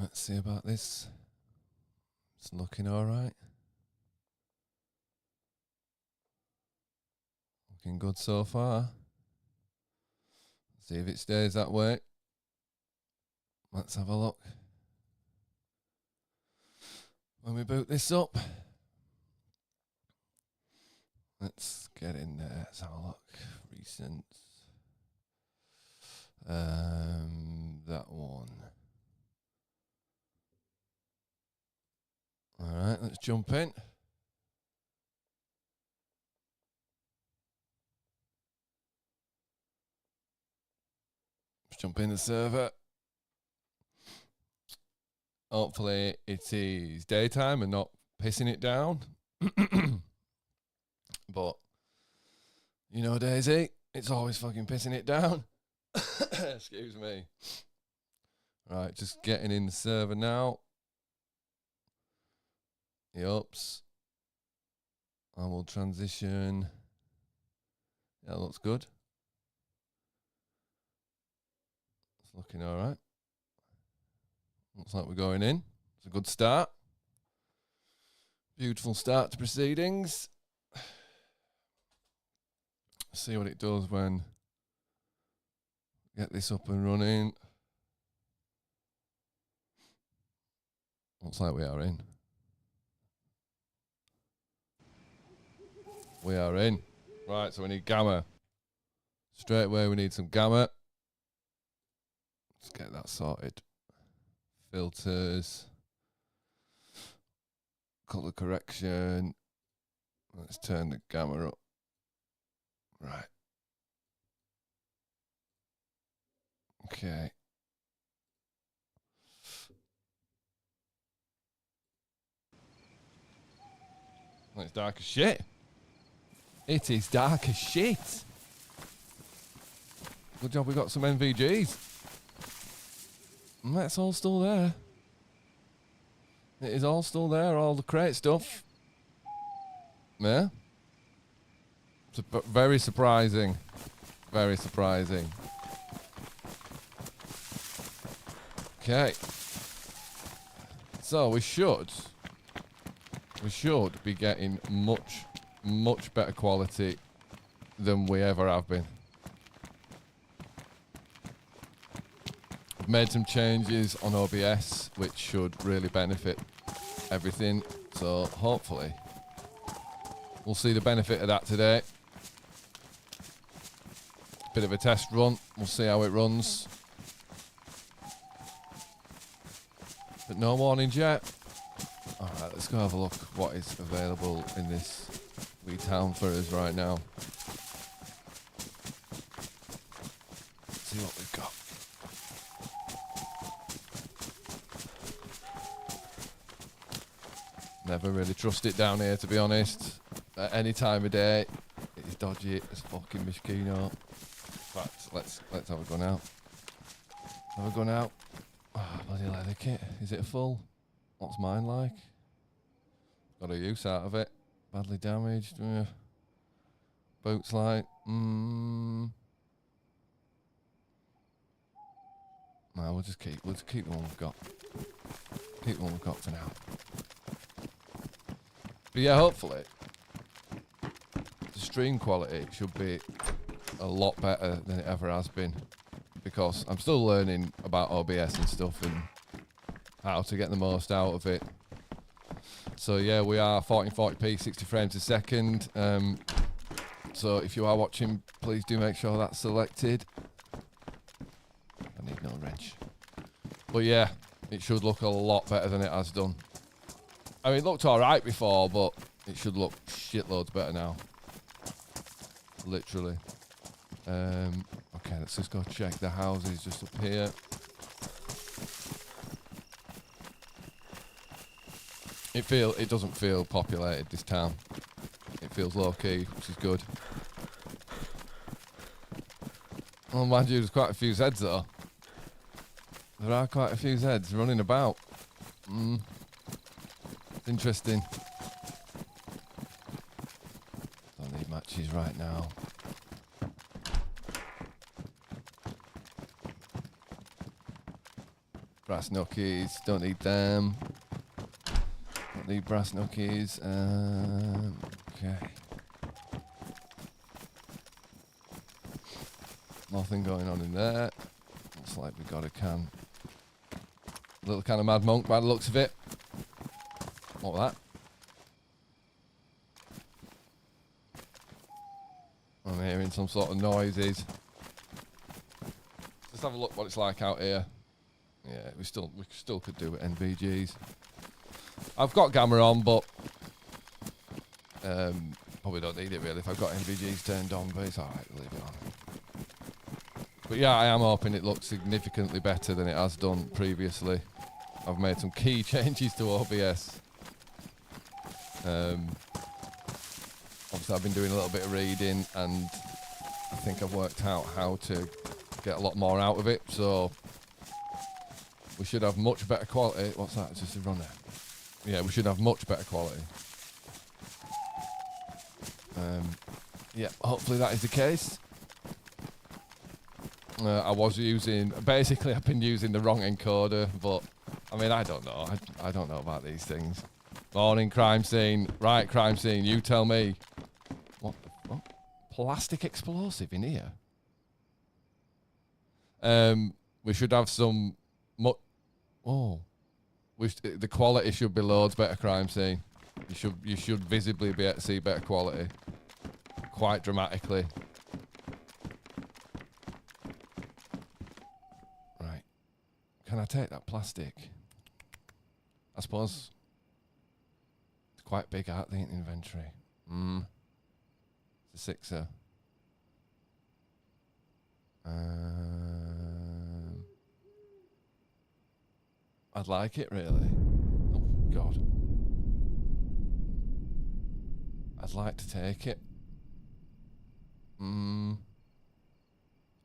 Let's see about this. It's looking all right. Looking good so far. See if it stays that way. Let's have a look. When we boot this up, let's get in there. Let's have a look. Recent. That one. All right, let's jump in. Let's jump in the server. Hopefully it is daytime and not pissing it down. But, you know, DayZ, it's always fucking pissing it down. Excuse me. Right, just getting in the server now. Yups. I will transition. Yeah, that looks good. It's looking all right. Looks like we're going in. It's a good start. Beautiful start to proceedings. See what it does when get this up and running. Looks like we are in. We are in. Right, so we need gamma. Straight away we need some gamma. Let's get that sorted. Filters. Color correction. Let's turn the gamma up. Right. Okay. Well, it's dark as shit. It is dark as shit. Good job we got some NVGs. And that's all still there. It is all still there, all the crate stuff. Yeah. It's very surprising. Very surprising. Okay. So we should be getting much better quality than we ever have been. I've made some changes on OBS which should really benefit everything, so hopefully we'll see the benefit of that today. Bit of a test run, we'll see how it runs. But no warnings yet. Alright, let's go have a look what is available in this wee town for us right now. Let's see what we've got. Never really trust it down here, to be honest. At any time of day, it's dodgy as fucking Mishkino. In fact, let's have a go now. Have a go now. Oh, bloody leather kit. Is it a full? What's mine like? Got a use out of it. Badly damaged. Boots light. No, we'll just keep the one we've got. Keep the one we've got for now. But yeah, hopefully the stream quality should be a lot better than it ever has been, because I'm still learning about OBS and stuff and how to get the most out of it. So yeah, we are 1440p, 60 frames a second. So if you are watching, please do make sure that's selected. I need no wrench. But yeah, it should look a lot better than it has done. I mean, it looked alright before, but it should look shitloads better now. Literally. Okay, let's just go check the houses just up here. It doesn't feel populated, this town. It feels low key, which is good. Oh, mind you, there's quite a few Zeds though. There are quite a few Zeds running about. It's interesting. Don't need matches right now. Brass knuckies, don't need them. Don't need brass knuckies. Okay. Nothing going on in there. Looks like we got a can. Little can of Mad Monk by the looks of it. What was that? I'm hearing some sort of noises. Let's have a look what it's like out here. Yeah, we still could do it NVGs. I've got gamma on, but probably don't need it really if I've got NVGs turned on, but it's alright, leave it on. But yeah, I am hoping it looks significantly better than it has done previously. I've made some key changes to OBS. Obviously I've been doing a little bit of reading and I think I've worked out how to get a lot more out of it, so we should have much better quality. What's that? It's just a runner. Yeah, we should have much better quality. Yeah, hopefully that is the case. I was using, basically I've been using the wrong encoder, but I mean, I don't know. I don't know about these things. Morning, crime scene. Right, crime scene, you tell me. What the fuck? Plastic explosive in here? We should have some... the quality should be loads better, crime scene. You should visibly be able to see better quality. Quite dramatically. Right. Can I take that plastic? I suppose it's quite big out the inventory. It's a 6er. I'd like it really. Oh God. I'd like to take it.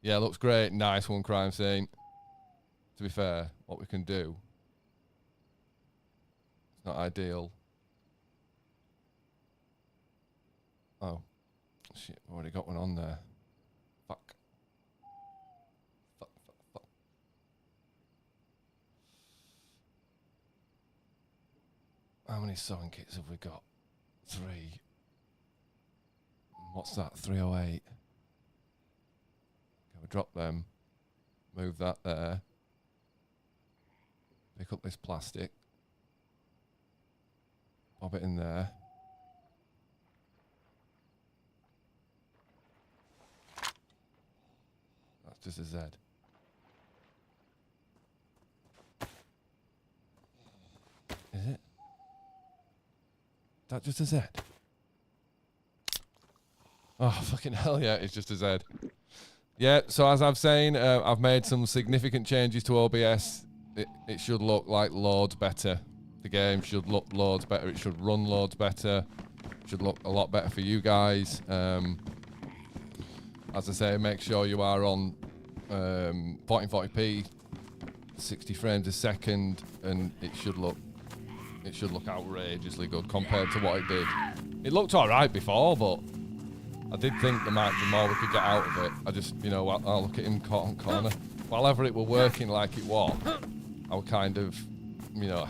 Yeah, looks great. Nice one, crime scene. To be fair, what we can do. It's not ideal. Oh. Shit, I've already got one on there. Fuck. Fuck. How many sewing kits have we got? 3. What's that? 308. Okay, we drop them. Move that there. Pick up this plastic. Pop it in there. That's just a Z. Is it? That just a Z? Oh, fucking hell yeah, it's just a Z. Yeah, so as I'm saying, I've made some significant changes to OBS. It should look like loads better. The game should look loads better. It should run loads better. It should look a lot better for you guys. As I say, make sure you are on 1440p, 60 frames a second, and it should look outrageously good compared to what it did. It looked alright before, but I did think there might be more we could get out of it. I just, I'll look at him corner. While it were working like it was, I was kind of,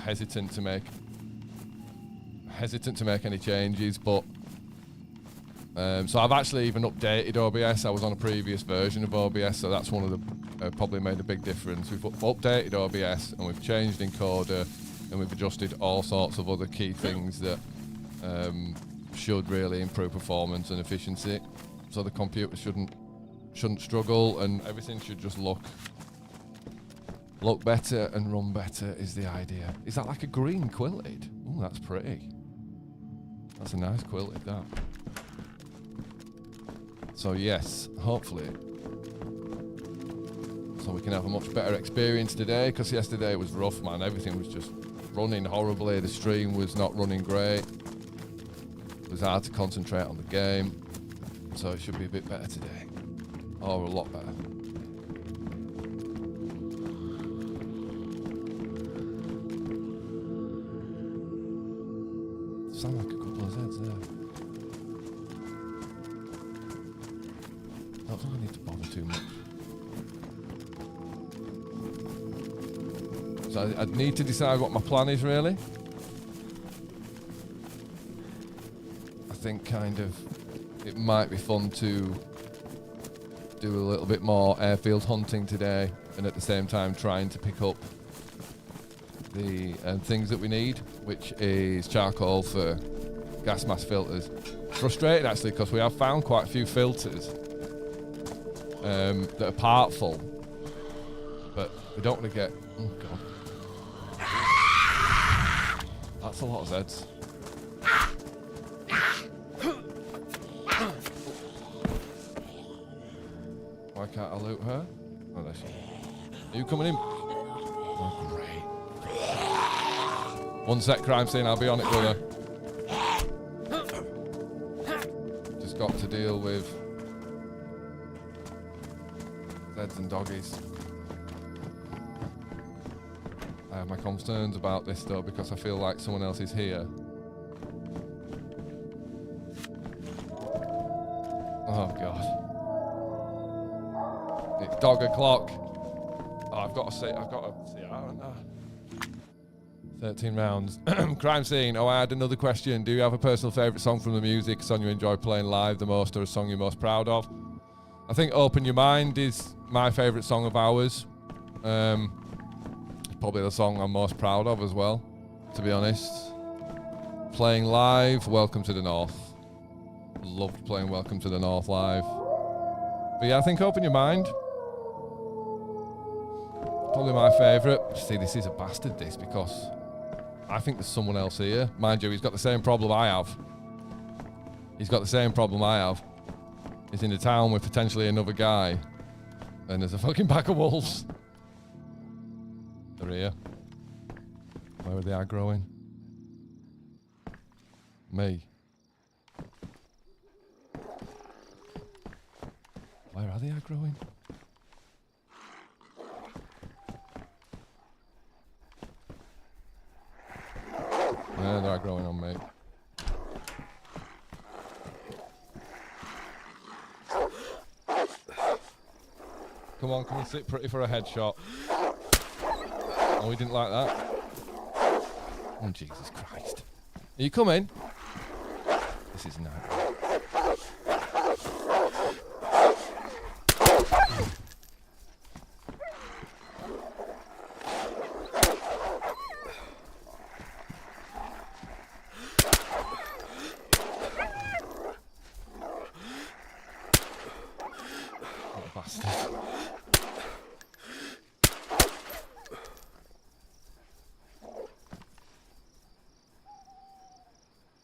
hesitant to make any changes, but so I've actually even updated OBS. I was on a previous version of OBS, so that's one of the probably made a big difference. We've updated OBS and we've changed encoder and we've adjusted all sorts of other key things that should really improve performance and efficiency. So the computer shouldn't struggle and everything should just look better and run better is the idea. Is that like a green quilted? Oh, that's pretty. That's a nice quilted, that. So yes, hopefully. So we can have a much better experience today, because yesterday was rough, man. Everything was just running horribly. The stream was not running great. It was hard to concentrate on the game. So it should be a bit better today. Or a lot better. Sound like a couple of Zs there. I don't think I need to bother too much. So I'd need to decide what my plan is, really. I think kind of it might be fun to do a little bit more airfield hunting today, and at the same time trying to pick up the things that we need, which is charcoal for gas mask filters. Frustrated actually, because we have found quite a few filters that are part full, but we don't want to get... Oh god. That's a lot of Zeds. Why can't I loot her? Oh, there she is. Are you coming in? Oh, great. One sec, crime scene, I'll be on it, brother. Just got to deal with Zeds and doggies. I have my concerns about this though, because I feel like someone else is here. Oh god. It's dog o'clock. Oh, I've got to see, haven't I? 13 rounds. Crime scene. Oh, I had another question. Do you have a personal favourite song from the music? A song you enjoy playing live the most, or a song you're most proud of? I think Open Your Mind is my favourite song of ours. Probably the song I'm most proud of as well, to be honest. Playing live, Welcome to the North. Loved playing Welcome to the North live. But yeah, I think Open Your Mind. Probably my favourite. See, this is a bastard, this, because I think there's someone else here. Mind you, he's got the same problem I have. He's got the same problem I have. He's in a town with potentially another guy. And there's a fucking pack of wolves. They're here. Where are they aggroing? Me. Where are they aggroing? Yeah, they're aggroing on me. Come on, come and sit pretty for a headshot. Oh, we didn't like that. Oh, Jesus Christ. Are you coming? This is nice.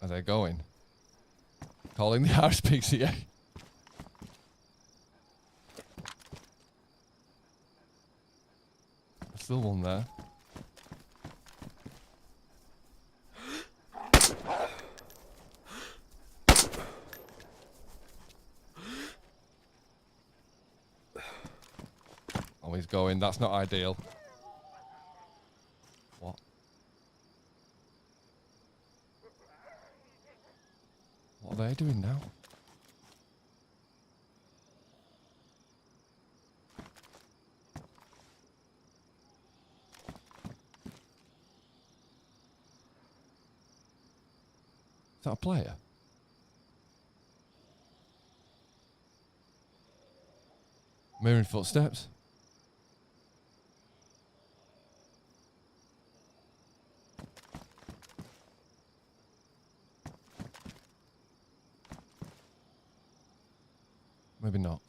Are they going? Calling the RSPCA. There's still one there. Oh, he's going. That's not ideal. What? What are they doing now? Is that a player? Mirroring footsteps? Maybe not.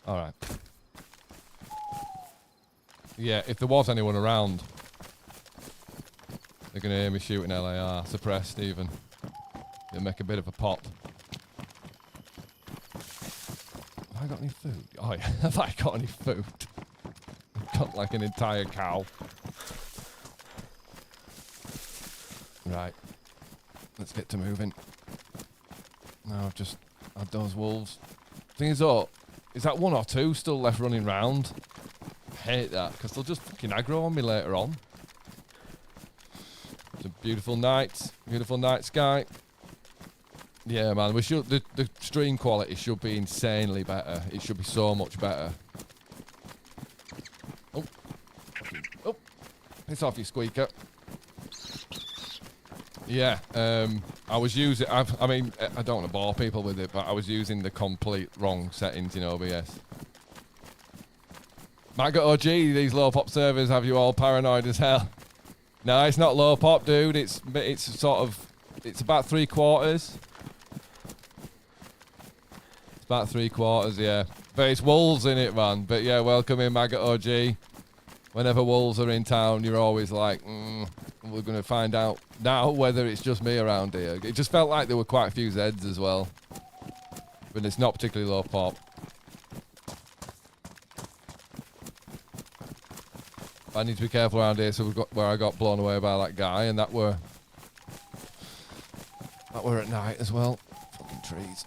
All right. Yeah, if there was anyone around, they're going to hear me shooting LAR. Suppressed, even. It'll make a bit of a pop. Have I got any food? Oh, yeah. Have I got any food? I've got like an entire cow. Right. Let's get to moving. Now I've just had those wolves. Thing is, though, is that one or two still left running round? I hate that, because they'll just fucking aggro on me later on. It's a beautiful night sky. Yeah, man, we should. The stream quality should be insanely better. It should be so much better. Oh, oh, piss off, you squeaker. Yeah, I was using. I mean, I don't want to bore people with it, but I was using the complete wrong settings in OBS. Maggot OG, these low pop servers have you all paranoid as hell. No, it's not low pop, dude. It's sort of. It's about 3/4. It's about 3/4, yeah. But it's wolves in it, man. But yeah, welcome in, Maggot OG. Whenever wolves are in town, you're always like, we're going to find out now whether it's just me around here. It just felt like there were quite a few Zeds as well. But it's not particularly low pop. I need to be careful around here, so we've got where I got blown away by that guy, and that were at night as well. Fucking trees.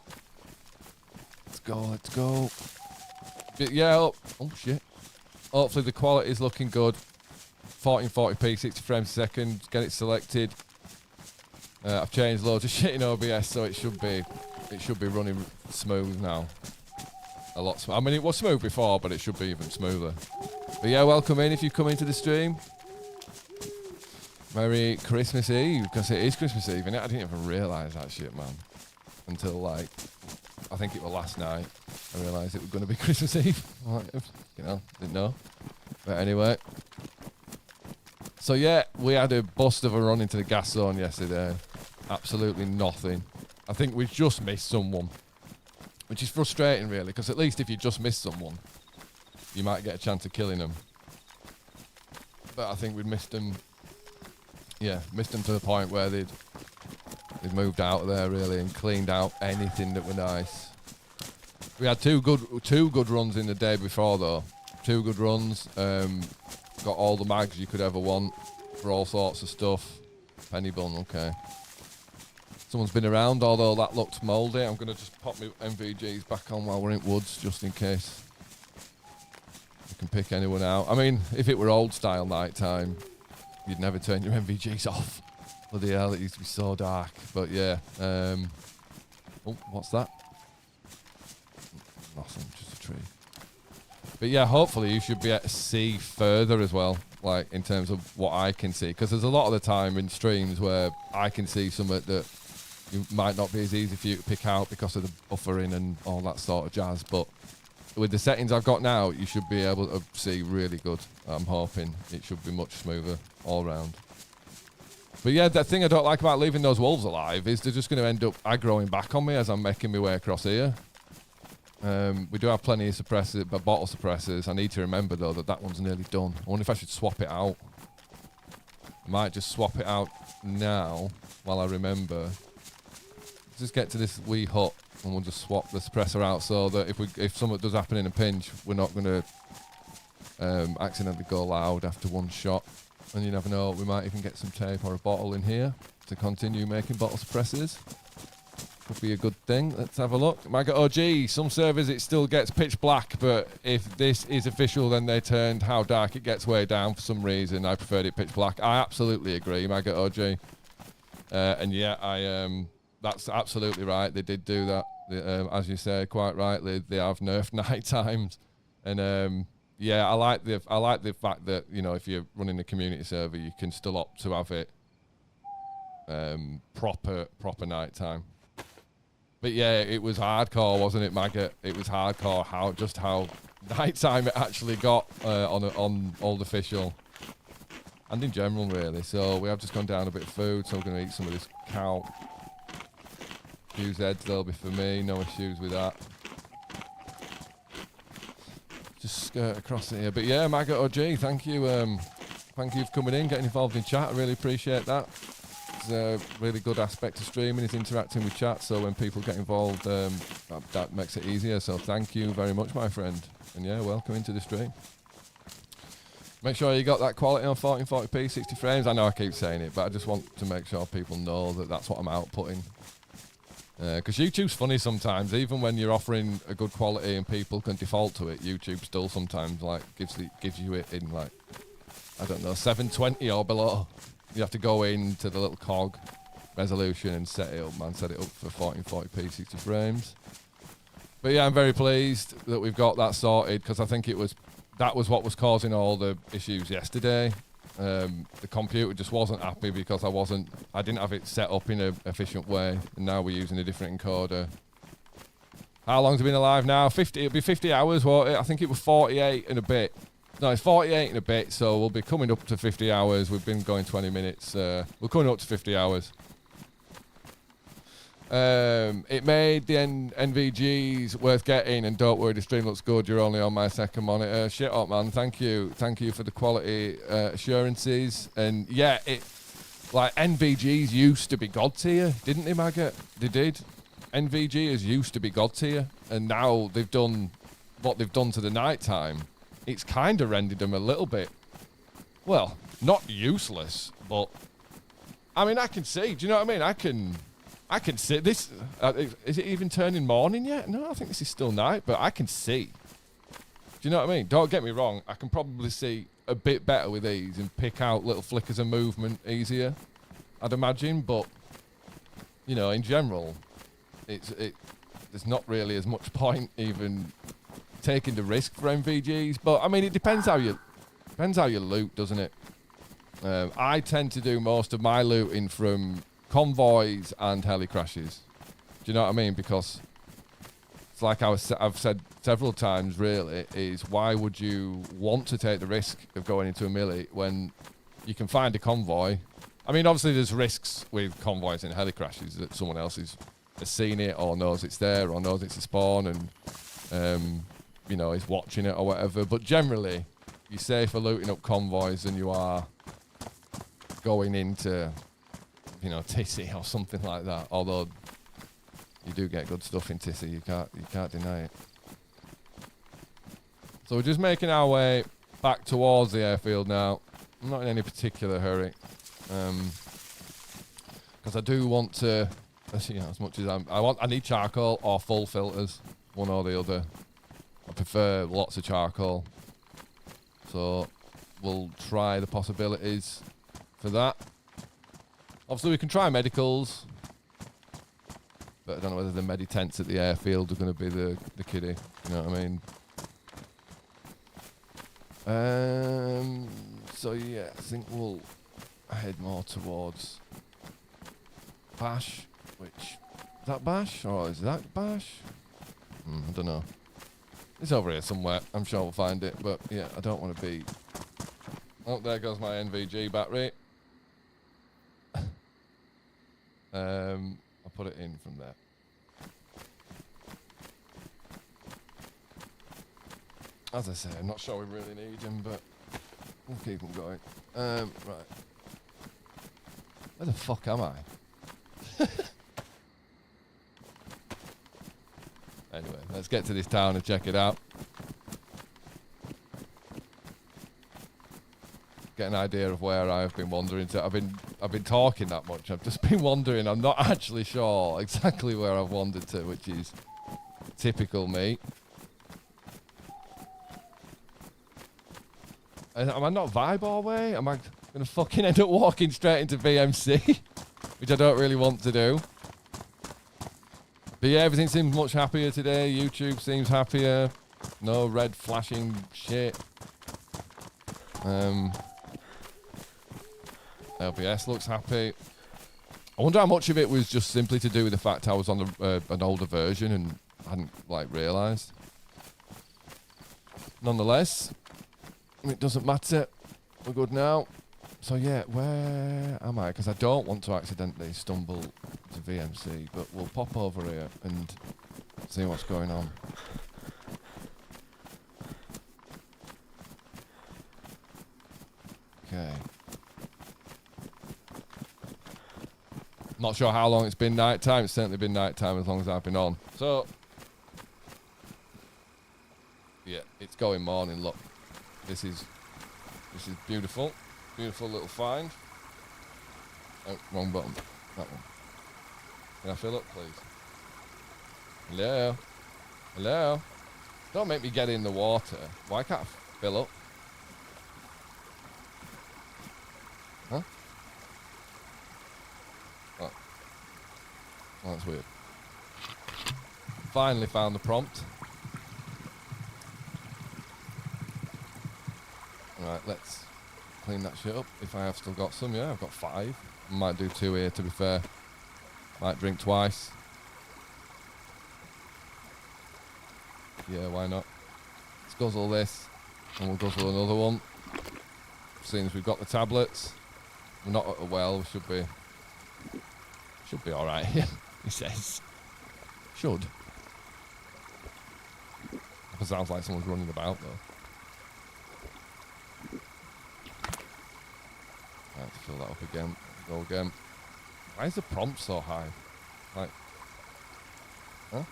Let's go, let's go. But yeah, oh shit. Hopefully the quality is looking good. 1440p, 60 frames a second. Get it selected. I've changed loads of shit in OBS, so it should be running smooth now. A lot. I mean, it was smooth before, but it should be even smoother. But yeah, welcome in if you come into the stream. Merry Christmas Eve, because it is Christmas Eve, and I didn't even realise that shit, man. Until like, I think it was last night. I realised it was going to be Christmas Eve. You know, didn't know. But anyway. So yeah, we had a bust of a run into the gas zone yesterday. Absolutely nothing. I think we just missed someone. Which is frustrating, really, because at least if you just miss someone, you might get a chance of killing them. But I think we'd missed them. Yeah, missed them to the point where they'd moved out of there, really, and cleaned out anything that were nice. We had two good runs in the day before, though. 2 good runs. Got all the mags you could ever want for all sorts of stuff. Penny bun, okay. Someone's been around, although that looked mouldy. I'm going to just pop my MVGs back on while we're in woods, just in case you can pick anyone out. I mean, if it were old-style night time, you'd never turn your MVGs off. Bloody hell, it used to be so dark. But yeah. Oh, what's that? Nothing, just a tree. But yeah, hopefully you should be able to see further as well, like in terms of what I can see. Because there's a lot of the time in streams where I can see something that you might not be as easy for you to pick out because of the buffering and all that sort of jazz. But with the settings I've got now, you should be able to see really good. I'm hoping it should be much smoother all round. But yeah, the thing I don't like about leaving those wolves alive is they're just going to end up aggroing back on me as I'm making my way across here. We do have plenty of suppressors, but bottle suppressors. I need to remember though that one's nearly done. I wonder if I should swap it out. I might just swap it out now while I remember. Just get to this wee hut and we'll just swap the suppressor out so that if something does happen in a pinch, we're not going to accidentally go loud after one shot. And you never know, we might even get some tape or a bottle in here to continue making bottle suppressors. Could be a good thing. Let's have a look. Maggot OG, some servers it still gets pitch black, but if this is official, then they turned how dark it gets way down for some reason. I preferred it pitch black. I absolutely agree, Maggot OG. And yeah, that's absolutely right. They did do that. As you say, quite rightly, they have nerfed night times. And yeah, I like the fact that, you know, if you're running a community server, you can still opt to have it proper night time. But yeah, it was hardcore, wasn't it, Maggot? It was hardcore how nighttime it actually got on Old Official. And in general, really. So we have just gone down a bit of food, so we're going to eat some of this cow. Few Zeds, they'll be for me, no issues with that. Just skirt across it here. But yeah, Maggot OG, thank you for coming in, getting involved in chat. I really appreciate that. It's a really good aspect of streaming is interacting with chat, so when people get involved, that makes it easier. So thank you very much, my friend. And yeah, welcome into the stream. Make sure you got that quality on 1440p, 60 frames. I know I keep saying it, but I just want to make sure people know that that's what I'm outputting. Because YouTube's funny sometimes, even when you're offering a good quality and people can default to it, YouTube still sometimes like gives you it in like, I don't know, 720 or below. You have to go into the little cog resolution and set it up, man. Set it up for 1440p 60 frames. But yeah, I'm very pleased that we've got that sorted, because I think that was what was causing all the issues yesterday. The computer just wasn't happy because I didn't have it set up in an efficient way, and now we're using a different encoder. How long's it been alive now? 50. It'll be 50 hours, won't it? I think it was 48 and a bit. No, it's 48 and a bit, so we'll be coming up to 50 hours. We've been going 20 minutes. We're coming up to 50 hours. It made the NVGs worth getting, and don't worry, the stream looks good. You're only on my second monitor. Shit up, man. Thank you for the quality assurances. And yeah, like NVGs used to be god tier, didn't they, Maggot? They did. NVG is used to be god tier, and now they've done what they've done to the nighttime. It's kind of rendered them a little bit, well, not useless, but I mean, I can see. Do you know what I mean? I can see this. Is it even turning morning yet? No, I think this is still night, but I can see. Do you know what I mean? Don't get me wrong. I can probably see a bit better with these and pick out little flickers of movement easier, I'd imagine. But, you know, in general, there's not really as much point even taking the risk for MVGs. But, I mean, it depends how you loot, doesn't it? I tend to do most of my looting from convoys and heli crashes. Do you know what I mean? Because it's like I've said several times, really, is why would you want to take the risk of going into a melee when you can find a convoy? I mean, obviously there's risks with convoys and heli crashes that someone else has seen it or knows it's there or knows it's a spawn and you know, is watching it or whatever. But generally, you're safer looting up convoys than you are going into, you know, Tissy or something like that. Although you do get good stuff in Tissy, you can't deny it. So we're just making our way back towards the airfield now. I'm not in any particular hurry, because I do want to, you know, as much as I need charcoal or full filters, one or the other. I prefer lots of charcoal, so we'll try the possibilities for that. Obviously, we can try medicals, but I don't know whether the meditents at the airfield are going to be the kiddie. You know what I mean? So yeah, I think we'll head more towards Bash. Which is that Bash or is that Bash? I don't know. It's over here somewhere. I'm sure we'll find it. But yeah, I don't want to be. Oh, there goes my NVG battery. I'll put it in from there. As I say, I'm not sure we really need them, but we'll keep them going. Right. Where the fuck am I? Anyway, let's get to this town and check it out. Get an idea of where I've been wandering to. I've been talking that much. I've just been wandering. I'm not actually sure exactly where I've wandered to, which is typical me. Am I not Vibor way? Am I gonna fucking end up walking straight into VMC? Which I don't really want to do. But yeah, everything seems much happier today. YouTube seems happier. No red flashing shit. LBS looks happy. I wonder how much of it was just simply to do with the fact I was on an older version and hadn't like realised. Nonetheless, it doesn't matter. We're good now. So yeah, where am I? Because I don't want to accidentally stumble to VMC, but we'll pop over here and see what's going on. Okay. Not sure how long it's been night time. It's certainly been night time as long as I've been on. So yeah, it's going morning. Look, this is beautiful. Beautiful little find. Oh, wrong button. That one. Can I fill up, please? Hello? Hello? Don't make me get in the water. Why can't I fill up? Huh? Oh, Oh, that's weird. Finally found the prompt. Right, let's clean that shit up. If I have still got some, yeah, I've got 5. Might do 2 here, to be fair. Might drink twice. Yeah, why not? Let's guzzle this, and we'll guzzle another one. Seeing as we've got the tablets, we're not at a well, we should be alright here, he says. Should. It sounds like someone's running about, though. Right, fill that up again. Go again. Why is the prompt so high? Like, huh?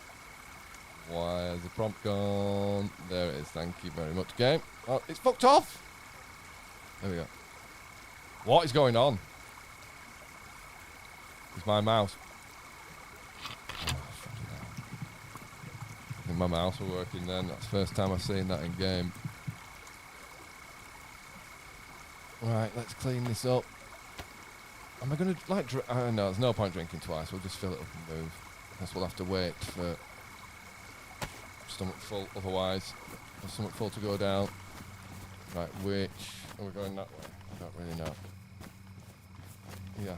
Why has the prompt gone? There it is. Thank you very much, game. Oh, it's fucked off. There we go. What is going on? Is my mouse? Oh, fucking hell. I think my mouse was working then. That's the first time I've seen that in game. Right, let's clean this up. Am I going to, like, no, there's no point drinking twice. We'll just fill it up and move. Guess we'll have to wait for stomach full, otherwise. There's stomach full to go down. Right, which, are we going that way? I don't really know. Yeah.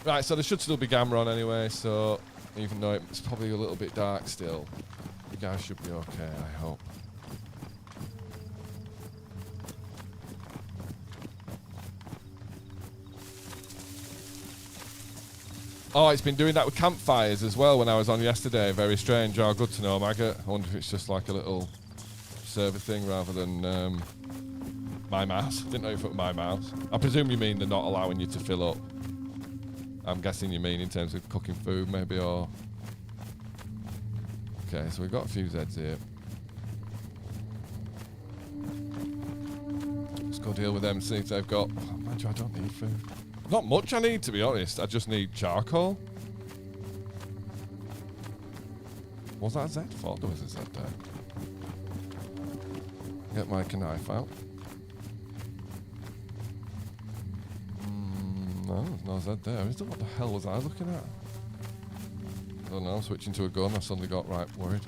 Right, so there should still be gamma on anyway, so even though it's probably a little bit dark still, you guys should be okay, I hope. Oh, it's been doing that with campfires as well when I was on yesterday. Very strange. Oh, good to know, Maggot. I wonder if it's just like a little server thing rather than my mouse. Didn't know if it was my mouse. I presume you mean they're not allowing you to fill up. I'm guessing you mean in terms of cooking food maybe, or... Okay, so we've got a few Zeds here. Let's go deal with them and see if they've got... Oh, mind you, I don't need food. Not much I need, to be honest. I just need charcoal. Was that a Z? Thought there was a Z there. Get my knife out. No, there's no Z there. What the hell was I looking at? I don't know, I'm switching to a gun. I suddenly got right worried.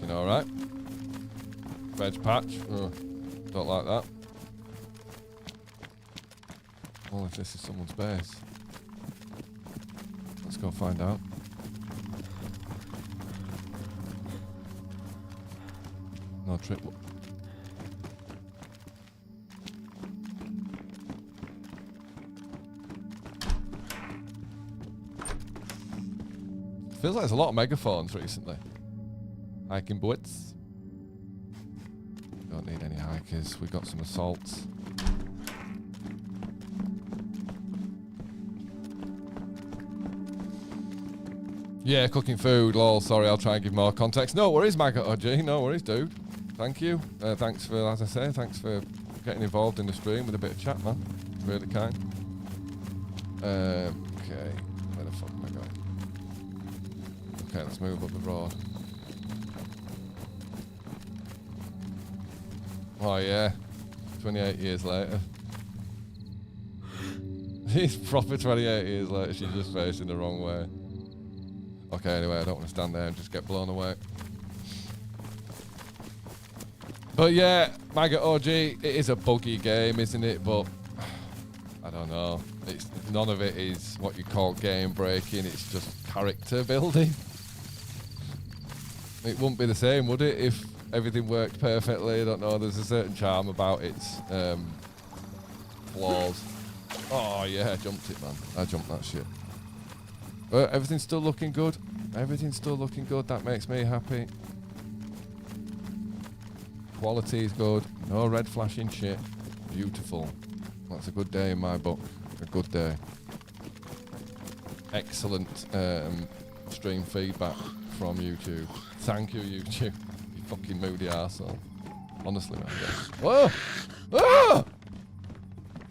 You know, alright? Veg patch. Oh, don't like that. Well, if this is someone's base. Let's go find out. No trip. Feels like there's a lot of megaphones recently. Hiking boots. Don't need any hikers. We got some assaults. Yeah, cooking food. Lol. Sorry, I'll try and give more context. No worries, Maggot OG. No worries, dude. Thank you. Thanks for, as I say, thanks for getting involved in the stream with a bit of chat, man. Really kind. Okay. Where the fuck am I going? Okay, let's move up the road. Oh yeah, 28 years later. He's proper 28 years later, she's just facing the wrong way. Okay, anyway, I don't want to stand there and just get blown away. But yeah, Maggot OG, it is a buggy game, isn't it? But, I don't know. None of it is what you call game breaking, it's just character building. It wouldn't be the same, would it, if everything worked perfectly? I don't know, there's a certain charm about its flaws. Oh yeah, I jumped it, man. I jumped that shit. But everything's still looking good. Everything's still looking good, that makes me happy. Quality is good. No red flashing shit. Beautiful. That's a good day in my book. A good day. Excellent stream feedback from YouTube. Thank you, YouTube. You fucking moody arsehole. Honestly, man. Whoa! Ah!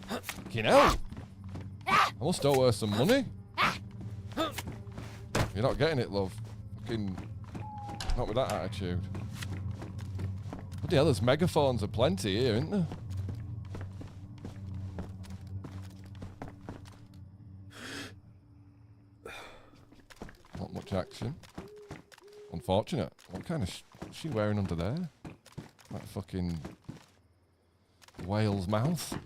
Fucking hell! I must owe her some money. You're not getting it, love. Fucking... Not with that attitude. Bloody hell, there's megaphones aplenty here, isn't there? Not much action. Unfortunate. What kind of is she wearing under there? Like fucking whale's mouth.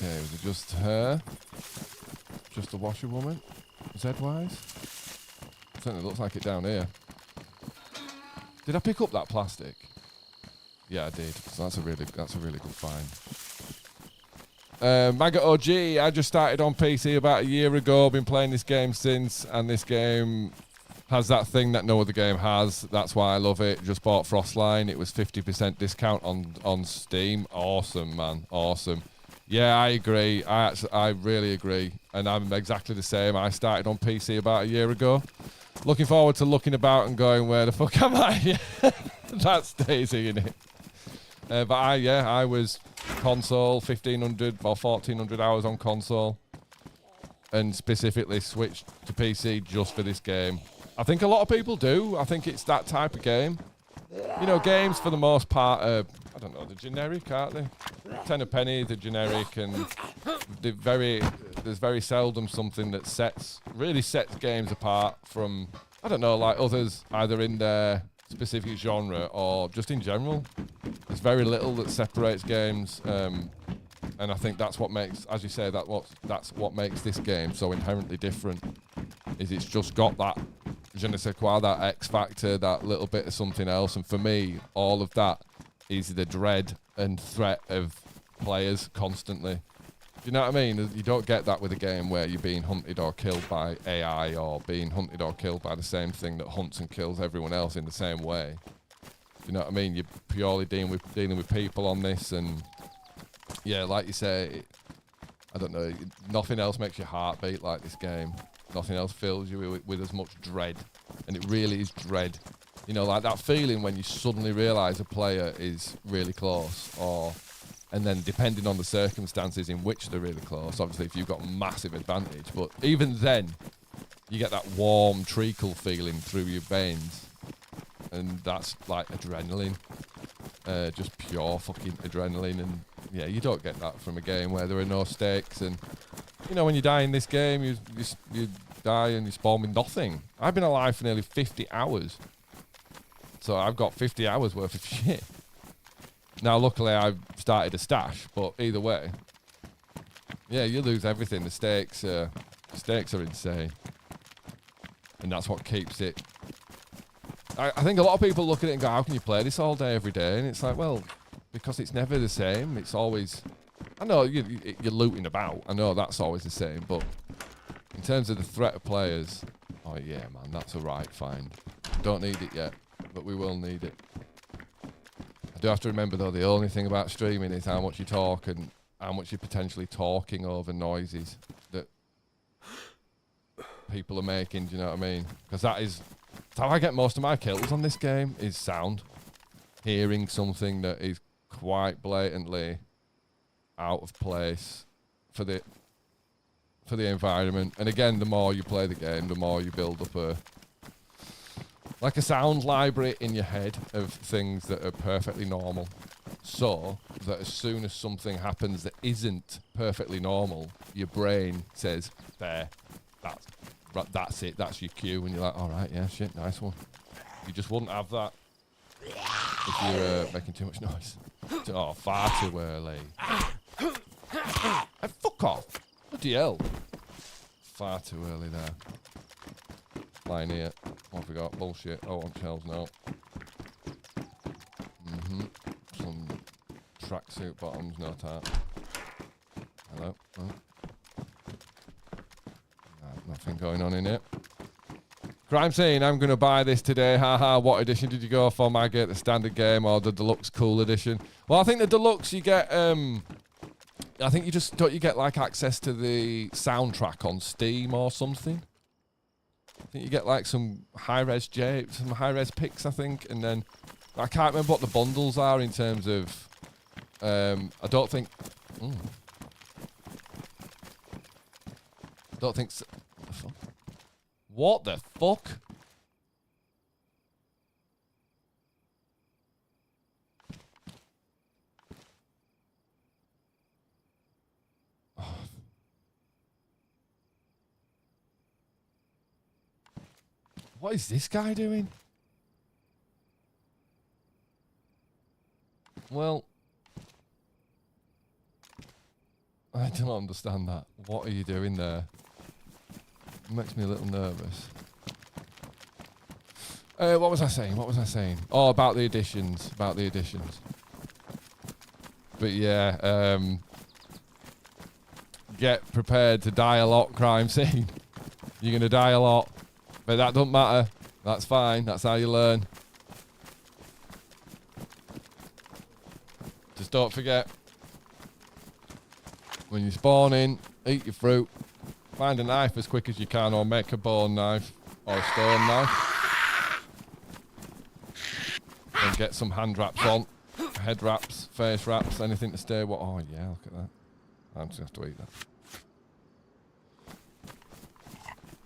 Okay, was it just her? Just the washerwoman? Z-wise? Certainly looks like it down here. Did I pick up that plastic? Yeah, I did. So that's a really good find. Maggot OG, I just started on PC about a year ago. Been playing this game since, and this game has that thing that no other game has. That's why I love it. Just bought Frostline. It was 50% discount on Steam. Awesome, man. Awesome. Yeah, I agree. I really agree. And I'm exactly the same. I started on PC about a year ago. Looking forward to looking about and going, where the fuck am I? That's DayZ, innit? But I was console, 1,500 or 1,400 hours on console. And specifically switched to PC just for this game. I think a lot of people do. I think it's that type of game. You know, games for the most part are, I don't know, they're generic, aren't they? 10 a penny, they're generic, and there's very seldom something that really sets games apart from, I don't know, like others, either in their specific genre or just in general. There's very little that separates games, and I think that's what makes, as you say, that's what makes this game so inherently different. Is it's just got that je ne sais quoi, that X factor, that little bit of something else, and for me, all of that is the dread and threat of players constantly. Do you know what I mean? You don't get that with a game where you're being hunted or killed by AI, or being hunted or killed by the same thing that hunts and kills everyone else in the same way. Do you know what I mean? You're purely dealing with people on this, and yeah, like you say, I don't know, nothing else makes your heart beat like this game. Nothing else fills you with as much dread, and it really is dread. You know, like that feeling when you suddenly realise a player is really close, and then depending on the circumstances in which they're really close, obviously if you've got massive advantage, but even then, you get that warm treacle feeling through your veins, and that's like adrenaline, just pure fucking adrenaline, and yeah, you don't get that from a game where there are no stakes, and you know, when you die in this game, you die and you spawn with nothing. I've been alive for nearly 50 hours. So I've got 50 hours worth of shit. Now, luckily, I've started a stash, but either way, yeah, you lose everything. The stakes are insane. And that's what keeps it. I think a lot of people look at it and go, how can you play this all day, every day? And it's like, well, because it's never the same. It's always... I know you're looting about. I know that's always the same, but in terms of the threat of players, oh yeah, man, that's a right find. Don't need it yet, but we will need it. I do have to remember, though, the only thing about streaming is how much you talk and how much you're potentially talking over noises that people are making, do you know what I mean? Because that's how I get most of my kills on this game, is sound. Hearing something that is quite blatantly out of place for the environment. And again, the more you play the game, the more you build up a sound library in your head of things that are perfectly normal, so that as soon as something happens that isn't perfectly normal, your brain says, there, that's it, that's your cue, and you're like, all right, yeah, shit, nice one. You just wouldn't have that if you're making too much noise. Oh, far too early. Hey, fuck off. Bloody hell. Far too early there. Flying here. What have we got? Bullshit. Oh, on shelves now. Some tracksuit bottoms, no tart. Hello. Oh. Nothing going on in it. Crime saying, I'm going to buy this today. Haha, what edition did you go for, Maggot? The standard game or the deluxe cool edition? Well, I think the deluxe you get... I think you get like access to the soundtrack on Steam or something. I think you get like some high-res pics, I think, and then I can't remember what the bundles are in terms of. I don't think. Don't think so. What the fuck? What the fuck? What is this guy doing? Well, I don't understand that. What are you doing there? It makes me a little nervous. What was I saying? What was I saying? Oh, about the additions. About the additions. But yeah, get prepared to die a lot, crime scene. You're going to die a lot. But that don't matter. That's fine. That's how you learn. Just don't forget, when you spawn in, eat your fruit, find a knife as quick as you can, or make a bone knife or a stone knife, and get some hand wraps on, head wraps, face wraps, anything to stay. What? Oh yeah, look at that. I'm just gonna have to eat that.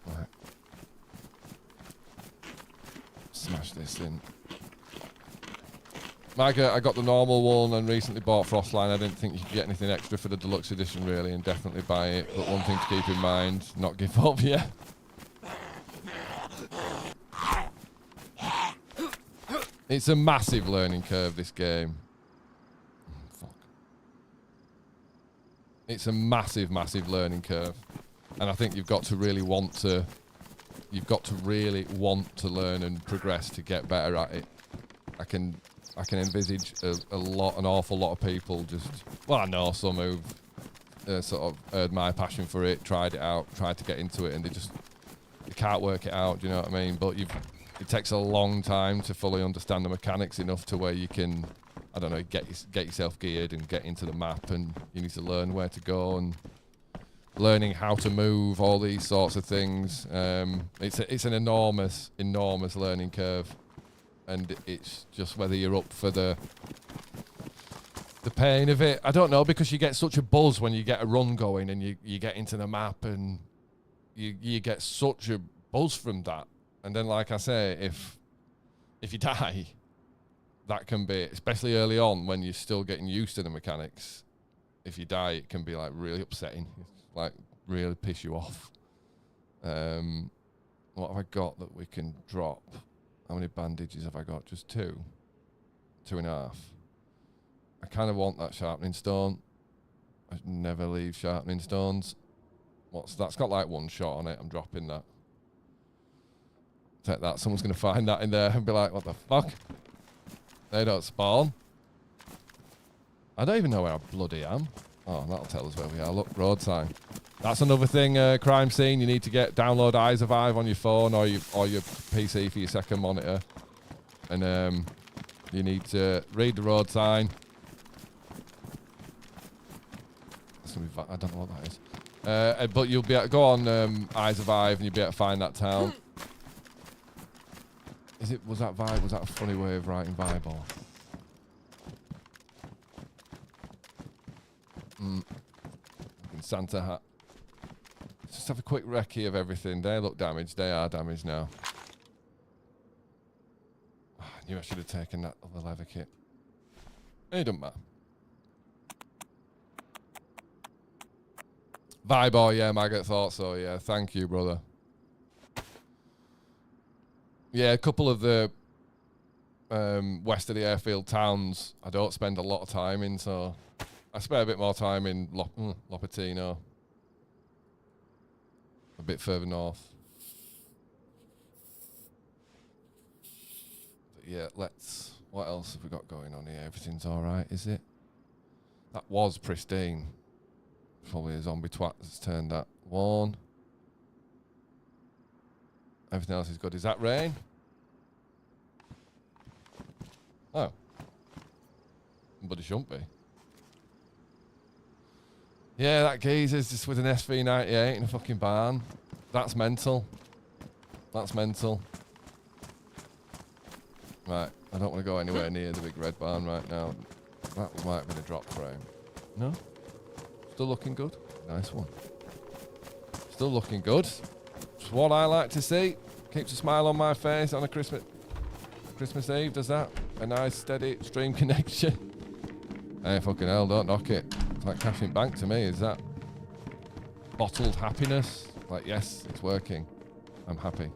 Right. Smash this in. I got the normal one and recently bought Frostline. I didn't think you could get anything extra for the deluxe edition really, and definitely buy it. But one thing to keep in mind, not give up yet. It's a massive learning curve, this game. Fuck. It's a massive, massive learning curve. And I think you've got to really want to learn and progress to get better at it. I can envisage an awful lot of people just, well, I know some who've sort of heard my passion for it, tried it out, tried to get into it, and they can't work it out, do you know what I mean? But it takes a long time to fully understand the mechanics enough to where you can, I don't know, get yourself geared and get into the map, and you need to learn where to go and learning how to move, all these sorts of things. It's an enormous learning curve. And it's just whether you're up for the pain of it. I don't know, because you get such a buzz when you get a run going and you get into the map, and you get such a buzz from that. And then, like I say, if you die, that can be, especially early on when you're still getting used to the mechanics, if you die, it can be like really upsetting. It's like really piss you off. What have I got that we can drop? How many bandages have I got? Just 2. 2.5. I kind of want that sharpening stone. I never leave sharpening stones. What's that? It's got like 1 shot on it. I'm dropping that. Take that. Someone's going to find that in there and be like, what the fuck? They don't spawn. I don't even know where I bloody am. Oh, that'll tell us where we are. Look, road sign. That's another thing, crime scene. You need to download iSurvive on your phone or your PC for your second monitor. And you need to read the road sign. I don't know what that is. But you'll be able to go on iSurvive and you'll be able to find that town. Was that vibe? Was that a funny way of writing vibe or? Santa hat. Let's just have a quick recce of everything. They look damaged. They are damaged now. I knew I should have taken that other leather kit. It doesn't matter. Vibor, yeah, Maggot thought so, yeah. Thank you, brother. Yeah, a couple of the west of the airfield towns I don't spend a lot of time in, so I spend a bit more time in Lopatino. A bit further north. But yeah, what else have we got going on here? Everything's alright, is it? That was pristine. Probably a zombie twat that's turned that one. Everything else is good. Is that rain? Oh. But it shouldn't be. Yeah, that geezer's just with an SV98 in a fucking barn. That's mental. That's mental. Right, I don't want to go anywhere near the big red barn right now. That might have been a drop frame. No? Still looking good? Nice one. Still looking good. It's what I like to see. Keeps a smile on my face on a Christmas Eve, does that? A nice, steady stream connection. Hey, fucking hell, don't knock it. It's like cash in bank to me, is that? Bottled happiness. Like, yes, it's working. I'm happy.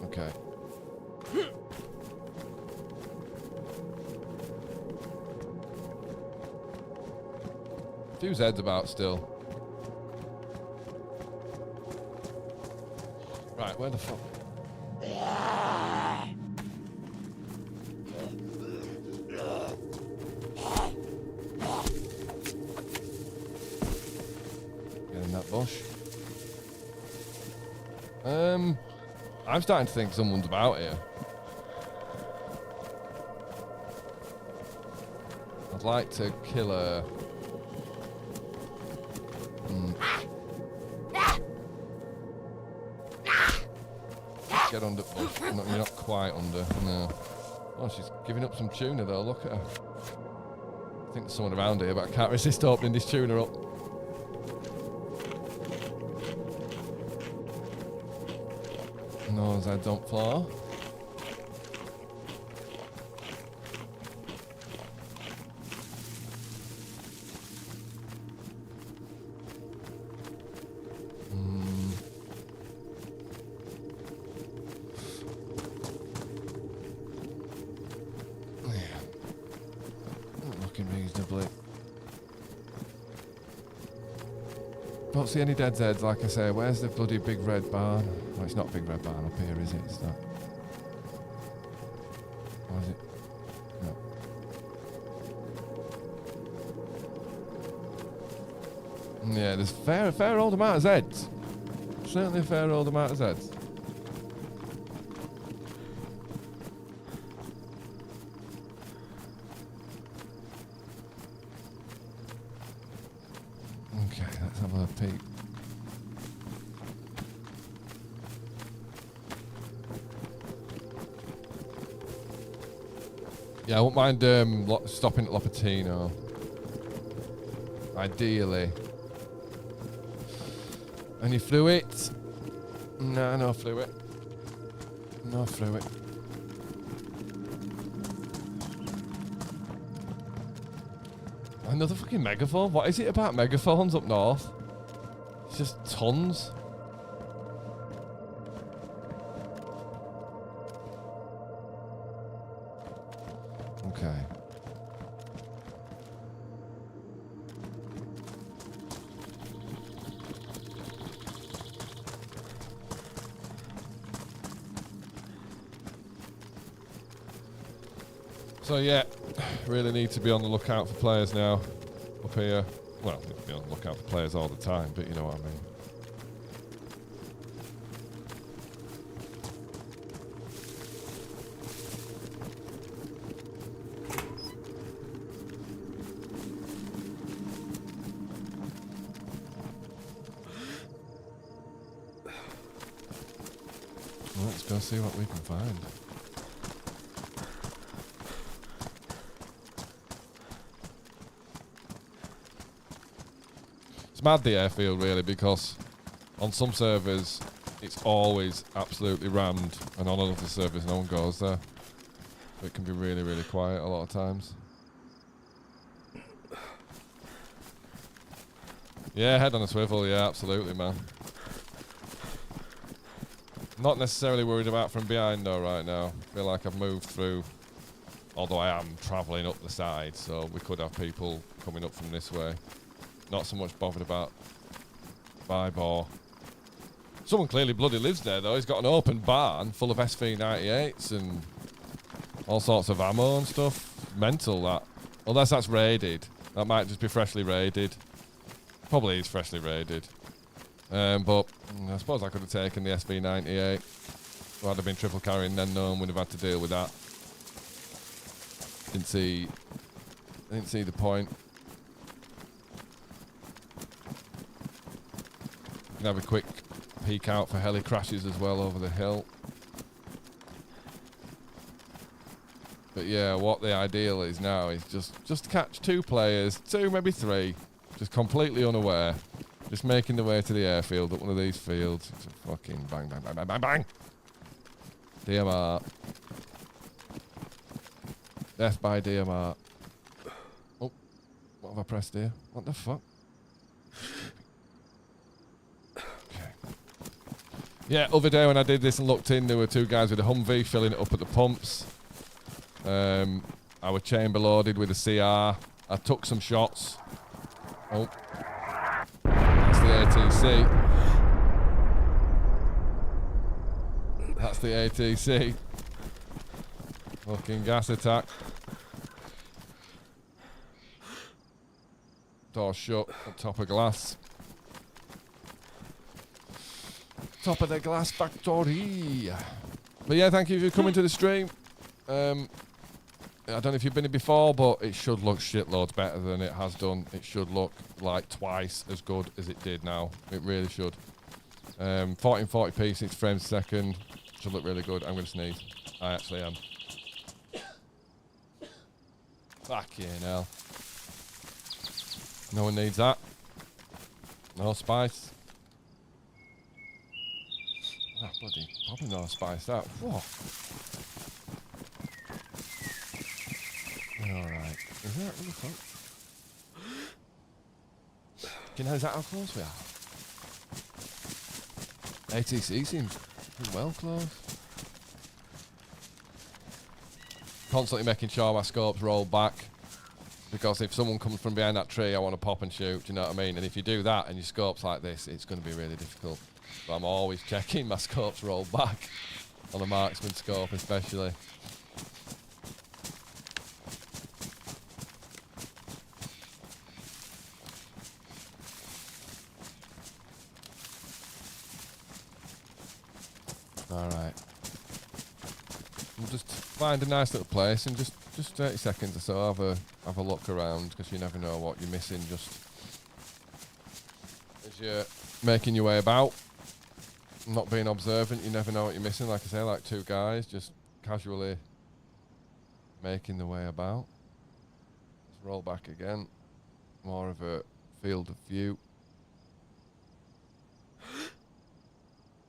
Okay. Few Zeds about still. Right, where the fuck? Get in that bush. I'm starting to think someone's about here. I'd like to kill a... Get under bush. You're not quite under. No. Oh, she's giving up some tuna though. Look at her. I think there's someone around here, but I can't resist opening this tuna up. No, I don't fly. Reasonably. Don't see any dead Zeds, like I say. Where's the bloody big red barn? Oh, it's not a big red barn up here, is it? It's not. Or is it? No. Yeah, there's a fair old amount of Zeds. Certainly a fair old amount of Zeds. Let's have a peek. Yeah, I won't mind stopping at Lopatino. Ideally. Any fluid? No, no fluid. No fluid. Another fucking megaphone? What is it about megaphones up north? It's just tons. Okay. So yeah, really need to be on the lookout for players now up here. Well, need to be on the lookout for players all the time, but you know what I mean. Well, let's go see what we can find. It's mad, the airfield, really, because on some servers it's always absolutely rammed, and on other servers no one goes there. It can be really, really quiet a lot of times. Yeah, head on a swivel, yeah, absolutely, man. Not necessarily worried about from behind, though, right now. Feel like I've moved through, although I am travelling up the side, so we could have people coming up from this way. Not so much bothered about Bybor. Someone clearly bloody lives there, though. He's got an open barn full of SV98s and all sorts of ammo and stuff. Mental, that. Unless that's raided. That might just be freshly raided. Probably is freshly raided. But I suppose I could have taken the SV98. If I'd have been triple carrying, then no one would have had to deal with that. Didn't see the point. Can have a quick peek out for heli crashes as well over the hill. But yeah, what the ideal is now is just catch two players, two, maybe three, just completely unaware. Just making the way to the airfield at one of these fields. It's a fucking bang, bang, bang, bang, bang, bang. DMR. Death by DMR. Oh, what have I pressed here? What the fuck? Okay. Yeah, other day when I did this and looked in, there were two guys with a Humvee filling it up at the pumps. I was chamber loaded with a CR. I took some shots. Oh. That's the ATC. That's the ATC. Fucking gas attack. Door shut. On top of glass. Top of the glass factory. But yeah, thank you for coming to the stream. I don't know if you've been here before, but it should look shitloads better than it has done. It should look like twice as good as it did now. It really should. 1440p, 6 frames a second. Should look really good. I'm going to sneeze. I actually am. Fucking hell. No one needs that. No spice. Ah, bloody, probably no spice that. Whoa. Alright. Is that really close? Do you know how close we are? ATC seems well close. Constantly making sure my scopes roll back. Because if someone comes from behind that tree, I want to pop and shoot, do you know what I mean? And if you do that and your scope's like this, it's going to be really difficult. So I'm always checking my scopes roll back. On a marksman scope especially. Alright. We'll just find a nice little place and just 30 seconds or so have a look around, because you never know what you're missing just as you're making your way about. Not being observant, you never know what you're missing. Like I say, like two guys just casually making the way about. Let's roll back again. More of a field of view.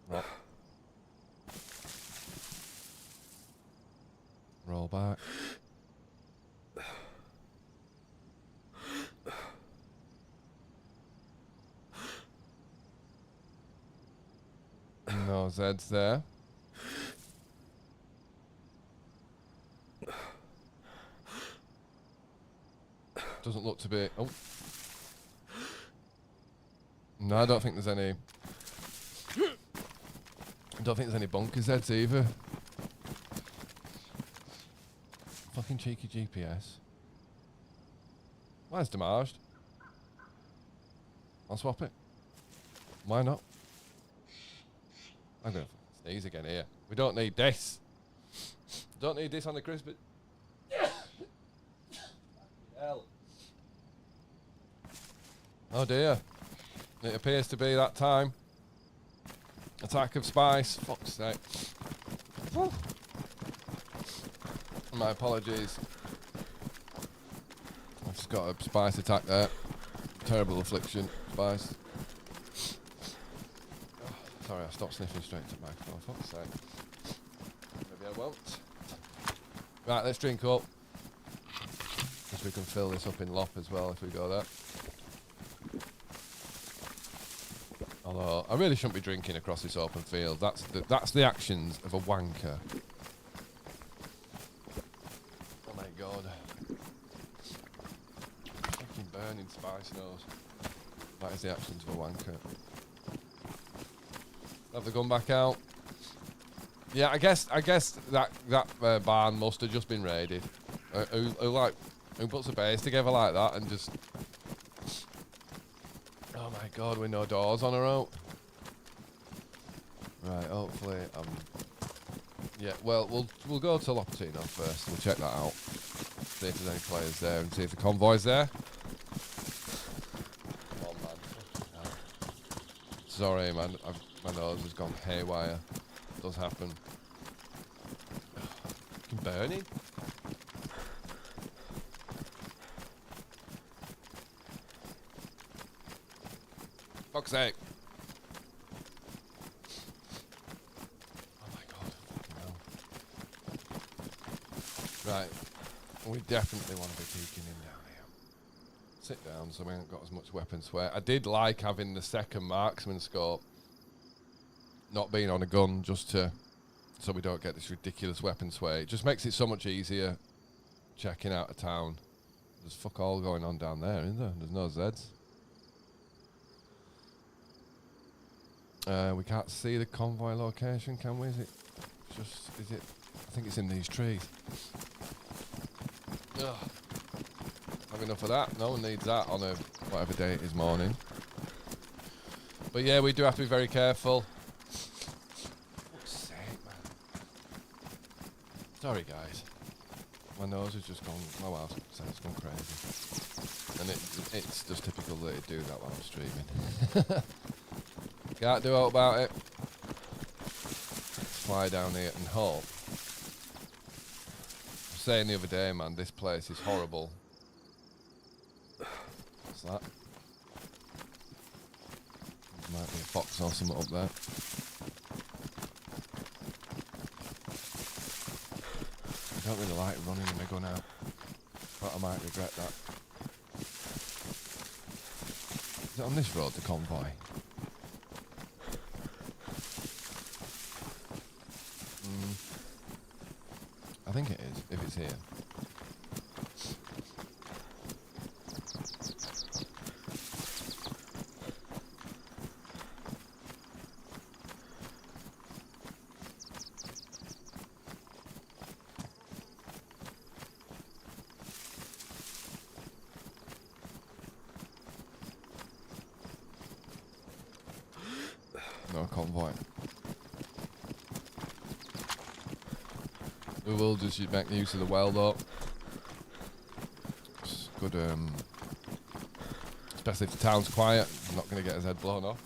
Right. Roll back. No Zeds there. Doesn't look to be... Oh. No, I don't think there's any... I don't think there's any bunker Zeds either. Fucking cheeky GPS. Where's damaged? I'll swap it. Why not? I'm going to sneeze again here. We don't need this. Don't need this on the Christmas. Hell. Oh dear. It appears to be that time. Attack of spice. Fuck's sake. Woo. My apologies. I've just got a spice attack there. Terrible affliction. Spice. Sorry, I stopped sniffing straight to the microphone. Fuck's sake. Maybe I won't. Right, let's drink up. Because we can fill this up in lop as well if we go there. Although, I really shouldn't be drinking across this open field. That's the actions of a wanker. Oh my god. Fucking burning spice nose. That is the actions of a wanker. Have the gun back out. Yeah, I guess that barn must have just been raided. Who puts a base together like that and just... Oh my god, with no doors on her out. Right, hopefully yeah, well we'll go to Lopatino first. We'll check that out. See if there's any players there and see if the convoy's there. Come on, man. Sorry, man. My nose has gone haywire. It does happen. Fucking burning. Fuck's sake. Oh my god. Fucking hell. Right. We definitely want to be peeking in down here. Sit down so we haven't got as much weapon sweat. I did like having the second marksman scope. Not being on a gun just to... so we don't get this ridiculous weapon sway. It just makes it so much easier checking out a town. There's fuck all going on down there, isn't there? There's no Zeds. We can't see the convoy location, can we? Is it? I think it's in these trees. Ugh. Have enough of that. No one needs that on a whatever day it is morning. But yeah, we do have to be very careful. Fuck's sake, man. Sorry, guys. My nose has just gone. Oh well, it's gone crazy. And it's just typical that it do that while I'm streaming. Can't do all about it. Fly down here and hope. I was saying the other day, man, this place is horrible. What's that? Might be a fox or something up there. I don't really like running my gun out, but I might regret that. Is it on this road, the convoy? I think it is, if it's here. No convoy. We will just make use of the well though. It's good, especially if the town's quiet. I'm not going to get his head blown off.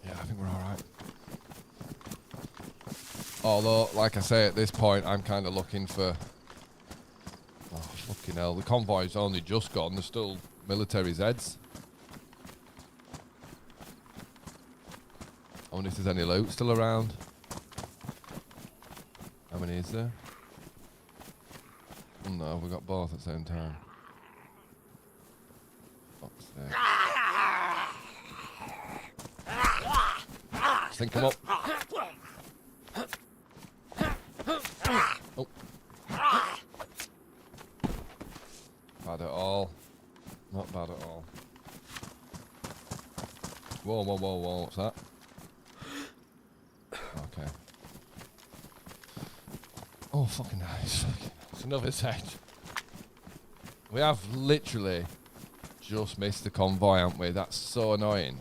Yeah, I think we're alright. Although, like I say, at this point, I'm kind of looking for... oh, fucking hell. The convoy's only just gone. There's still military Zeds. I wonder if there's any loot still around. How many is there? Oh, no, we got both at the same time. Fuck's sake. Think them up. Oh. Bad at all. Not bad at all. Whoa, whoa, whoa, whoa. What's that? Okay. Oh, fucking nice. It's another set. We have literally just missed the convoy, haven't we? That's so annoying.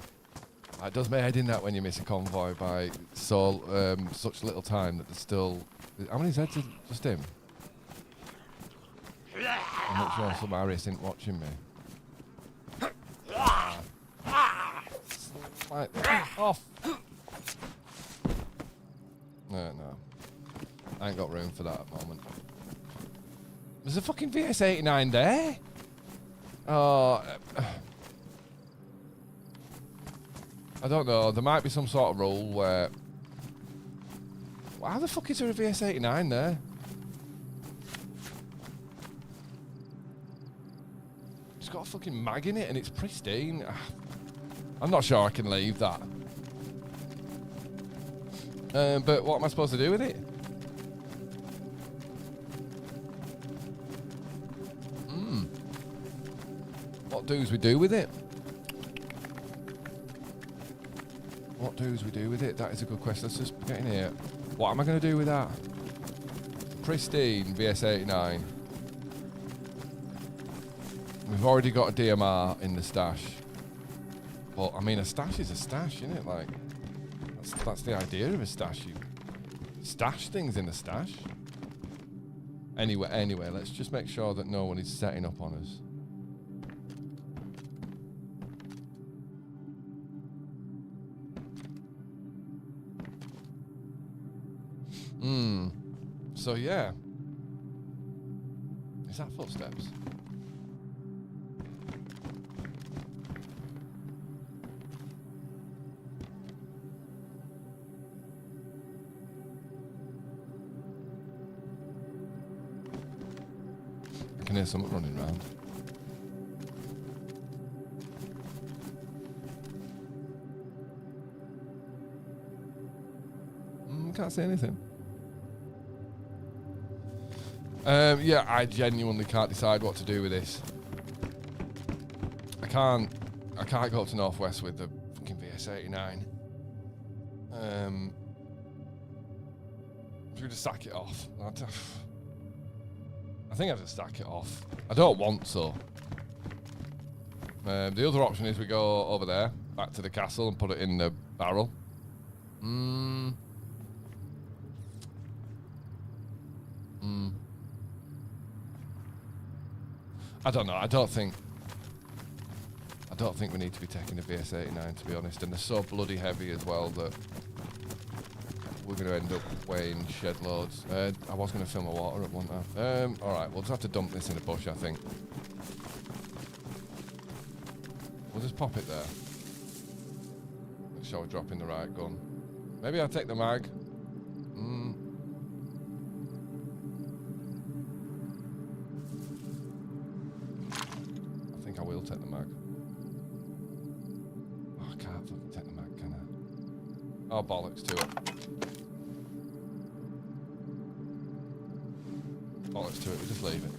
It does my head in that when you miss a convoy by so such little time that there's still... how many Zeds is just him? I'm not sure some Harris isn't watching me. Off! No. I ain't got room for that at the moment. There's a fucking VS-89 there? Oh... I don't know. There might be some sort of rule where... how the fuck is there a VS-89 there? It's got a fucking mag in it and it's pristine. I'm not sure I can leave that. But what am I supposed to do with it? What do's we do with it? What do's we do with it? That is a good question. Let's just get in here. What am I going to do with that? Pristine VS-89. We've already got a DMR in the stash. But, I mean, a stash is a stash, isn't it? Like, that's the idea of a stash. You stash things in a stash. Anyway, let's just make sure that no one is setting up on us. So yeah. Is that footsteps? I can hear someone running around. Can't see anything. Yeah, I genuinely can't decide what to do with this. I can't go up to Northwest with the fucking VS-89. Should we just sack it off? I think I have to sack it off. I don't want to. The other option is we go over there, back to the castle, and put it in the barrel. I don't know. I don't think we need to be taking the VS-89, to be honest. And they're so bloody heavy as well that we're going to end up weighing shed loads. I was going to fill my water at one time. All right, we'll just have to dump this in a bush, I think. We'll just pop it there. Make sure we're dropping the right gun. Maybe I'll take the mag. I will take the mag. Oh, I can't fucking take the mag, can I? Oh, bollocks to it. Bollocks to it, we just leave it.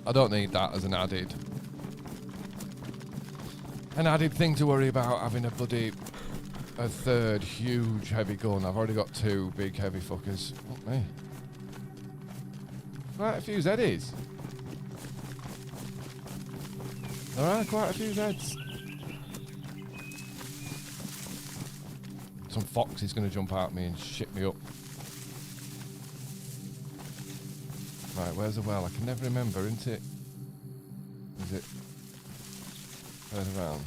I don't need that as an added thing to worry about, having a third huge heavy gun. I've already got two big heavy fuckers. Fuck me. Right, a few Zeddies. There are quite a few Zeds. Some fox is going to jump out at me and shit me up. Right, where's the well? I can never remember, isn't it? Is it further around?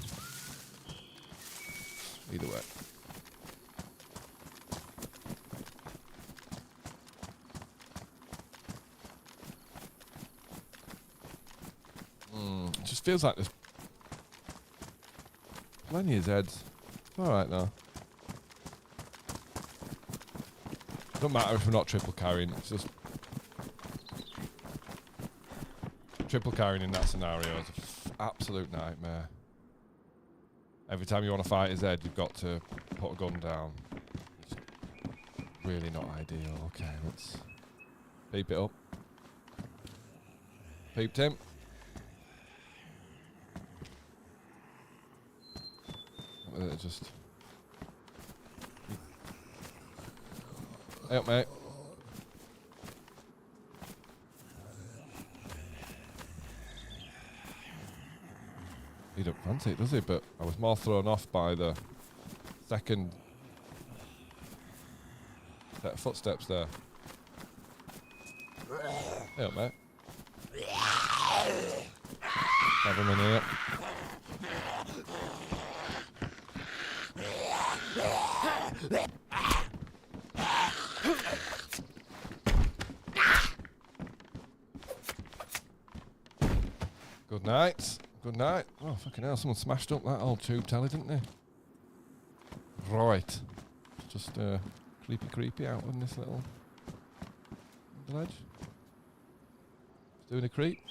Either way. It just feels like there's plenty of Zeds. It's alright though. Don't matter if we're not triple carrying, it's just triple carrying in that scenario is an absolute nightmare. Every time you want to fight a Zed, you've got to put a gun down. It's really not ideal. Okay, let's peep it up. Peeped him. Just hey up, mate. He don't fancy it, does he? But I was more thrown off by the second set of footsteps there. Hey up, mate. Have him in here. Good night. Good night. Oh, fucking hell, someone smashed up that old tube telly, didn't they? Right. Just creepy out on this little ledge. Doing a creep.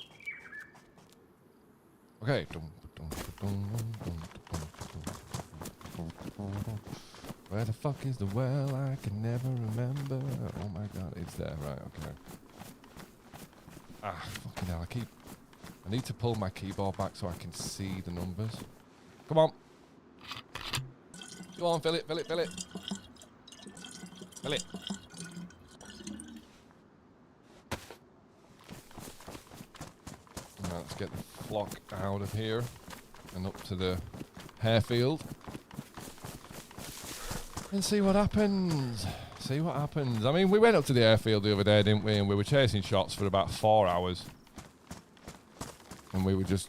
Okay. Where the fuck is the well? I can never remember. Oh my god, it's there. Right, okay. Ah, fucking hell, I need to pull my keyboard back so I can see the numbers. Come on. Go on, fill it. Fill it. Right, let's get the flock out of here and up to the airfield. And see what happens. I mean, we went up to the airfield the other day, didn't we? And we were chasing shots for about 4 hours. And we were just...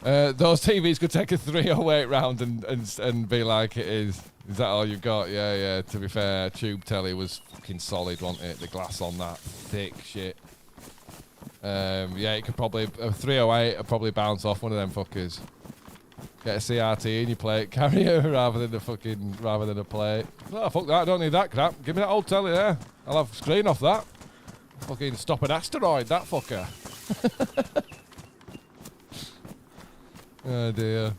those TVs could take a 308 round and be like it is. Is that all you've got? Yeah, yeah. To be fair, tube telly was fucking solid, wasn't it? The glass on that, thick shit. Yeah, it could probably, a 308 would probably bounce off one of them fuckers. Get a CRT in your plate carrier rather than a plate. Oh, fuck that, I don't need that crap. Give me that old telly there. I'll have screen off that. Fucking stop an asteroid, that fucker. Oh dear.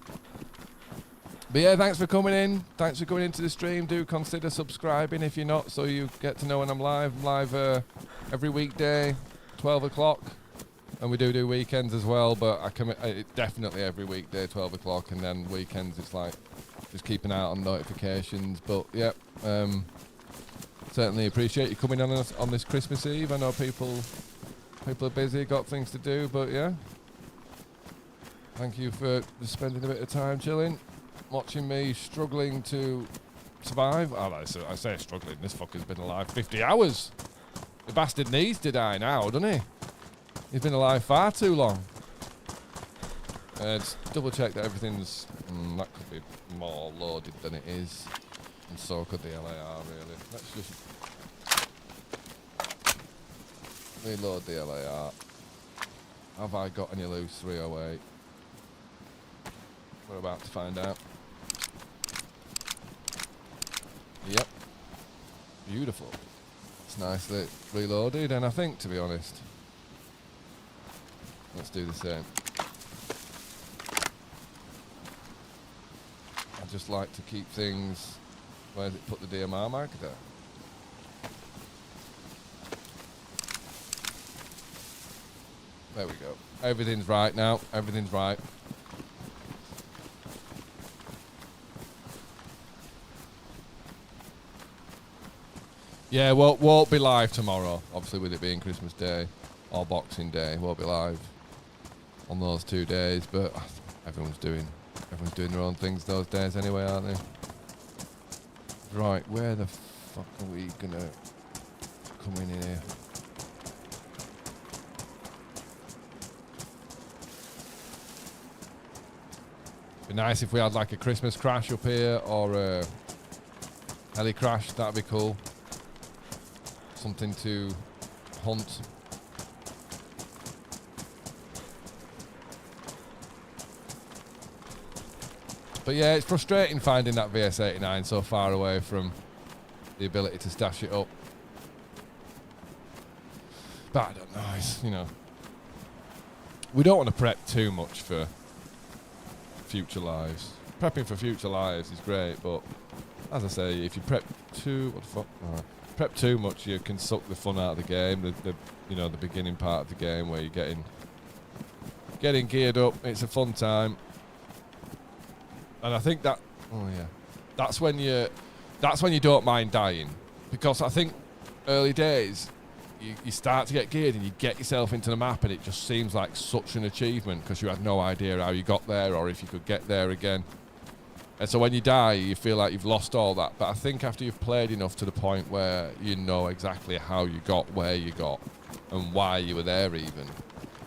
But yeah, thanks for coming in. Thanks for coming into the stream. Do consider subscribing if you're not, so you get to know when I'm live. I'm live every weekday, 12 o'clock. And we do weekends as well, but I commit definitely every weekday, 12 o'clock, and then weekends it's like just keeping out on notifications. But yeah, certainly appreciate you coming on this Christmas Eve. I know people are busy, got things to do, but yeah, thank you for just spending a bit of time chilling, watching me struggling to survive. Oh, I say struggling. This fucker's been alive 50 hours. The bastard needs to die now, doesn't he? He's been alive far too long. Just double check that everything's... that could be more loaded than it is. And so could the LAR, really. Let's just... reload the LAR. Have I got any loose 308? We're about to find out. Yep. Beautiful. It's nicely reloaded, and I think, to be honest... let's do the same. I just like to keep things... where's it put the DMR marker there? There we go. Everything's right now. Everything's right. Yeah, won't be live tomorrow. Obviously, with it being Christmas Day or Boxing Day, won't be live on those 2 days, but everyone's doing their own things those days anyway, aren't they? Right, where the fuck are we gonna come in here? Be nice if we had like a Christmas crash up here or a heli crash. That'd be cool. Something to hunt. But yeah, it's frustrating finding that VS89 so far away from the ability to stash it up. But I don't know, it's, you know, we don't want to prep too much for future lives. Prepping for future lives is great, but as I say, if you prep too much, you can suck the fun out of the game. The beginning part of the game where you're getting geared up. It's a fun time. And I think that's when you don't mind dying, because I think early days you start to get geared and you get yourself into the map and it just seems like such an achievement because you had no idea how you got there or if you could get there again. And so when you die, you feel like you've lost all that. But I think after you've played enough to the point where you know exactly how you got where you got and why you were there even,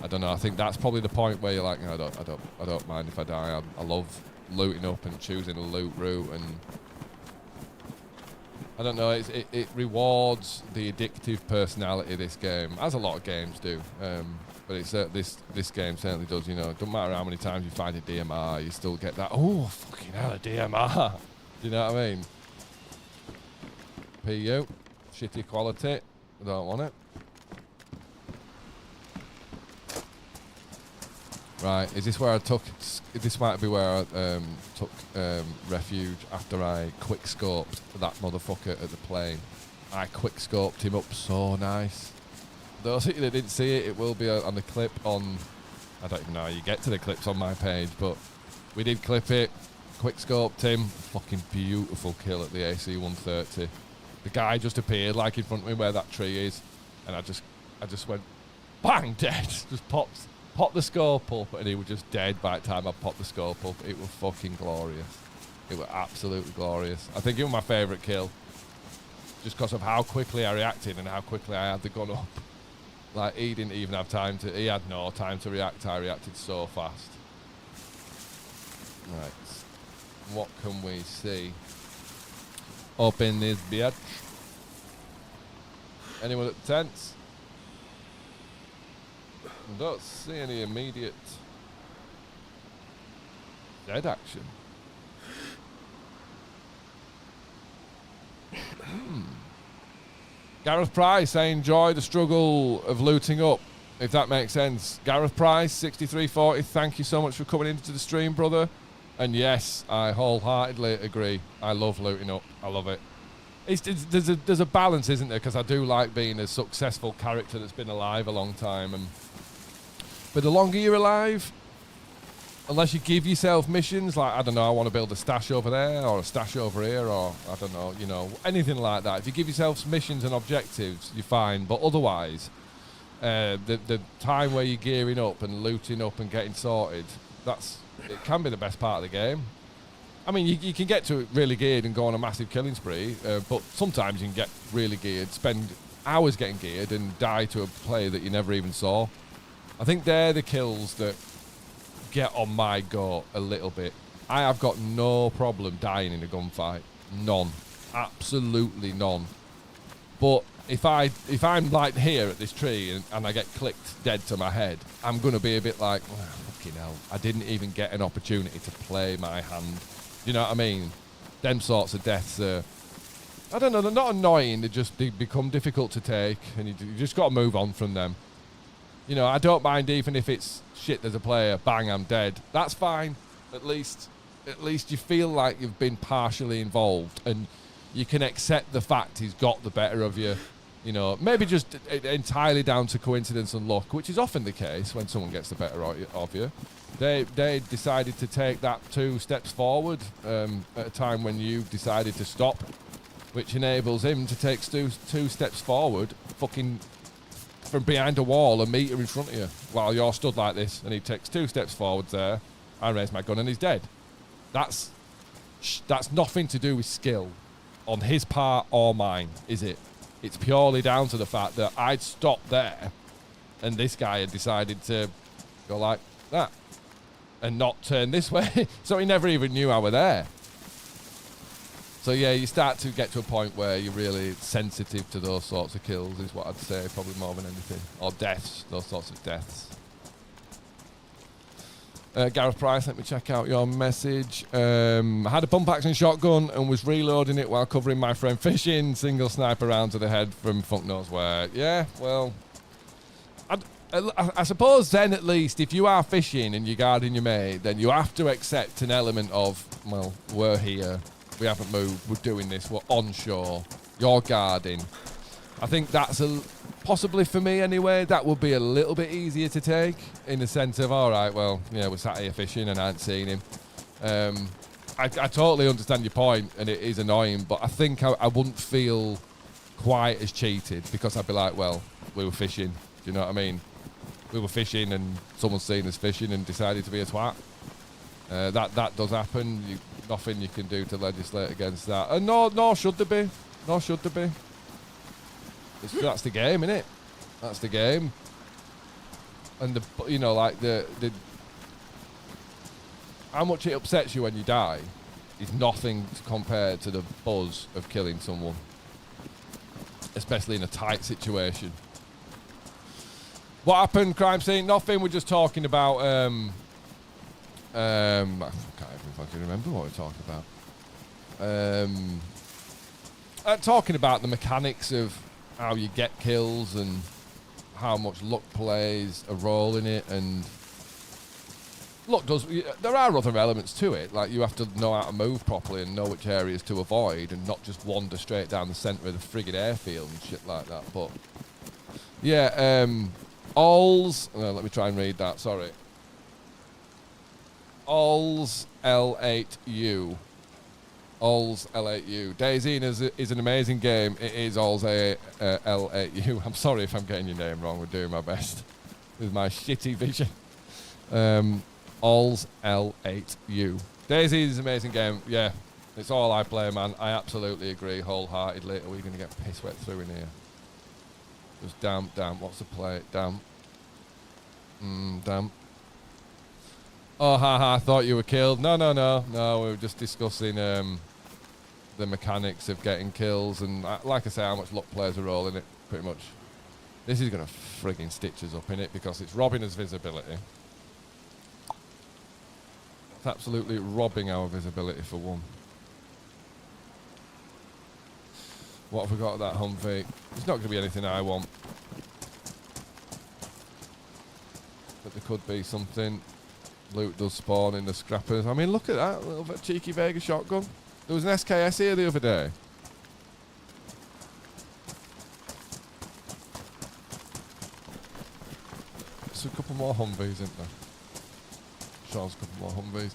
I don't know. I think that's probably the point where you're like, no, I don't mind if I die. I love looting up and choosing a loot route, and I don't know, it rewards the addictive personality of this game, as a lot of games do, but it's this game certainly does. You know, it doesn't matter how many times you find a DMR, you still get that, oh fucking hell, a DMR. Do you know what I mean? PU, shitty quality, I don't want it. Right, is this where I took... This might be where I took refuge after I quick-scoped that motherfucker at the plane. I quick-scoped him up so nice. Those of you that didn't see it, it will be on the clip on... I don't even know how you get to the clips on my page, but we did clip it, quick-scoped him. Fucking beautiful kill at the AC-130. The guy just appeared like in front of me where that tree is, and I just went, bang, dead. Just popped the scope up, and he was just dead by the time I popped the scope up. It was fucking glorious. It was absolutely glorious. I think it was my favourite kill, just because of how quickly I reacted and how quickly I had the gun up. Like, he didn't even have time to... He had no time to react. I reacted so fast. Right. What can we see? up in this bitch. Anyone at the tents? I don't see any immediate dead action. Gareth Price, I enjoy the struggle of looting up, if that makes sense. Gareth Price, 6340, thank you so much for coming into the stream, brother. And yes, I wholeheartedly agree. I love looting up. I love it. There's a balance, isn't there? Because I do like being a successful character that's been alive a long time. But the longer you're alive, unless you give yourself missions, like, I don't know, I want to build a stash over there, or a stash over here, or, I don't know, you know, anything like that. If you give yourself missions and objectives, you're fine. But otherwise, the time where you're gearing up and looting up and getting sorted, it can be the best part of the game. I mean, you can get to it really geared and go on a massive killing spree, but sometimes you can get really geared, spend hours getting geared, and die to a player that you never even saw. I think they're the kills that get on my goat a little bit. I have got no problem dying in a gunfight. None. Absolutely none. But if I'm like here at this tree and I get clicked dead to my head, I'm going to be a bit like, oh, fucking hell, I didn't even get an opportunity to play my hand. You know what I mean? Them sorts of deaths are, I don't know, they're not annoying, they become difficult to take, and you just got to move on from them. You know, I don't mind even if it's shit, there's a player, bang, I'm dead. That's fine. At least you feel like you've been partially involved, and you can accept the fact he's got the better of you. You know, maybe just entirely down to coincidence and luck, which is often the case when someone gets the better of you. They decided to take that 2 steps forward at a time when you decided to stop, which enables him to take 2 steps forward, fucking from behind a wall, a metre in front of you, while you're stood like this, and he takes 2 steps forward there. I raise my gun and he's dead. That's nothing to do with skill on his part or mine, is it? It's purely down to the fact that I'd stopped there and this guy had decided to go like that and not turn this way. So he never even knew I were there. So yeah, you start to get to a point where you're really sensitive to those sorts of kills, is what I'd say, probably more than anything. Or deaths, those sorts of deaths. Gareth Price, let me check out your message. I had a pump action shotgun and was reloading it while covering my friend fishing. Single sniper round to the head from fuck knows where. Yeah, well, I suppose then at least if you are fishing and you're guarding your mate, then you have to accept an element of, well, we're here, we haven't moved, we're doing this, we're on shore, you're guarding. I think that's possibly for me anyway, that would be a little bit easier to take, in the sense of, all right, well, yeah, we're sat here fishing and I ain't seen him. I totally understand your point, and it is annoying, but I think I wouldn't feel quite as cheated, because I'd be like, well, we were fishing, do you know what I mean? We were fishing and someone's seen us fishing and decided to be a twat. That does happen. Nothing you can do to legislate against that. And nor should there be. Nor should there be. That's the game, innit? That's the game. And you know, like the how much it upsets you when you die is nothing compared to the buzz of killing someone, especially in a tight situation. What happened, crime scene? Nothing. We're just talking about. I can't even fucking remember what we're talking about. Talking about the mechanics of how you get kills and how much luck plays a role in it, and luck does. There are other elements to it, like you have to know how to move properly and know which areas to avoid, and not just wander straight down the centre of the friggin' airfield and shit like that. But yeah, Alls. Let me try and read that. Sorry. Alls L8U. Alls L8U. DayZ is an amazing game. It is Alls L8U. I'm sorry if I'm getting your name wrong. We're doing my best with my shitty vision. Alls L8U. DayZ is an amazing game. Yeah, it's all I play, man. I absolutely agree wholeheartedly. Are we going to get piss wet through in here? Just damn. What's the play? Damn. Damn. Oh, haha, I thought you were killed. No. We were just discussing the mechanics of getting kills, and like I say, how much luck plays a role in it, pretty much. This is going to frigging stitch us up in it because it's robbing us visibility. It's absolutely robbing our visibility for one. What have we got at that Humvee? It's not going to be anything I want. But there could be something. Loot does spawn in the scrappers. I mean, look at that little bit cheeky Vega shotgun. There was an SKS here the other day. There's a couple more Humvees, isn't there? Sure, there's a couple more Humvees.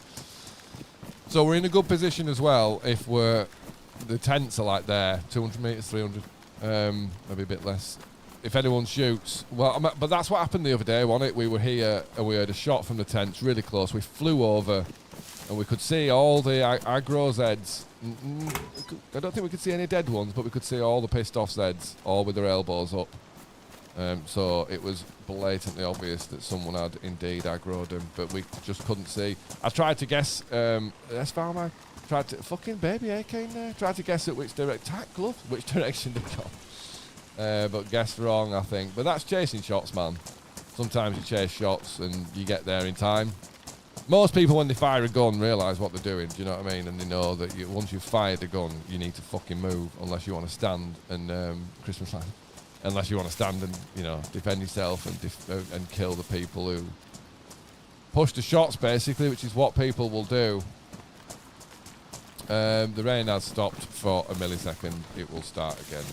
So we're in a good position as well if we're... The tents are like there, 200 metres, 300, maybe a bit less. If anyone shoots, well, but that's what happened the other day, wasn't it? We were here and we heard a shot from the tents really close. We flew over and we could see all the aggro Zeds. I don't think we could see any dead ones, but we could see all the pissed off Zeds, all with their elbows up. So it was blatantly obvious that someone had indeed aggroed him, but we just couldn't see. I tried to guess, that's far man. Tried to fucking baby AK in there. Tried to guess at which direction they go. But guessed wrong, I think. But that's chasing shots, man. Sometimes you chase shots and you get there in time. Most people, when they fire a gun, realise what they're doing. Do you know what I mean? And they know that once you've fired a gun, you need to fucking move, unless you want to stand and Christmas line. Unless you want to stand and defend yourself and kill the people who push the shots, basically, which is what people will do. The rain has stopped for a millisecond. It will start again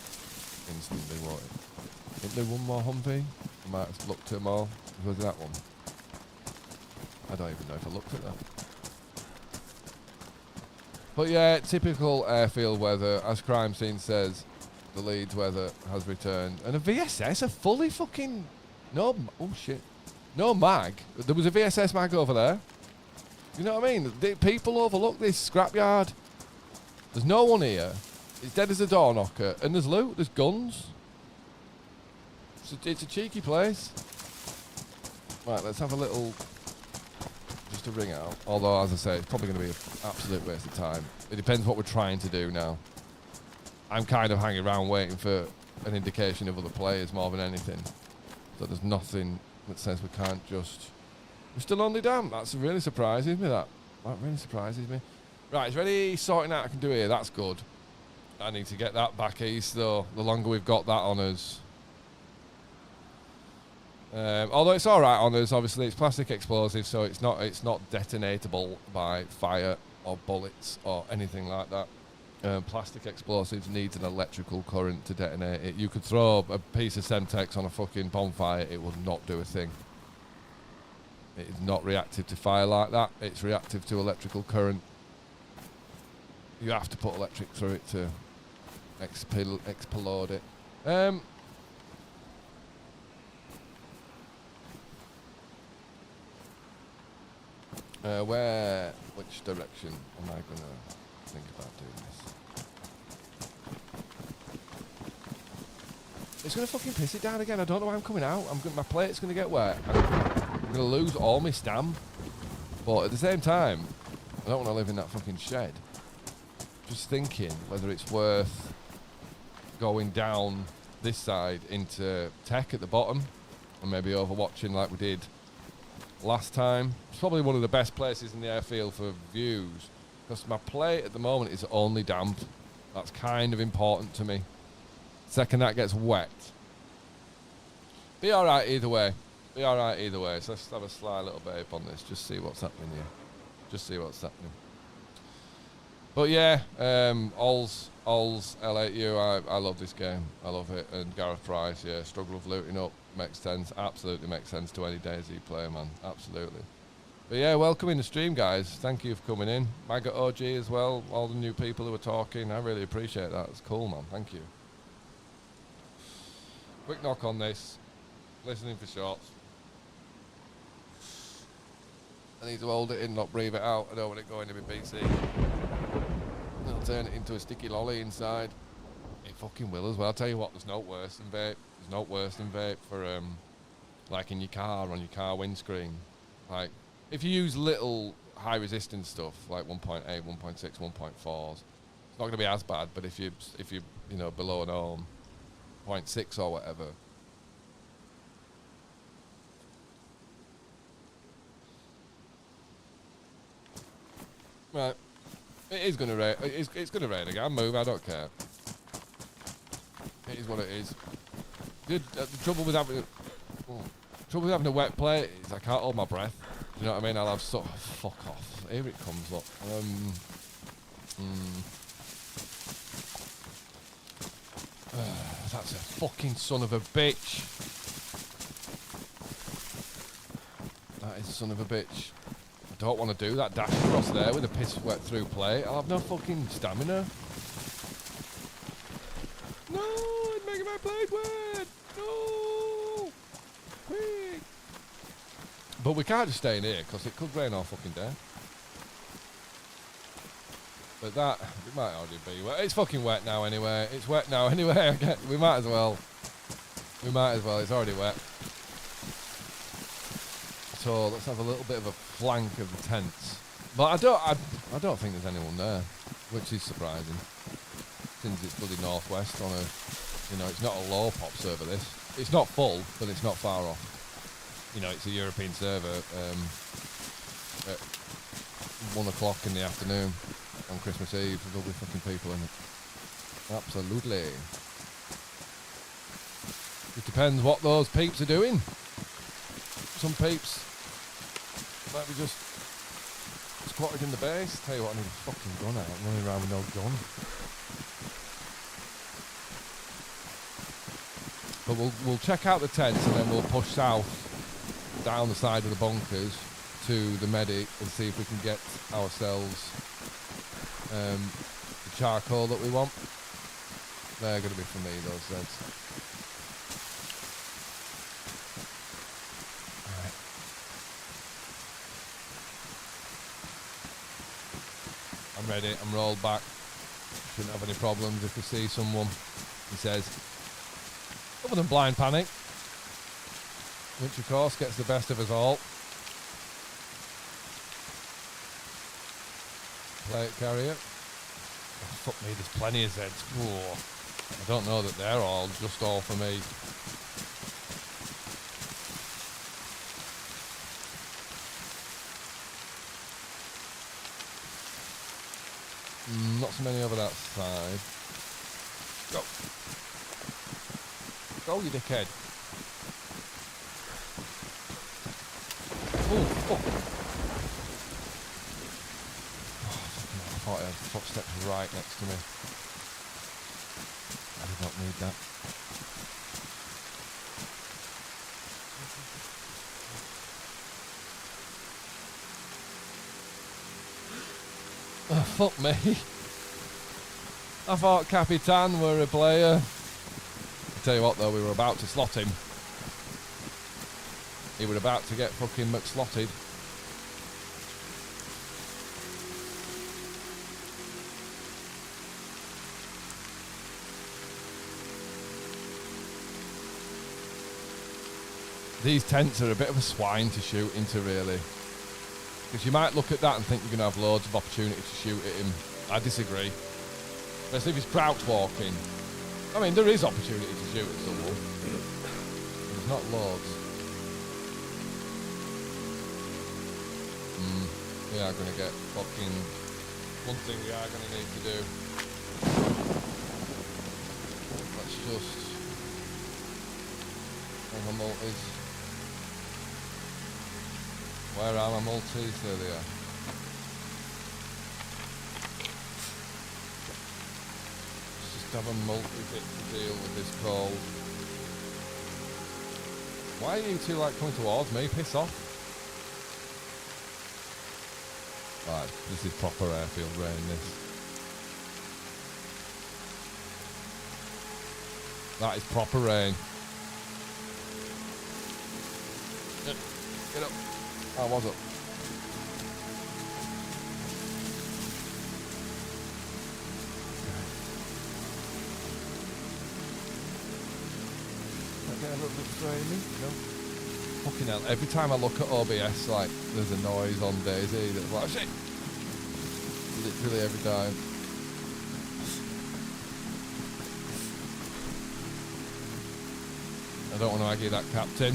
instantly, won't it? Isn't there one more Humvee? I might have looked at them all. Was that one? I don't even know if I looked at that. But yeah, typical airfield weather. As Crime Scene says, the Leeds weather has returned. And a VSS, a fully fucking... No... Oh, shit. No mag. There was a VSS mag over there. You know what I mean? People overlook this scrapyard. There's no one here. It's dead as a door knocker. And there's loot. There's guns. It's a cheeky place. Right, let's have a little... Just to ring out. Although, as I say, it's probably going to be an absolute waste of time. It depends what we're trying to do now. I'm kind of hanging around waiting for an indication of other players more than anything. So there's nothing that says we can't just... We're still only down. That really surprises me, that. That really surprises me. Right, it's ready. Sorting out I can do here. That's good. I need to get that back east, though. The longer we've got that on us. Although it's all right on us, obviously. It's plastic explosive, so it's not detonatable by fire or bullets or anything like that. Plastic explosives needs an electrical current to detonate it. You could throw a piece of Semtex on a fucking bonfire. It would not do a thing. It is not reactive to fire like that. It's reactive to electrical current. You have to put electric through it to explode it. Which direction am I going to think about doing this? It's going to fucking piss it down again. I don't know why I'm coming out. My plate's going to get wet. I'm going to lose all my stam. But at the same time, I don't want to live in that fucking shed. Just thinking whether it's worth going down this side into tech at the bottom and maybe overwatching like we did last time. It's probably one of the best places in the airfield for views because my plate at the moment is only damp. That's kind of important to me. Second that gets wet. Be alright either way. Be alright either way. So let's have a sly little babe on this. Just see what's happening here. Just see what's happening. But yeah, Ols L8U, I love this game. I love it. And Gareth Price, yeah, struggle of looting up. Makes sense. Absolutely makes sense to any DayZ player, man. Absolutely. But yeah, welcome in the stream, guys. Thank you for coming in. Maggot OG as well. All the new people who are talking. I really appreciate that. It's cool, man. Thank you. Quick knock on this. Listening for shots. I need to hold it in, not breathe it out. I don't want it going to my PC. I'll turn it into a sticky lolly inside. It fucking will as well. I'll tell you what, there's no worse than vape. There's no worse than vape for, like in your car, on your car windscreen. Like, if you use little high resistance stuff, like 1.8, 1.6, 1.4s, it's not going to be as bad, but if you you know, below norm, 0.6 or whatever. Right, it is going to rain. It's going to rain again. Move, I don't care. It is what it is. Dude, the trouble with having a wet plate is I can't hold my breath. You know what I mean? I'll have fuck off. Here it comes up. That's a fucking son of a bitch. That is a son of a bitch. I don't want to do that dash across there with a piss wet through plate. I'll have no fucking stamina. No, it's making my plate wet. No, quick. But we can't just stay in here because it could rain all fucking day. But it might already be wet. It's fucking wet now anyway. It's wet now anyway. We might as well. It's already wet. So let's have a little bit of a flank of the tents. But I don't think there's anyone there, which is surprising. Since it's bloody northwest on a, you know, it's not a low pop server this. It's not full, but it's not far off. You know, it's a European server at 1 o'clock in the afternoon on Christmas Eve. There'll be fucking people in it. Absolutely. It depends what those peeps are doing. Some peeps might be just squatted in the base. Tell you what, I need a fucking gun out. I'm running around with no gun. But we'll check out the tents and then we'll push south down the side of the bunkers to the medic and see if we can get ourselves the charcoal that we want. They're going to be for me, those Zeds. Alright. I'm ready, I'm rolled back. Shouldn't have any problems if we see someone, he says. Other than blind panic, which of course gets the best of us all. Plate carrier. Oh, fuck me, there's plenty of Zeds. Whoa. I don't know that they're just all for me. Not so many over that side. Go. Go, you dickhead. Oh, fuck. I thought I had footsteps right next to me. I did not need that. Oh, fuck me. I thought Capitan were a player. I tell you what though, we were about to slot him. He were about to get fucking McSlotted. These tents are a bit of a swine to shoot into, really. Because you might look at that and think you're going to have loads of opportunity to shoot at him. I disagree. Especially if he's crouch walking. I mean, there is opportunity to shoot at someone. There's not loads. We are going to get fucking... One thing we are going to need to do. Let's just... Where are my multis? Where are my multis? There they are. Let's just have a multi-bit to deal with this cold. Why are you two like coming towards me? Piss off. Right, this is proper airfield rain, this. That is proper rain. Get up. I was up. That get a little bit framey? No. Fucking hell, every time I look at OBS, like, there's a noise on DayZ that's like, shit! Literally every time. don't want to argue that, Captain.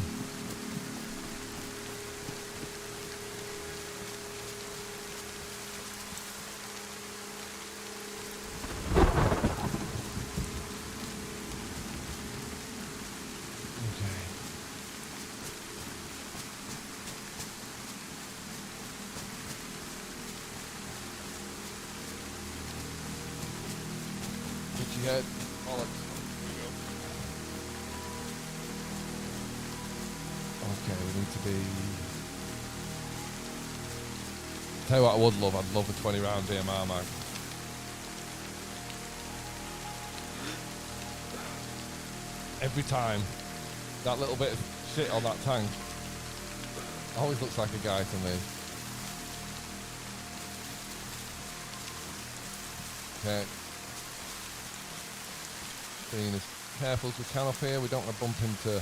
Head. Bollocks. Okay, we need to be... Tell you what I would love, I'd love a 20 round DMR mag. Every time, that little bit of shit on that tank always looks like a guy to me. Okay. Being as careful as we can up here, we don't want to bump into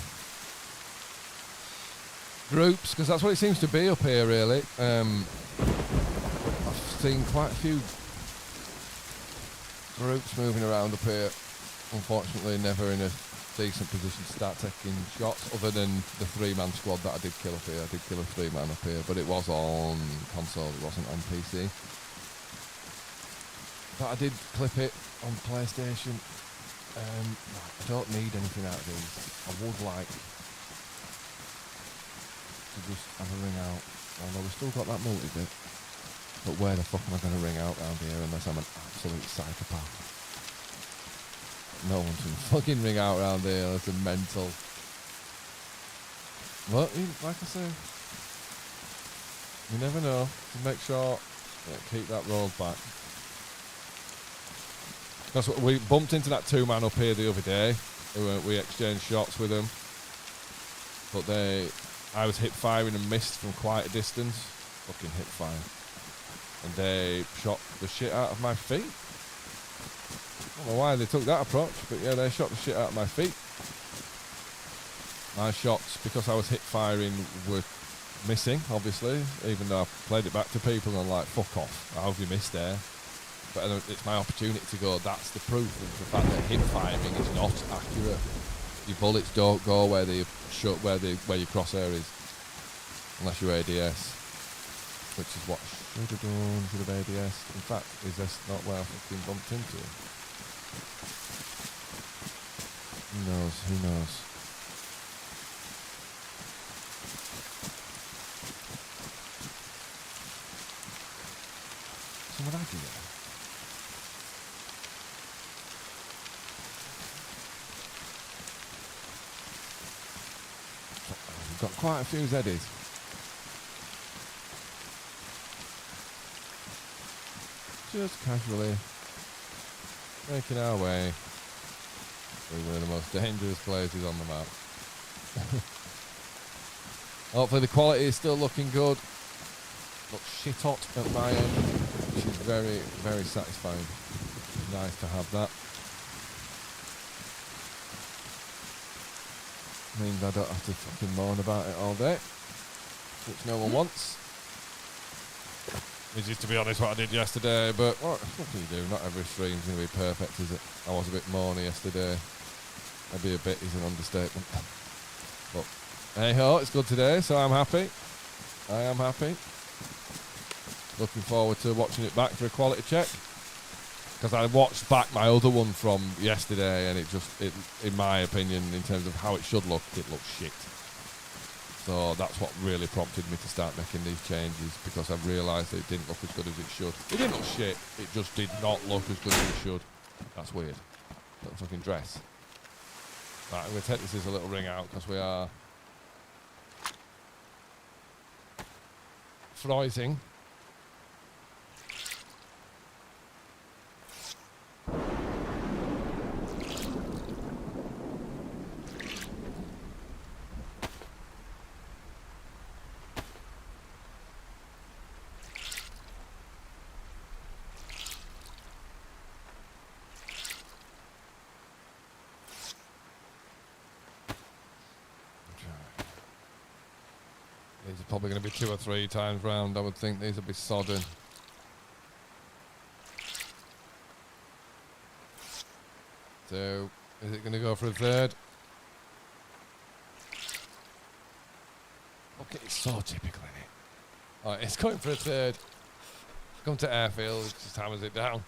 groups, because that's what it seems to be up here, really. I've seen quite a few groups moving around up here, unfortunately never in a decent position to start taking shots, other than the 3-man squad that I did kill up here. I did kill a 3-man up here, but it was on console, it wasn't on PC. But I did clip it on PlayStation. I don't need anything out of these. I would like to just have a ring out, although we've still got that multi bit. But where the fuck am I going to ring out round here unless I'm an absolute psychopath? No one can fucking ring out round here, that's a mental. Well, like I say, you never know. Just make sure, keep that rolled back. That's what we bumped into, that 2-man up here the other day. We exchanged shots with them, but I was hip firing and missed from quite a distance. Fucking hip fire, and they shot the shit out of my feet. I don't know why they took that approach, but yeah, they shot the shit out of my feet. My shots, because I was hip firing, were missing, obviously, even though I played it back to people and like, fuck off, how have you missed there? But it's my opportunity to go, that's the proof of the fact that hip firing is not accurate. Your bullets don't go where your crosshair is, unless you're ADS, which is what I should have done, should have ADS. In fact, is this not where I fucking bumped into him? Who knows, who knows? So what I do there? Got quite a few Zeddies. Just casually making our way through one of the most dangerous places on the map. Hopefully the quality is still looking good. Looks shit hot at my end, which is very, very satisfying. Nice to have that. Means I don't have to fucking moan about it all day, which no one wants. Which is, to be honest, what I did yesterday, but what can you do? Not every stream's going to be perfect, is it? I was a bit moany yesterday. Maybe a bit is an understatement. But hey ho, it's good today, so I'm happy. I am happy. Looking forward to watching it back for a quality check. Because I watched back my other one from yesterday, and it in my opinion, in terms of how it should look, it looks shit. So that's what really prompted me to start making these changes, because I realised that it didn't look as good as it should. It didn't look shit, it just did not look as good as it should. That's weird. Little fucking dress. Right, I'm going to take this as a little ring out, because we are freezing. These are probably going to be 2 or 3 times round. I would think these will be sodden. So, is it going to go for a third? So typical, isn't it? Alright, it's going for a third. Come to airfield, it just hammers it down.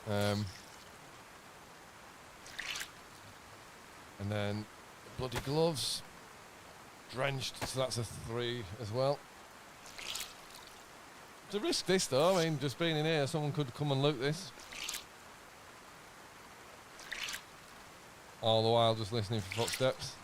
And then bloody gloves. Drenched, so that's a 3 as well. It's a risk this though, I mean, just being in here, someone could come and loot this. All the while just listening for footsteps.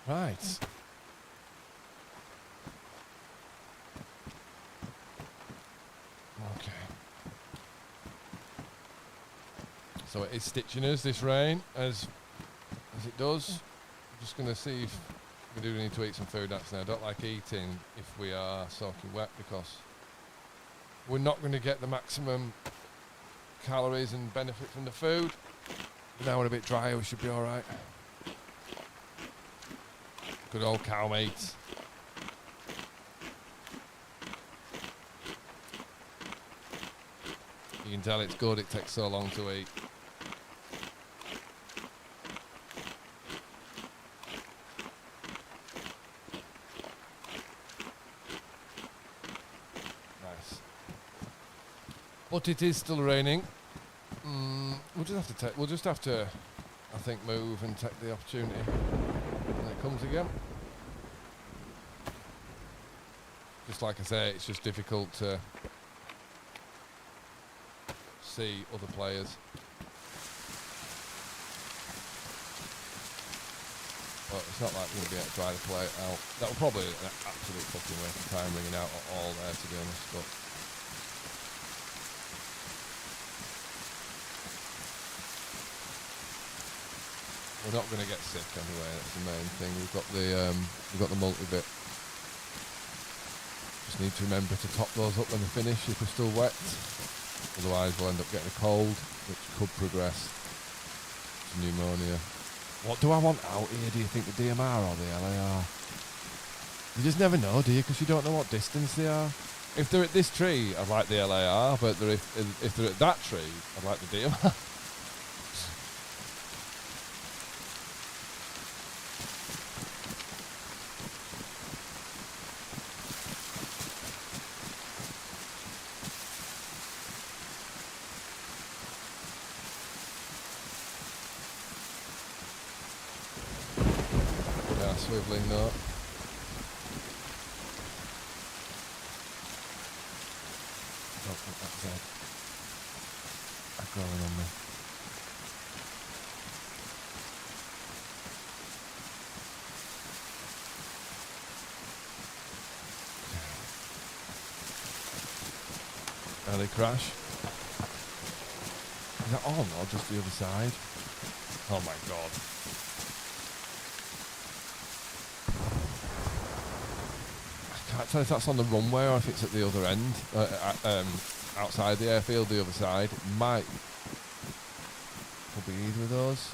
Right. Okay. So it is stitching us, this rain, as it does. I'm just going to see if we do need to eat some food actually. I don't like eating if we are soaking wet because we're not going to get the maximum calories and benefit from the food. But now we're a bit drier, we should be alright. Good old cow meat. You can tell it's good, it takes so long to eat. Nice. But it is still raining. We'll just have to, I think, move and take the opportunity when it comes again. Just like I say, it's just difficult to see other players. But it's not like we're going to be able to try to play it out. That will probably be an absolute fucking waste of time ringing out all there, to be honest. But we're not going to get sick anyway. That's the main thing. We've got the multi-bit. Just need to remember to top those up when they finish if we're still wet. Otherwise we'll end up getting a cold, which could progress to pneumonia. What do I want out here? Do you think the DMR or the LAR? You just never know, do you? Because you don't know what distance they are. If they're at this tree, I'd like the LAR, but if they're at that tree, I'd like the DMR. Swiveling though. Don't put that dead. They're growing on me. Early crash. Is that on or just the other side? Oh my god. I can't tell if that's on the runway or if it's at the other end, outside the airfield, the other side. Could be either of those.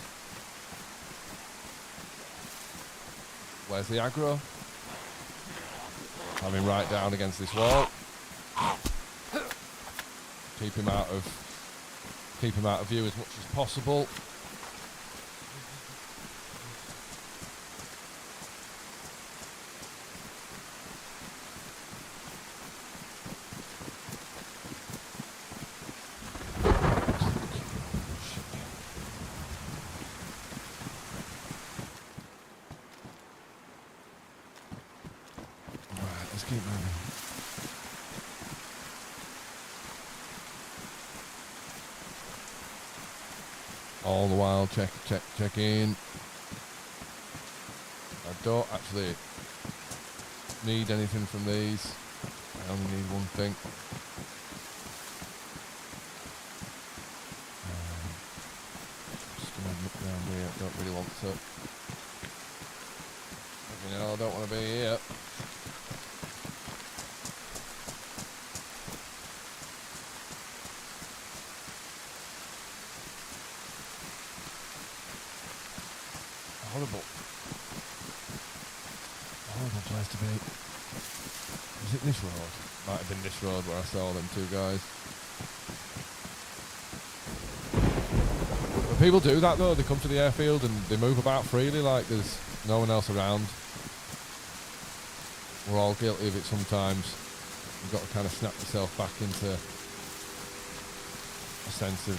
Where's the aggro? Having right down against this wall. Keep him out of view as much as possible. All the while, check in. I don't actually need anything from these. I only need one thing. Just gonna look around here. Don't really want to. You know, I don't want to be here. Horrible place to be. There's Is it this road? Might have been this road where I saw them two guys. But people do that though, they come to the airfield and they move about freely like there's no one else around. We're all guilty of it sometimes. You've got to kind of snap yourself back into a sense of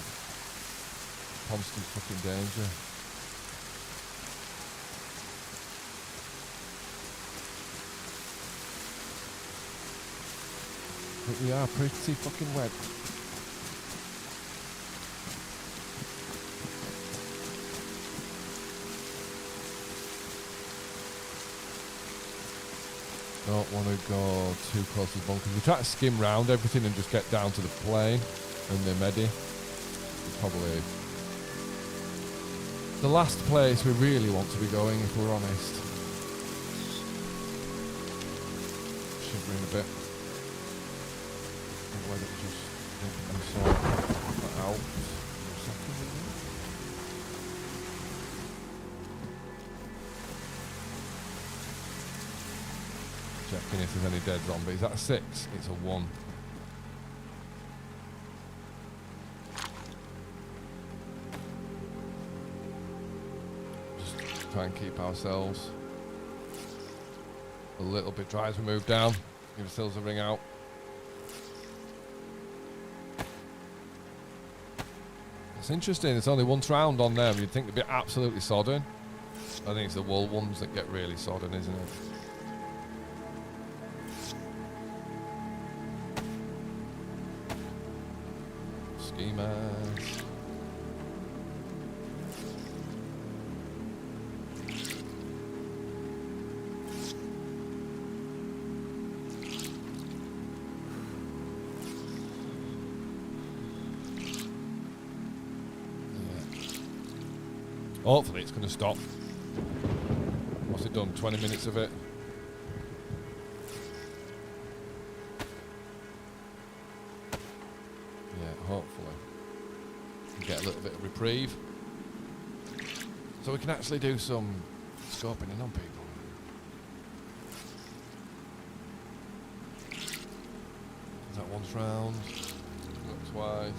constant fucking danger. But we are pretty fucking wet. Don't want to go too close to the bunkers. We try to skim round everything and just get down to the plane and the medi. Probably the last place we really want to be going, if we're honest. Shivering a bit. Why don't we just sort that out for a second? Checking if there's any dead zombies. Is that a 6? It's a 1. Just try and keep ourselves a little bit dry as we move down. Give ourselves a ring out. It's interesting, it's only one round on them. You'd think they'd be absolutely sodden. I think it's the wool ones that get really sodden, isn't it? Schemas. Hopefully it's going to stop. What's it done? 20 minutes of it? Yeah, hopefully. Get a little bit of reprieve. So we can actually do some scoping in on people. Is that once round? Look twice.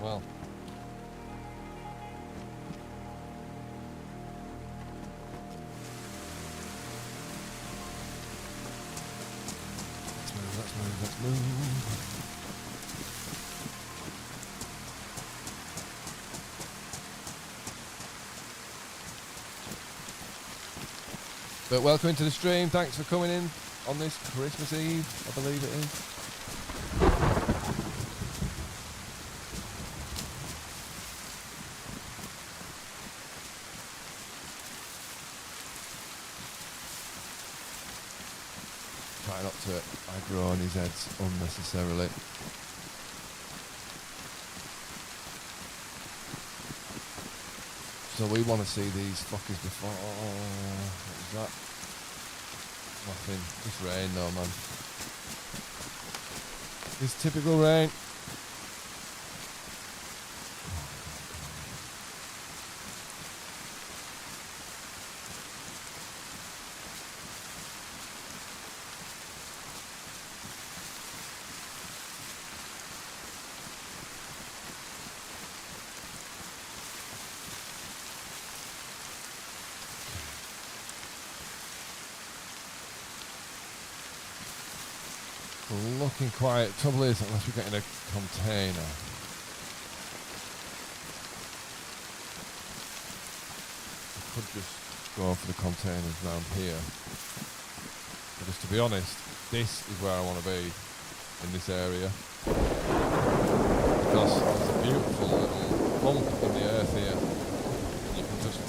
Well, let's move. But welcome into the stream. Thanks for coming in on this Christmas Eve, I believe it is. Try not to aggro on his heads unnecessarily. So we want to see these fuckers before. What was that? Nothing. Just rain though, man. It's typical rain. Looking quiet. Trouble is, unless we're getting a container. I could just go for the containers around here. But just to be honest, this is where I want to be, in this area. Because there's a beautiful little bump in the earth here. You can just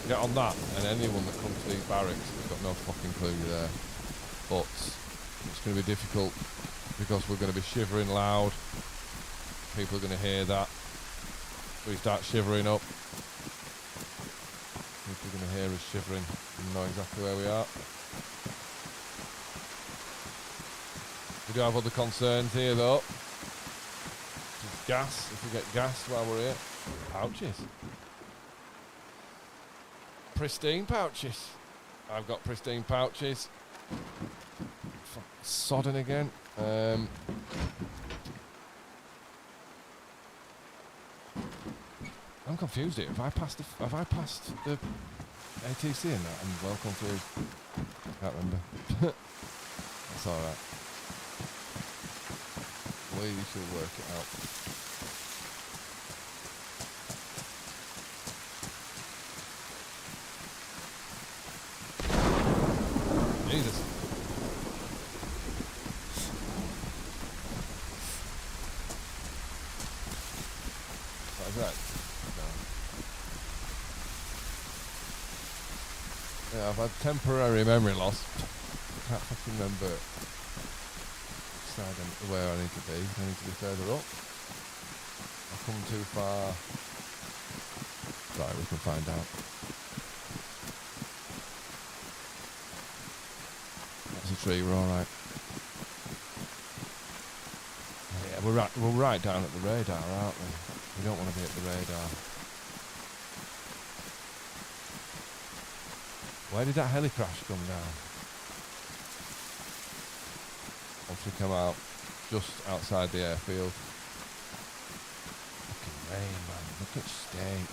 get on that, and anyone that comes to these barracks has got no fucking clue you're there. But it's going to be difficult because we're going to be shivering loud. People are going to hear that. We start shivering up. People are going to hear us shivering and know exactly where we are. We do have other concerns here though. Just gas, if we get gas while we're here. Pouches. Pristine pouches. I've got pristine pouches. Sodden again. I'm confused here. Have I passed the ATC in that? I'm well confused. Can't remember. That's alright. We should work it out. Jesus. That's right. Yeah, I've had temporary memory loss. I can't fucking remember where I need to be. I need to be further up. I've come too far. Right, we can find out. That's a tree, we're alright. Yeah, we're right down at the radar, aren't we? We don't want to be at the radar. Where did that heli crash come down? Once we come out just outside the airfield. Fucking rain, man. Look at state.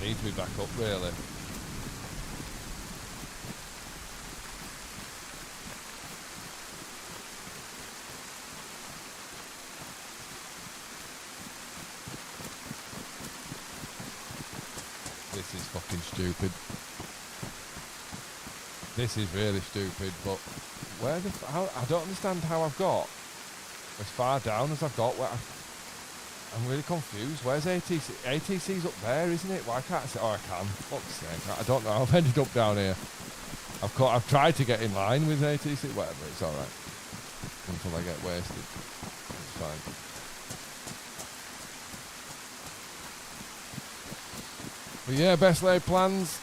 Need to be back up really. This is fucking stupid. This is really stupid, but where the how I don't understand how I've got as far down as I've got. I'm really confused. Where's ATC? ATC's up there, isn't it? Why can't I say? Oh, I can. Fuck's sake. I don't know. I've ended up down here. I've tried to get in line with ATC. Whatever. It's all right. Until I get wasted. It's fine. But yeah, best laid plans.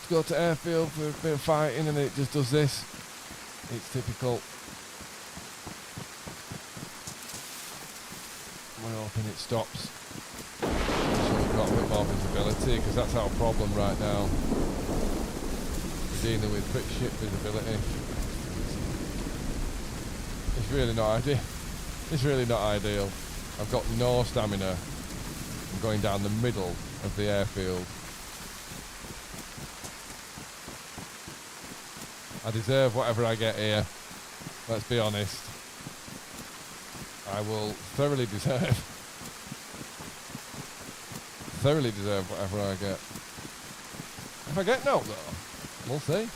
To go to airfield for a bit of fighting, and it just does this. It's typical. We're hoping it stops. So we've got a bit more visibility, because that's our problem right now. We're dealing with pretty shit visibility. It's really not ideal. It's really not ideal. I've got no stamina. I'm going down the middle of the airfield. I deserve whatever I get here. Let's be honest. I will thoroughly deserve whatever I get. If I get no though, we'll see.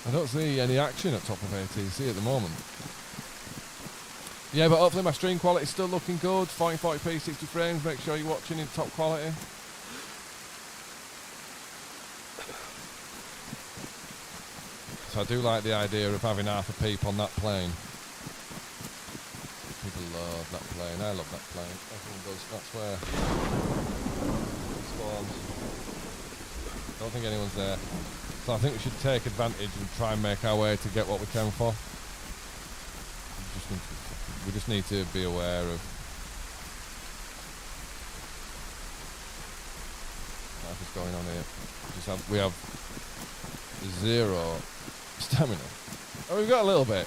I don't see any action at top of ATC at the moment. Yeah, but hopefully my stream quality is still looking good. 1440p, 60 frames. Make sure you're watching in top quality. So I do like the idea of having half a peep on that plane. People love that plane. I love that plane. Everyone does. That's where it spawns. Don't think anyone's there. So I think we should take advantage and try and make our way to get what we can for. We just need to be aware of what's going on here. We have zero stamina. Oh, we've got a little bit.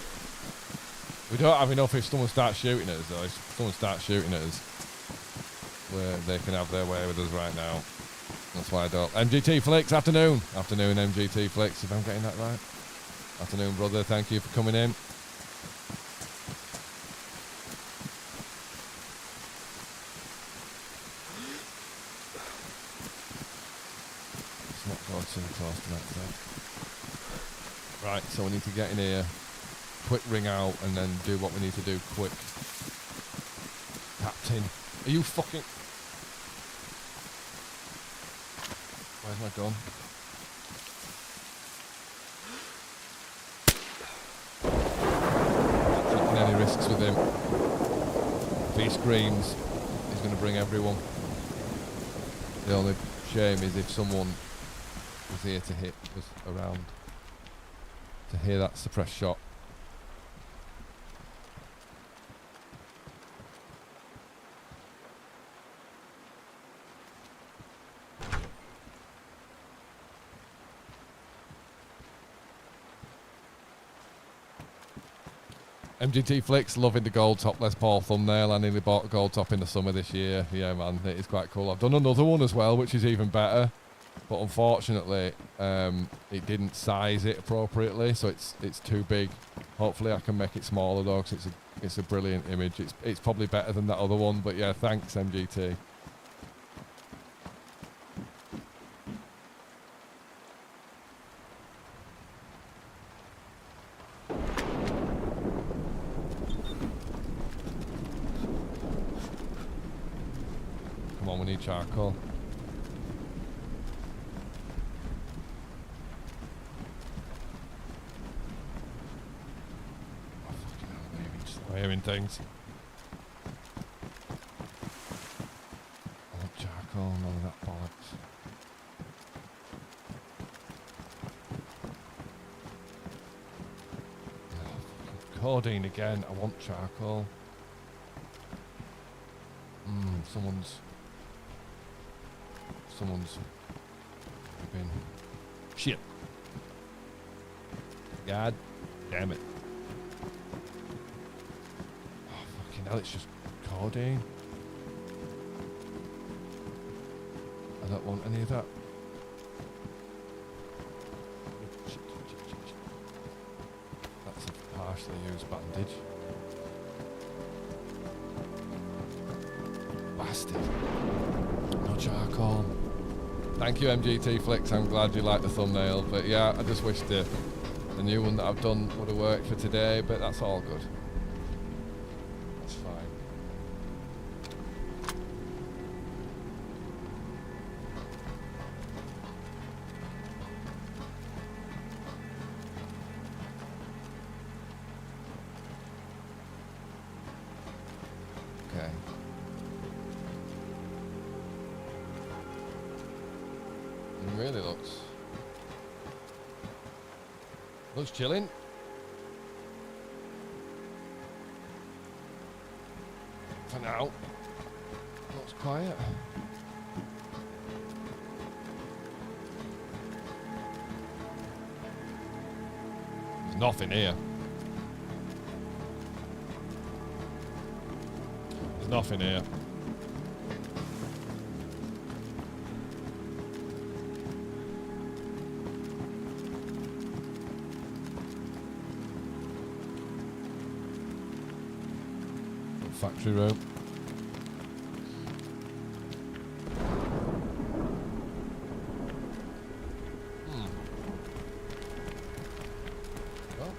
We don't have enough if someone starts shooting at us though. If someone starts shooting at us, where they can have their way with us right now. That's why I don't. MGT Flicks, afternoon. Afternoon, MGT Flicks, if I'm getting that right. Afternoon, brother. Thank you for coming in. Let's not go too close to that today. Right, so we need to get in here, quick ring out and then do what we need to do quick. Captain, are you fucking... Where's my gun? Not taking any risks with him. If he screams, he's going to bring everyone. The only shame is if someone was here to hit us around, to hear that suppressed shot. MGT Flicks, loving the gold top Les Paul thumbnail. I nearly bought a gold top in the summer this year. Yeah, man, it is quite cool. I've done another one as well, which is even better. But unfortunately, it didn't size it appropriately, so it's too big. Hopefully I can make it smaller though, because it's a brilliant image. It's probably better than that other one, but yeah, thanks MGT. Come on, we need charcoal. Oh, fucking hell, I'm hearing things. I want charcoal, none of that bollocks. Oh, codeine again, I want charcoal. Someone's been... Shit. God damn it. Oh, fucking hell, it's just codeine. I don't want any of that. Shit. That's a partially used bandage. Bastard. No charcoal. Thank you, MGT Flicks. I'm glad you like the thumbnail. But yeah, I just wish the new one that I've done would have worked for today, but that's all good. That's fine. Okay. It really looks chilling. For now, looks quiet. There's nothing here. There's nothing here. Factory room. Well,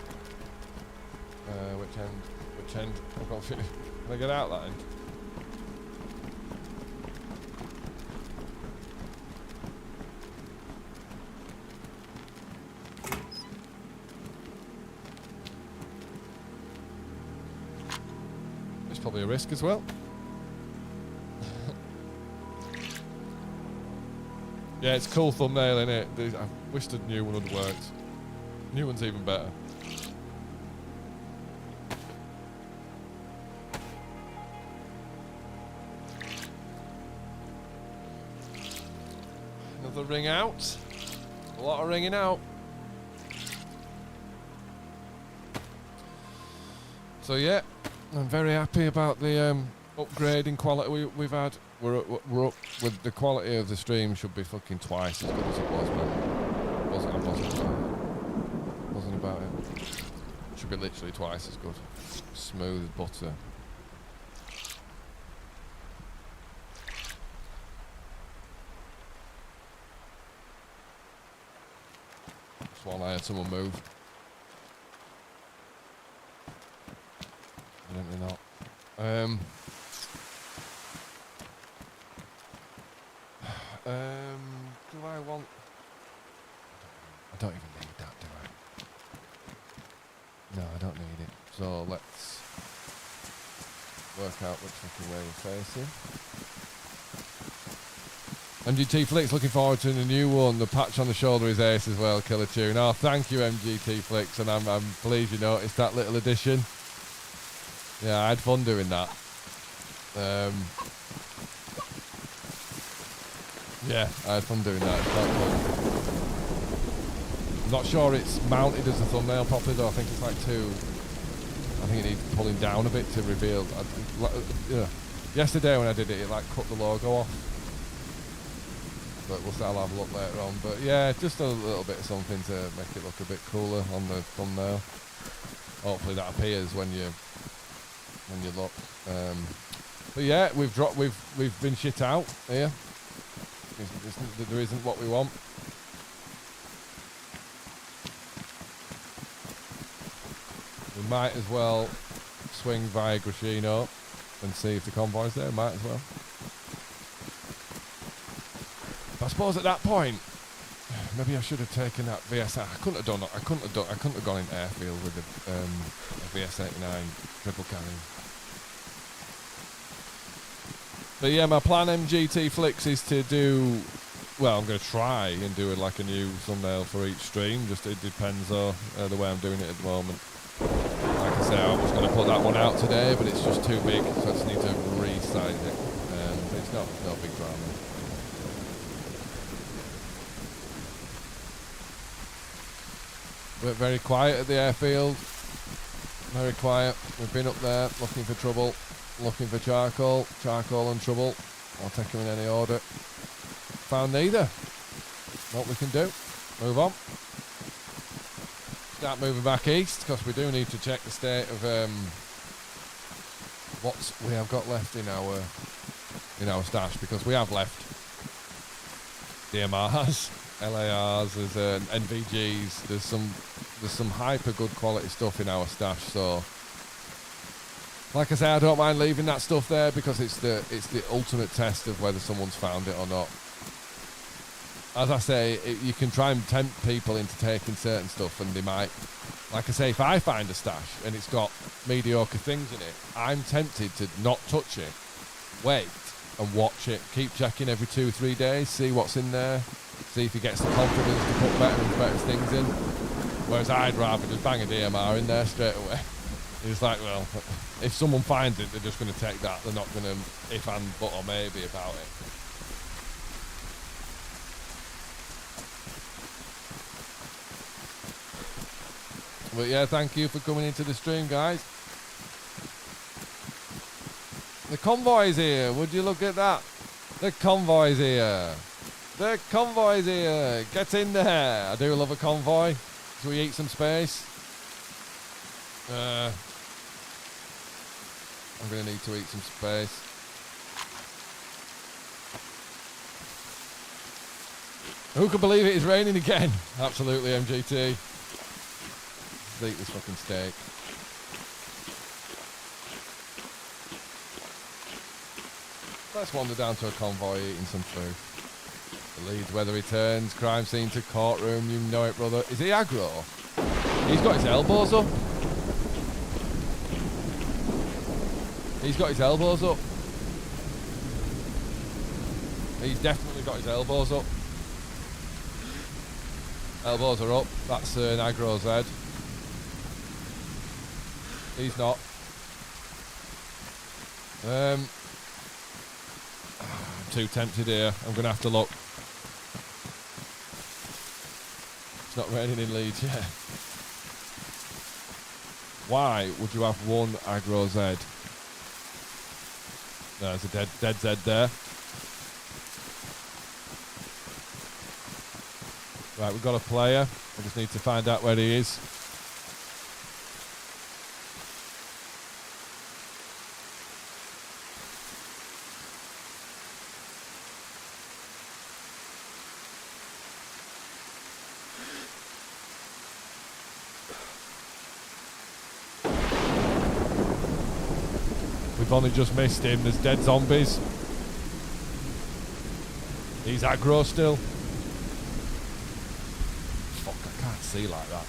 which end? I've got to finish. Can I get out that end? Probably a risk as well. Yeah, it's a cool thumbnail, innit? I wish the new one would have worked. New one's even better. Another ring out. A lot of ringing out. So yeah, I'm very happy about the upgrade in quality we've had. We're up with the quality of the stream should be fucking twice as good as it was, man. Wasn't about it. Should be literally twice as good. Smooth as butter. Just while I had someone move. definitely not. Do I want... I don't even need that, do I? No, I don't need it. So let's work out which fucking way we're facing. MGT Flicks, looking forward to the new one. The patch on the shoulder is ace as well, killer tune. Oh, thank you, MGT Flicks, and I'm pleased you noticed that little addition. Yeah, I had fun doing that. Yeah, I had fun doing that. It's quite fun. I'm not sure it's mounted as a thumbnail properly though. I think it's like I think it needs pulling down a bit to reveal. Yesterday when I did it, it like cut the logo off. But I'll have a look later on. But yeah, just a little bit of something to make it look a bit cooler on the thumbnail. Hopefully that appears when you look. But yeah, we've been shit out here. There isn't what we want. We might as well swing via Grashino and see if the convoy's there. Might as well. I suppose at that point, maybe I should have taken that VS. I couldn't have gone in airfield with a VS-89 triple cannon. But yeah, my plan, MGT Flicks, is to do. Well, I'm going to try and do like a new thumbnail for each stream. Just it depends on the way I'm doing it at the moment. Like I say, I was going to put that one out today, but it's just too big, so I just need to resize it. It's no big drama. We're very quiet at the airfield. Very quiet. We've been up there looking for trouble, looking for charcoal and trouble. I'll take them in any order. Found neither. What we can do, move on. Start moving back east, because we do need to check the state of what we have got left in our stash, because we have left DMRs, LARs, there's NVGs, there's some hyper good quality stuff in our stash. So like I say, I don't mind leaving that stuff there, because it's the ultimate test of whether someone's found it or not. As I say, you can try and tempt people into taking certain stuff, and they might. Like I say, if I find a stash and it's got mediocre things in it, I'm tempted to not touch it, wait and watch it, keep checking every 2-3 days, see what's in there, see if he gets the confidence to put better and better things in. Whereas I'd rather just bang a DMR in there straight away. It's like, well, if someone finds it, they're just going to take that. They're not going to if and but or maybe about it. But yeah, thank you for coming into the stream, guys. The convoy's here. Would you look at that? The convoy's here. The convoy's here. Get in there. I do love a convoy. Shall we eat some space? I'm going to need to eat some space. Who can believe it is raining again? Absolutely, MGT. Let's eat this fucking steak. Let's wander down to a convoy eating some food. The Leeds weather returns, crime scene to courtroom, you know it, brother. Is he aggro? He's got his elbows up. He's got his elbows up. He's definitely got his elbows up. Elbows are up. That's an aggro Z. He's not. I'm too tempted here. I'm going to have to look. It's not raining in Leeds yet. Why would you have one aggro Z? There's a dead Z there. Right, we've got a player. I just need to find out where he is. I've only just missed him. There's dead zombies. He's aggro still. Fuck, I can't see like that.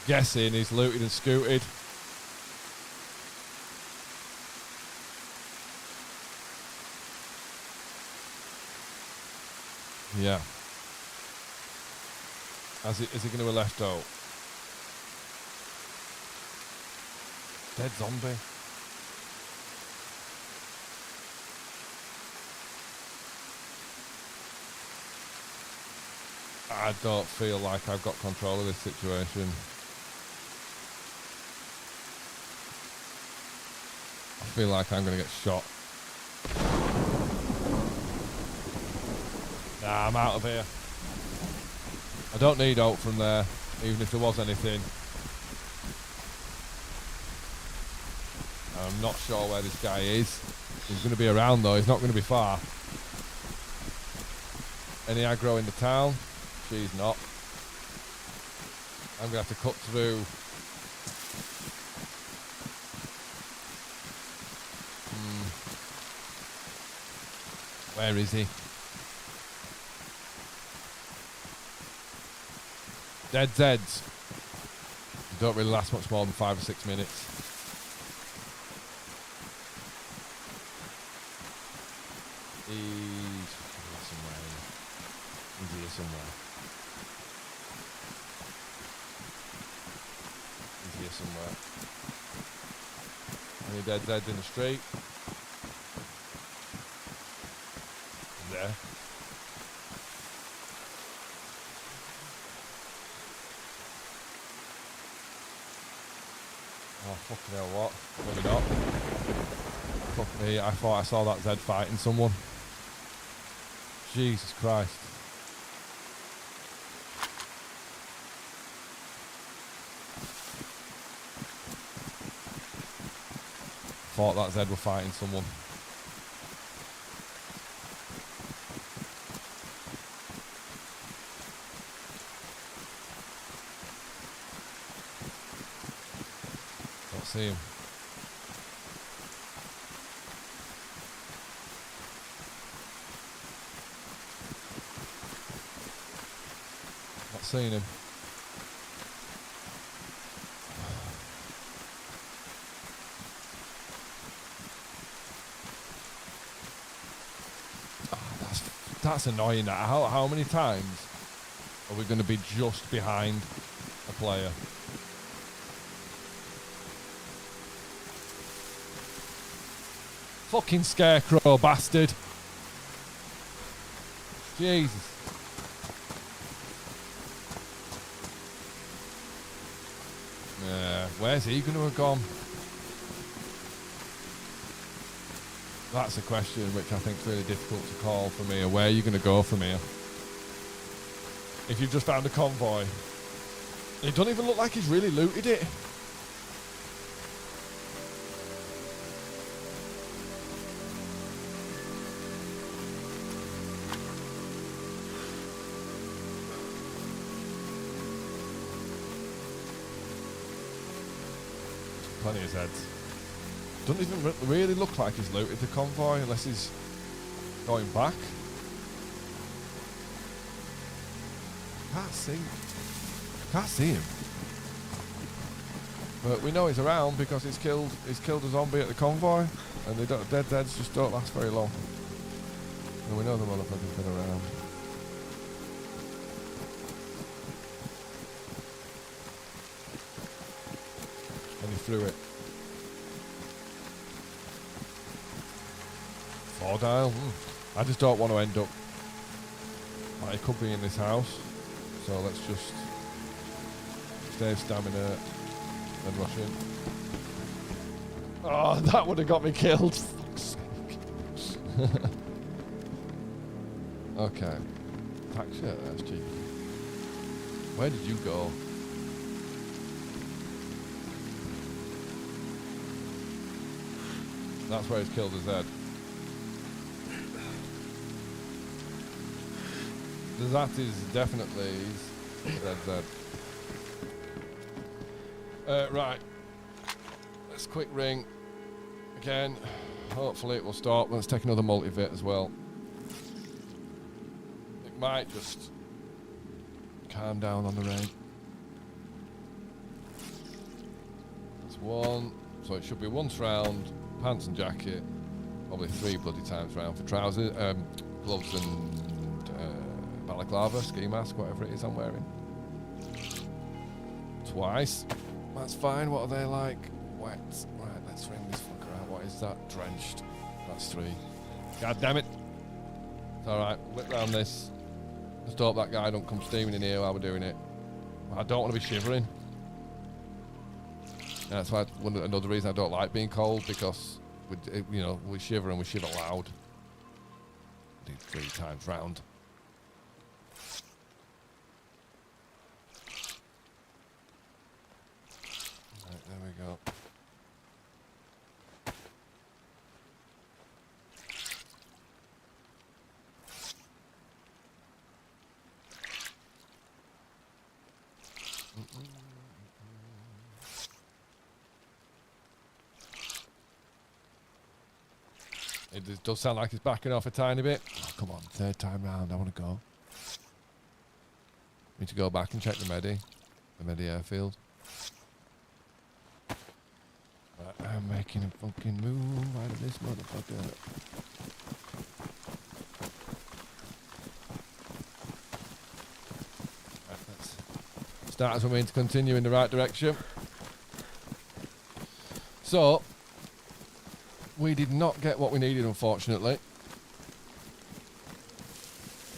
Guessing he's looted and scooted. Yeah. Is he going to have left out? Dead zombie. I don't feel like I've got control of this situation. I feel like I'm going to get shot. Nah, I'm out of here. I don't need hope from there, even if there was anything. I'm not sure where this guy is. He's going to be around though, he's not going to be far. Any aggro in the town? She's not. I'm going to have to cut through. Where is he? Dead Zeds. They don't really last much more than 5 or 6 minutes. He's somewhere. He's here somewhere. He's here somewhere. Any dead Zeds in the street? There. Oh, fucking hell, what? Maybe not. Fuck me, I thought I saw that Zed fighting someone. Jesus Christ. Thought that Zed were fighting someone. See him. Not seeing him. Oh, that's annoying. How many times are we going to be just behind a player? Fucking scarecrow bastard. Jesus. Where's he going to have gone? That's a question which I think is really difficult to call from here. Where are you going to go from here? If you've just found a convoy. It doesn't even look like he's really looted it. Plenty of Zeds. Doesn't even really look like he's looted the convoy unless he's going back. Can't see him. But we know he's around because he's killed a zombie at the convoy, and they don't, dead Zeds just don't last very long. And we know the motherfucker's been around. And he threw it. 4 dial. I just don't want to end up like he could be in this house. So let's just save stamina and rush in. Oh, that would have got me killed. Fuck's sake. Okay. Pack shit, that's cheap. Where did you go? That's where he's killed his head. That is definitely DayZ. Right. Let's quick ring. Again. Hopefully it will stop. Let's take another multivit as well. It might just calm down on the rain. That's one. So it should be once round, pants and jacket. Probably 3 bloody times round for trousers, gloves and balaclava, ski mask, whatever it is I'm wearing. Twice. That's fine. What are they like? Wet. Right, let's ring this fucker out. What is that? Drenched. That's 3. God damn it. It's alright. Whip round this. Just hope that guy don't come steaming in here while we're doing it. I don't want to be shivering. And that's why another reason I don't like being cold, because we shiver and we shiver loud. Do 3 times round. Right, there we go. It does sound like it's backing off a tiny bit. Oh, come on, 3rd time round, I want to go. Need to go back and check the Medi airfield. Right, I'm making a fucking move out of this motherfucker. Right, let's start as we mean to continue in the right direction. So, we did not get what we needed, unfortunately.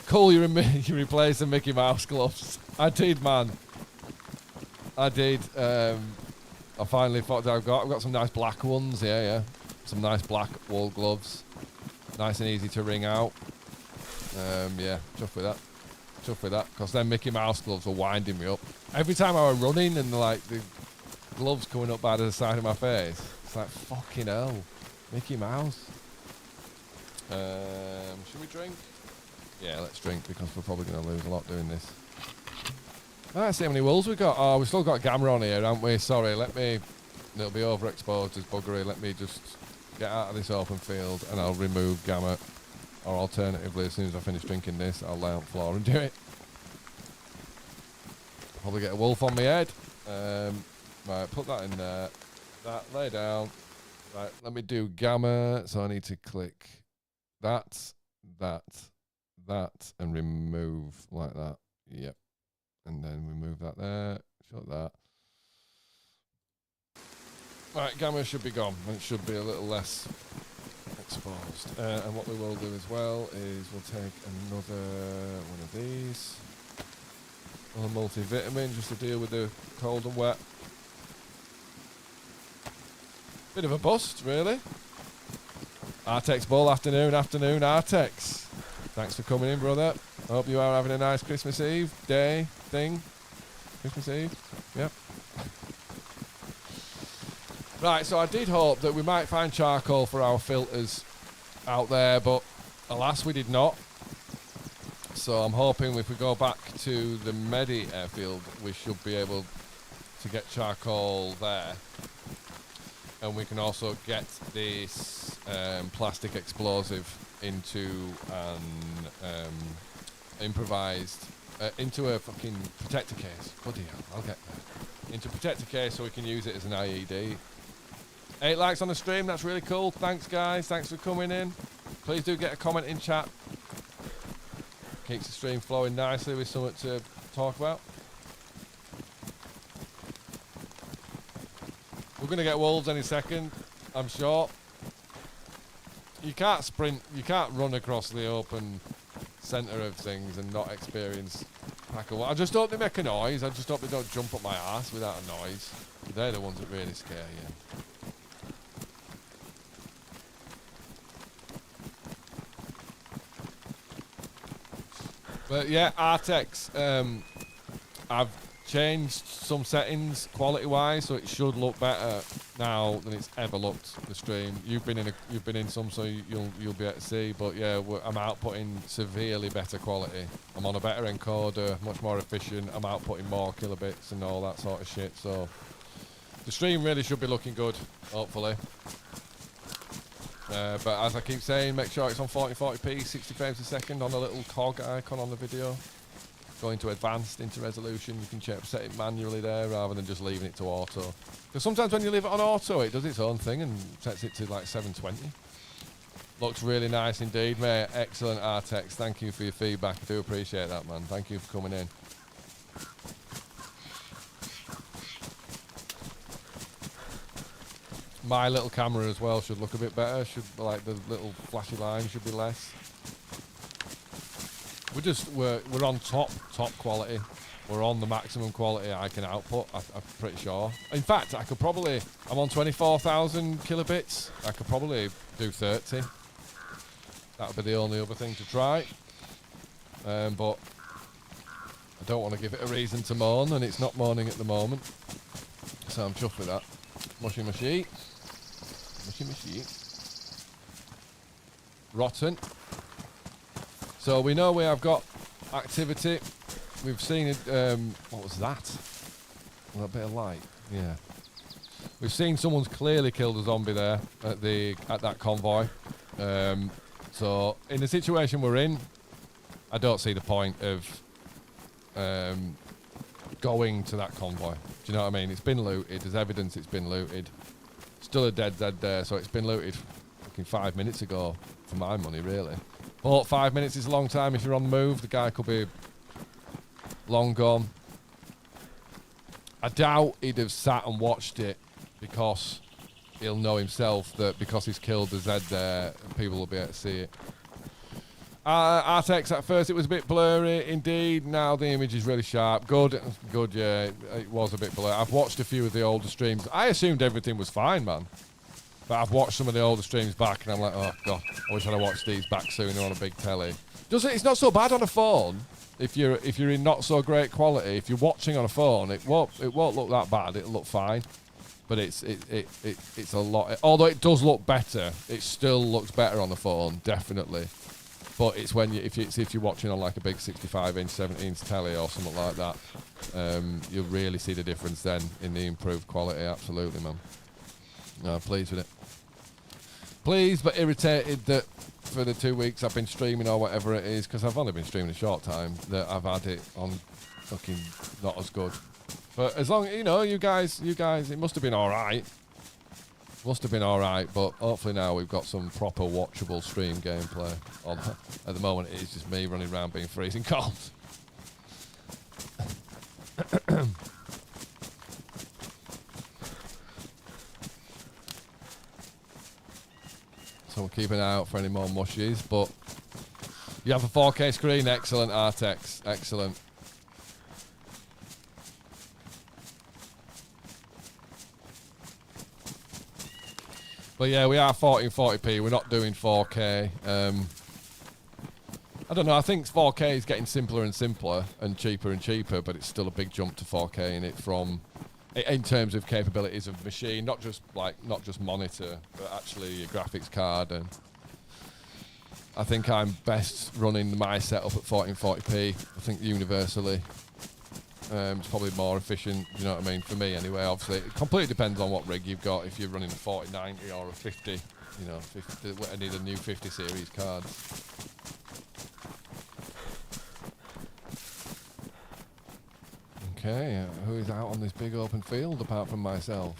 Cool, you replaced the Mickey Mouse gloves. I did, man. I did. I finally thought I've got some nice black ones. Yeah. Some nice black wool gloves. Nice and easy to wring out. Yeah, chuff with that. Because then Mickey Mouse gloves were winding me up. Every time I was running and the gloves coming up by the side of my face, it's like, fucking hell. Mickey Mouse. Should we drink? Yeah, let's drink, because we're probably going to lose a lot doing this. Let's see how many wolves we got. Oh, we've still got Gamma on here, haven't we? Sorry, it'll be overexposed as buggery. Let me just get out of this open field and I'll remove Gamma. Or alternatively, as soon as I finish drinking this, I'll lay on the floor and do it. Probably get a wolf on my head. Right, put that in there. That, lay down. Right, let me do Gamma. So I need to click that, and remove like that. Yep. And then remove that there. Shut that. Right, Gamma should be gone. It should be a little less exposed. And what we will do as well is we'll take another one of these. Another multivitamin just to deal with the cold and wet. Bit of a bust, really. Artex Ball afternoon, Artex. Thanks for coming in, brother. Hope you are having a nice Christmas Eve day thing. Christmas Eve, yep. Right, so I did hope that we might find charcoal for our filters out there, but alas, we did not. So I'm hoping if we go back to the Medi airfield, we should be able to get charcoal there. And we can also get this plastic explosive into an improvised, into a fucking protector case. Bloody hell, I'll get there. Into a protector case so we can use it as an IED. 8 likes on the stream, that's really cool. Thanks, guys. Thanks for coming in. Please do get a comment in chat. Keeps the stream flowing nicely with something to talk about. We're going to get wolves any second, I'm sure. You can't sprint, you can't run across the open centre of things and not experience pack of wolves. I just hope they make a noise. I just hope they don't jump up my ass without a noise. They're the ones that really scare you. But yeah, Artex, I've changed some settings quality-wise, so it should look better now than it's ever looked. The stream. You've been in some, so you'll be able to see. But yeah, I'm outputting severely better quality. I'm on a better encoder, much more efficient. I'm outputting more kilobits and all that sort of shit. So the stream really should be looking good, hopefully. But as I keep saying, make sure it's on 1440p, 60 frames a second on the little cog icon on the video. Going to advanced into resolution, you can set it manually there rather than just leaving it to auto. Because sometimes when you leave it on auto, it does its own thing and sets it to like 720. Looks really nice indeed, mate. Excellent Artex. Thank you for your feedback. I do appreciate that, man. Thank you for coming in. My little camera as well should look a bit better. Should, like, the little flashy line should be less. We're on top quality. We're on the maximum quality I can output, I'm pretty sure. In fact, I'm on 24,000 kilobits. I could probably do 30. That would be the only other thing to try. But I don't want to give it a reason to moan, and it's not moaning at the moment. So I'm chuffed with that. Mushy mushy. Mushy mushy. Rotten. So we know we have got activity. We've seen it. What was that? A bit of light. Yeah. We've seen someone's clearly killed a zombie there at that convoy. So in the situation we're in, I don't see the point of going to that convoy. Do you know what I mean? It's been looted. There's evidence it's been looted. Still a dead there. So it's been looted fucking 5 minutes ago for my money, really. But 5 minutes is a long time if you're on the move. The guy could be long gone. I doubt he'd have sat and watched it because he'll know himself that because he's killed the Z there, people will be able to see it. Artex, at first it was a bit blurry, indeed. Now the image is really sharp. Good, yeah. It was a bit blurry. I've watched a few of the older streams. I assumed everything was fine, man. But I've watched some of the older streams back, and I'm like, oh god, I wish I'd have watched these back sooner on a big telly. It's not so bad on a phone. If you're in not so great quality, if you're watching on a phone, it won't look that bad. It'll look fine. But it's a lot. Although it does look better, it still looks better on the phone, definitely. But it's when if you're watching on like a big 65-inch, 70-inch telly or something like that, you'll really see the difference then in the improved quality. Absolutely, man. No, pleased with it. Pleased but irritated that for the 2 weeks I've been streaming or whatever it is, because I've only been streaming a short time, that I've had it on fucking not as good. But as long, you guys, it must have been alright. Must have been alright, but hopefully now we've got some proper watchable stream gameplay. At the moment it is just me running around being freezing cold. So we'll keep an eye out for any more mushies, but you have a 4K screen. Excellent, Artex. Excellent. But yeah, we are 1440p. We're not doing 4K. I don't know. I think 4K is getting simpler and simpler and cheaper, but it's still a big jump to 4K in it in terms of capabilities of machine, not just monitor, but actually your graphics card. And I think I'm best running my setup at 1440p. I think universally, it's probably more efficient. You know what I mean? For me, anyway. Obviously, it completely depends on what rig you've got. If you're running a 4090 or a 50, I need a new 50 series card. Okay, who is out on this big open field apart from myself?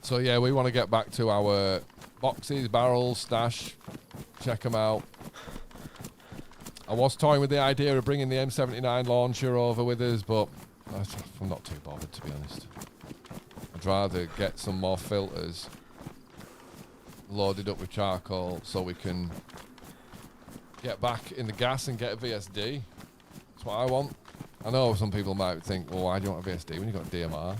So yeah, we want to get back to our boxes, barrels, stash, check them out. I was toying with the idea of bringing the M79 launcher over with us, but I'm not too bothered, to be honest. I'd rather get some more filters loaded up with charcoal so we can get back in the gas and get a VSD. That's what I want. I know some people might think, well, why do you want a VSD when you've got a DMR?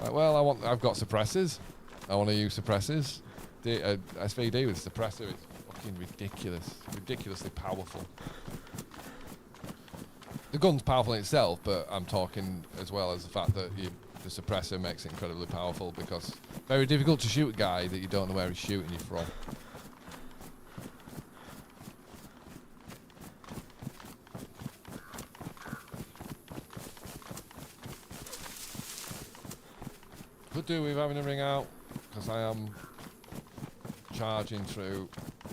Like, well, I've got suppressors. I want to use suppressors. SVD with suppressor is fucking ridiculous. Ridiculously powerful. The gun's powerful in itself, but I'm talking as well as the fact that the suppressor makes it incredibly powerful, because very difficult to shoot a guy that you don't know where he's shooting you from. Could do with having a ring out, because I am charging through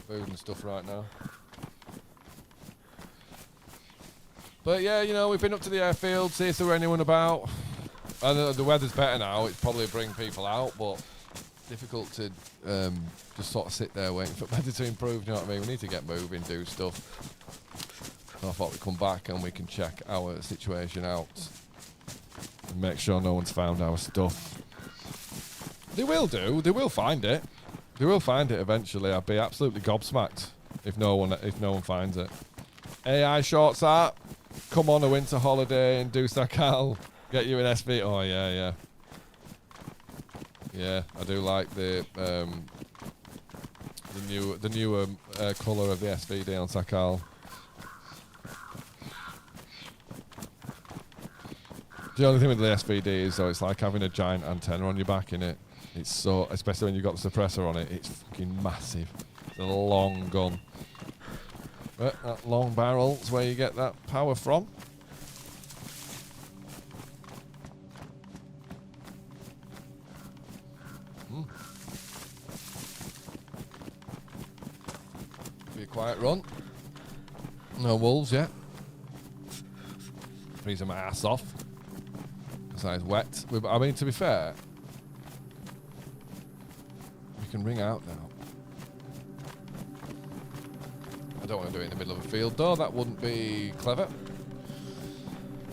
food and stuff right now. But yeah, you know, we've been up to the airfield, see if there were anyone about. I know the weather's better now, it's probably bring people out, but difficult to just sort of sit there waiting for weather to improve, you know what I mean? We need to get moving, do stuff. So I thought we'd come back and we can check our situation out and make sure no one's found our stuff. They will do, they will find it. They will find it eventually. I'd be absolutely gobsmacked if no one finds it. AI shorts art. Come on a winter holiday and do Sakal. Get you an SV. Oh yeah, yeah. Yeah, I do like the newer colour of the SVD on Sakal. The only thing with the SVD is though, it's like having a giant antenna on your back in it. It's so, especially when you've got the suppressor on it, it's fucking massive. It's a long gun. But that long barrel is where you get that power from. Be a quiet run. No wolves yet. Freezing my ass off. Because I was wet. I mean, to be fair, we can ring out now. I don't want to do it in the middle of a field though, that wouldn't be clever.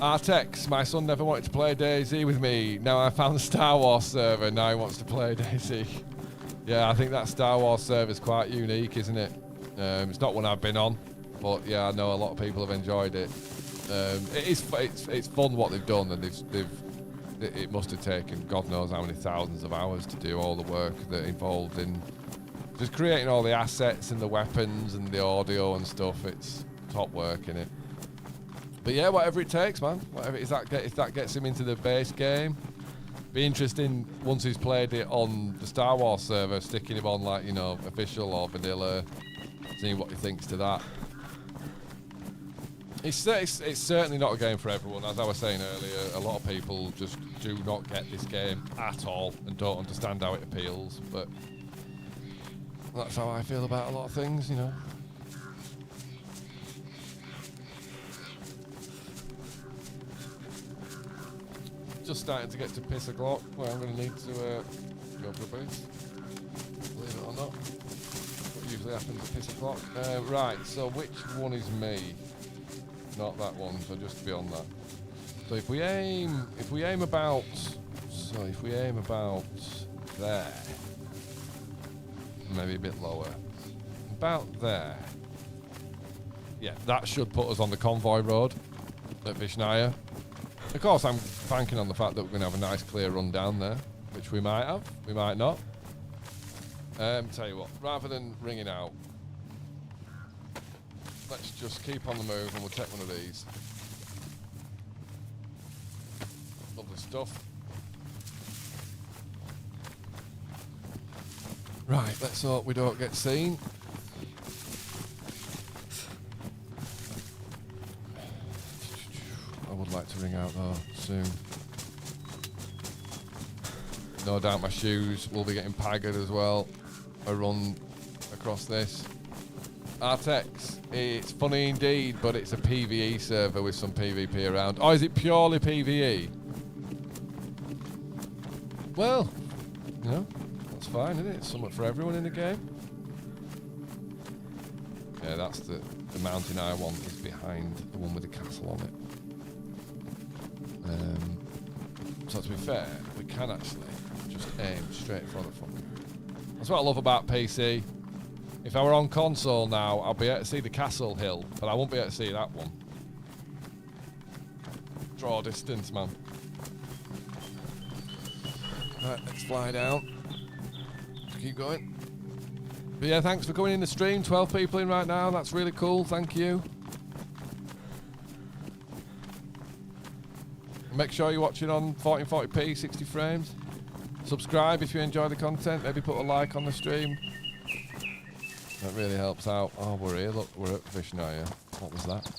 Artex, my son never wanted to play DayZ with me. Now I found the Star Wars server, now he wants to play DayZ. Yeah, I think that Star Wars server is quite unique, isn't it? It's not one I've been on, but yeah, I know a lot of people have enjoyed it. It's fun what they've done, and it must have taken God knows how many thousands of hours to do all the work that involved in just creating all the assets and the weapons and the audio and stuff. It's top work in it. But yeah, whatever it takes, man. Whatever if that gets him into the base game. Be interesting once he's played it on the Star Wars server, sticking him on like, you know, official or vanilla, seeing what he thinks to that. It's certainly not a game for everyone. As I was saying earlier, a lot of people just do not get this game at all and don't understand how it appeals. But that's how I feel about a lot of things, you know. Just starting to get to piss o'clock where I'm going to need to go for a base. Believe it or not. What usually happens at piss o'clock. Right, so which one is me? Not that one, so just beyond that. So if we aim about there, maybe a bit lower, about there. Yeah, that should put us on the convoy road at Vishnaya. Of course, I'm banking on the fact that we're going to have a nice clear run down there, which we might have, we might not. Tell you what, rather than ringing out, let's just keep on the move and we'll take one of these. Lovely stuff. Right, let's hope we don't get seen. I would like to ring out though, soon. No doubt my shoes will be getting paggered as well. A run across this. Artex, it's funny indeed, but it's a PvE server with some PvP around. Oh, is it purely PvE? Well, you know, that's fine, isn't it? It's something for everyone in the game. Yeah, that's the mountain I want is behind the one with the castle on it. So to be fair, we can actually just aim straight for the fucker. That's what I love about PC. If I were on console now, I'll be able to see the castle hill, but I won't be able to see that one. Draw distance, man. Right, let's fly down. Keep going. But yeah, thanks for coming in the stream. 12 people in right now. That's really cool. Thank you. Make sure you're watching on 1440p, 60 frames. Subscribe if you enjoy the content. Maybe put a like on the stream. That really helps out. Oh, we're here. Look, we're at fish now, yeah. What was that?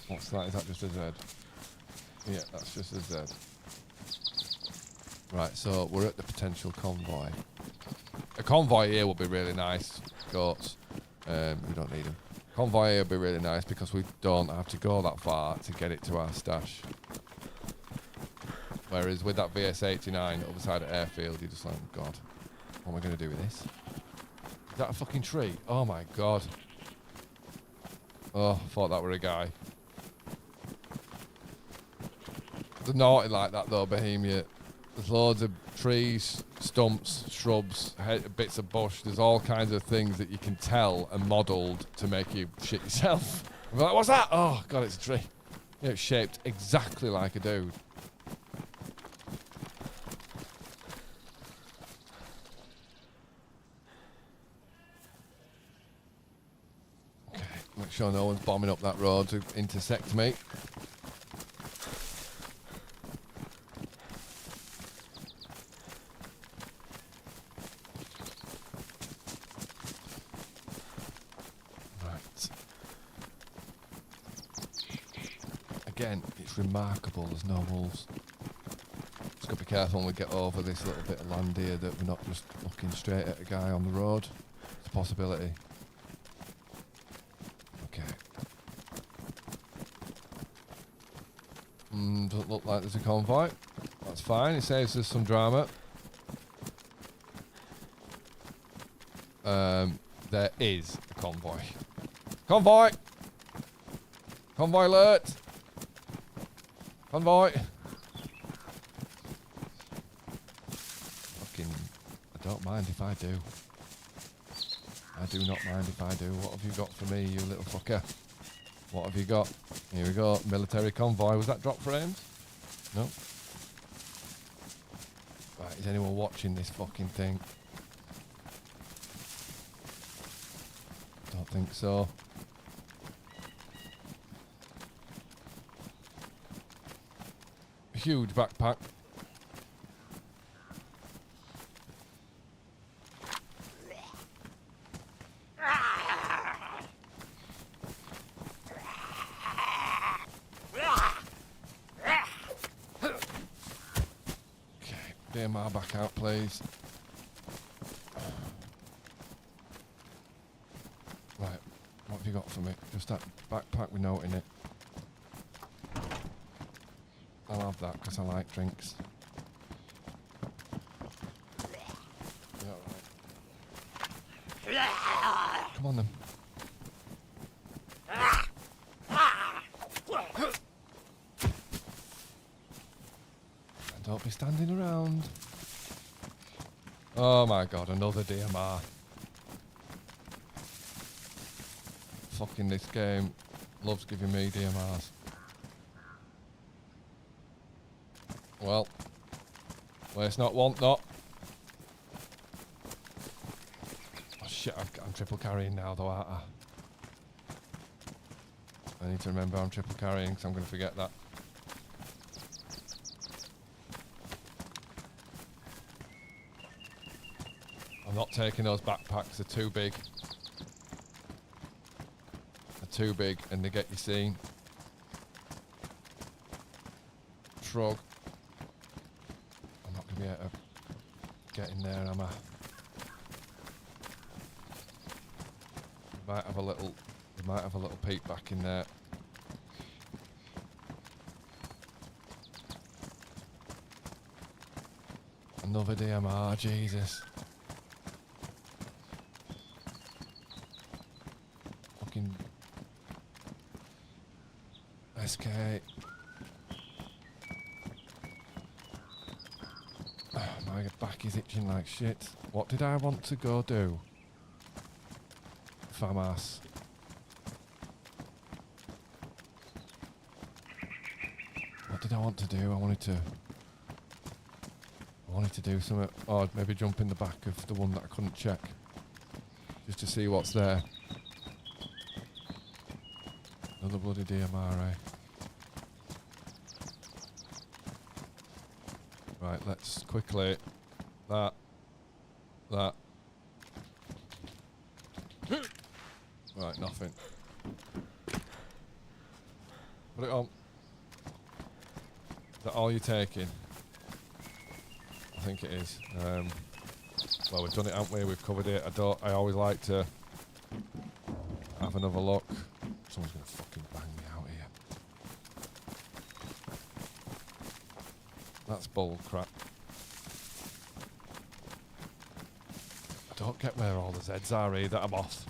What's that? Is that just a Z? Yeah, that's just a Z. Right, so we're at the potential convoy. A convoy here would be really nice, goats. We don't need them. Convoy here would be really nice because we don't have to go that far to get it to our stash. Whereas with that VS-89 other side of airfield, you're just like, oh God, what am I going to do with this? Is that a fucking tree? Oh my God. Oh, I thought that were a guy. They're naughty like that though, Bohemia. There's loads of trees, stumps, shrubs, bits of bush. There's all kinds of things that you can tell are modelled to make you shit yourself. I'm like, what's that? Oh God, it's a tree. Yeah, it's shaped exactly like a dude. Okay, make sure no one's bombing up that road to intersect me. Again, it's remarkable there's no wolves. Just got to be careful when we get over this little bit of land here that we're not just looking straight at a guy on the road. It's a possibility. Okay. Doesn't look like there's a convoy. That's fine, it saves us some drama. There is a convoy. Convoy! Convoy alert! Convoy! Fucking, I don't mind if I do. I do not mind if I do. What have you got for me, you little fucker? What have you got? Here we go, military convoy. Was that drop frames? No. Right, is anyone watching this fucking thing? Don't think so. Huge backpack. Okay, DMR back out, please. Right, what have you got for me? Just that backpack with note in it. I'll have that because I like drinks. Yeah, right. Come on then. And don't be standing around. Oh my God, another DMR. Fucking this game loves giving me DMRs. Well, waste not, want not. Oh shit, I'm triple carrying now though, aren't I? I need to remember I'm triple carrying because I'm going to forget that. I'm not taking those backpacks, they're too big. They're too big and they get you seen. Shrug. I'm not going to be able to get in there, am I? We might have a little peek back in there. Another DMR, Jesus. Fucking SK. My back is itching like shit. What did I want to go do? FAMAS. What did I want to do? I wanted to do something. Oh, I'd maybe jump in the back of the one that I couldn't check. Just to see what's there. Another bloody DMR, eh? Right, let's quickly... That. Right, nothing. Put it on. Is that all you're taking? I think it is. Well, we've done it, haven't we? We've covered it. I always like to have another look. Someone's going to fucking bang me out here. That's bull crap. I don't get where all the Zs are either. I'm off.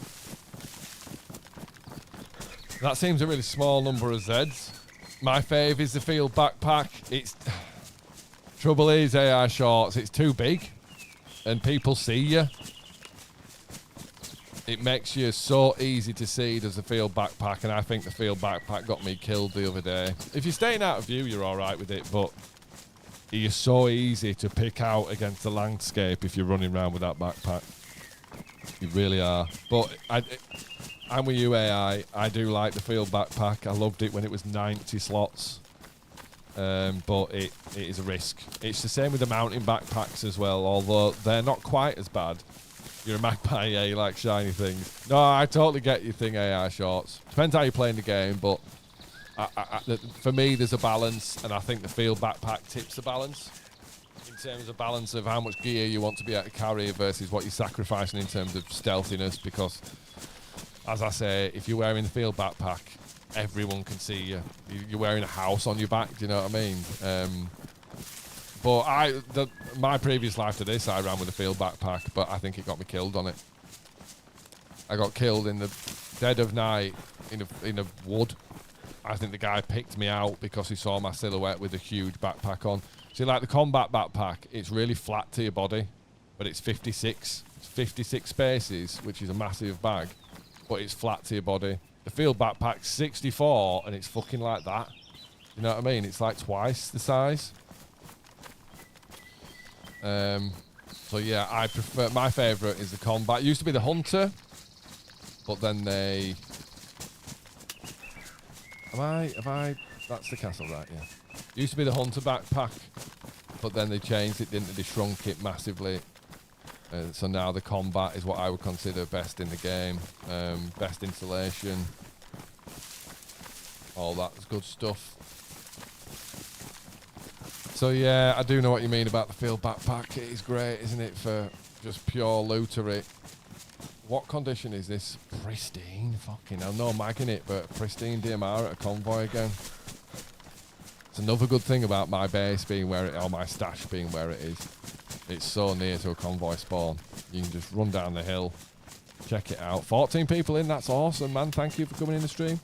That seems a really small number of Zs. My fave is the field backpack. It's... Trouble is, AI shorts, it's too big. And people see you. It makes you so easy to see there's a field backpack, and I think the field backpack got me killed the other day. If you're staying out of view, you're alright with it, but you're so easy to pick out against the landscape if you're running around with that backpack. You really are. But I'm with you, AI. I do like the field backpack. I loved it when it was 90 slots. But it is a risk. It's the same with the mountain backpacks as well, although they're not quite as bad. You're a magpie, yeah, you like shiny things. No, I totally get your thing, AI shorts. Depends how you're playing the game, but for me, there's a balance, and I think the field backpack tips the balance in terms of balance of how much gear you want to be able to carry versus what you're sacrificing in terms of stealthiness, because, as I say, if you're wearing the field backpack, everyone can see you. You're wearing a house on your back, do you know what I mean? But my previous life to this, I ran with a field backpack, but I think it got me killed on it. I got killed in the dead of night in a wood. I think the guy picked me out because he saw my silhouette with a huge backpack on. See, like the combat backpack, it's really flat to your body, but it's 56. It's 56 spaces, which is a massive bag, but it's flat to your body. The field backpack's 64, and it's fucking like that. You know what I mean? It's like twice the size. So yeah, I prefer... My favourite is the combat. It used to be the hunter, but then they... Have I... That's the castle, right, yeah. It used to be the hunter backpack, but then they changed it, didn't they? They shrunk it massively. So now the combat is what I would consider best in the game. Best insulation. All that good stuff. So yeah, I do know what you mean about the field backpack. It is great, isn't it, for just pure lootery. What condition is this? Pristine. Fucking hell, no mag in it, but pristine DMR at a convoy again. It's another good thing about my base being where it, or my stash being where it is. It's so near to a convoy spawn. You can just run down the hill, check it out. 14 people in, that's awesome, man. Thank you for coming in the stream.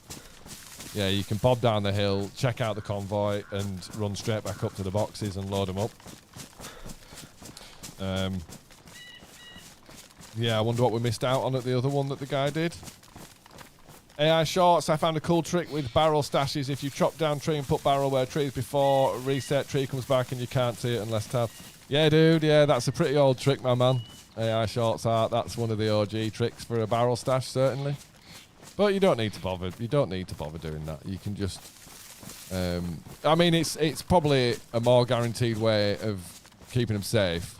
Yeah, you can bob down the hill, check out the convoy, and run straight back up to the boxes and load them up. Yeah, I wonder what we missed out on at the other one that the guy did. AI shorts, I found a cool trick with barrel stashes. If you chop down tree and put barrel where tree is before, reset, tree comes back and you can't see it unless tab. Yeah, dude, yeah, that's a pretty old trick, my man. AI shorts art, that's one of the OG tricks for a barrel stash, certainly. But you don't need to bother. You don't need to bother doing that. You can just... I mean, it's probably a more guaranteed way of keeping them safe.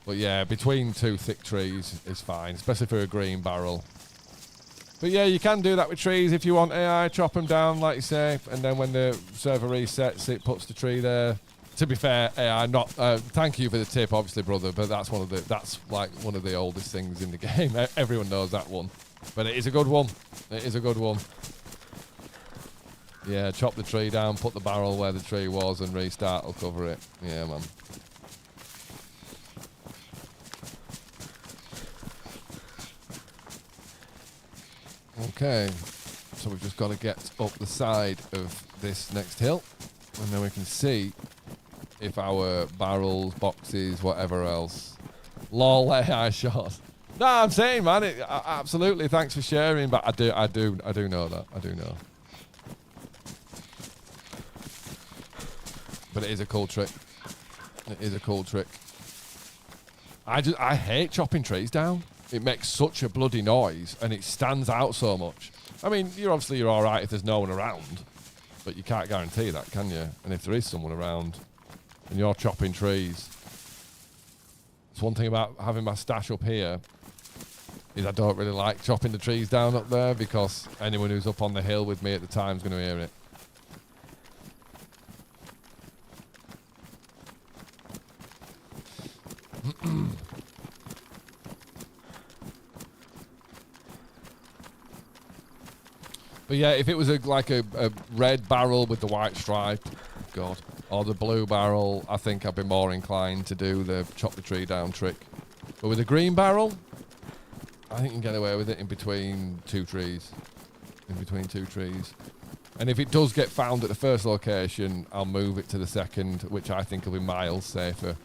But yeah, between two thick trees is fine, especially for a green barrel. But yeah, you can do that with trees if you want AI. Chop them down, like you say, and then when the server resets, it puts the tree there. To be fair, AI, not... thank you for the tip, obviously, brother, but that's like one of the oldest things in the game. Everyone knows that one. But it is a good one. It is a good one. Yeah, chop the tree down, put the barrel where the tree was, and restart will cover it. Yeah, man. Okay. So we've just got to get up the side of this next hill, and then we can see if our barrels, boxes, whatever else. Lol, AI shot. No, I'm saying, man, absolutely. Thanks for sharing, but I do know that. I do know. But it is a cool trick. It is a cool trick. I hate chopping trees down. It makes such a bloody noise, and it stands out so much. I mean, you're all right if there's no one around, but you can't guarantee that, can you? And if there is someone around, and you're chopping trees. It's one thing about having my stash up here is I don't really like chopping the trees down up there because anyone who's up on the hill with me at the time is going to hear it. But yeah, if it was like a red barrel with the white stripe, God, or the blue barrel, I think I'd be more inclined to do the chop the tree down trick. But with a green barrel, I think you can get away with it in between two trees. And if it does get found at the first location, I'll move it to the second, which I think will be miles safer.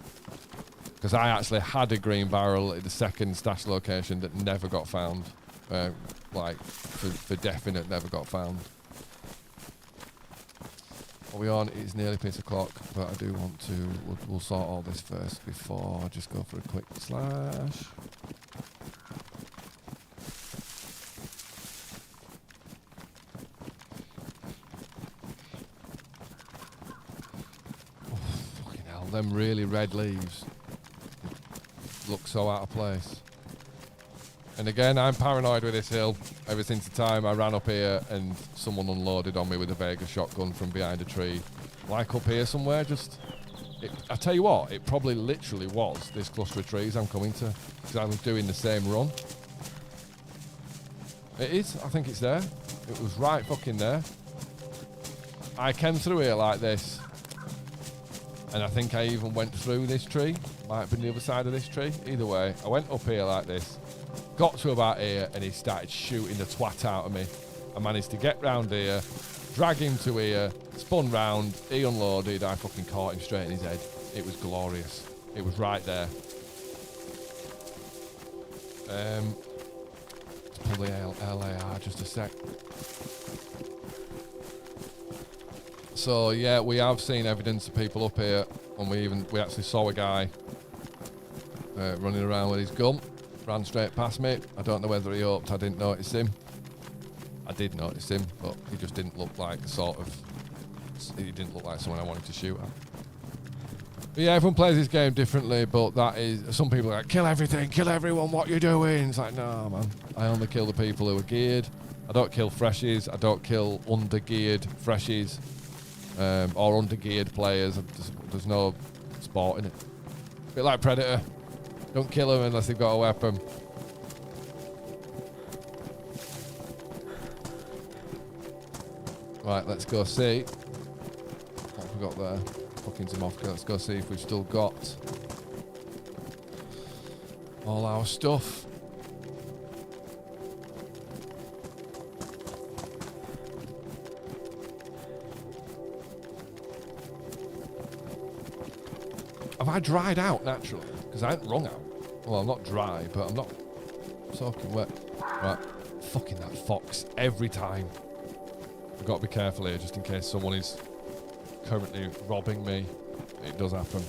Because I actually had a green barrel at the second stash location that never got found. Like, for definite, never got found. Are we on? It's nearly piss o'clock, but I do want to... We'll sort all this first before I just go for a quick slash. Oh, fucking hell. Them really red leaves look so out of place. And again, I'm paranoid with this hill. Ever since the time I ran up here and someone unloaded on me with a Vega shotgun from behind a tree. Like up here somewhere, I tell you what, it probably literally was this cluster of trees I'm coming to. Because I was doing the same run. It is, I think it's there. It was right fucking there. I came through here like this. And I think I even went through this tree. Might have been the other side of this tree. Either way, I went up here like this. Got to about here and he started shooting the twat out of me. I managed to get round here, drag him to here, spun round, he unloaded, I fucking caught him straight in his head. It was glorious. It was right there. Let's pull the LAR just a sec. So yeah, we have seen evidence of people up here, and we actually saw a guy running around with his gun. Ran straight past me. I don't know whether he hoped I didn't notice him. I did notice him, but he just didn't look like he didn't look like someone I wanted to shoot at. But yeah, everyone plays this game differently, but that is, some people are like, kill everything, kill everyone, what you doing? It's like, no, man. I only kill the people who are geared. I don't kill freshies. I don't kill under-geared freshies or under-geared players. There's no sport in it. A bit like Predator. Don't kill them unless they've got a weapon. Right, let's go see what have we got there. Fucking Zimofka. Let's go see if we've still got all our stuff. Have I dried out naturally? Because I ain't wrong out. Well, I'm not dry, but I'm not soaking wet. Right. Fucking that fox. Every time. I've got to be careful here, just in case someone is currently robbing me. It does happen.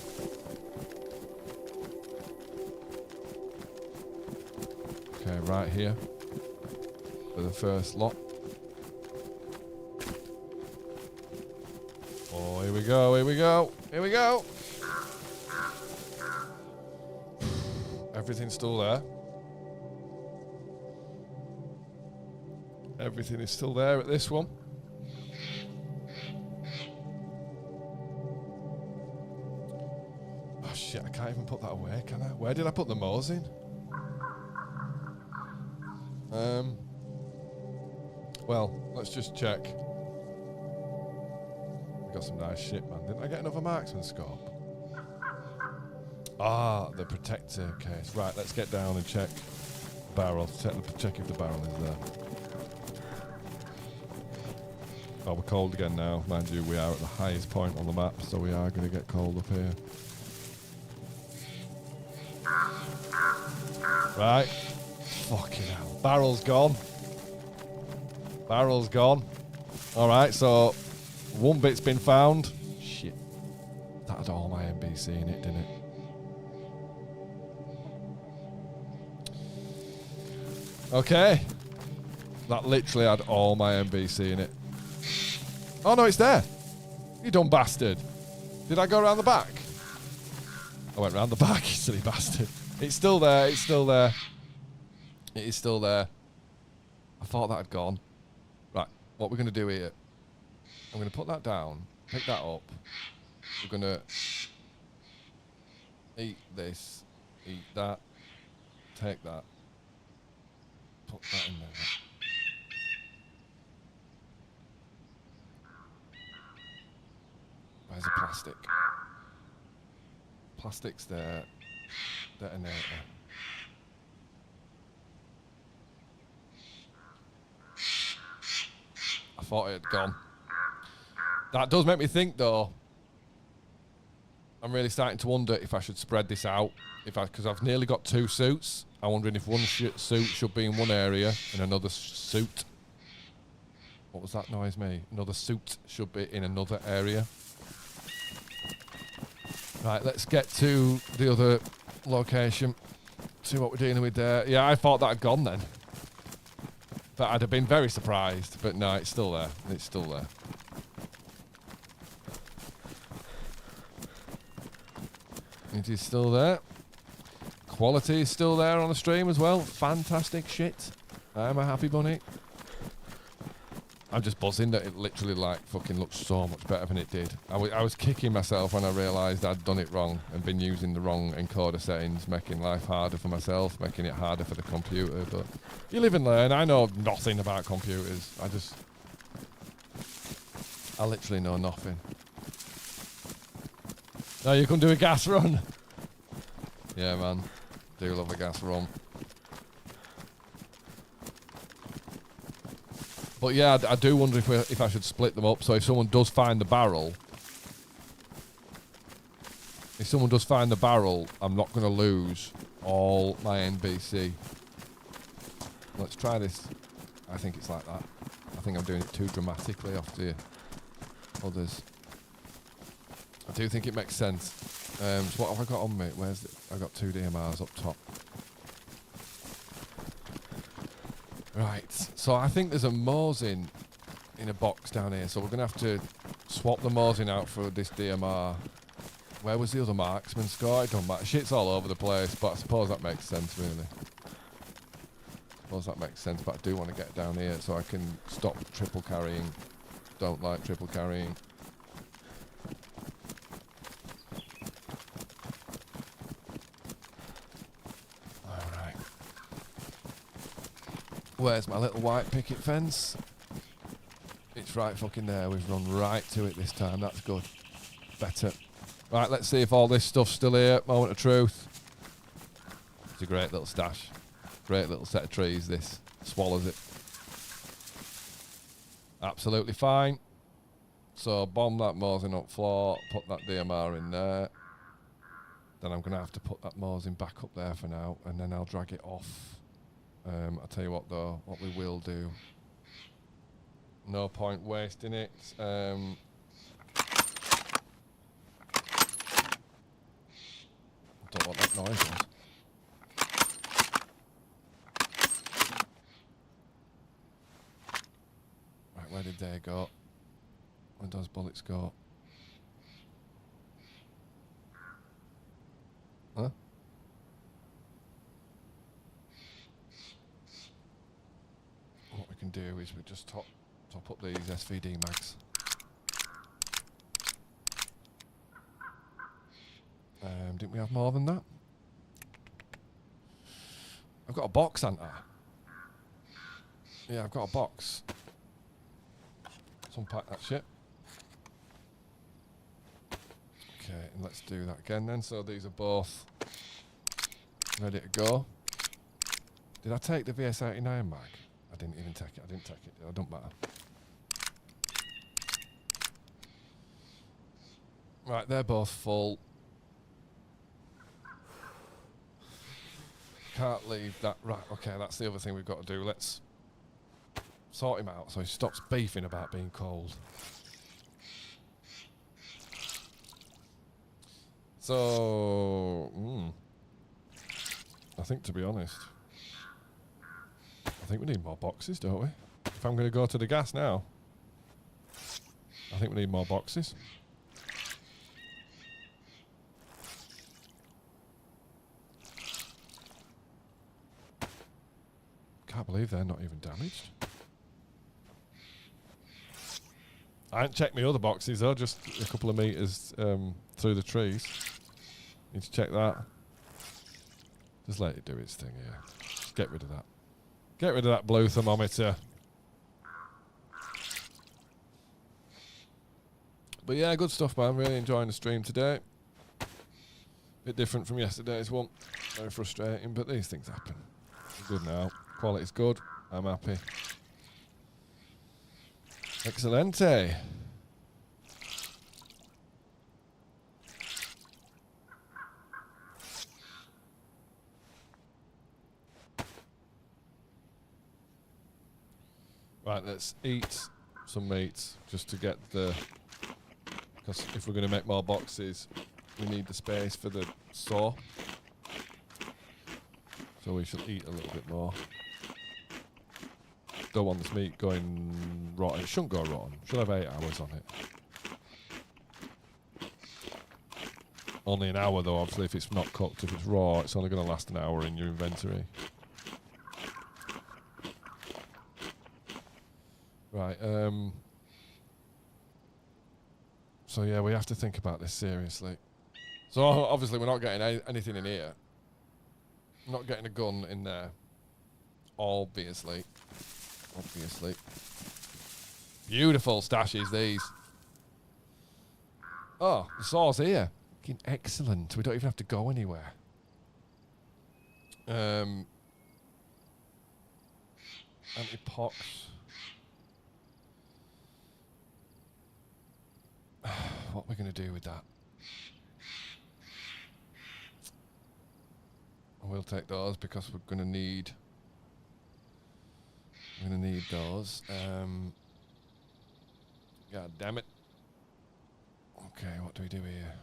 Okay, right here. For the first lot. Oh, here we go, here we go, here we go. Everything's still there. Everything is still there at this one. Oh shit, I can't even put that away, can I? Where did I put the Mose in? Well, let's just check. We got some nice shit, man. Didn't I get another marksman scope? Ah, the protector case. Right, let's get down and check the barrel. Check if the barrel is there. Oh, we're cold again now. Mind you, we are at the highest point on the map, so we are going to get cold up here. Right. Fucking hell. Barrel's gone. Barrel's gone. Alright, so one bit's been found. Shit. That had all my NBC in it, didn't it? Okay. That literally had all my NBC in it. Oh no, it's there. You dumb bastard. Did I go around the back? I went round the back, you silly bastard. It's still there, it's still there. It is still there. I thought that had gone. Right, what we're going to do here, I'm going to put that down, pick that up. We're going to eat this, eat that, take that, put that in there. Where's the plastic? Plastic's there. Detonator. I thought it had gone. That does make me think, though. I'm really starting to wonder if I should spread this out. Because I've nearly got 2 suits. I'm wondering if one suit should be in one area and another suit. What was that noise, mate? Another suit should be in another area. Right, let's get to the other location. See what we're dealing with there. Yeah, I thought that had gone then. But I'd have been very surprised. But no, it's still there. It's still there. It is still there. Quality is still there on the stream as well. Fantastic shit. I'm a happy bunny. I'm just buzzing that it literally like fucking looks so much better than it did. I was kicking myself when I realised I'd done it wrong and been using the wrong encoder settings, making life harder for myself, making it harder for the computer. But you live and learn. I know nothing about computers. I literally know nothing. No, you can do a gas run. Yeah, man. Do love a gas run. But yeah, I do wonder if I should split them up. So if someone does find the barrel, I'm not going to lose all my NBC. Let's try this. I think it's like that. I think I'm doing it too dramatically off the others. I do think it makes sense. So what have I got on me? Where's it? I got 2 DMRs up top. Right, so I think there's a Mosin in a box down here, so we're going to have to swap the Mosin out for this DMR. Where was the other marksman score? It don't matter. Shit's all over the place, but I suppose that makes sense, really. But I do want to get down here so I can stop triple carrying. Don't like triple carrying. Where's my little white picket fence? It's right fucking there. We've run right to it this time. That's good. Better. Right, let's see if all this stuff's still here. Moment of truth. It's a great little stash. Great little set of trees, this. Swallows it. Absolutely fine. So, bomb that Mosin up floor. Put that DMR in there. Then I'm going to have to put that Mosin back up there for now. And then I'll drag it off. I'll tell you what though, what we will do. No point wasting it. Don't know what that noise was. Right, where did they go? Where those bullets go? Huh? What we can do is we just top up these SVD mags. Didn't we have more than that? I've got a box, haven't I? Yeah, I've got a box. Let's unpack that shit. Okay, and let's do that again then. So these are both ready to go. Did I take the VS89 mag? I didn't even take it. I didn't take it. It don't matter. Right, they're both full. Can't leave that. Right, okay, that's the other thing we've got to do. Let's sort him out so he stops beefing about being cold. So, I think, to be honest, I think we need more boxes, don't we? If I'm going to go to the gas now, I think we need more boxes. Can't believe they're not even damaged. I haven't checked my other boxes though, just a couple of meters through the trees. Need to check that. Just let it do its thing here. Just get rid of that. Get rid of that blue thermometer. But yeah, good stuff, man. Really enjoying the stream today. Bit different from yesterday's one. Very frustrating, but these things happen. We're good now. Quality's good. I'm happy. Excelente. Right, let's eat some meat just to get the... Because if we're going to make more boxes, we need the space for the saw. So we should eat a little bit more. Don't want this meat going rotten. It shouldn't go rotten. Should have 8 hours on it. Only an hour though, obviously, if it's not cooked. If it's raw, it's only going to last an hour in your inventory. Right, so yeah, we have to think about this seriously. So obviously we're not getting anything in here. Not getting a gun in there. Obviously. Beautiful stashes, these. Oh, the saw's here. Fucking excellent. We don't even have to go anywhere. Anti-pox. What are we going to do with that? We'll take those because we're going to need... We're going to need those. God damn it. Okay, what do we do here?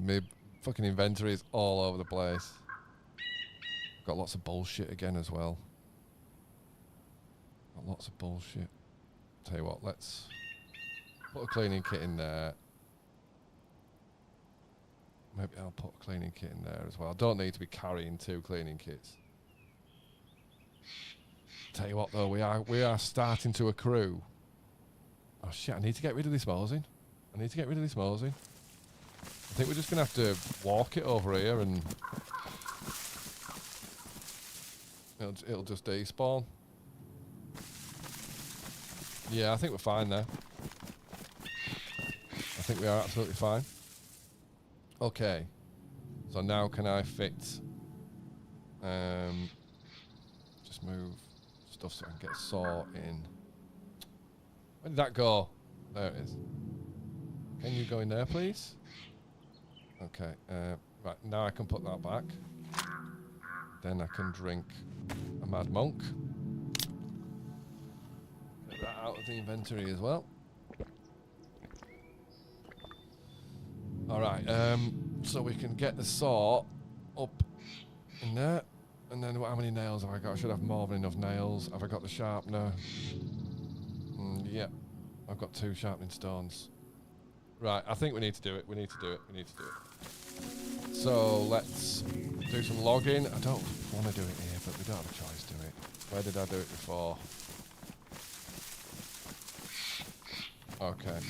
My fucking inventory is all over the place. Got lots of bullshit again as well. Got lots of bullshit. Tell you what, let's put a cleaning kit in there. Maybe I'll put a cleaning kit in there as well. I don't need to be carrying 2 cleaning kits. Tell you what though, we are starting to accrue. Oh shit, I need to get rid of this mosing. I think we're just going to have to walk it over here and it'll just despawn. Yeah, I think we're fine there. I think we are absolutely fine. Okay. So now can I fit... just move stuff so I can get a saw in. Where did that go? There it is. Can you go in there, please? Okay. Right, now I can put that back. Then I can drink a Mad Monk. Get that out of the inventory as well. Alright, so we can get the saw up in there. And then how many nails have I got? I should have more than enough nails. Have I got the sharpener? Yeah. I've got 2 sharpening stones. Right, I think we need to do it. So let's do some logging. I don't want to do it here, but we don't have a choice to do it. Where did I do it before? Okay.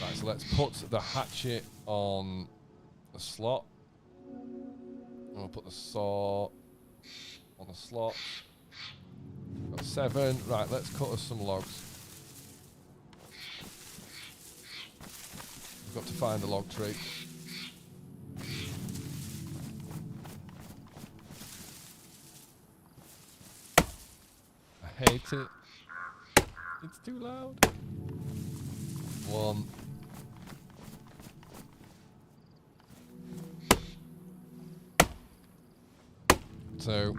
Right, so let's put the hatchet on the slot. And we'll put the saw on the slot. Got 7. Right, let's cut us some logs. We've got to find the log tree. I hate it. It's too loud. 1. 2.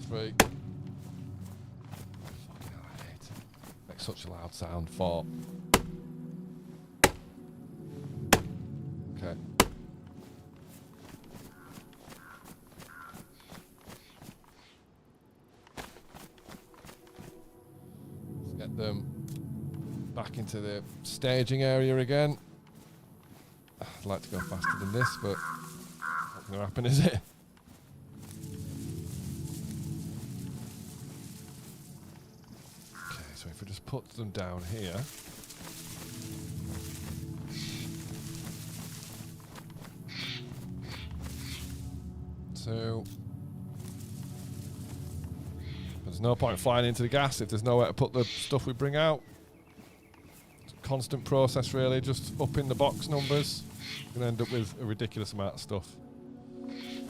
3. Fucking hell, I hate it. Makes such a loud sound. 4. Okay. them back into the staging area again. I'd like to go faster than this, but not going to happen, is it? Okay, so if we just put them down here. So there's no point flying into the gas if there's nowhere to put the stuff we bring out. It's a constant process, really, just upping the box numbers. You're gonna end up with a ridiculous amount of stuff.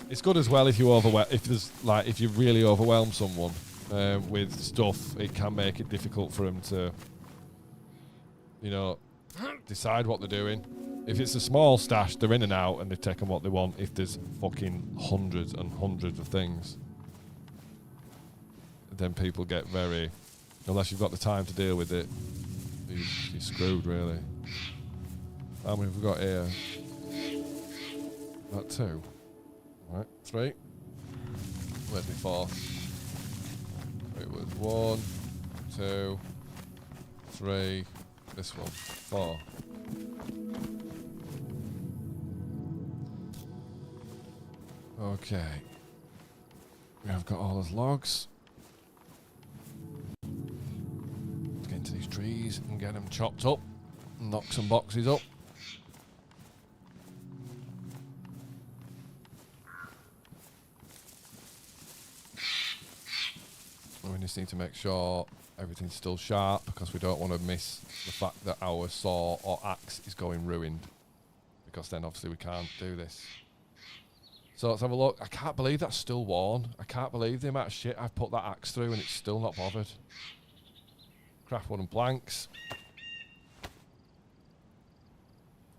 It's good as well if you if you really overwhelm someone with stuff. It can make it difficult for them to, decide what they're doing. If it's a small stash, they're in and out and they've taken what they want. If there's fucking hundreds and hundreds of things, then people get very, unless you've got the time to deal with it, you're screwed, really. How many have we got here? About 2. Right, 3. Where's my 4? It was 1, 2, 3. This one, 4. Okay. I've got all those logs. Let's get into these trees and get them chopped up. Knock some boxes up. We just need to make sure everything's still sharp because we don't want to miss the fact that our saw or axe is going ruined, because then obviously we can't do this. So let's have a look. I can't believe that's still worn. I can't believe the amount of shit I've put that axe through and it's still not bothered. Craft wooden planks.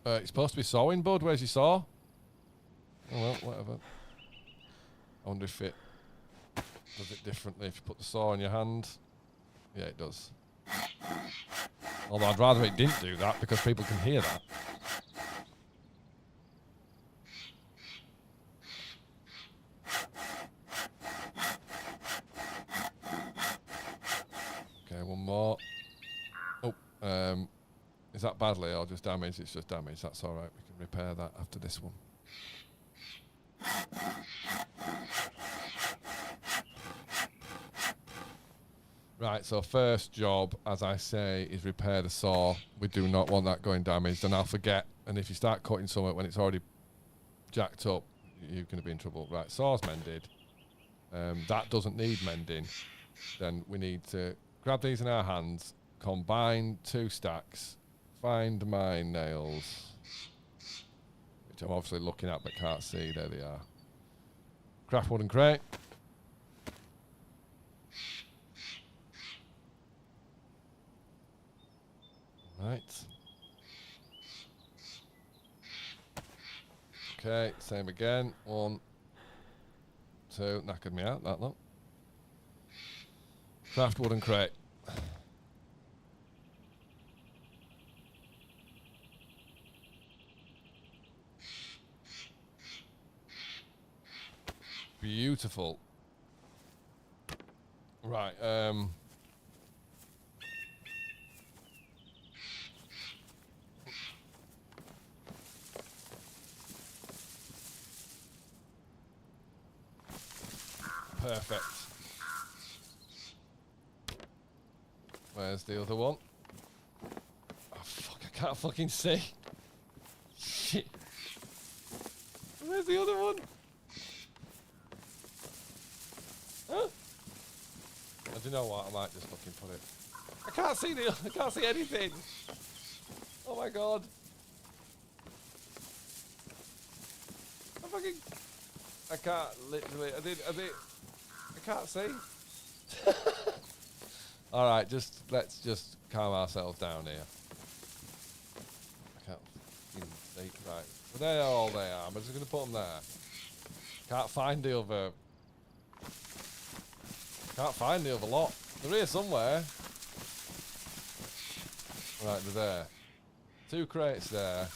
It's supposed to be sawing, bud. Where's your saw? Oh well, whatever. I wonder if it does it differently if you put the saw in your hand. Yeah, it does. Although I'd rather it didn't do that because people can hear that. Okay, one more. Oh, is that badly or just damage? It's just damage. That's all right. We can repair that after this one. Right, so first job, as I say, is repair the saw. We do not want that going damaged, and I'll forget. And if you start cutting something when it's already jacked up, you're going to be in trouble. Right, saw's mended. That doesn't need mending. Then we need to grab these in our hands, combine 2 stacks, find my nails, which I'm obviously looking at but can't see. There they are. Craft wooden crate. Right. Okay, same again. 1, 2, knackered me out, that lot. Craft wooden crate. Beautiful. Right, perfect. Where's the other one? Oh, fuck, I can't fucking see. Shit. Where's the other one? Huh? I don't know what, I might just fucking put it. I can't see anything. Oh my god. I can't literally, I can't see. Alright, let's just calm ourselves down here. I can't fucking see, right. But they're all they are, I'm just gonna put them there. Can't find the other lot. They're here somewhere. Right, they're there. 2 crates there.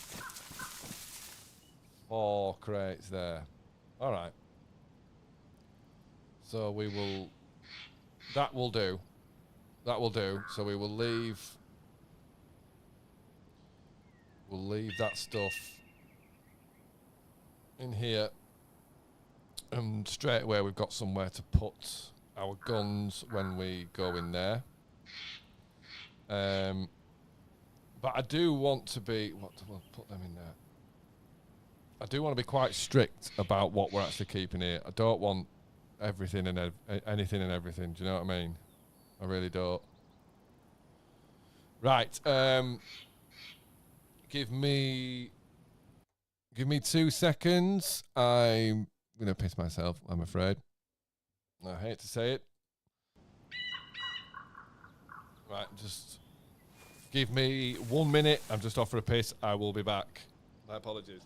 4 crates there. Alright. So that will do. that will do. So we will leave. We'll leave that stuff in here. And straight away we've got somewhere to put our guns when we go in there. But I do want to be... We'll put them in there. I do want to be quite strict about what we're actually keeping here. I don't want everything and anything and everything. Do you know what I mean? I really don't. Right. Give me 2 seconds. I'm going to piss myself, I'm afraid. I hate to say it. Right, just give me 1 minute. I'm just off for a piss. I will be back. My apologies.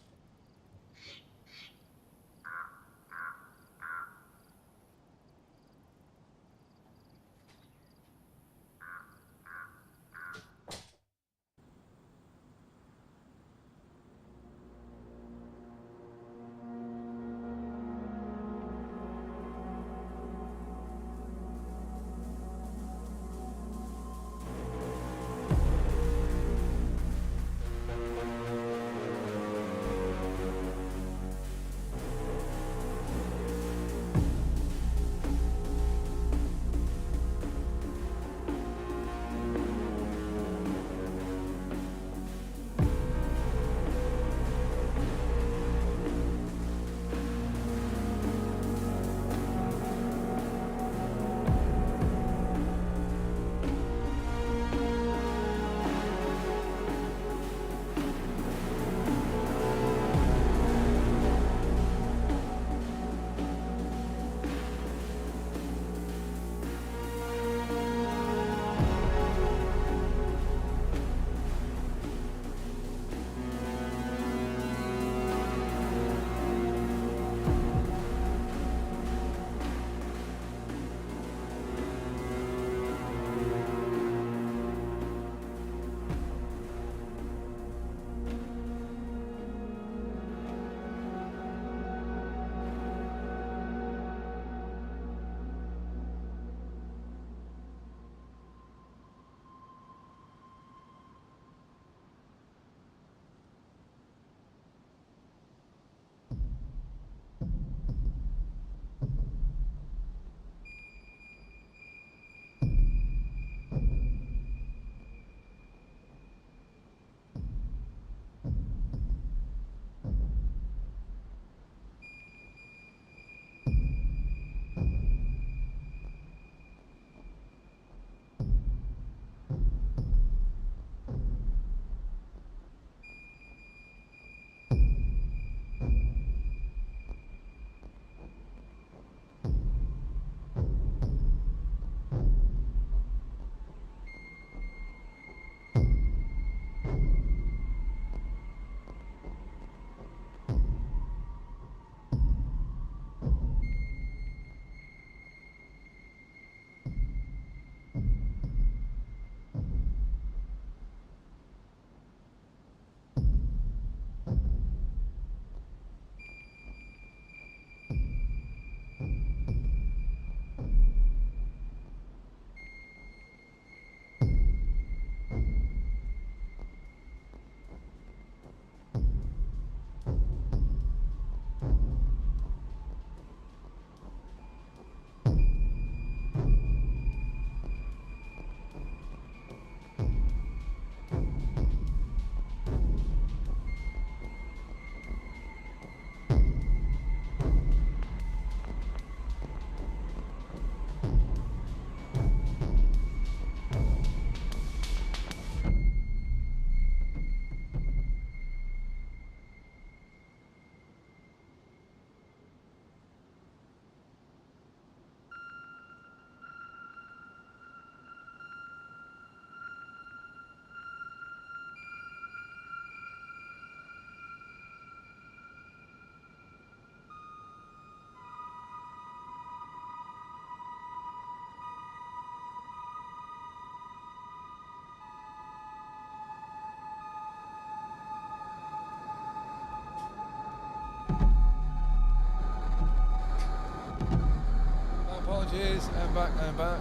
Apologies, I'm back.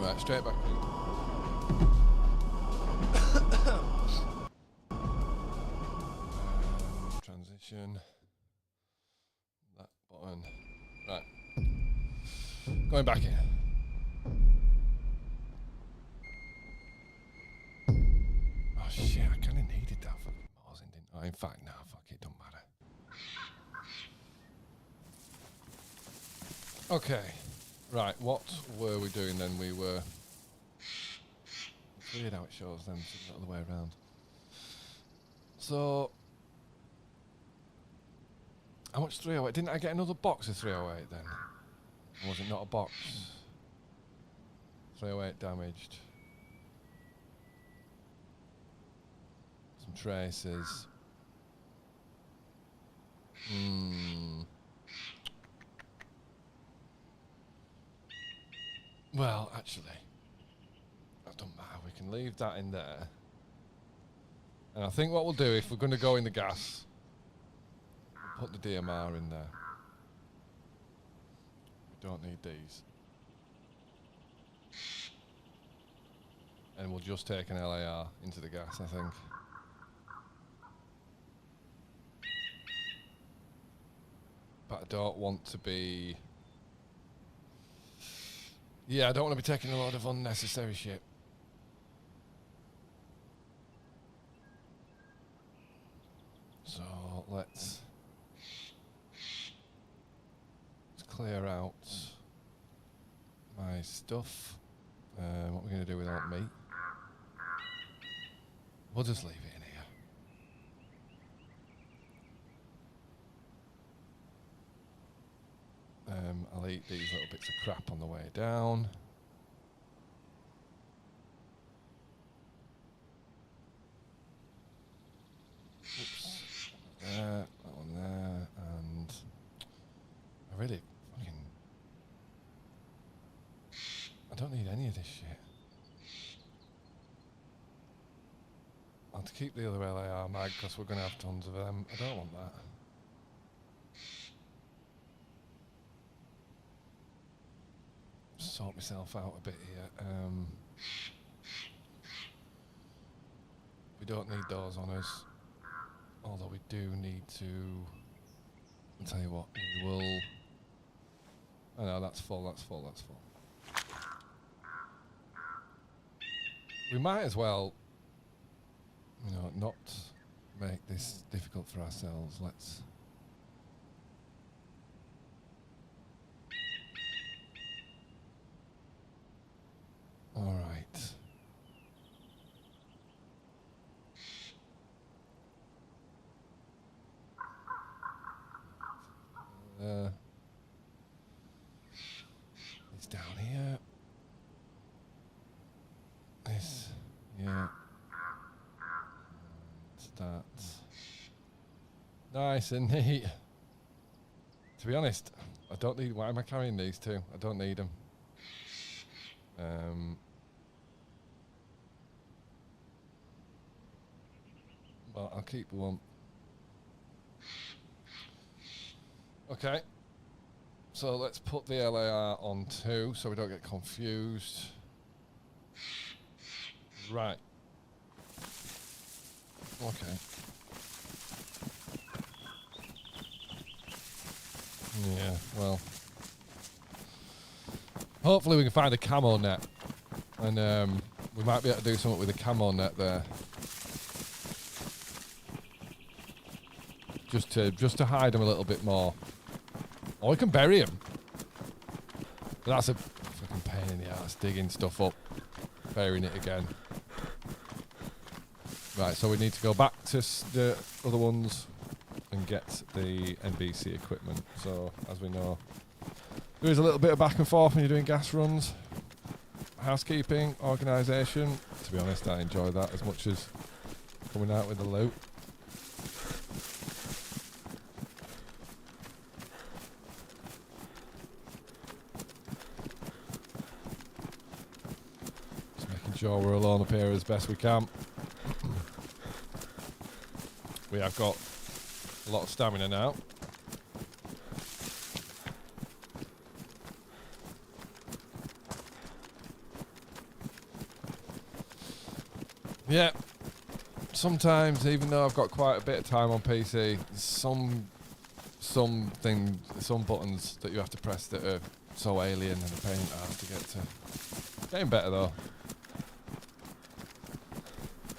Right, straight back in. Transition. That button. Right. Going back in. Oh shit, I kind of needed that fucking pausing, didn't I? In fact, no, fuck it, don't matter. Okay. Right, what were we doing then? We were... It's weird how it shows them the other way around. So... How much 308? Didn't I get another box of 308 then? Or was it not a box? 308 damaged. Some traces. Well, actually, that doesn't matter. We can leave that in there. And I think what we'll do, if we're going to go in the gas, we'll put the DMR in there. We don't need these. And we'll just take an LAR into the gas, I think. But I don't want to be... Yeah, I don't want to be taking a lot of unnecessary shit. So let's clear out my stuff. What we're going to do without me. We'll just leave it in here. I'll eat these little bits of crap on the way down. Oops. There, that one there, and I really fucking... I don't need any of this shit. I'll have to keep the other LAR mag because we're going to have tons of them. I don't want that. Sort myself out a bit here. We don't need those on us. Although we do need to... I'll tell you what, we will... Oh no, that's full, that's full, that's full. We might as well, you know, not make this difficult for ourselves. Let's... All right. It's down here. This, yeah. And that. Nice and neat. To be honest, I don't need. Why am I carrying these two? I don't need them. But I'll keep one. Okay. So let's put the LAR on 2 so we don't get confused. Right. Okay. Yeah, well. Hopefully we can find a camo net. And we might be able to do something with a camo net there. Just to hide them a little bit more. Or we can bury them. But that's a fucking pain in the ass, digging stuff up, burying it again. Right, so we need to go back to the other ones and get the NBC equipment. So, as we know, there is a little bit of back and forth when you're doing gas runs. Housekeeping, organisation. To be honest, I enjoy that as much as coming out with the loot. Sure, we're alone up here as best we can. We have got a lot of stamina now. Yeah. Sometimes, even though I've got quite a bit of time on PC, some buttons that you have to press that are so alien and a pain in the ass to get to. Getting better though.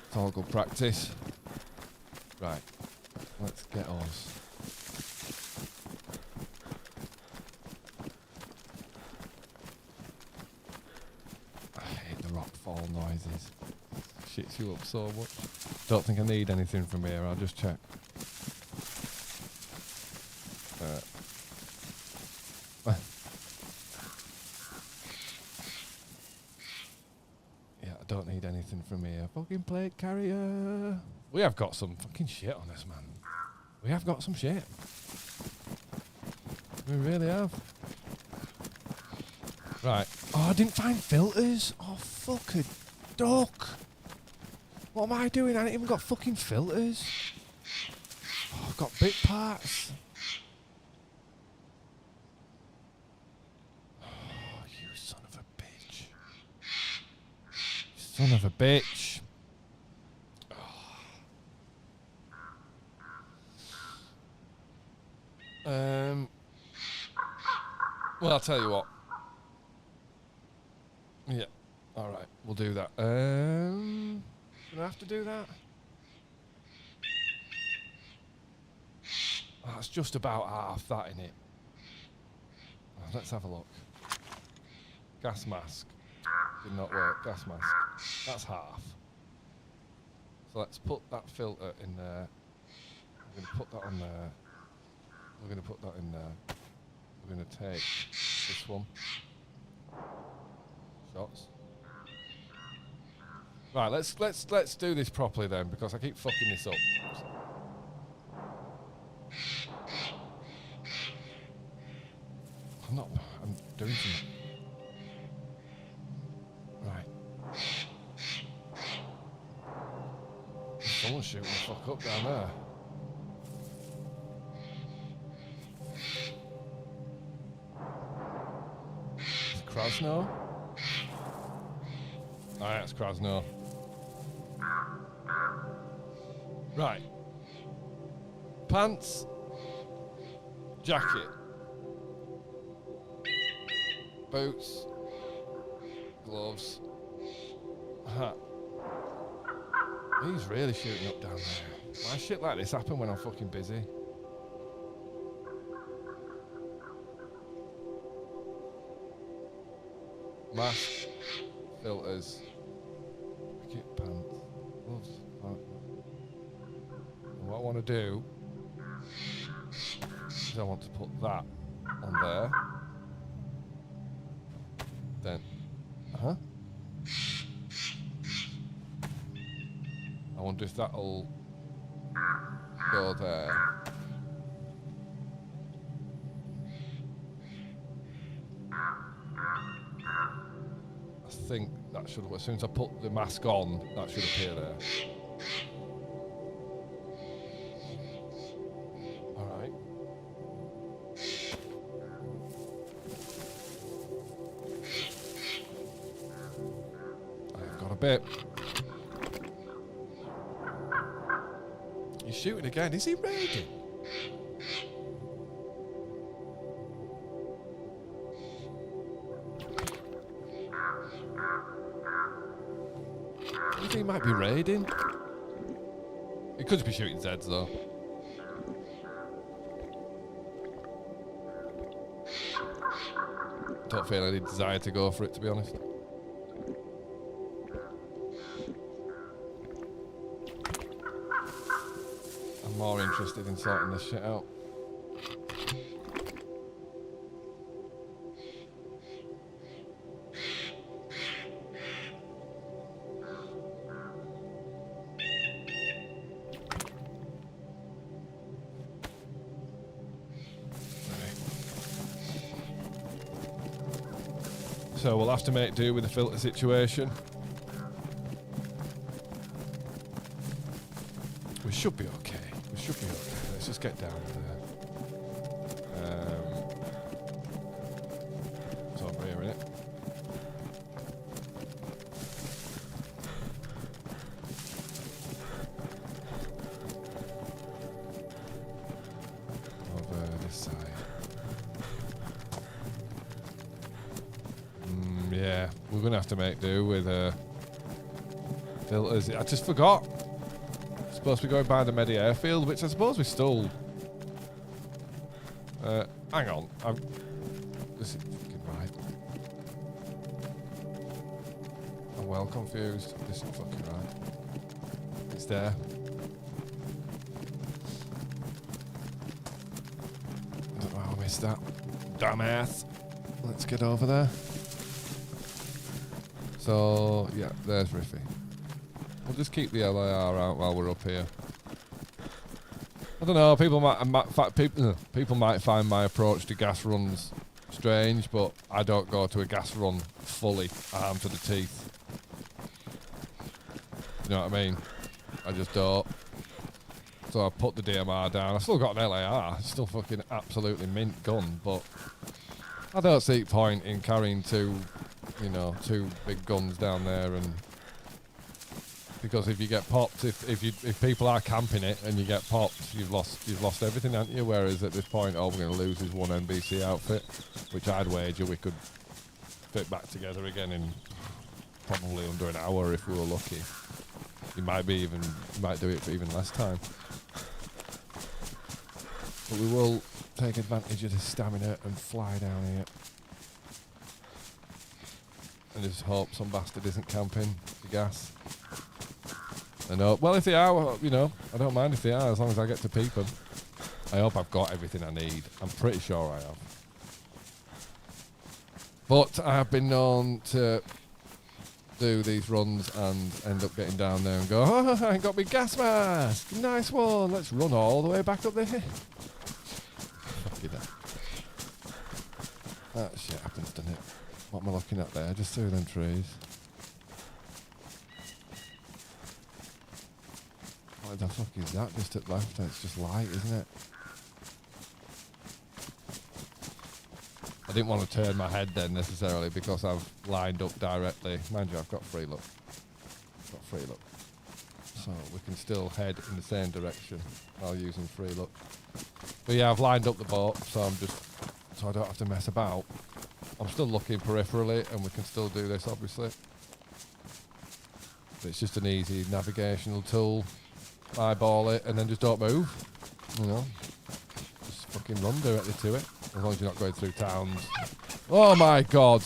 It's all good practice. Right. Let's get us. I hate the rock fall noises. Shits you up so much. Don't think I need anything from here. I'll just check. Yeah, I don't need anything from here. Fucking plate carrier. We have got some fucking shit on us, man. We have got some shit. We really have. Right. Oh, I didn't find filters. Oh, fuck a duck. What am I doing? I ain't even got fucking filters. Oh, I've got bit parts. Oh, you son of a bitch. Son of a bitch. Well, I'll tell you what. Yeah. All right. We'll do that. Do I have to do that? Oh, that's just about half that in it. Oh, let's have a look. Gas mask. Did not work. Gas mask. That's half. So let's put that filter in there. We're going to put that on there. We're going to put that in there. We're going to take this one. Shots. Right, let's do this properly then, because I keep fucking this up. I'm doing something. Right. Someone's shooting the fuck up down there. Is it Krasno? Alright, that's Krasno. Right. Pants. Jacket. Boots. Gloves. Hat. He's really shooting up down there. Why shit like this happen when I'm fucking busy? Mask. Filters. Jacket, pants. Gloves. What I want to do is I want to put that on there. Then, I wonder if that'll go there. I think that should, as soon as I put the mask on, that should appear there. Alright. I've got a bit. He's shooting again. Is he raiding? I think he might be raiding. He could just be shooting Zeds though. Don't feel any desire to go for it, to be honest. I'm more interested in sorting this shit out. So we'll have to make do with the filter situation. We should be okay. We should be okay. Let's just get down there. It's over here, innit? we're going to have to make do with filters. I just forgot. Supposed to be going by the Medi airfield, which I suppose we still... hang on. This is fucking right. I'm well confused. This is fucking right. It's there. I don't know how I missed that. Dumbass. Let's get over there. So, yeah, there's Riffy. We'll just keep the LAR out while we're up here. I don't know, people might find my approach to gas runs strange, but I don't go to a gas run fully armed to the teeth. You know what I mean? I just don't. So I put the DMR down. I've still got an LAR. It's still fucking absolutely mint gun, but I don't see point in carrying two big guns down there, and because if you get popped, if people are camping it and you get popped, you've lost everything, haven't you? Whereas at this point, all we're going to lose is one NBC outfit, which I'd wager we could fit back together again in probably under an hour if we were lucky. You might do it for even less time. But we will take advantage of this stamina and fly down here. And just hope some bastard isn't camping the gas. I know. Well, if they are, I don't mind if they are, as long as I get to peep them. I hope I've got everything I need. I'm pretty sure I have. But I have been known to do these runs and end up getting down there and go, oh, I got my gas mask. Nice one. Let's run all the way back up there. Fuck you, that. That shit happens, doesn't it? What am I looking at there? Just through them trees. What the fuck is that just at left? It's just light, isn't it? I didn't want to turn my head then necessarily because I've lined up directly. Mind you, I've got free look. So we can still head in the same direction while using free look. But yeah, I've lined up the boat, so I don't have to mess about. I'm still looking peripherally, and we can still do this, obviously. But it's just an easy navigational tool. Eyeball it, and then just don't move. Just fucking run directly to it. As long as you're not going through towns. Oh my god!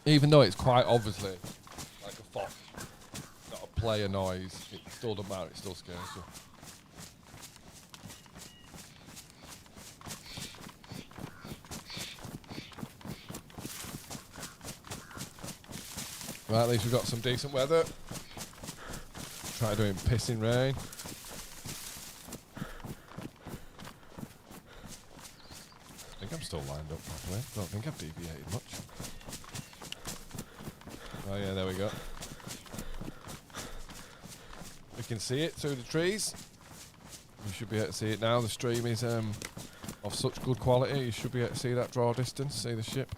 Even though it's quite obviously like a fox, not a player noise, it still doesn't matter, it still scares you. Right, at least we've got some decent weather. Try doing pissing rain. I think I'm still lined up properly. Don't think I've deviated much. Oh yeah, there we go. We can see it through the trees. You should be able to see it now. The stream is of such good quality. You should be able to see that draw distance, see the ship.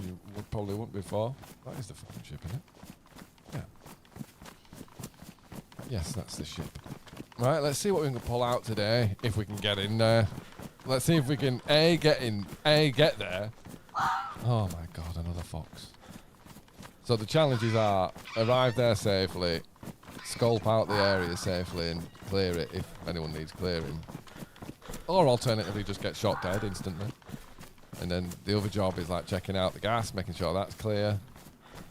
You probably wouldn't before. That is the fucking ship, isn't it? Yeah. Yes, that's the ship. Right, let's see what we can pull out today, if we can get in there. Let's see if we can get there. Oh my god, another fox. So the challenges are arrive there safely, sculpt out the area safely and clear it if anyone needs clearing. Or alternatively just get shot dead instantly. And then the other job is like checking out the gas, making sure that's clear.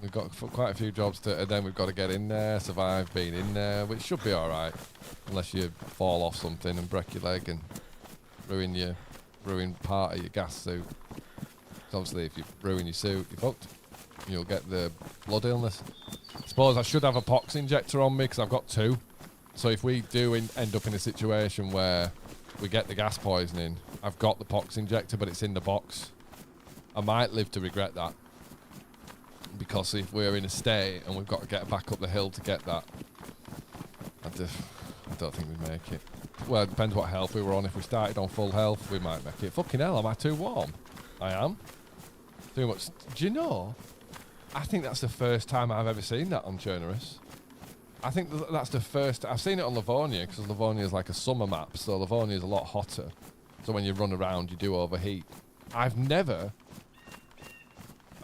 We've got quite a few jobs to, and then we've got to get in there, survive being in there, which should be alright. Unless you fall off something and break your leg and ruin part of your gas suit. So obviously if you ruin your suit, you're fucked. You'll get the blood illness. I suppose I should have a pox injector on me because I've got 2. So if we do end up in a situation where we get the gas poisoning, I've got the pox injector, but it's in the box. I might live to regret that. Because if we're in a state and we've got to get back up the hill to get that, I don't think we'd make it. Well, it depends what health we were on. If we started on full health, we might make it. Fucking hell, am I too warm? I am. Too much. Do you know? I think that's the first time I've ever seen that on Chernarus. I think that's the first. I've seen it on Livonia because Livonia is like a summer map, so Livonia is a lot hotter. So when you run around, you do overheat. I've never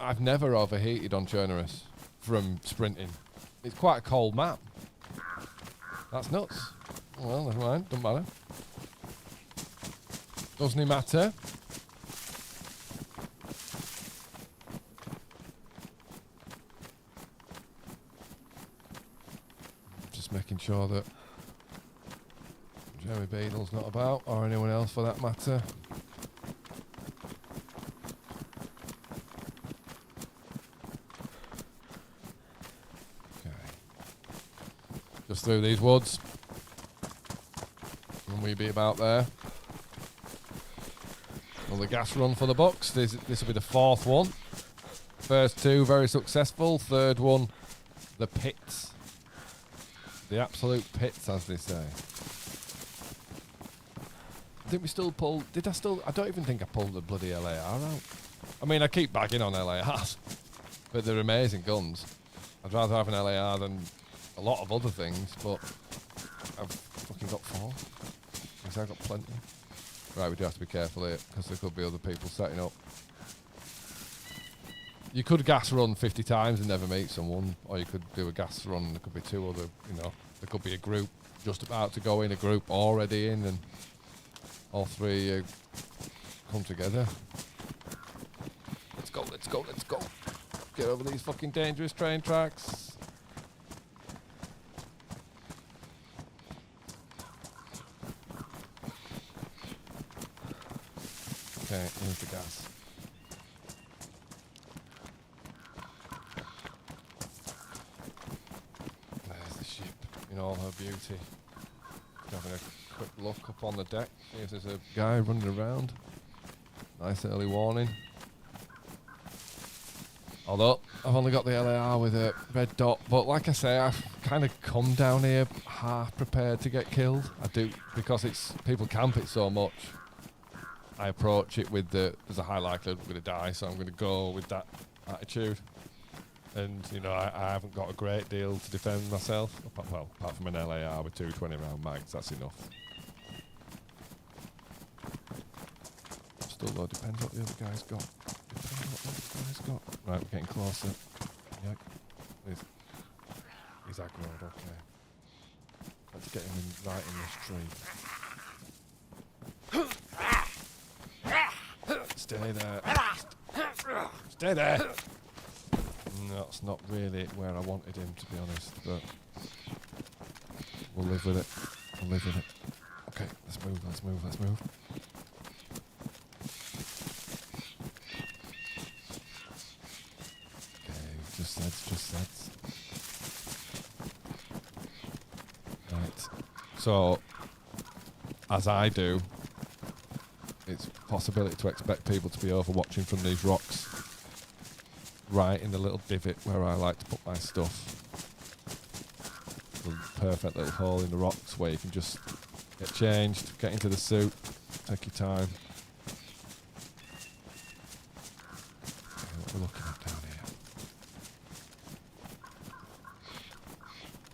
overheated on Chernarus from sprinting. It's quite a cold map. That's nuts. Well, never mind. Doesn't matter. Doesn't it matter? Just making sure that Jeremy Beadle's not about, or anyone else for that matter. Okay. Just through these woods. And we be about there. Another gas run for the Bucks. This will be the fourth one. First two very successful. Third one, the pits. The absolute pits, as they say. I think we still pulled... I don't even think I pulled the bloody LAR out. I mean, I keep bagging on LARs. But they're amazing guns. I'd rather have an LAR than a lot of other things, but I've fucking got 4. Because I've got plenty. Right, we do have to be careful here, because there could be other people setting up. You could gas run 50 times and never meet someone, or you could do a gas run and there could be 2 other, there could be a group just about to go in, a group already in, and all 3 come together. Let's go, let's go, let's go. Get over these fucking dangerous train tracks. Okay, here's the gas. There's the ship in all her beauty. Having a quick look up on the deck. See if there's a guy running around. Nice early warning. Although, I've only got the LAR with a red dot. But like I say, I've kind of come down here half prepared to get killed. I do, because people camp it so much. I approach it with there's a high likelihood I'm going to die, so I'm going to go with that attitude. And, I haven't got a great deal to defend myself. Apart from an LAR with 2 20-round mags, that's enough. Still though, depends what the other guy's got. Right, we're getting closer. Yep. He's aggroed, okay. Let's get him right in this tree. Stay there. Stay there. No, that's not really where I wanted him, to be honest, but we'll live with it. We'll live with it. Okay, let's move, let's move, let's move. Okay, just sets. Right. So, as I do, it's a possibility to expect people to be overwatching from these rocks. Right in the little divot where I like to put my stuff. The perfect little hole in the rocks where you can just get changed, get into the suit, take your time. Okay, what we're looking at down here.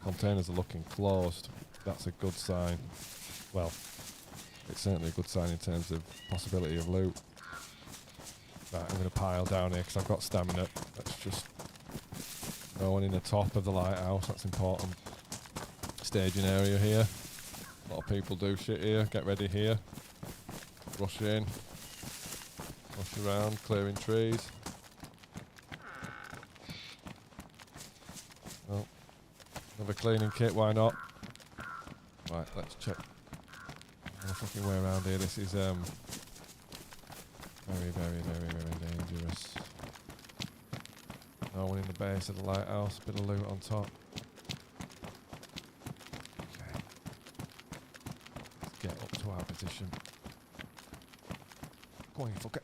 Containers are looking closed. That's a good sign. Well, it's certainly a good sign in terms of possibility of loot. Right, I'm going to pile down here because I've got stamina. Let's just... No one in the top of the lighthouse, that's important. Staging area here. A lot of people do shit here. Get ready here. Rush in. Rush around, clearing trees. Oh. Another cleaning kit, why not? Right, let's check. No fucking way around here. This is, very, very, very, very dangerous. No one in the base of the lighthouse. Bit of loot on top. Okay. Let's get up to our position. Go on, you fucker.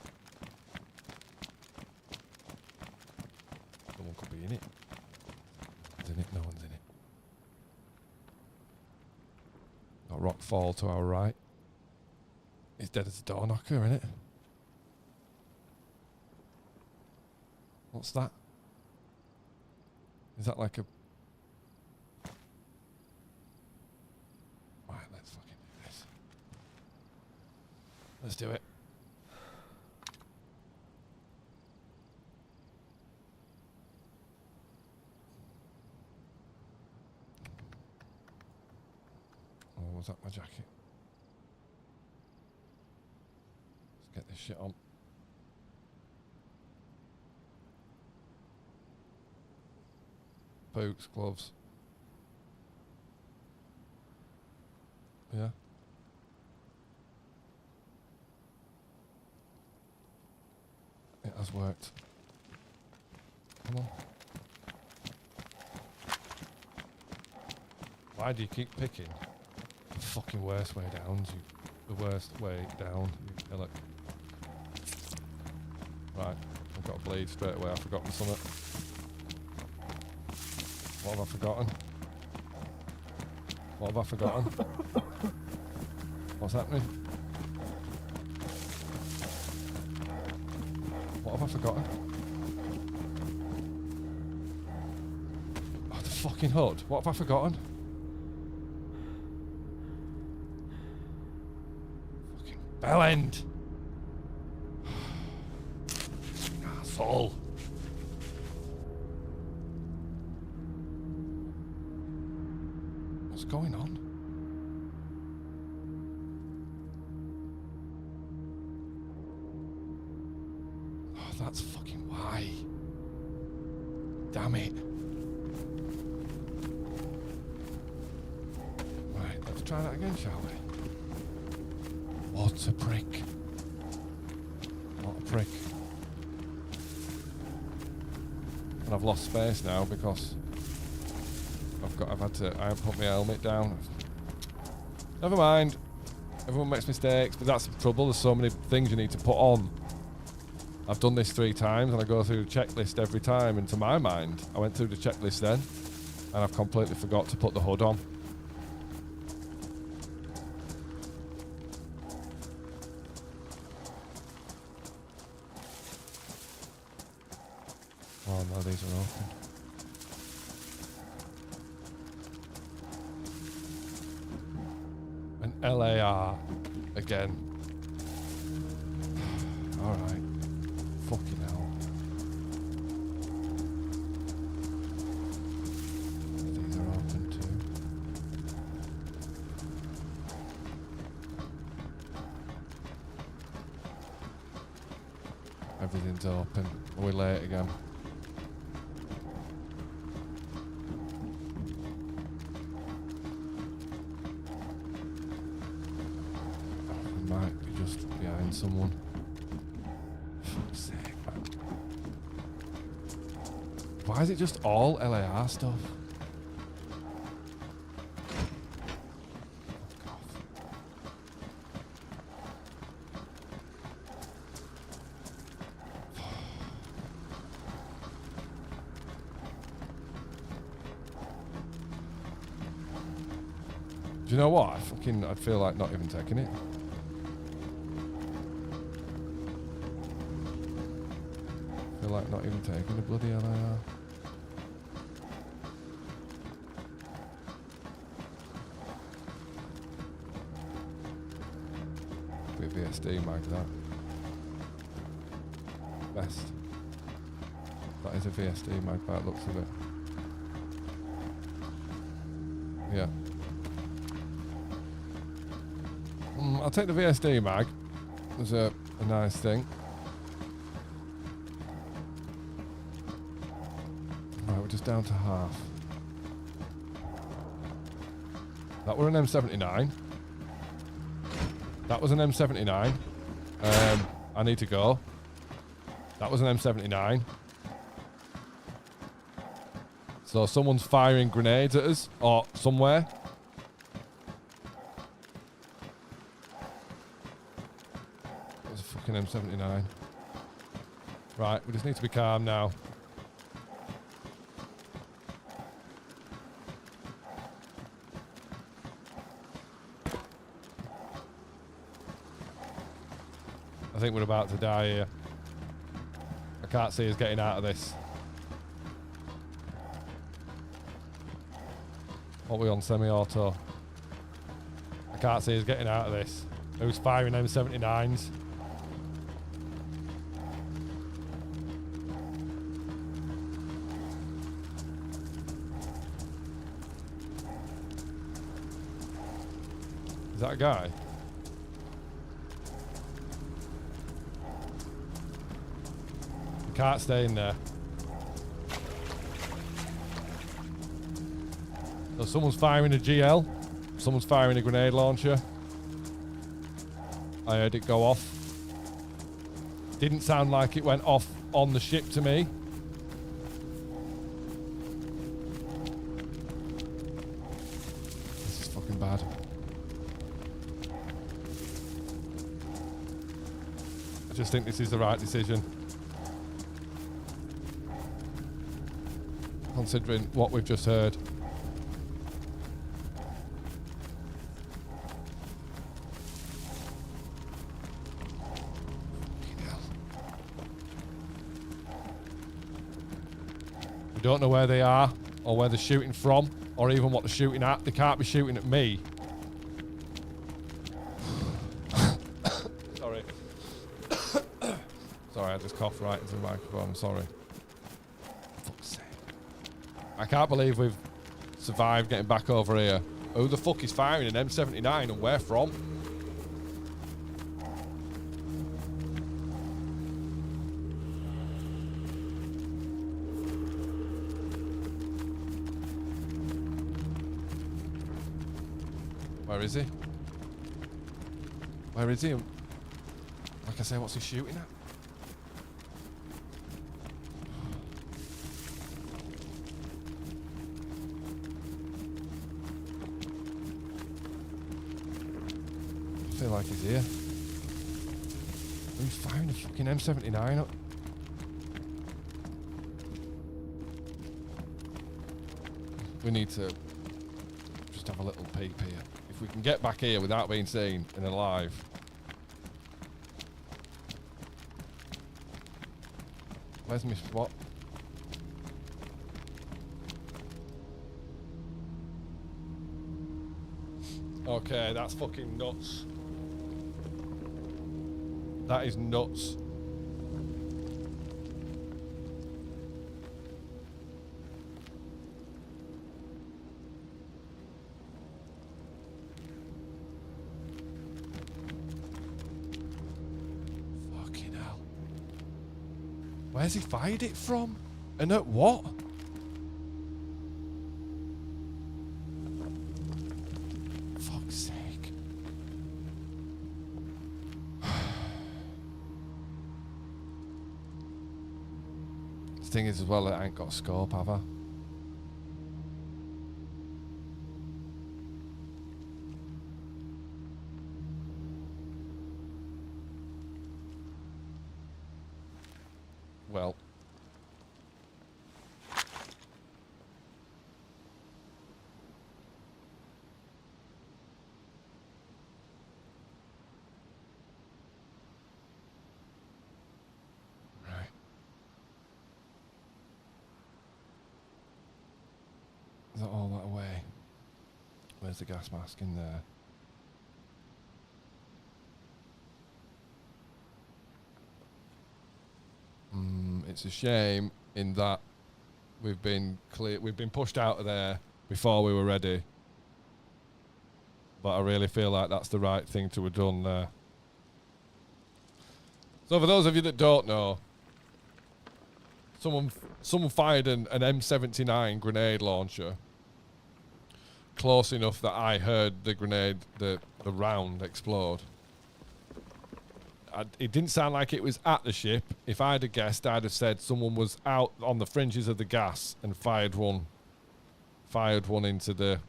Someone could be in it. No one's in it. No one's in it. Got rock fall to our right. He's dead as a door knocker, innit? What's that? Is that like a... Let's do it. Oh, was that my jacket? Let's get this shit on. Boots, gloves. Yeah. It has worked. Come on. Why do you keep picking the fucking worst way down? The worst way down. You look. Right, I've got to bleed straight away. I've forgotten something. What have I forgotten? What have I forgotten? What's happening? What have I forgotten? Oh, the fucking HUD. What have I forgotten? Fucking bell end. Asshole. What's going on? Oh, that's fucking why. Damn it. Right, let's try that again, shall we? What a prick. What a prick. And I've lost space now because I haven't put my helmet down. Never mind. Everyone makes mistakes, but that's the trouble. There's so many things you need to put on. I've done this 3 times and I go through the checklist every time, and to my mind, I went through the checklist then and I've completely forgot to put the hood on. Oh no, these are open. An LAR again. Alright. Fucking hell. These are open too. Everything's open. Are we late again? Behind someone. For fuck's sake, man. Why is it just all LAR stuff? Fuck off. Do you know what? I'd feel like not even taking it. Like not even taking the bloody LAR. Bit VSD mag that. Best. That is a VSD mag by the looks of it. Yeah. I'll take the VSD mag. There's a nice thing. We're just down to half. That were an M79. That was an M79. I need to go. That was an M79. So someone's firing grenades at us, or somewhere. That was a fucking M79. Right, we just need to be calm now. I think we're about to die here. I can't see us getting out of this. What are we on, semi-auto? I can't see us getting out of this. Who's firing M79s? Is that a guy? You can't stay in there. So someone's firing a GL. Someone's firing a grenade launcher. I heard it go off. Didn't sound like it went off on the ship to me. This is fucking bad. I just think this is the right decision. Considering what we've just heard. We don't know where they are, or where they're shooting from, or even what they're shooting at. They can't be shooting at me. Sorry. Sorry, I just coughed right into the microphone. I'm sorry. Fuck's sake. I can't believe we've survived getting back over here. Who the fuck is firing an M79 and where from? Where is he? Where is he? Like I say, what's he shooting at? I feel like he's here. Who's firing a fucking M79 up? We need to just have a little peep here. If we can get back here without being seen and alive. Where's my spot? Okay, that's fucking nuts. That is nuts. Where's he fired it from? And at what? Fuck's sake. The thing is as well, I ain't got a scope, have I? Well. Right. Is that all that away? Where's the gas mask in there? It's a shame in that we've been pushed out of there before we were ready. But I really feel like that's the right thing to have done there. So for those of you that don't know, someone fired an M79 grenade launcher close enough that I heard the grenade, the round explode. It didn't sound like it was at the ship. If I'd have guessed, I'd have said someone was out on the fringes of the gas and fired one into the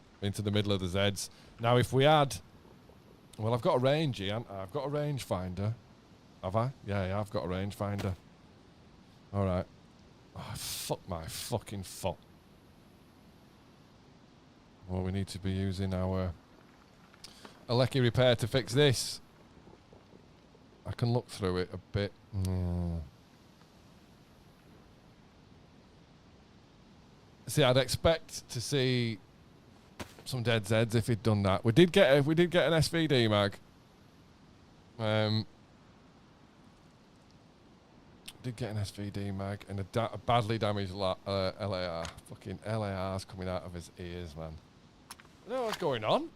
middle of the Zeds. Now, if we had, well, I've got a range here. I've got a range finder. Have I? Yeah, I've got a range finder. All right. Oh, fuck my fucking foot. Well, we need to be using our Alecki repair to fix this. I can look through it a bit. See, I'd expect to see some dead Zeds if he'd done that. We did get an SVD mag. Did get an SVD mag and a badly damaged LAR. Fucking LAR's coming out of his ears, man. I don't know what's going on.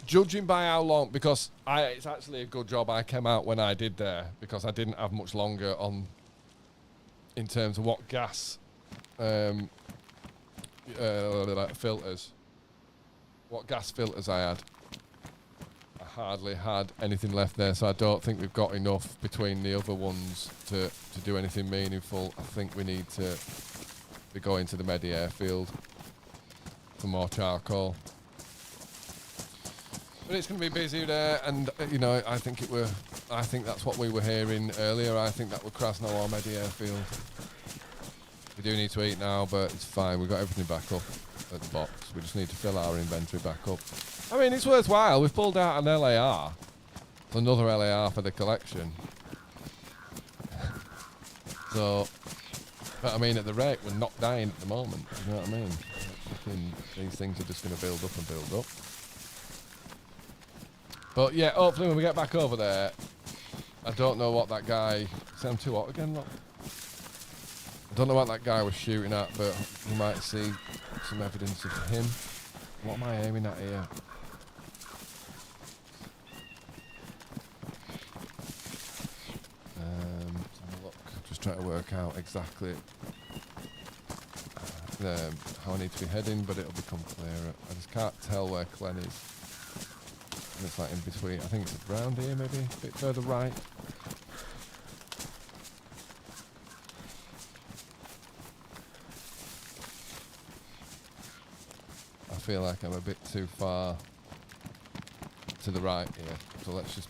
Judging by how long, because it's actually a good job I came out when I did there, because I didn't have much longer on in terms of what gas filters. What gas filters I had. I hardly had anything left there, so I don't think we've got enough between the other ones to do anything meaningful. I think we need to be going to the Medi airfield for more charcoal. But it's going to be busy there, and you know, I think that's what we were hearing earlier. I think that would Krasnodar Medi airfield. We do need to eat now, but it's fine. We've got everything back up at the box. We just need to fill our inventory back up. I mean, it's worthwhile. We've pulled out an LAR. Another LAR for the collection. So, but I mean, at the rate, we're not dying at the moment. You know what I mean? These things are just going to build up and build up. But yeah, hopefully when we get back over there, I don't know what that guy... See, I'm too hot again, look. I don't know what that guy was shooting at, but we might see some evidence of him. What am I aiming at here? Let's have a look. Just trying to work out exactly how I need to be heading, but it'll become clearer. I just can't tell where Glen is. And it's like in between. I think it's around here, maybe a bit further right. I feel like I'm a bit too far to the right here, so let's just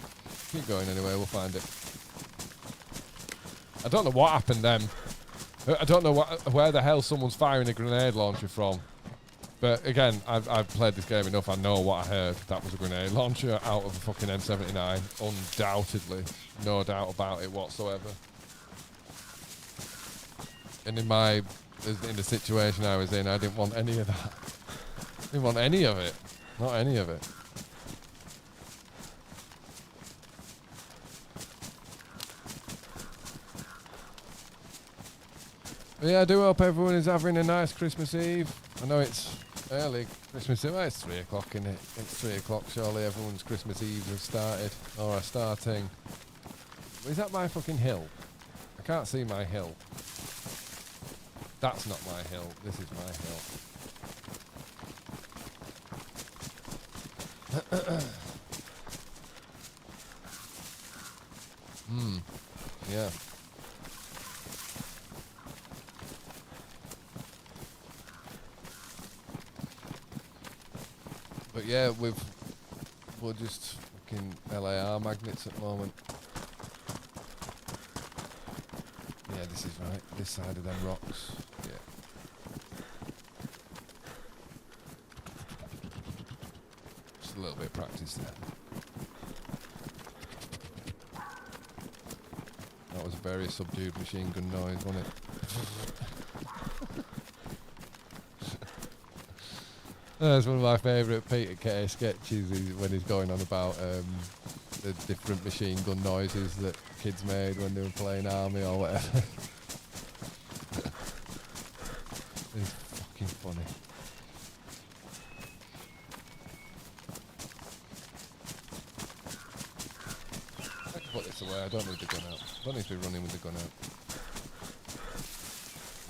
keep going anyway. We'll find it. I don't know what happened then. I don't know where the hell someone's firing a grenade launcher from. But again, I've played this game enough. I know what I heard. That was a grenade launcher out of a fucking M79, undoubtedly, no doubt about it whatsoever. And in the situation I was in, I didn't want any of that. Didn't want any of it. Not any of it. But yeah, I do hope everyone is having a nice Christmas Eve. I know it's early Christmas Eve. Well, it's 3 o'clock, isn't it? It's 3 o'clock. Surely everyone's Christmas Eve has started. Or are starting. Is that my fucking hill? I can't see my hill. That's not my hill. This is my hill. Yeah. But yeah, we're just fucking LAR magnets at the moment. Yeah, this is right. This side of them rocks. Yeah. Just a little bit of practice there. That was a very subdued machine gun noise, wasn't it? That's one of my favourite Peter Kay sketches is when he's going on about the different machine gun noises that kids made when they were playing army or whatever. It's fucking funny. I can put this away, I don't need the gun out. I don't need to be running with the gun out.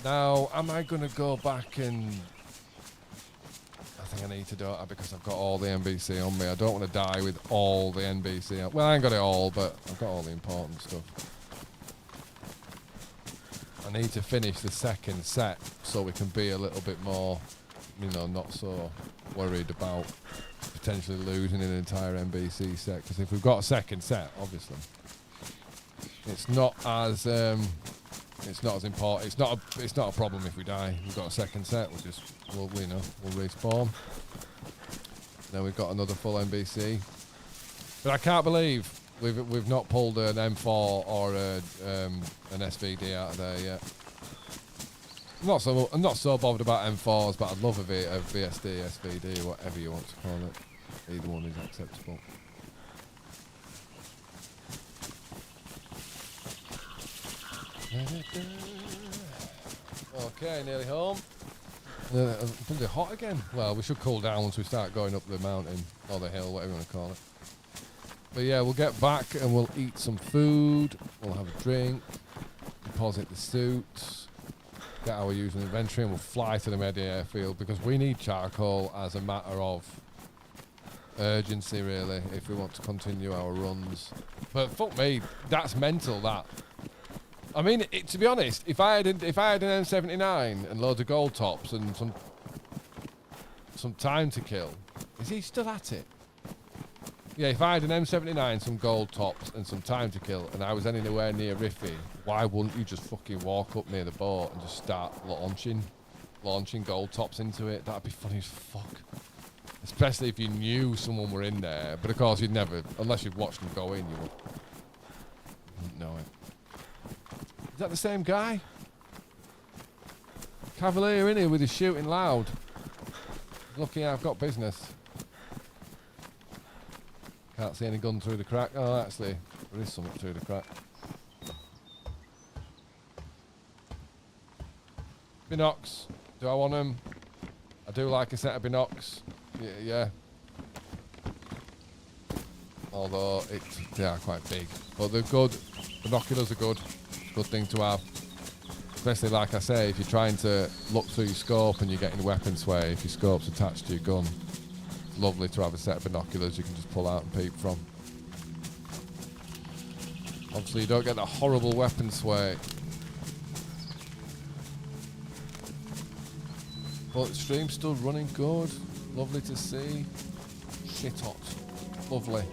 Now, am I going to go back and... I need to do it because I've got all the NBC on me. I don't want to die with all the NBC. Well, I ain't got it all, but I've got all the important stuff. I need to finish the second set so we can be a little bit more, you know, not so worried about potentially losing an entire NBC set. Because if we've got a second set, obviously, it's not as important. It's not a problem if we die. We've got a second set. We'll respawn. Then we've got another full NBC. But I can't believe we've not pulled an M4 or an SVD out of there yet. I'm not so bothered about M4s, but I'd love a VSD, SVD, whatever you want to call it. Either one is acceptable. Okay, nearly home. Bloody hot again. Well, we should cool down once we start going up the mountain or the hill, whatever you want to call it. But yeah, we'll get back and we'll eat some food. We'll have a drink. Deposit the suits. Get our usual inventory, and we'll fly to the Medi airfield because we need charcoal as a matter of urgency, really, if we want to continue our runs. But fuck me, that's mental. That. I mean, to be honest, if I had an M79 and loads of gold tops and some time to kill, is he still at it? Yeah, if I had an M79, some gold tops and some time to kill, and I was anywhere near Riffy, why wouldn't you just fucking walk up near the boat and just start launching gold tops into it? That'd be funny as fuck. Especially if you knew someone were in there. But of course, you'd never, unless you'd watched them go in, you wouldn't know it. Is that the same guy? Cavalier in here with his shooting loud. Lucky I've got business. Can't see any gun through the crack. Oh, actually, there is something through the crack. Binocs. Do I want them? I do like a set of binocs. Yeah. Although they are quite big. But they're good. Binoculars are good. Good thing to have. Especially, like I say, if you're trying to look through your scope and you're getting weapon sway, if your scope's attached to your gun, it's lovely to have a set of binoculars you can just pull out and peep from. Obviously, you don't get that horrible weapon sway. But the stream's still running good. Lovely to see. Shit hot. Lovely.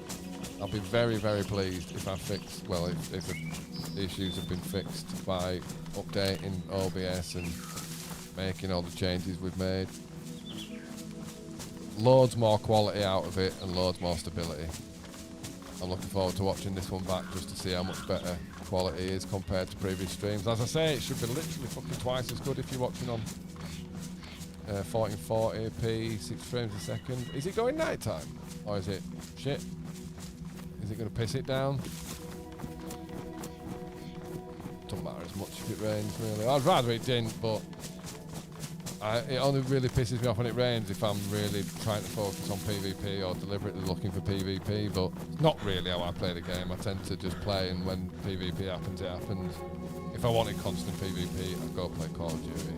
I'll be very, very pleased if I fix, well, if the issues have been fixed by updating OBS and making all the changes we've made. Loads more quality out of it and loads more stability. I'm looking forward to watching this one back just to see how much better quality is compared to previous streams. As I say, it should be literally fucking twice as good if you're watching on 1440p, 6 frames a second. Is it going night time? Or is it shit? Is it going to piss it down? Doesn't matter as much if it rains, really. I'd rather it didn't, but it only really pisses me off when it rains if I'm really trying to focus on PvP or deliberately looking for PvP, but it's not really how I play the game. I tend to just play, and when PvP happens, it happens. If I wanted constant PvP, I'd go play Call of Duty.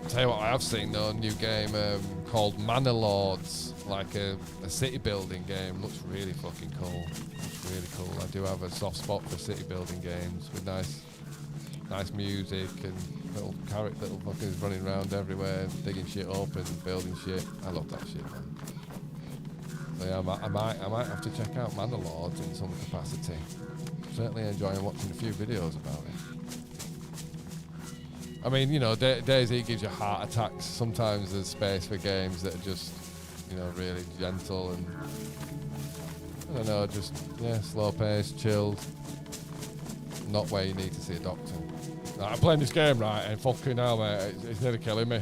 Tell you what, I have seen though, a new game called Manor Lords, like a city building game. Looks really fucking cool. Looks really cool. I do have a soft spot for city building games with nice music and little fuckers running around everywhere, digging shit up and building shit. I love that shit, man. So yeah, I might have to check out Manor Lords in some capacity. Certainly enjoying watching a few videos about it. I mean, you know, DayZ gives you heart attacks. Sometimes there's space for games that are just, you know, really gentle and, I don't know, just, yeah, slow paced, chilled. Not where you need to see a doctor. Like, I'm playing this game, right, and fucking hell, mate, it's nearly killing me.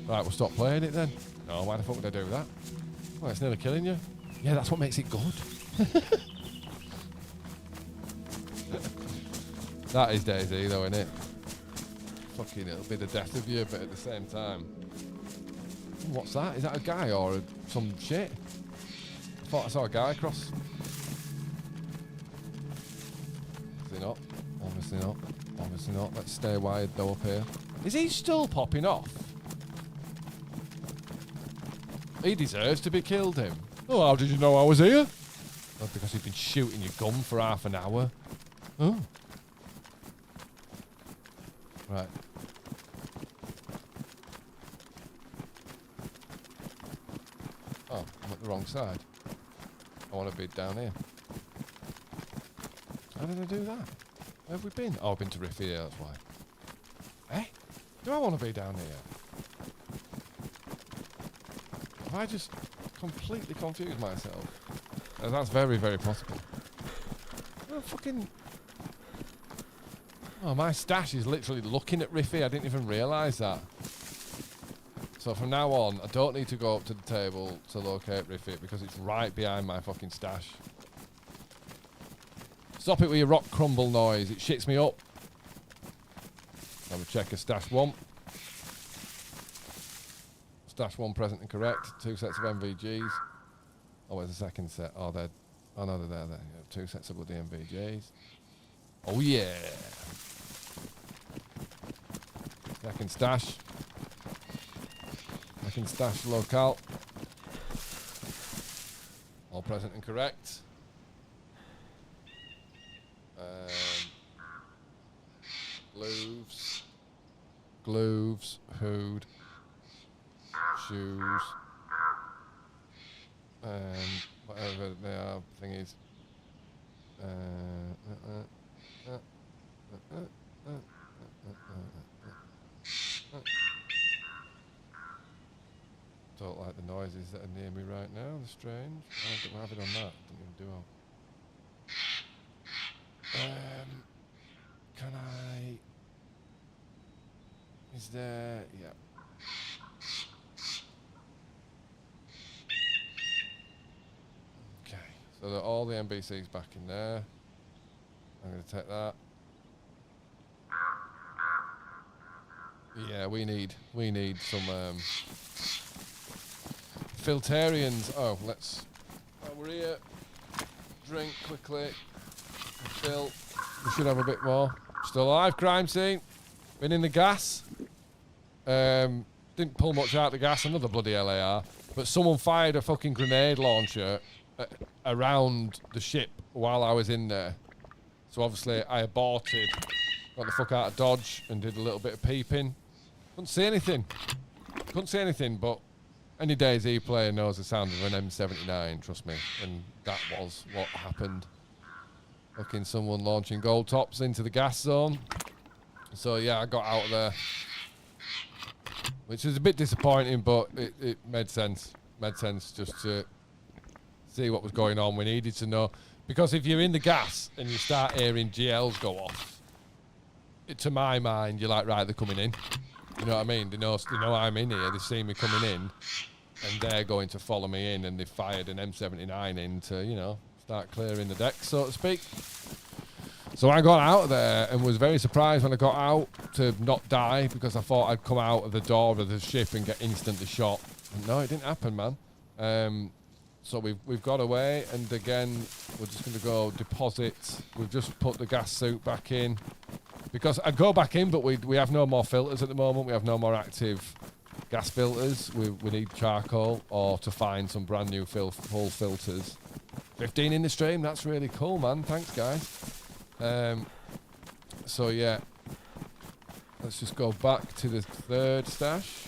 Right, we'll stop playing it then. No, why the fuck would I do that? Well, it's nearly killing you. Yeah, that's what makes it good. That is DayZ though, innit? Fucking, it'll be the death of you, but at the same time. What's that? Is that a guy or some shit? I thought I saw a guy across. Obviously not. Obviously not. Obviously not. Let's stay wide though up here. Is he still popping off? He deserves to be killed, him. Oh, how did you know I was here? Oh, because you've been shooting your gun for half an hour. Oh. Right. Oh, I'm at the wrong side. I want to be down here. How did I do that? Where have we been? Oh, I've been to Riffy, yeah, that's why. Eh? Do I want to be down here? Have I just completely confused myself? That's very, very possible. Oh, fucking... Oh, my stash is literally looking at Riffy. I didn't even realise that. So from now on, I don't need to go up to the table to locate Riffy because it's right behind my fucking stash. Stop it with your rock crumble noise. It shits me up. Have a check of stash 1. Stash 1 present and correct. 2 sets of MVGs. Oh, where's the second set? Oh, they're... Oh, no, they're there. Yeah, 2 sets of bloody MVGs. Oh, yeah. Second stash. Second stash locale. All present and correct. Glooves, hood, shoes, whatever they are, thingies. Don't like the noises that are near me right now, they're strange. I don't have it on that, didn't even do it. Can I... Is there... Yeah. Okay, so all the NBC's back in there. I'm going to take that. Yeah, we need some Filtarians. Oh, let's... We're here. Drink quickly. Fill. We should have a bit more. Still alive, crime scene. Been in the gas. Didn't pull much out of the gas, another bloody LAR. But someone fired a fucking grenade launcher around the ship while I was in there. So obviously I aborted, got the fuck out of Dodge and did a little bit of peeping. Couldn't see anything, but any DayZ player knows the sound of an M79, trust me. And that was what happened. Fucking someone launching gold tops into the gas zone. So yeah, I got out of there. Which was a bit disappointing, but it made sense. Made sense just to see what was going on. We needed to know. Because if you're in the gas and you start hearing GLs go off, to my mind, you're like, right, they're coming in. You know what I mean? They know I'm in here. They see me coming in. And they're going to follow me in. And they fired an M79 in to, you know, start clearing the deck, so to speak. So I got out of there and was very surprised when I got out to not die because I thought I'd come out of the door of the ship and get instantly shot. No, it didn't happen, man. So we've got away, and again, we're just going to go deposit. We've just put the gas suit back in because I'd go back in, but we have no more filters at the moment. We have no more active gas filters. We need charcoal or to find some brand new full filters. 15 in the stream. That's really cool, man. Thanks, guys. So yeah, let's just go back to the third stash.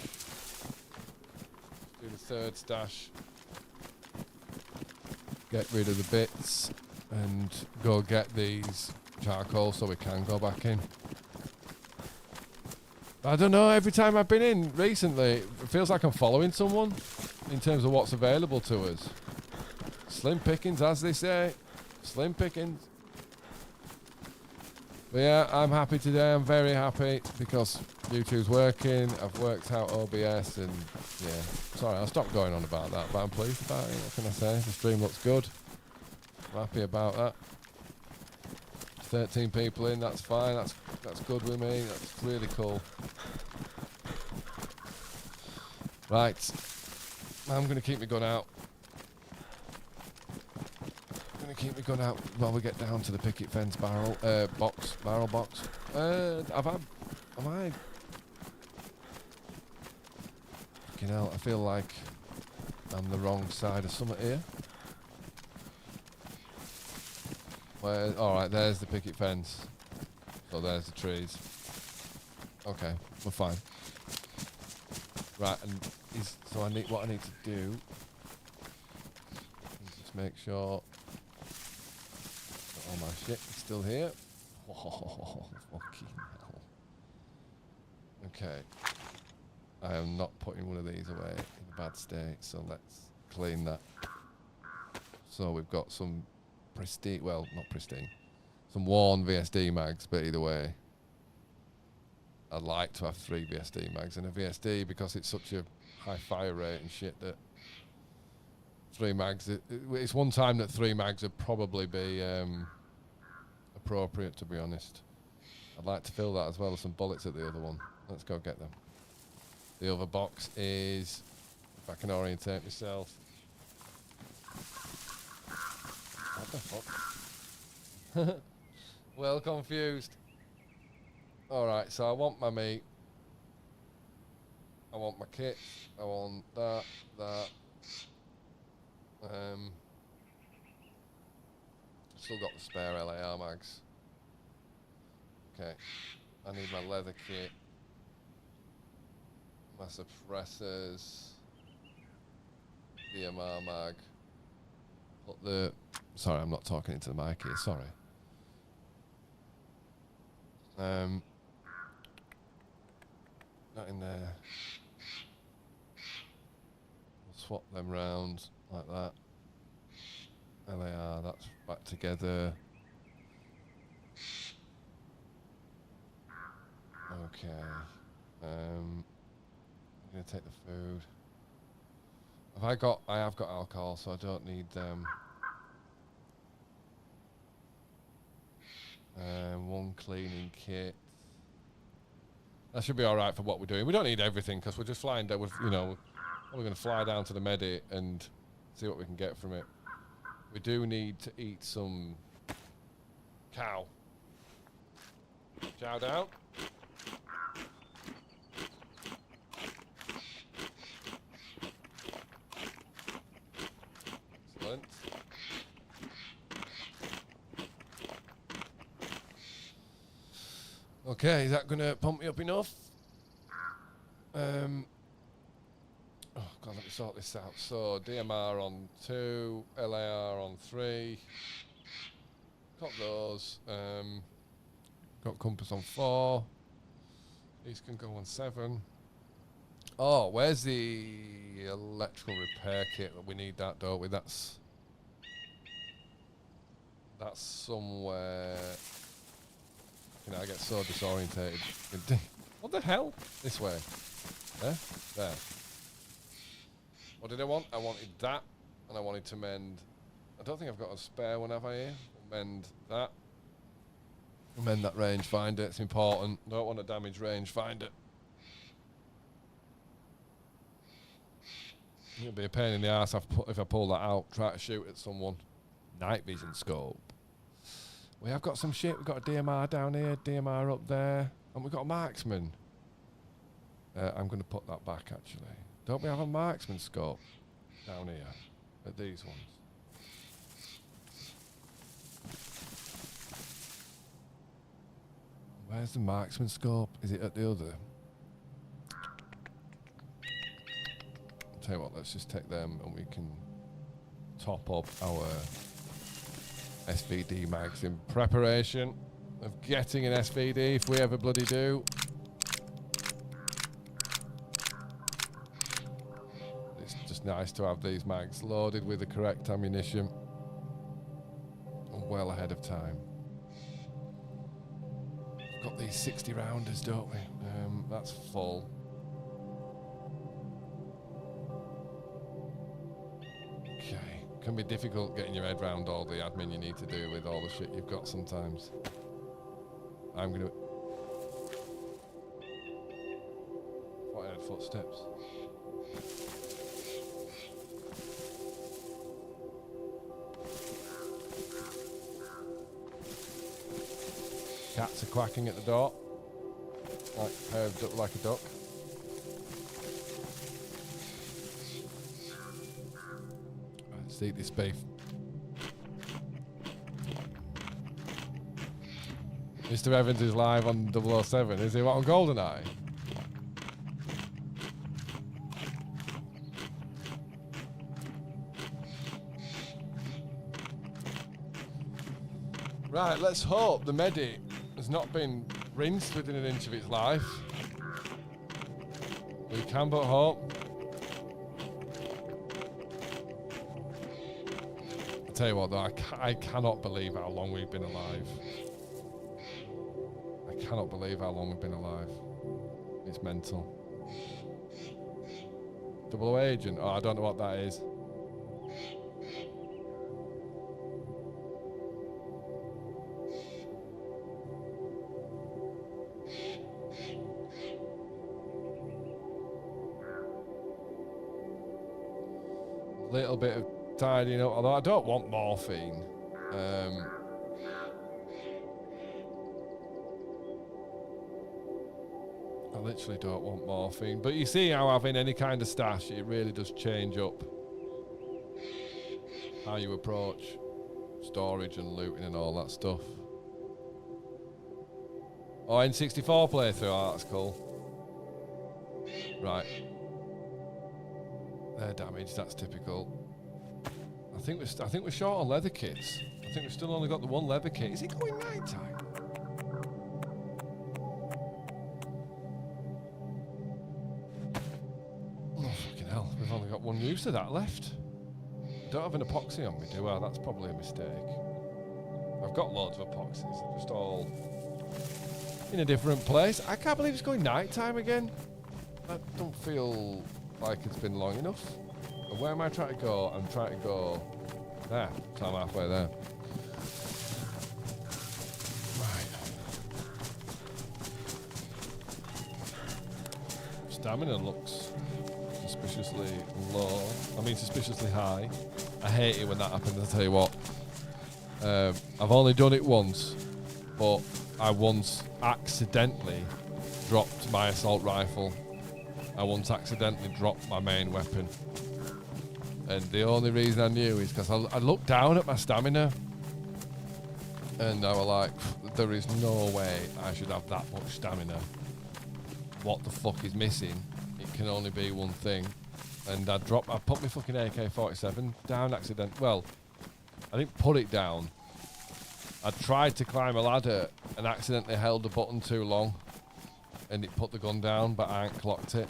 Do the third stash. Get rid of the bits and go get these charcoal so we can go back in. I don't know, every time I've been in recently, it feels like I'm following someone in terms of what's available to us. Slim pickings, as they say. Slim pickings. But yeah, I'm happy today. I'm very happy because YouTube's working. I've worked out OBS and yeah. Sorry, I'll stop going on about that, but I'm pleased about it. What can I say? The stream looks good. I'm happy about that. 13 people in, that's fine. That's good with me. That's really cool. Right. I'm going to keep my gun out. Keep my gun out while we get down to the picket fence barrel box. Am I? Fucking hell, I feel like I'm the wrong side of something here. Alright, there's the picket fence. So there's the trees. Okay, we're fine. Right, and what I need to do is just make sure all my shit is still here. Oh, fucking hell. Okay. I am not putting one of these away in a bad state, so let's clean that. So we've got some pristine, well, not pristine, some worn VSD mags, but either way, I'd like to have 3 VSD mags and a VSD because it's such a high fire rate and shit that 3 mags. It's one time that 3 mags would probably be appropriate, to be honest. I'd like to fill that as well as some bullets at the other one. Let's go get them. The other box is, if I can orientate myself. What the fuck? Well confused. Alright, so I want my meat. I want my kit. I want that. Still got the spare LAR mags. Okay. I need my leather kit. My suppressors. DMR mag. Put the... Sorry, I'm not talking into the mic here, sorry. Not in there. We'll swap them round like that. LAR, that's back together. Okay. I'm gonna take the food. I have got alcohol, so I don't need one cleaning kit. That should be all right for what we're doing. We don't need everything because we're just flying down. We're going to fly down to the Medi and see what we can get from it. We do need to eat some cow. Chow down. Excellent. Okay, is that going to pump me up enough? Oh God, let me sort this out. So DMR on 2, LAR on 3. Got those. Got compass on 4. These can go on 7. Oh, where's the electrical repair kit? We need that, don't we? That's somewhere. You know, I get so disorientated. What the hell? This way. There. What did I want? I wanted that, and I wanted to mend. I don't think I've got a spare one, have I here? Mend that. Mend that rangefinder. It's important. Don't want to damage rangefinder. It'll be a pain in the ass if I pull that out. Try to shoot at someone. Night vision scope. We have got some shit. We've got a DMR down here, DMR up there, and we've got a marksman. I'm going to put that back, actually. Don't we have a marksman scope down here at these ones? Where's the marksman scope? Is it at the other? I'll tell you what, let's just take them and we can top up our SVD mags in preparation of getting an SVD if we ever bloody do. It's just nice to have these mags loaded with the correct ammunition well ahead of time. We've got these 60 rounders, don't we? That's full. Okay. Can be difficult getting your head around all the admin you need to do with all the shit you've got sometimes. I'm going to... Thought I heard footsteps. Cats are quacking at the door. Like a duck. Let's eat this beef. Mr. Evans is live on 007. Is he what on GoldenEye? Right, let's hope the Medi has not been rinsed within an inch of its life. We can but hope. I'll tell you what though, I cannot believe how long we've been alive. I cannot believe how long we've been alive. It's mental. Double O agent. Oh, I don't know what that is. Little bit of tidying up, although I don't want morphine. I literally don't want morphine. But you see how having any kind of stash, it really does change up how you approach storage and looting and all that stuff. Oh, N64 playthrough, oh, that's cool. Right. Their damage, that's typical. I think we're short on leather kits. I think we've still only got the one leather kit. Is it going night time? Oh fucking hell! We've only got one use of that left. I don't have an epoxy on me, do I? That's probably a mistake. I've got loads of epoxies. They're just all in a different place. I can't believe it's going night time again. I don't feel like it's been long enough. And where am I trying to go? I'm trying to go there. So I'm halfway there. Right. Stamina looks suspiciously low. I mean suspiciously high. I hate it when that happens, I'll tell you what. I've only done it once, but I once accidentally dropped my assault rifle. I once accidentally dropped my main weapon. And the only reason I knew is because I looked down at my stamina and I was like, there is no way I should have that much stamina. What the fuck is missing? It can only be one thing. And I put my fucking AK-47 down accidentally. Well, I didn't put it down. I tried to climb a ladder and accidentally held the button too long. And it put the gun down, but I ain't clocked it.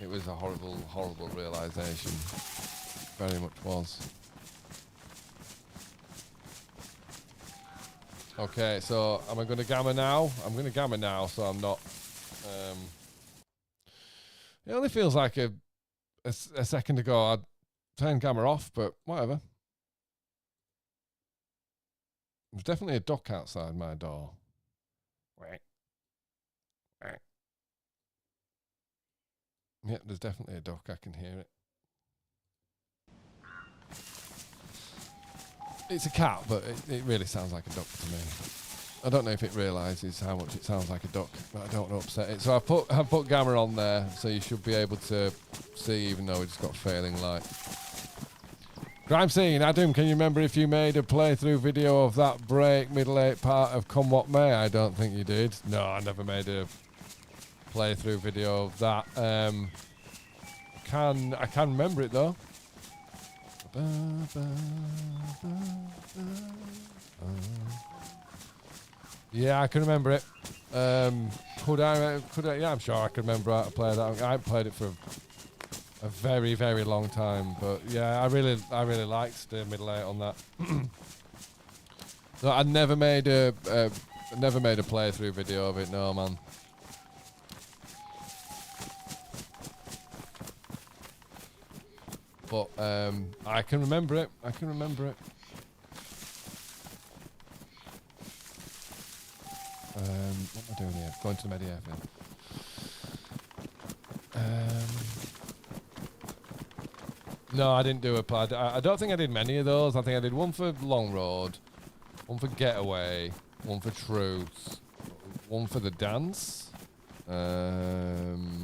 It was a horrible, horrible realisation. Very much was. Okay, so am I going to gamma now? I'm going to gamma now, so I'm not... it only feels like a second ago I'd turned gamma off, but whatever. There's definitely a duck outside my door. Yeah, there's definitely a duck. I can hear it. It's a cat, but it really sounds like a duck to me. I don't know if it realises how much it sounds like a duck, but I don't want to upset it. So I've put gamma on there, so you should be able to see, even though it's got failing light. Crime Scene, Adam, can you remember if you made a playthrough video of that break middle 8 part of Come What May? I don't think you did. No, I never made a playthrough video of that. I can remember it though. Yeah, I can remember it. Could I? Yeah, I'm sure I can remember how to play that. I haven't played it for a very, very long time, but yeah, I really liked the middle 8 on that. No, I never made a playthrough video of it. No, man. But I can remember it. I can remember it. What am I doing here? Going to the Medi airfield. No, I didn't do a play. I don't think I did many of those. I think I did one for Long Road, one for Getaway, one for Truth, one for the dance, one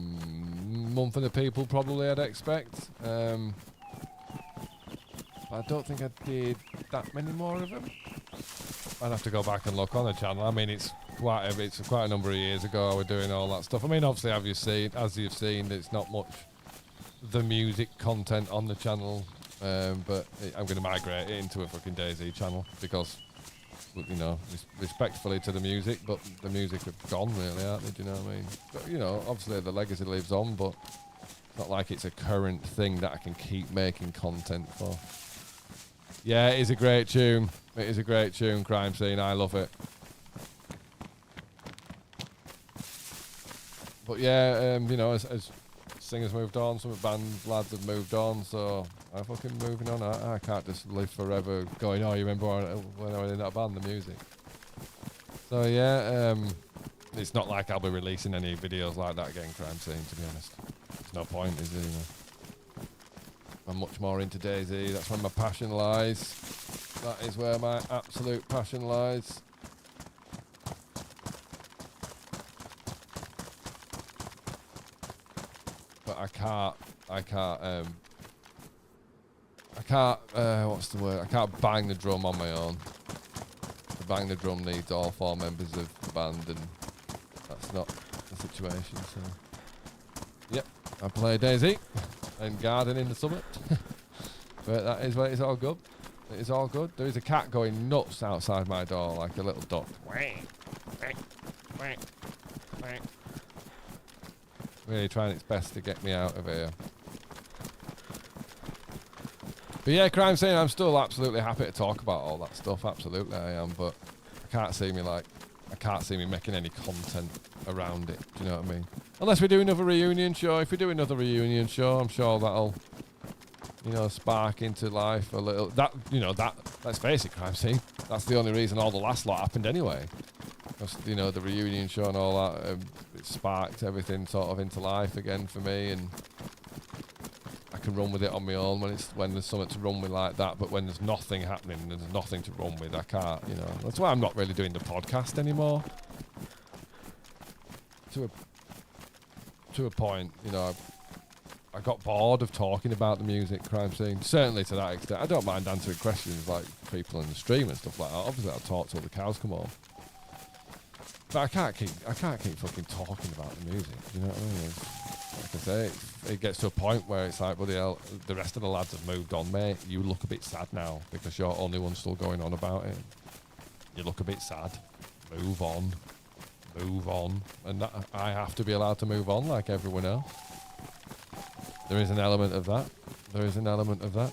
for the people probably I'd expect. I don't think I did that many more of them. I'd have to go back and look on the channel. I mean, it's quite a number of years ago I was doing all that stuff. I mean, obviously, as you've seen, it's not much the music content on the channel, but I'm going to migrate it into a fucking DayZ channel because, you know, respectfully to the music, but the music have gone really, aren't they? Do you know what I mean? But, you know, obviously the legacy lives on, but it's not like it's a current thing that I can keep making content for. Yeah, it is a great tune. It is a great tune, Crime Scene. I love it. But yeah, you know, as singers moved on, some band lads have moved on, so I'm fucking moving on. I can't just live forever going, oh, you remember when I was in that band, the music. So yeah, it's not like I'll be releasing any videos like that again, Crime Scene, to be honest. There's no point, is there? You know? I'm much more into DayZ, that's where my passion lies. That is where my absolute passion lies. But I can't, what's the word? I can't bang the drum on my own. To bang the drum needs all 4 members of the band, and that's not the situation, so. Yep, I play DayZ and garden in the summer. But that is where it's all good. It is all good. There is a cat going nuts outside my door, like a little duck. Really trying its best to get me out of here. But yeah, Crime Scene, I'm still absolutely happy to talk about all that stuff. Absolutely I am, but I can't see me making any content around it. Do you know what I mean? Unless we do another reunion show. If we do another reunion show, I'm sure that'll, you know, spark into life a little. That, you know, let's face it, Crime Scene, that's the only reason all the last lot happened anyway. Because, you know, the reunion show and all that, it sparked everything sort of into life again for me, and I can run with it on my own when there's something to run with like that. But when there's nothing happening and there's nothing to run with, I can't, you know. That's why I'm not really doing the podcast anymore. To a point, you know, I got bored of talking about the music, Crime Scene. Certainly to that extent. I don't mind answering questions like people in the stream and stuff like that. Obviously I'll talk till the cows come home. But I can't keep fucking talking about the music. You know what I mean? Like I say, it gets to a point where it's like, bloody hell, the rest of the lads have moved on, mate. You look a bit sad now because you're the only one still going on about it. You look a bit sad. Move on. Move on. And that, I have to be allowed to move on like everyone else. There is an element of that. There is an element of that.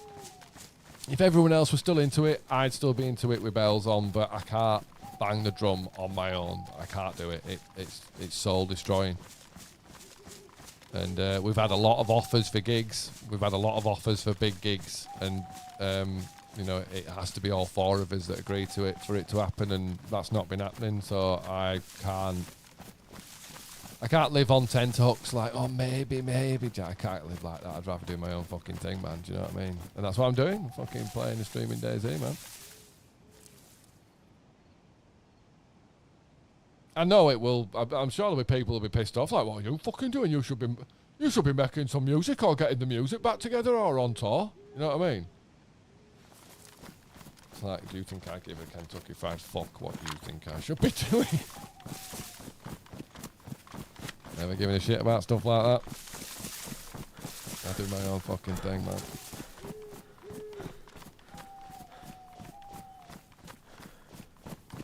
If everyone else was still into it, I'd still be into it with bells on, but I can't bang the drum on my own. I can't do it. It's soul destroying. And we've had a lot of offers for gigs. We've had a lot of offers for big gigs, and you know, it has to be all 4 of us that agree to it for it to happen, and that's not been happening. So I can't live on tenterhooks like, oh, maybe. I can't live like that. I'd rather do my own fucking thing, man. Do you know what I mean? And that's what I'm doing. I'm fucking playing and streaming DayZ, man. I know it will. I'm sure there'll be people who'll be pissed off. Like, what are you fucking doing? You should be making some music or getting the music back together or on tour. You know what I mean? It's like, do you think I give a Kentucky Fried fuck what you think I should be doing? Never giving a shit about stuff like that. I do my own fucking thing, man.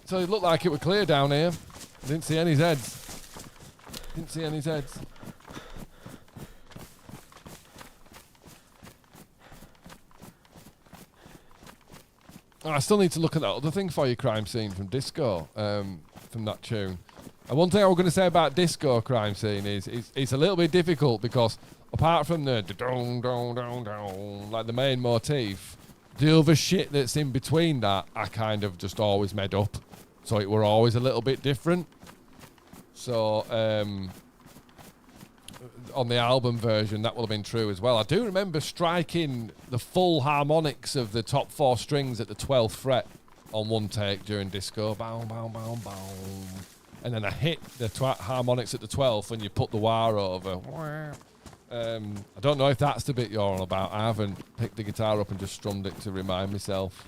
So it looked like it was clear down here. Didn't see any Zeds. Didn't see any Zeds. Oh, I still need to look at that other thing for you, Crime Scene, from Disco, from that tune. And one thing I was going to say about Disco, Crime Scene, is it's a little bit difficult because apart from the da-dong, like the main motif, the other shit that's in between that, I kind of just always made up. So it were always a little bit different. So on the album version, that will have been true as well. I do remember striking the full harmonics of the top 4 strings at the 12th fret on one take during Disco. Bow, bow, bow, bow. And then I hit the harmonics at the 12th when you put the wah over. I don't know if that's the bit you're on about. I haven't picked the guitar up and just strummed it to remind myself.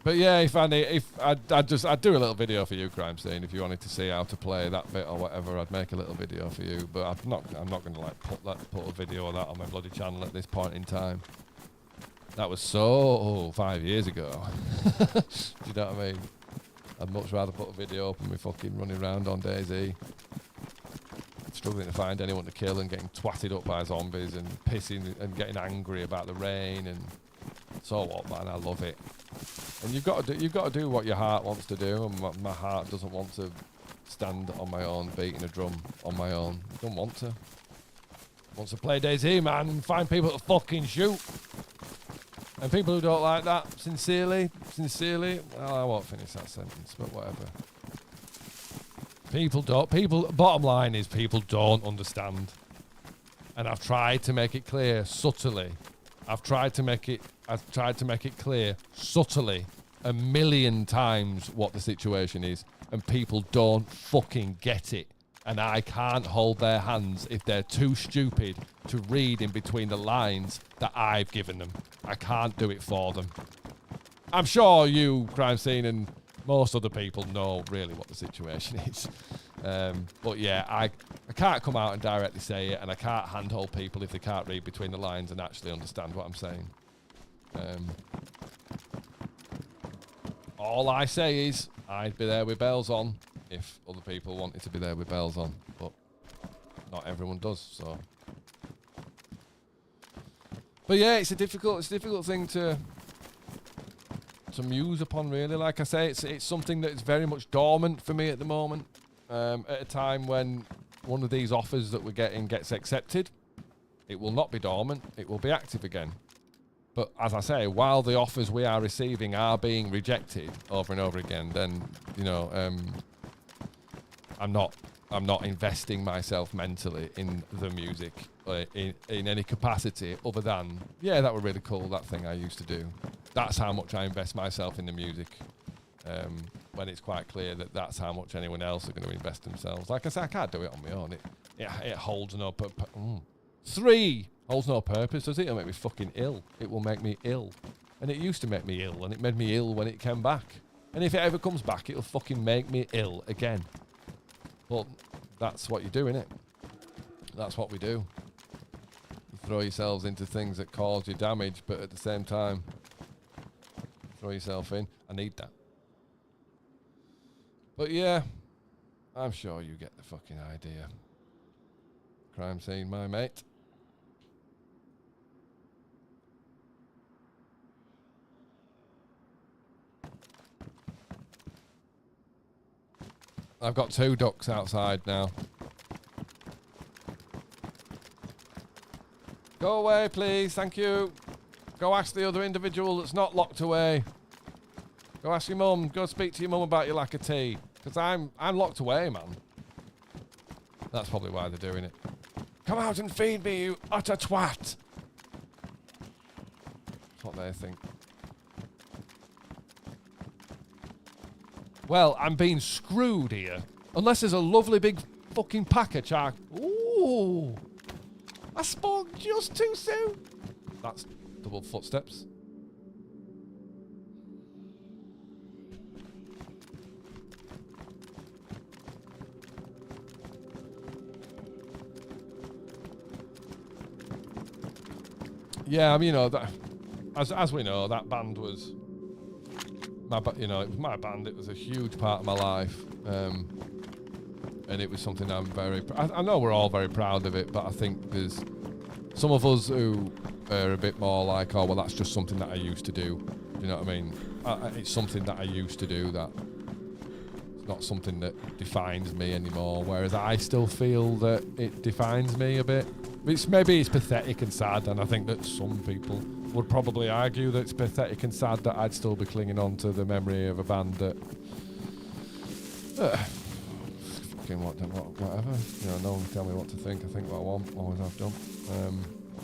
But yeah, I'd do a little video for you, Crime Scene, if you wanted to see how to play that bit or whatever. I'd make a little video for you, but I'm not going to like put a video of that on my bloody channel at this point in time. That was 5 years ago. Do you know what I mean? I'd much rather put a video up of me fucking running around on DayZ, struggling to find anyone to kill and getting twatted up by zombies and pissing and getting angry about the rain and So what, man? I love it. And you've got to do what your heart wants to do, and my heart doesn't want to stand on my own, beating a drum on my own. Don't want to. Wants to play DayZ, man, and find people to fucking shoot. And people who don't like that, sincerely, well, I won't finish that sentence, but whatever. Bottom line is people don't understand. And I've tried to make it clear subtly. I've tried to make it clear subtly 1,000,000 times what the situation is, and people don't fucking get it. And I can't hold their hands if they're too stupid to read in between the lines that I've given them. I can't do it for them. I'm sure you, Crime Scene, and most other people know really what the situation is. But yeah, I can't come out and directly say it, and I can't handhold people if they can't read between the lines and actually understand what I'm saying. All I say is I'd be there with bells on if other people wanted to be there with bells on, but not everyone does, so. But yeah, it's a difficult thing to muse upon, really. Like I say, it's something that is very much dormant for me at the moment. At a time when one of these offers that we're getting gets accepted, it will not be dormant, it will be active again. But as I say, while the offers we are receiving are being rejected over and over again, then, you know, I'm not investing myself mentally in the music in any capacity other than, yeah, that were really cool, that thing I used to do. That's how much I invest myself in the music. When it's quite clear that that's how much anyone else are going to invest themselves. Like I say, I can't do it on my own. It holds no purpose. 3 holds no purpose, does it? It'll make me fucking ill. It will make me ill. And it used to make me ill, and it made me ill when it came back. And if it ever comes back, it'll fucking make me ill again. But that's what you do, innit? That's what we do. You throw yourselves into things that cause you damage, but at the same time, throw yourself in. I need that. But yeah, I'm sure you get the fucking idea. Crime Scene, my mate. I've got 2 ducks outside now. Go away, please. Thank you. Go ask the other individual that's not locked away. Go ask your mum. Go speak to your mum about your lack of tea. Because I'm locked away, man. That's probably why they're doing it. Come out and feed me, you utter twat. That's what they think. Well, I'm being screwed here. Unless there's a lovely big fucking pack of chark. Ooh. I spoke just too soon. That's double footsteps. Yeah, I mean, you know, that, as we know, that band was it was my band. It was a huge part of my life, and it was something I'm I know we're all very proud of it, but I think there's some of us who are a bit more like, oh well, that's just something that I used to do. You know what I mean? It's something that I used to do. That it's not something that defines me anymore. Whereas I still feel that it defines me a bit. Maybe it's pathetic and sad, and I think that some people would probably argue that it's pathetic and sad that I'd still be clinging on to the memory of a band that fucking whatever. You know, no one can tell me what to think. I think what I want, always have done.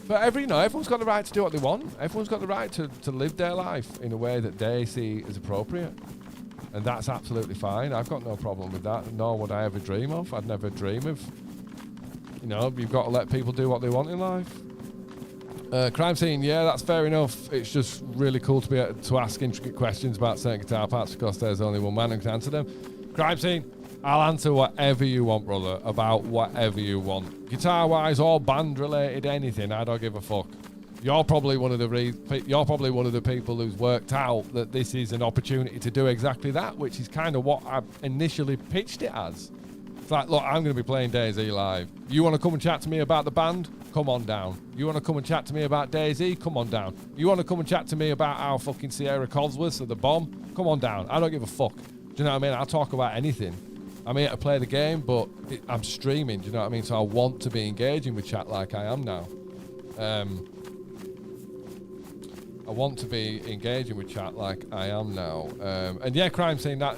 But everyone's got the right to do what they want. Everyone's got the right to live their life in a way that they see as appropriate. And that's absolutely fine. I've got no problem with that, nor would I ever dream of. I'd never dream of, you know, you've got to let people do what they want in life. Crime Scene, yeah, that's fair enough. It's just really cool to be able to ask intricate questions about certain guitar parts because there's only one man who can answer them. Crime Scene, I'll answer whatever you want, brother, about whatever you want. Guitar-wise or band-related, anything, I don't give a fuck. You're probably one of the people who's worked out that this is an opportunity to do exactly that, which is kind of what I initially pitched it as. It's like, look, I'm going to be playing DayZ live. You want to come and chat to me about the band? Come on down. You want to come and chat to me about DayZ? Come on down. You want to come and chat to me about how fucking Sierra Cosworths are the bomb? Come on down. I don't give a fuck. Do you know what I mean? I'll talk about anything. I'm here to play the game, but I'm streaming. Do you know what I mean? So I want to be engaging with chat like I am now. I want to be engaging with chat like I am now. And yeah, Crime saying that,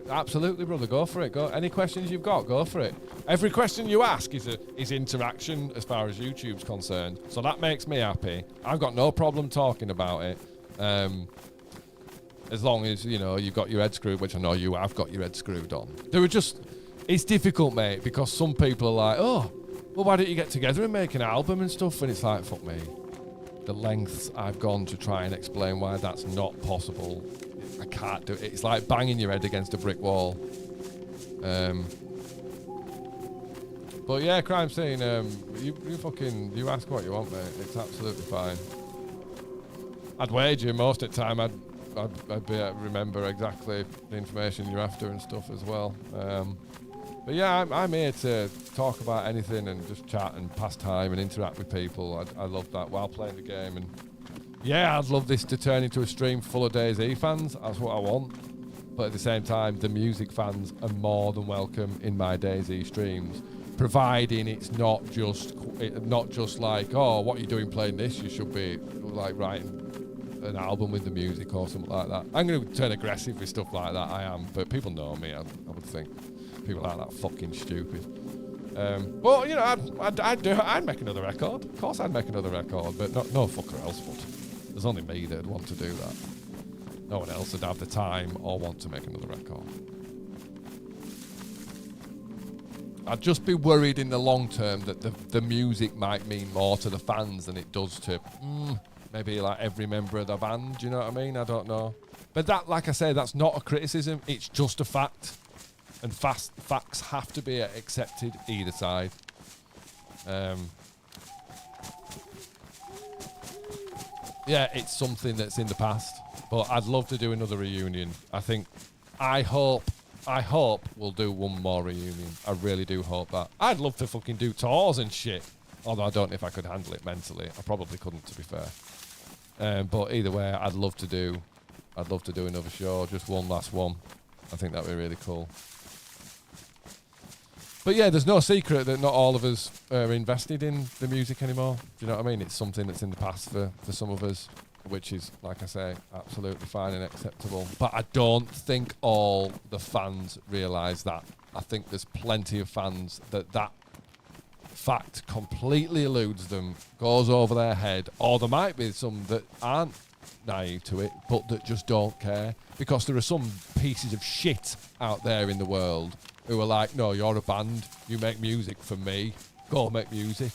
absolutely, brother, go for it. Go. Any questions you've got, go for it. Every question you ask is interaction as far as YouTube's concerned. So that makes me happy. I've got no problem talking about it. As long as, you know, you've got your head screwed, which I know you have got your head screwed on. It's difficult, mate, because some people are like, oh, well, why don't you get together and make an album and stuff? And it's like, fuck me. The lengths I've gone to try and explain why that's not possible. I can't do it. It's like banging your head against a brick wall. But yeah, Crime Scene, you ask what you want, mate. It's absolutely fine. I'd wager most of the time I'd be able to remember exactly the information you're after and stuff as well. But yeah, I'm here to talk about anything and just chat and pass time and interact with people. I love that while playing the game. And yeah, I'd love this to turn into a stream full of DayZ fans. That's what I want. But at the same time, the music fans are more than welcome in my DayZ streams, providing it's not just like, oh, what are you doing playing this? You should be like writing an album with the music or something like that. I'm going to turn aggressive with stuff like that. I am, but people know me. I would think people like that fucking stupid. But you know, I'd make another record. Of course, I'd make another record, but no fucker else would. There's only me that'd want to do that. No one else would have the time or want to make another record. I'd just be worried in the long term that the music might mean more to the fans than it does to maybe like every member of the band. Do you know what I mean? I don't know. But that, like I say, that's not a criticism. It's just a fact. And facts have to be accepted either side. Yeah, it's something that's in the past. But I'd love to do another reunion. I hope we'll do one more reunion. I really do hope that. I'd love to fucking do tours and shit. Although I don't know if I could handle it mentally. I probably couldn't, to be fair. But either way, I'd love to do another show, just one last one. I think that'd be really cool. But yeah, there's no secret that not all of us are invested in the music anymore. Do you know what I mean? It's something that's in the past for some of us, which is, like I say, absolutely fine and acceptable. But I don't think all the fans realise that. I think there's plenty of fans that fact completely eludes them, goes over their head, or there might be some that aren't naive to it, but that just don't care. Because there are some pieces of shit out there in the world who are like, no, you're a band, you make music for me, go make music.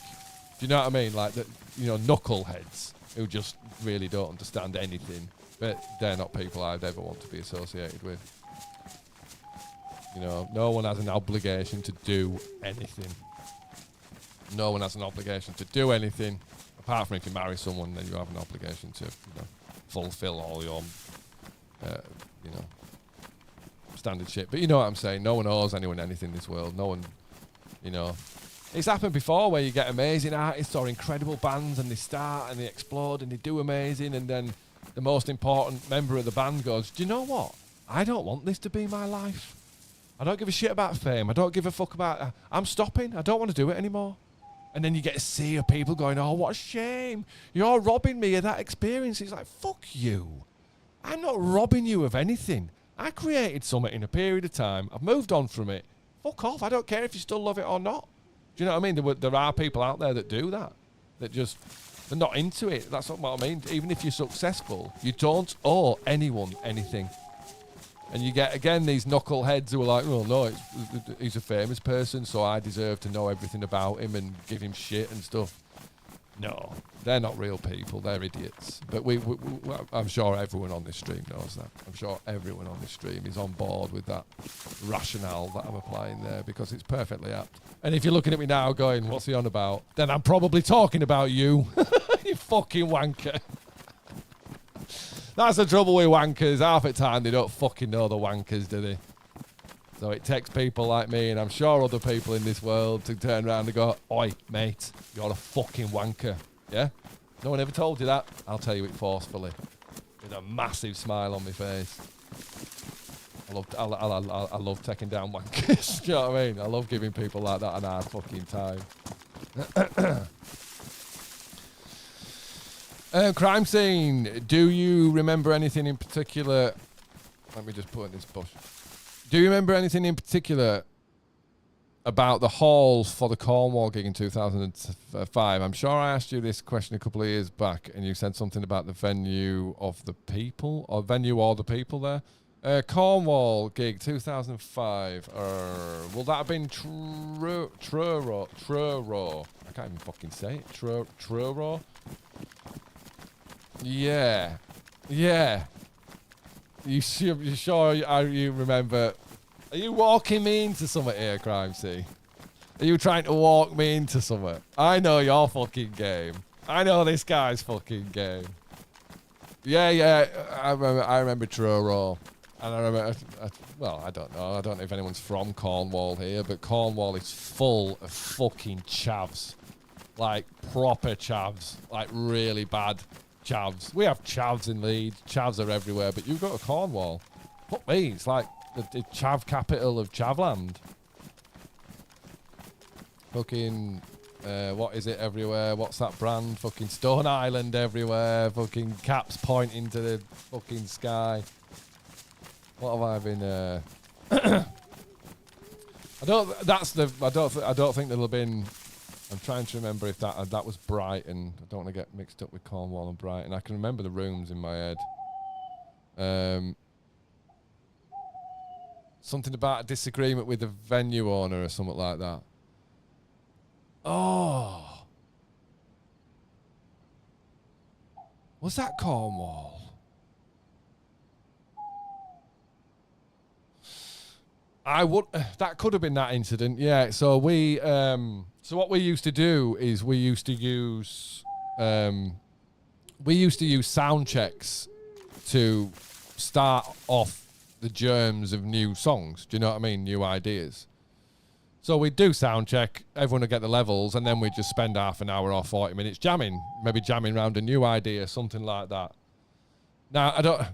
Do you know what I mean? Like, knuckleheads who just really don't understand anything. But they're not people I'd ever want to be associated with. You know, no one has an obligation to do anything. No one has an obligation to do anything. Apart from if you marry someone, then you have an obligation to, fulfill all your, standard shit. But you know what I'm saying? No one owes anyone anything in this world. No one, It's happened before where you get amazing artists or incredible bands and they start and they explode and they do amazing, and then the most important member of the band goes, do you know what? I don't want this to be my life. I don't give a shit about fame. I don't give a fuck about... I'm stopping. I don't want to do it anymore. And then you get a sea of people going, oh, what a shame. You're robbing me of that experience. It's like, fuck you. I'm not robbing you of anything. I created something in a period of time. I've moved on from it. Fuck off. I don't care if you still love it or not. Do you know what I mean? There are people out there that do that. That just... They're not into it. That's not what I mean. Even if you're successful, you don't owe anyone anything. And you get, again, these knuckleheads who are like, oh, no, he's a famous person, so I deserve to know everything about him and give him shit and stuff. No, they're not real people. They're idiots. But I'm sure everyone on this stream knows that. I'm sure everyone on this stream is on board with that rationale that I'm applying there, because it's perfectly apt. And if you're looking at me now going, what's he on about? Then I'm probably talking about you. You fucking wanker. That's the trouble with wankers. Half the time they don't fucking know the wankers, do they? So it takes people like me, and I'm sure other people in this world, to turn around and go, oi, mate, you're a fucking wanker. Yeah? No one ever told you that? I'll tell you it forcefully. With a massive smile on my face. I love taking down wankers. Do you know what I mean? I love giving people like that an hard fucking time. Crime scene. Do you remember anything in particular? Let me just put in this bush. Do you remember anything in particular about the halls for the Cornwall gig in 2005? I'm sure I asked you this question a couple of years back, and you said something about the venue of the people, or venue or the people there. Cornwall gig 2005. Will that have been Truro? I can't even fucking say it. Truro? Yeah. You sure you remember? Are you walking me into something here, Crime C? Are you trying to walk me into something? I know your fucking game. I know this guy's fucking game. Yeah. I remember Truro. And I remember, well, I don't know. I don't know if anyone's from Cornwall here, but Cornwall is full of fucking chavs. Like, proper chavs. Like, really bad chavs. We have chavs in Leeds. Chavs are everywhere, but you go to Cornwall. Fuck me, it's like the chav capital of Chavland. Fucking, what is it everywhere? What's that brand? Fucking Stone Island everywhere. Fucking caps pointing to the fucking sky. What have I been? I don't think there'll have been. I'm trying to remember if that was Brighton. I don't want to get mixed up with Cornwall and Brighton. I can remember the rooms in my head. Something about a disagreement with the venue owner or something like that. Oh, was that Cornwall? That could have been that incident, yeah. So what we used to do is we used to use sound checks to start off the germs of new songs. Do you know what I mean? New ideas. So we'd do sound check, everyone would get the levels, and then we'd just spend half an hour or 40 minutes jamming, maybe jamming around a new idea, something like that. Now,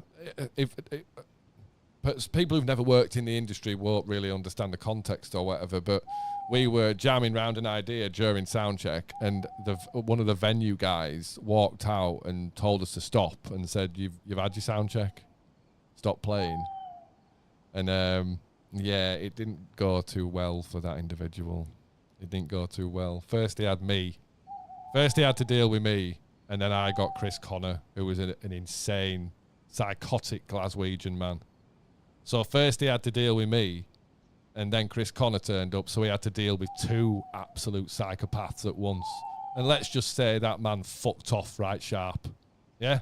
but people who've never worked in the industry won't really understand the context or whatever, but we were jamming around an idea during soundcheck, and one of the venue guys walked out and told us to stop and said, you've had your soundcheck, stop playing. And yeah, it didn't go too well for that individual. It didn't go too well. First he had to deal with me, and then I got Chris Connor, who was an insane, psychotic Glaswegian man. So first he had to deal with me, and then Chris Connor turned up, so he had to deal with two absolute psychopaths at once. And let's just say that man fucked off right sharp. Yeah?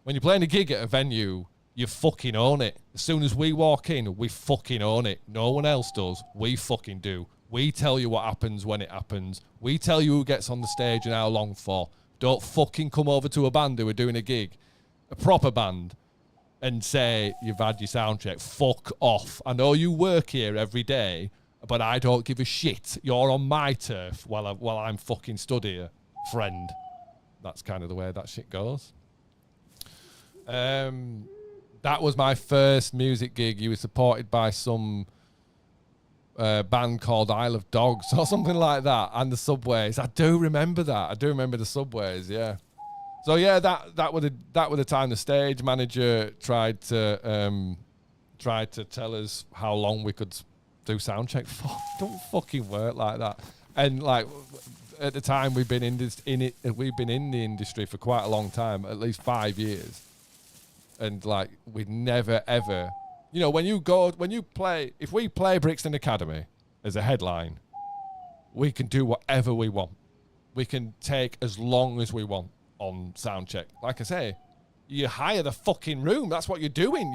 When you're playing a gig at a venue, you fucking own it. As soon as we walk in, we fucking own it. No one else does. We fucking do. We tell you what happens when it happens. We tell you who gets on the stage and how long for. Don't fucking come over to a band who are doing a gig, a proper band, and say you've had your sound check. Fuck off. I know you work here every day, but I don't give a shit. You're on my turf while I'm fucking stood here, friend. That's kind of the way that shit goes. That was my first music gig. You were supported by some band called Isle of Dogs or something like that, and the Subways. I do remember that. I do remember the Subways, yeah. So yeah, that was the time the stage manager tried to tell us how long we could do sound check for. Don't fucking work like that. And like at the time we've been in the industry for quite a long time, at least 5 years. And like we'd never ever, you know, if we play Brixton Academy as a headline, we can do whatever we want. We can take as long as we want on sound check. Like I say, you hire the fucking room. That's what you're doing.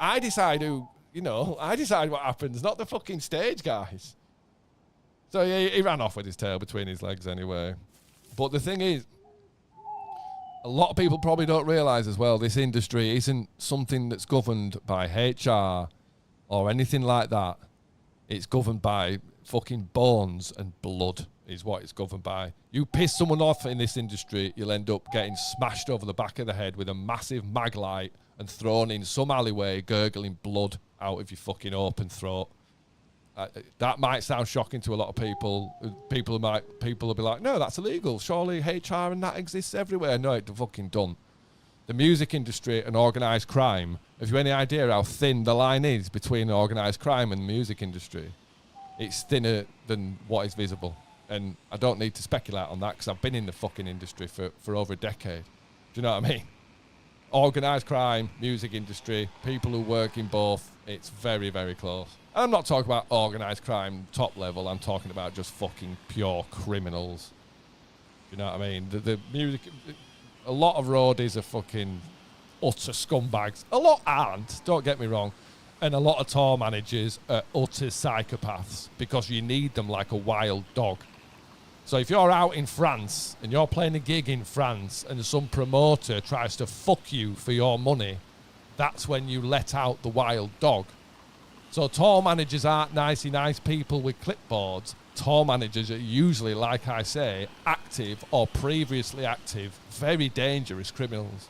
I decide what happens, not the fucking stage guys. So yeah, he ran off with his tail between his legs anyway. But the thing is, a lot of people probably don't realise as well, this industry isn't something that's governed by HR or anything like that. It's governed by fucking bones and blood is what it's governed by. You piss someone off in this industry, you'll end up getting smashed over the back of the head with a massive mag light and thrown in some alleyway, gurgling blood out of your fucking open throat. That might sound shocking to a lot of people. People will be like, no, that's illegal. Surely HR and that exists everywhere. No, it fucking don't. The music industry and organised crime, have you any idea how thin the line is between organised crime and the music industry? It's thinner than what is visible. And I don't need to speculate on that because I've been in the fucking industry for over a decade. Do you know what I mean? Organised crime, music industry, people who work in both, it's very, very close. And I'm not talking about organised crime top level, I'm talking about just fucking pure criminals. Do you know what I mean? The music, a lot of roadies are fucking utter scumbags. A lot aren't, don't get me wrong. And a lot of tour managers are utter psychopaths because you need them like a wild dog. So if you're out in France and you're playing a gig in France and some promoter tries to fuck you for your money, that's when you let out the wild dog. So tour managers aren't nicey nice people with clipboards. Tour managers are usually, like I say, active or previously active, very dangerous criminals.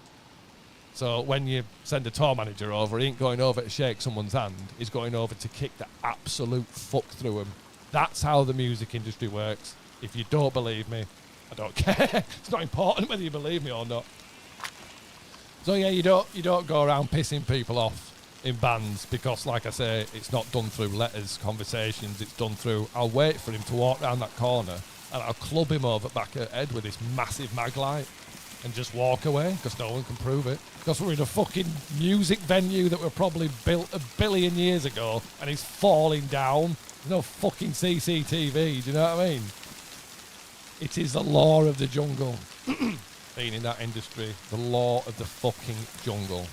So when you send a tour manager over, he ain't going over to shake someone's hand. He's going over to kick the absolute fuck through him. That's how the music industry works. If you don't believe me, I don't care. It's not important whether you believe me or not. So yeah, you don't go around pissing people off in bands because, like I say, it's not done through letters, conversations. It's done through, I'll wait for him to walk round that corner and I'll club him over the back of the head with this massive mag light and just walk away because no one can prove it. Because we're in a fucking music venue that were probably built 1 billion years ago and it's falling down. There's no fucking CCTV, do you know what I mean? It is the law of the jungle. Being in that industry, the law of the fucking jungle.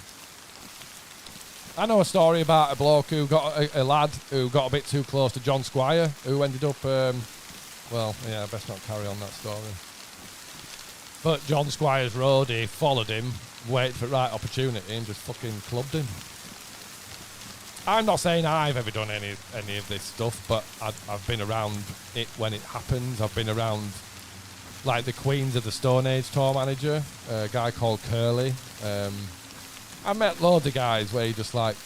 I know a story about a bloke who got a lad who got a bit too close to John Squire, who ended up, well, yeah, best not carry on that story. But John Squire's roadie followed him, waited for the right opportunity, and just fucking clubbed him. I'm not saying I've ever done any of this stuff, but I've been around it when it happens. I've been around, like, the Queens of the Stone Age tour manager, a guy called Curly. I met loads of guys where you're just like,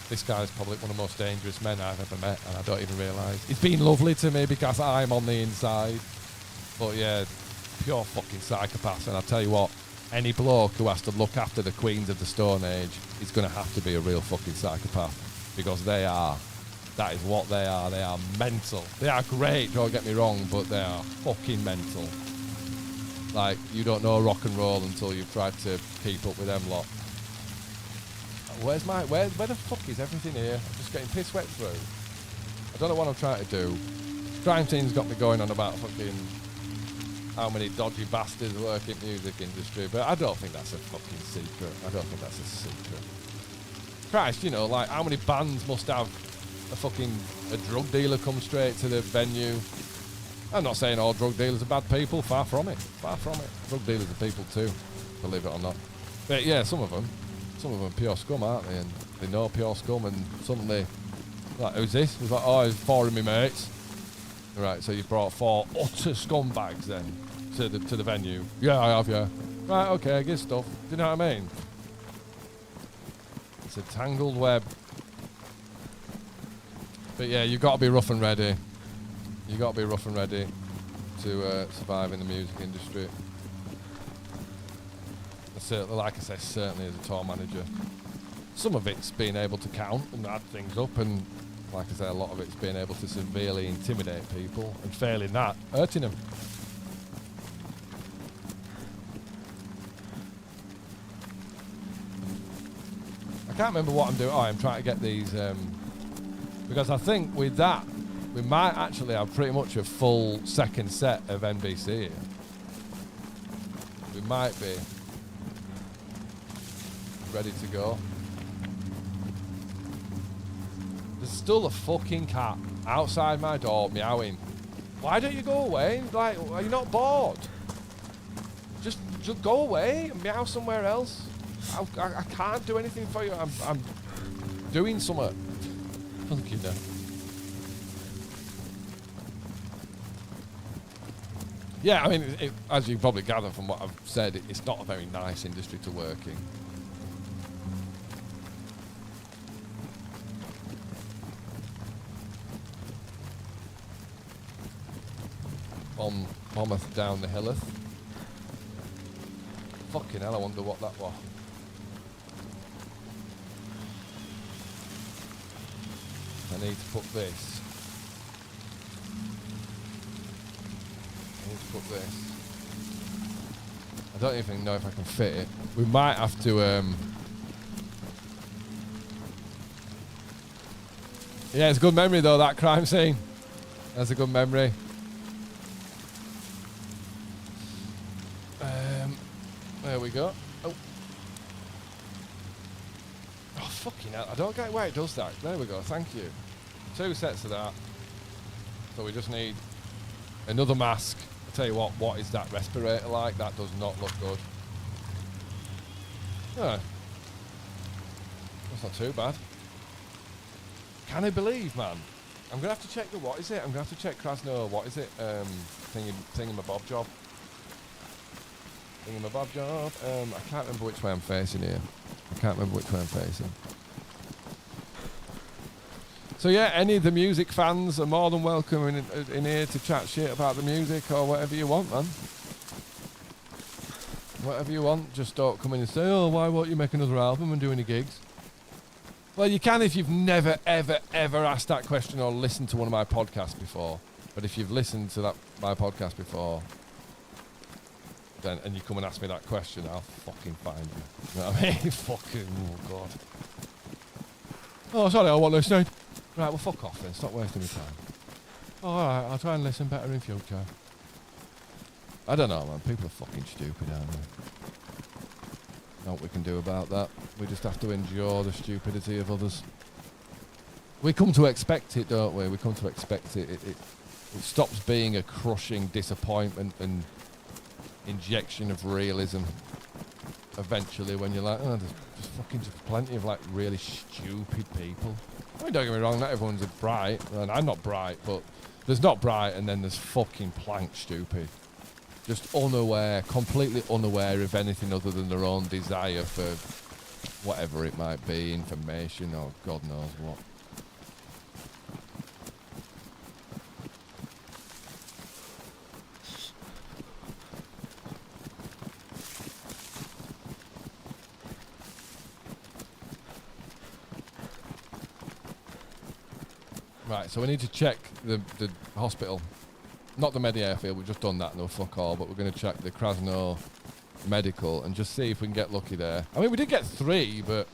this guy's probably one of the most dangerous men I've ever met, and I don't even realise. He's been lovely to me because I'm on the inside. But yeah, pure fucking psychopath. And I'll tell you what, any bloke who has to look after the Queens of the Stone Age is going to have to be a real fucking psychopath. Because they are. That is what they are. They are mental. They are great, don't get me wrong, but they are fucking mental. Like, you don't know rock and roll until you've tried to keep up with them lot. Where the fuck is everything here? I'm just getting piss wet through. I don't know what I'm trying to do. Crime Team's got me going on about fucking how many dodgy bastards work in the music industry, but I don't think that's a fucking secret. I don't think that's a secret. Christ, you know, like, how many bands must have a drug dealer come straight to the venue? I'm not saying all drug dealers are bad people, far from it, far from it. Drug dealers are people too, believe it or not. But yeah, some of them are pure scum, aren't they? And they know pure scum, and suddenly, like, who's this? It's like, oh, it's 4 of my mates. Right, so you brought 4 utter scumbags then to the venue. Yeah, I have, yeah. Right, okay, good stuff. Do you know what I mean? It's a tangled web. But yeah, you've got to be rough and ready. You've got to be rough and ready to survive in the music industry. Certainly, like I say, certainly as a tour manager. Some of it's being able to count and add things up, and like I say, a lot of it's being able to severely intimidate people, and failing that, hurting them. I can't remember what I'm doing. Oh, I'm trying to get these, because I think with that, we might actually have pretty much a full second set of NBC here. We might be ready to go. There's still a fucking cat outside my door meowing. Why don't you go away? Like, are you not bored? Just go away and meow somewhere else. I can't do anything for you. I'm doing something. Fucking hell. Yeah, I mean, as you probably gather from what I've said, it's not a very nice industry to work in. Bombeth down the hilleth. Fucking hell, I wonder what that was. I need to put this. Put this. I don't even know if I can fit it. We might have to yeah, it's a good memory though, that crime scene. That's a good memory. There we go. Oh, fucking hell, I don't get why it does that. There we go, thank you. 2 sets of that. So we just need another mask. I'll tell you what is that respirator like? That does not look good. No. That's not too bad. Can I believe, man? I'm going to have to check what is it? I'm going to have to check Krasno, what is it? Thingamabob job. Thingamabob job. I can't remember which way I'm facing here. So yeah, any of the music fans are more than welcome in here to chat shit about the music or whatever you want, man. Whatever you want, just don't come in and say, oh, why won't you make another album and do any gigs? Well, you can if you've never, ever, ever asked that question or listened to one of my podcasts before. But if you've listened to my podcast before, then and you come and ask me that question, I'll fucking find you. You know what I mean? Fucking, oh, God. Oh, sorry, I wasn't listening. Right, well, fuck off then. Stop wasting my time. Oh, alright, I'll try and listen better in future. I don't know, man. People are fucking stupid, aren't they? Know what we can do about that. We just have to endure the stupidity of others. We come to expect it, don't we? We come to expect it. It stops being a crushing disappointment and injection of realism eventually when you're like, oh, there's just plenty of like really stupid people. I mean, don't get me wrong, not everyone's bright, and I'm not bright, but there's not bright and then there's fucking plank stupid. Just unaware, completely unaware of anything other than their own desire for whatever it might be, information or God knows what. Right, so we need to check the hospital. Not the airfield, we've just done that, no fuck all, but we're going to check the Krasno medical and just see if we can get lucky there. I mean, we did get 3, but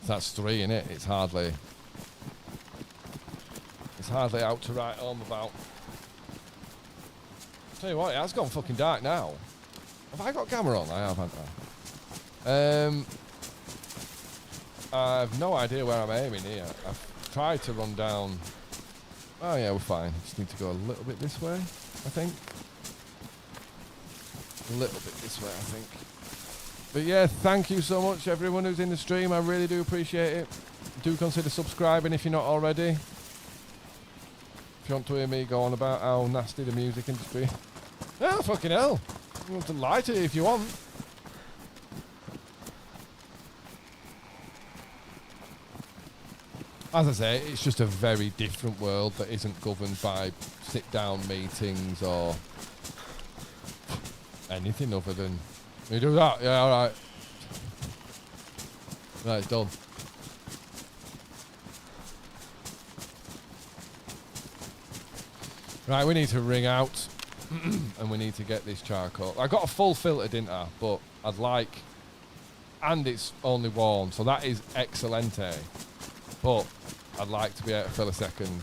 that's 3, innit? It's hardly out to write home about. Tell you what, it has gone fucking dark now. Have I got camera on? I have, haven't I? I have no idea where I'm aiming here. I've tried to run down. Oh yeah, we're fine. Just need to go a little bit this way, I think. A little bit this way, I think. But yeah, thank you so much everyone who's in the stream. I really do appreciate it. Do consider subscribing if you're not already. If you want to hear me go on about how nasty the music industry. Oh, fucking hell. You want to lie to you if you want. As I say, it's just a very different world that isn't governed by sit-down meetings or anything other than, you do that? Yeah, alright. Right, it's done. Right, we need to ring out and we need to get this charcoal. I got a full filter, didn't I? But I'd like, and it's only warm, so that is excelente. But I'd like to be able to fill a second.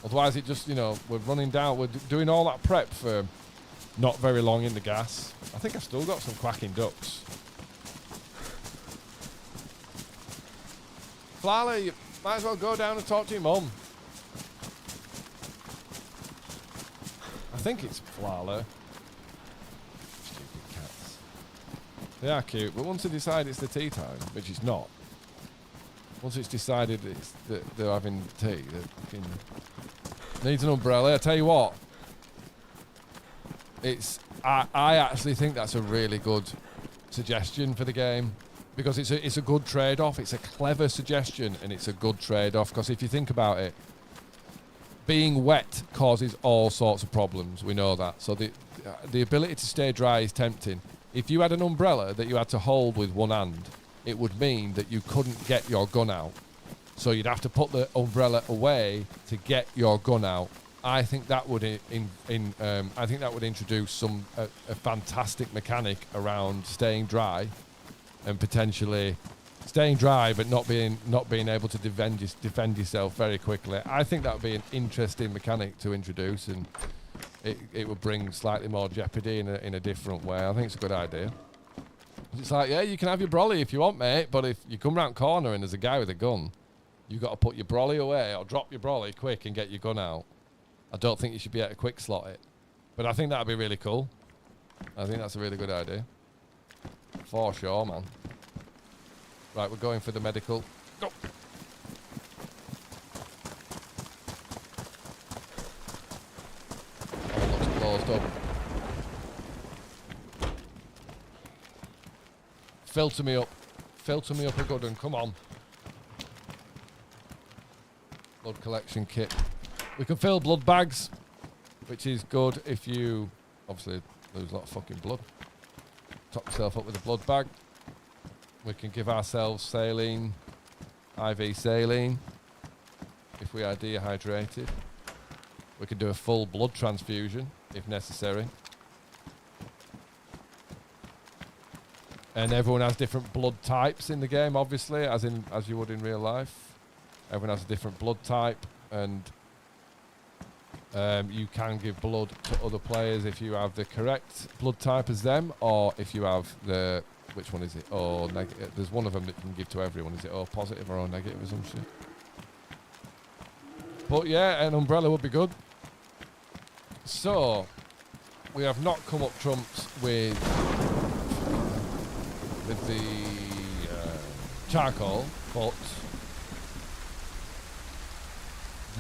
Otherwise it just, you know, we're running down, we're doing all that prep for not very long in the gas. I think I've still got some quacking ducks. Flala, you might as well go down and talk to your mum. I think it's Flala. Stupid cats. They are cute, but once they decide it's the tea time, which it's not, Once it's decided that they're having tea, they fucking needs an umbrella. I tell you what, I actually think that's a really good suggestion for the game, because it's a good trade-off. It's a clever suggestion and it's a good trade-off, because if you think about it, being wet causes all sorts of problems. We know that. So the ability to stay dry is tempting. If you had an umbrella that you had to hold with one hand, it would mean that you couldn't get your gun out. So you'd have to put the umbrella away to get your gun out. I think that would introduce a fantastic mechanic around staying dry, and potentially staying dry but not being able to defend yourself very quickly. I think that would be an interesting mechanic to introduce, and it would bring slightly more jeopardy in a different way. I think it's a good idea. It's like, yeah, you can have your brolly if you want, mate, but if you come round corner and there's a guy with a gun, you've got to put your brolly away or drop your brolly quick and get your gun out. I don't think you should be able to quick slot it. But I think that would be really cool. I think that's a really good idea. For sure, man. Right, we're going for the medical. Go! Oh, it looks closed up. Filter me up. Filter me up a good one. Come on. Blood collection kit. We can fill blood bags, which is good if you obviously lose a lot of fucking blood. Top yourself up with a blood bag. We can give ourselves saline, IV saline, if we are dehydrated. We can do a full blood transfusion if necessary. And everyone has different blood types in the game, obviously, as you would in real life. Everyone has a different blood type, and you can give blood to other players if you have the correct blood type as them, or if you have the, which one is it? O negative. There's one of them that you can give to everyone. Is it O positive or O negative or some shit? But yeah, an umbrella would be good. So we have not come up trumps with the charcoal, but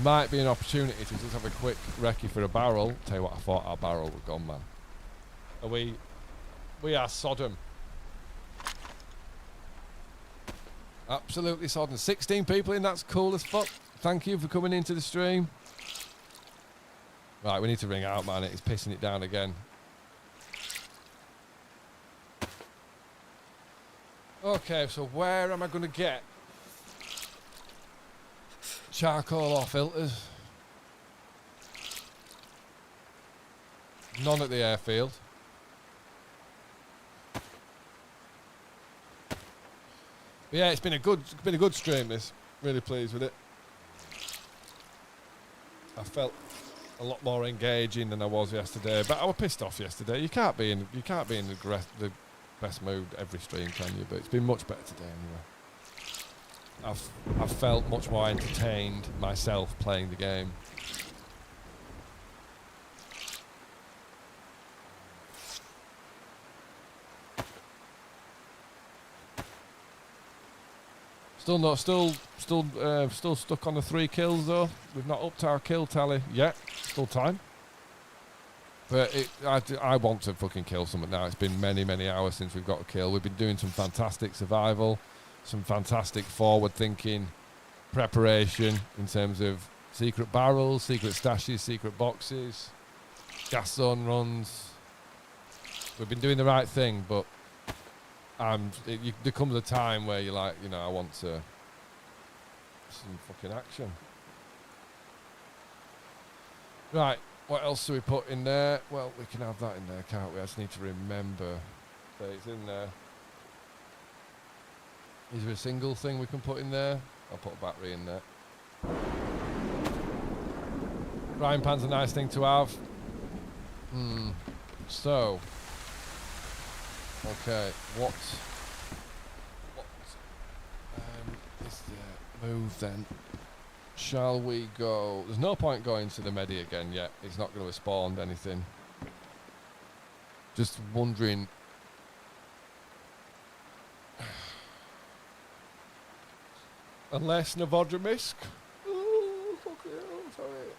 might be an opportunity to just have a quick recce for a barrel. Tell you what, I thought our barrel was gone, man. We are Sodom. Absolutely Sodom. 16 people in, that's cool as fuck. Thank you for coming into the stream. Right, we need to ring out, man. It's pissing it down again. Okay, so where am I going to get charcoal or filters? None at the airfield. But yeah, it's been a good stream. This, really pleased with it. I felt a lot more engaging than I was yesterday, but I was pissed off yesterday. You can't be in the best mood every stream, can you? But it's been much better today anyway. I've felt much more entertained myself playing the game. Still stuck on the 3 kills though. We've not upped our kill tally yet. Still time. But I want to fucking kill something now. It's been many hours since we've got a kill. We've been doing some fantastic survival, some fantastic forward-thinking preparation in terms of secret barrels, secret stashes, secret boxes, gas zone runs. We've been doing the right thing, but there comes a time where you're like, you know, I want some fucking action. Right. What else do we put in there? Well, we can have that in there, can't we? I just need to remember that it's in there. Is there a single thing we can put in there? I'll put a battery in there. Frying pan's a nice thing to have. So, okay, what is the move then? Shall we go? There's no point going to the Medi again yet. It's not going to have spawned anything. Just wondering. Unless Novodrimisk. Oh, fuck it, I'm sorry.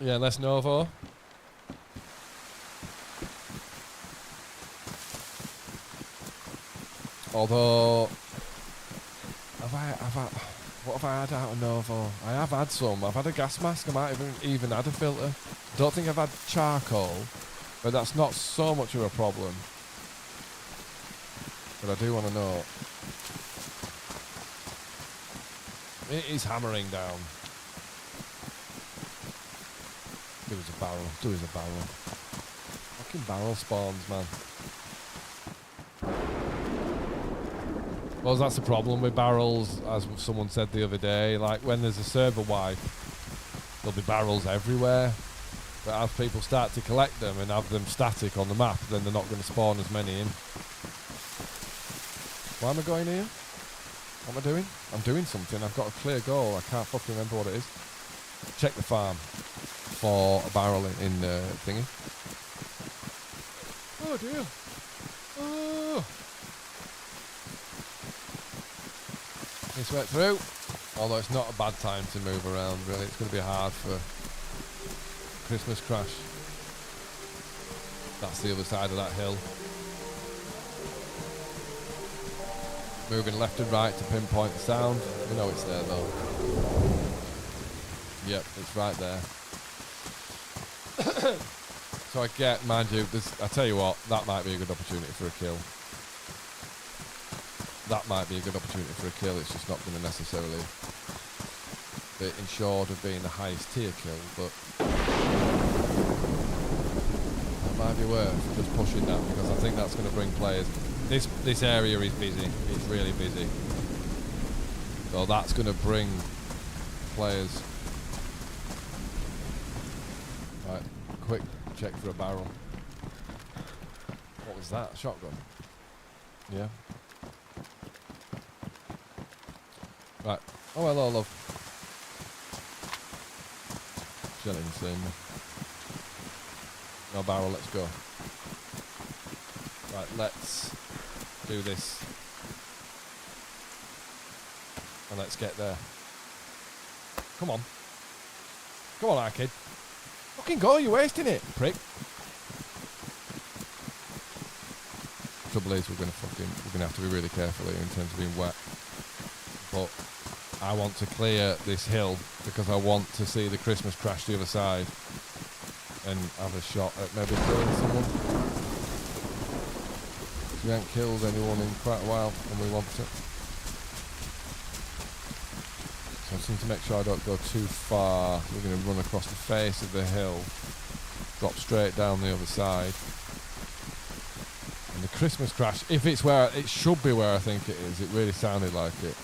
Yeah, unless Novo. Although, what have I had out of Novo? I have had some. I've had a gas mask. I might have even had a filter. Don't think I've had charcoal, but that's not so much of a problem. But I do want to know. It is hammering down. There was a barrel. There was a barrel. Fucking barrel spawns, man. Well, that's the problem with barrels, as someone said the other day. Like, when there's a server wipe, there'll be barrels everywhere. But as people start to collect them and have them static on the map, then they're not going to spawn as many in. Why am I going here? What am I doing? I'm doing something. I've got a clear goal. I can't fucking remember what it is. Check the farm for a barrel in thingy. Oh dear. Oh. This went through. Although it's not a bad time to move around, really. It's going to be hard for Christmas crash. That's the other side of that hill. Moving left and right to pinpoint the sound. We know it's there though. Yep, it's right there. So I get, mind you, I tell you what, that might be a good opportunity for a kill. That might be a good opportunity for a kill. It's just not going to necessarily be ensured of being the highest tier kill, but that might be worth just pushing that, because I think that's going to bring players. This area is busy. It's really busy. So that's going to bring players. Right, quick check for a barrel. What was that? Shotgun? Yeah. Right. Oh, hello, love. Shelling's seen me. No barrel, let's go. Right, let's do this. And let's get there. Come on. Come on, Arcade. Fucking go, you're wasting it, prick. Trouble is, we're gonna have to be really careful here in terms of being wet. But I want to clear this hill because I want to see the Christmas crash the other side and have a shot at maybe killing someone. We haven't killed anyone in quite a while and we want to. So I just need to make sure I don't go too far. We're going to run across the face of the hill, drop straight down the other side. And the Christmas crash, if it's where, it should be where I think it is. It really sounded like it.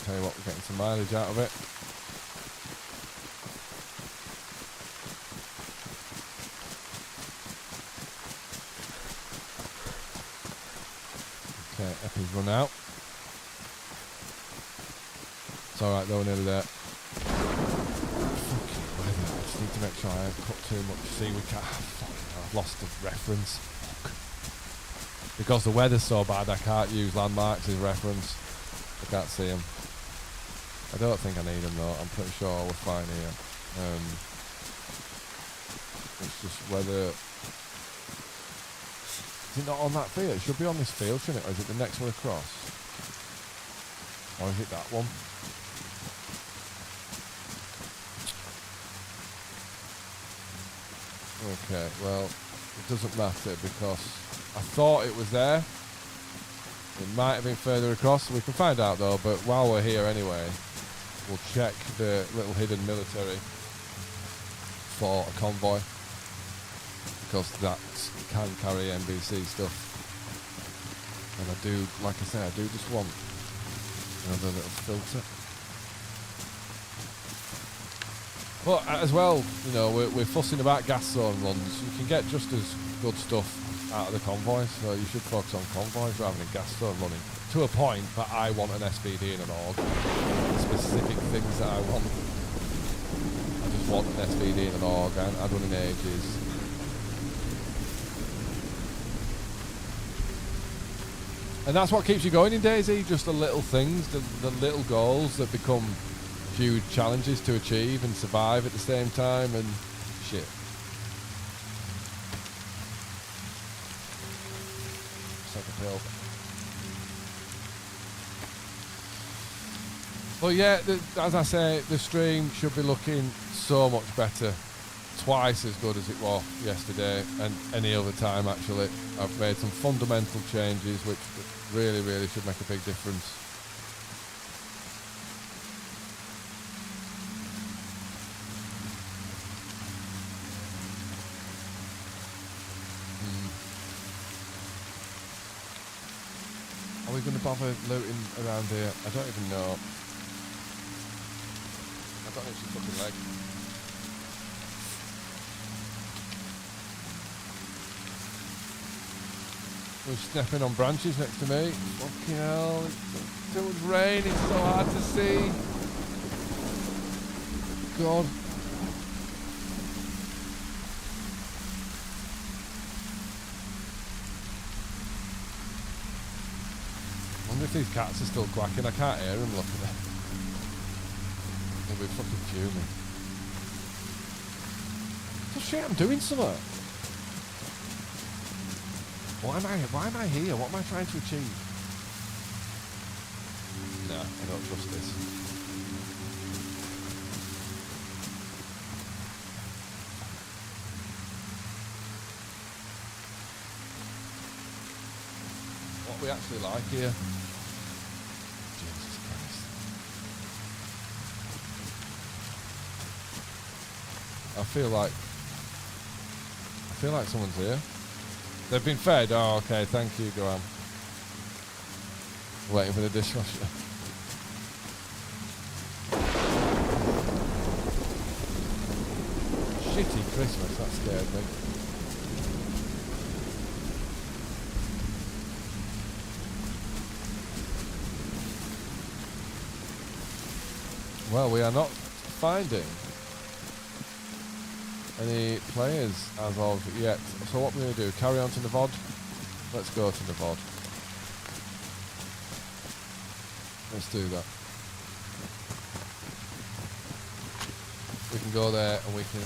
Tell you what, we're getting some mileage out of it. Okay, Epi's run out. It's alright though, we're nearly there. Fucking weather, I just need to make sure I haven't cut too much. See, we can't. I've lost the reference. Fuck. Because the weather's so bad, I can't use landmarks as reference. I can't see them. I don't think I need them though, I'm pretty sure we're fine here. It's just whether... Is it not on that field? It should be on this field, shouldn't it? Or is it the next one across? Or is it that one? Okay, well, it doesn't matter because I thought it was there. It might have been further across. We can find out though, but while we're here anyway, we'll check the little hidden military for a convoy, because that can carry NBC stuff. And I do, like I say, I do just want another little filter. But as well, you know, we're fussing about gas zone runs. You can get just as good stuff out of the convoys, so you should focus on convoys rather than gas zone running. To a point, but I want an SVD and an AUG. specific things that I want. I just want an SVD and an org. I haven't had one in ages. And that's what keeps you going in DayZ, just the little things, the little goals that become huge challenges to achieve and survive at the same time, and shit. Take a pill. But yeah, as I say, the stream should be looking so much better. Twice as good as it was yesterday and any other time actually. I've made some fundamental changes which really, really should make a big difference. Are we going to bother looting around here? I don't even know. I don't know if she's fucking leg. We're stepping on branches next to me. Fucking hell, it's too much rain, it's so hard to see. God. I wonder if these cats are still quacking. I can't hear them, look at them. They'll be fucking fuming. Oh shit, I'm doing something. Why am I here? What am I trying to achieve? No, I don't trust this. What we actually like here? Jesus Christ. I feel like someone's here. They've been fed? Oh, okay, thank you, Graham. Waiting for the dishwasher. Shitty Christmas, that scared me. Well, we are not finding any players as of yet. So what we're going to do, carry on to the VOD? Let's go to the VOD. Let's do that. We can go there and we can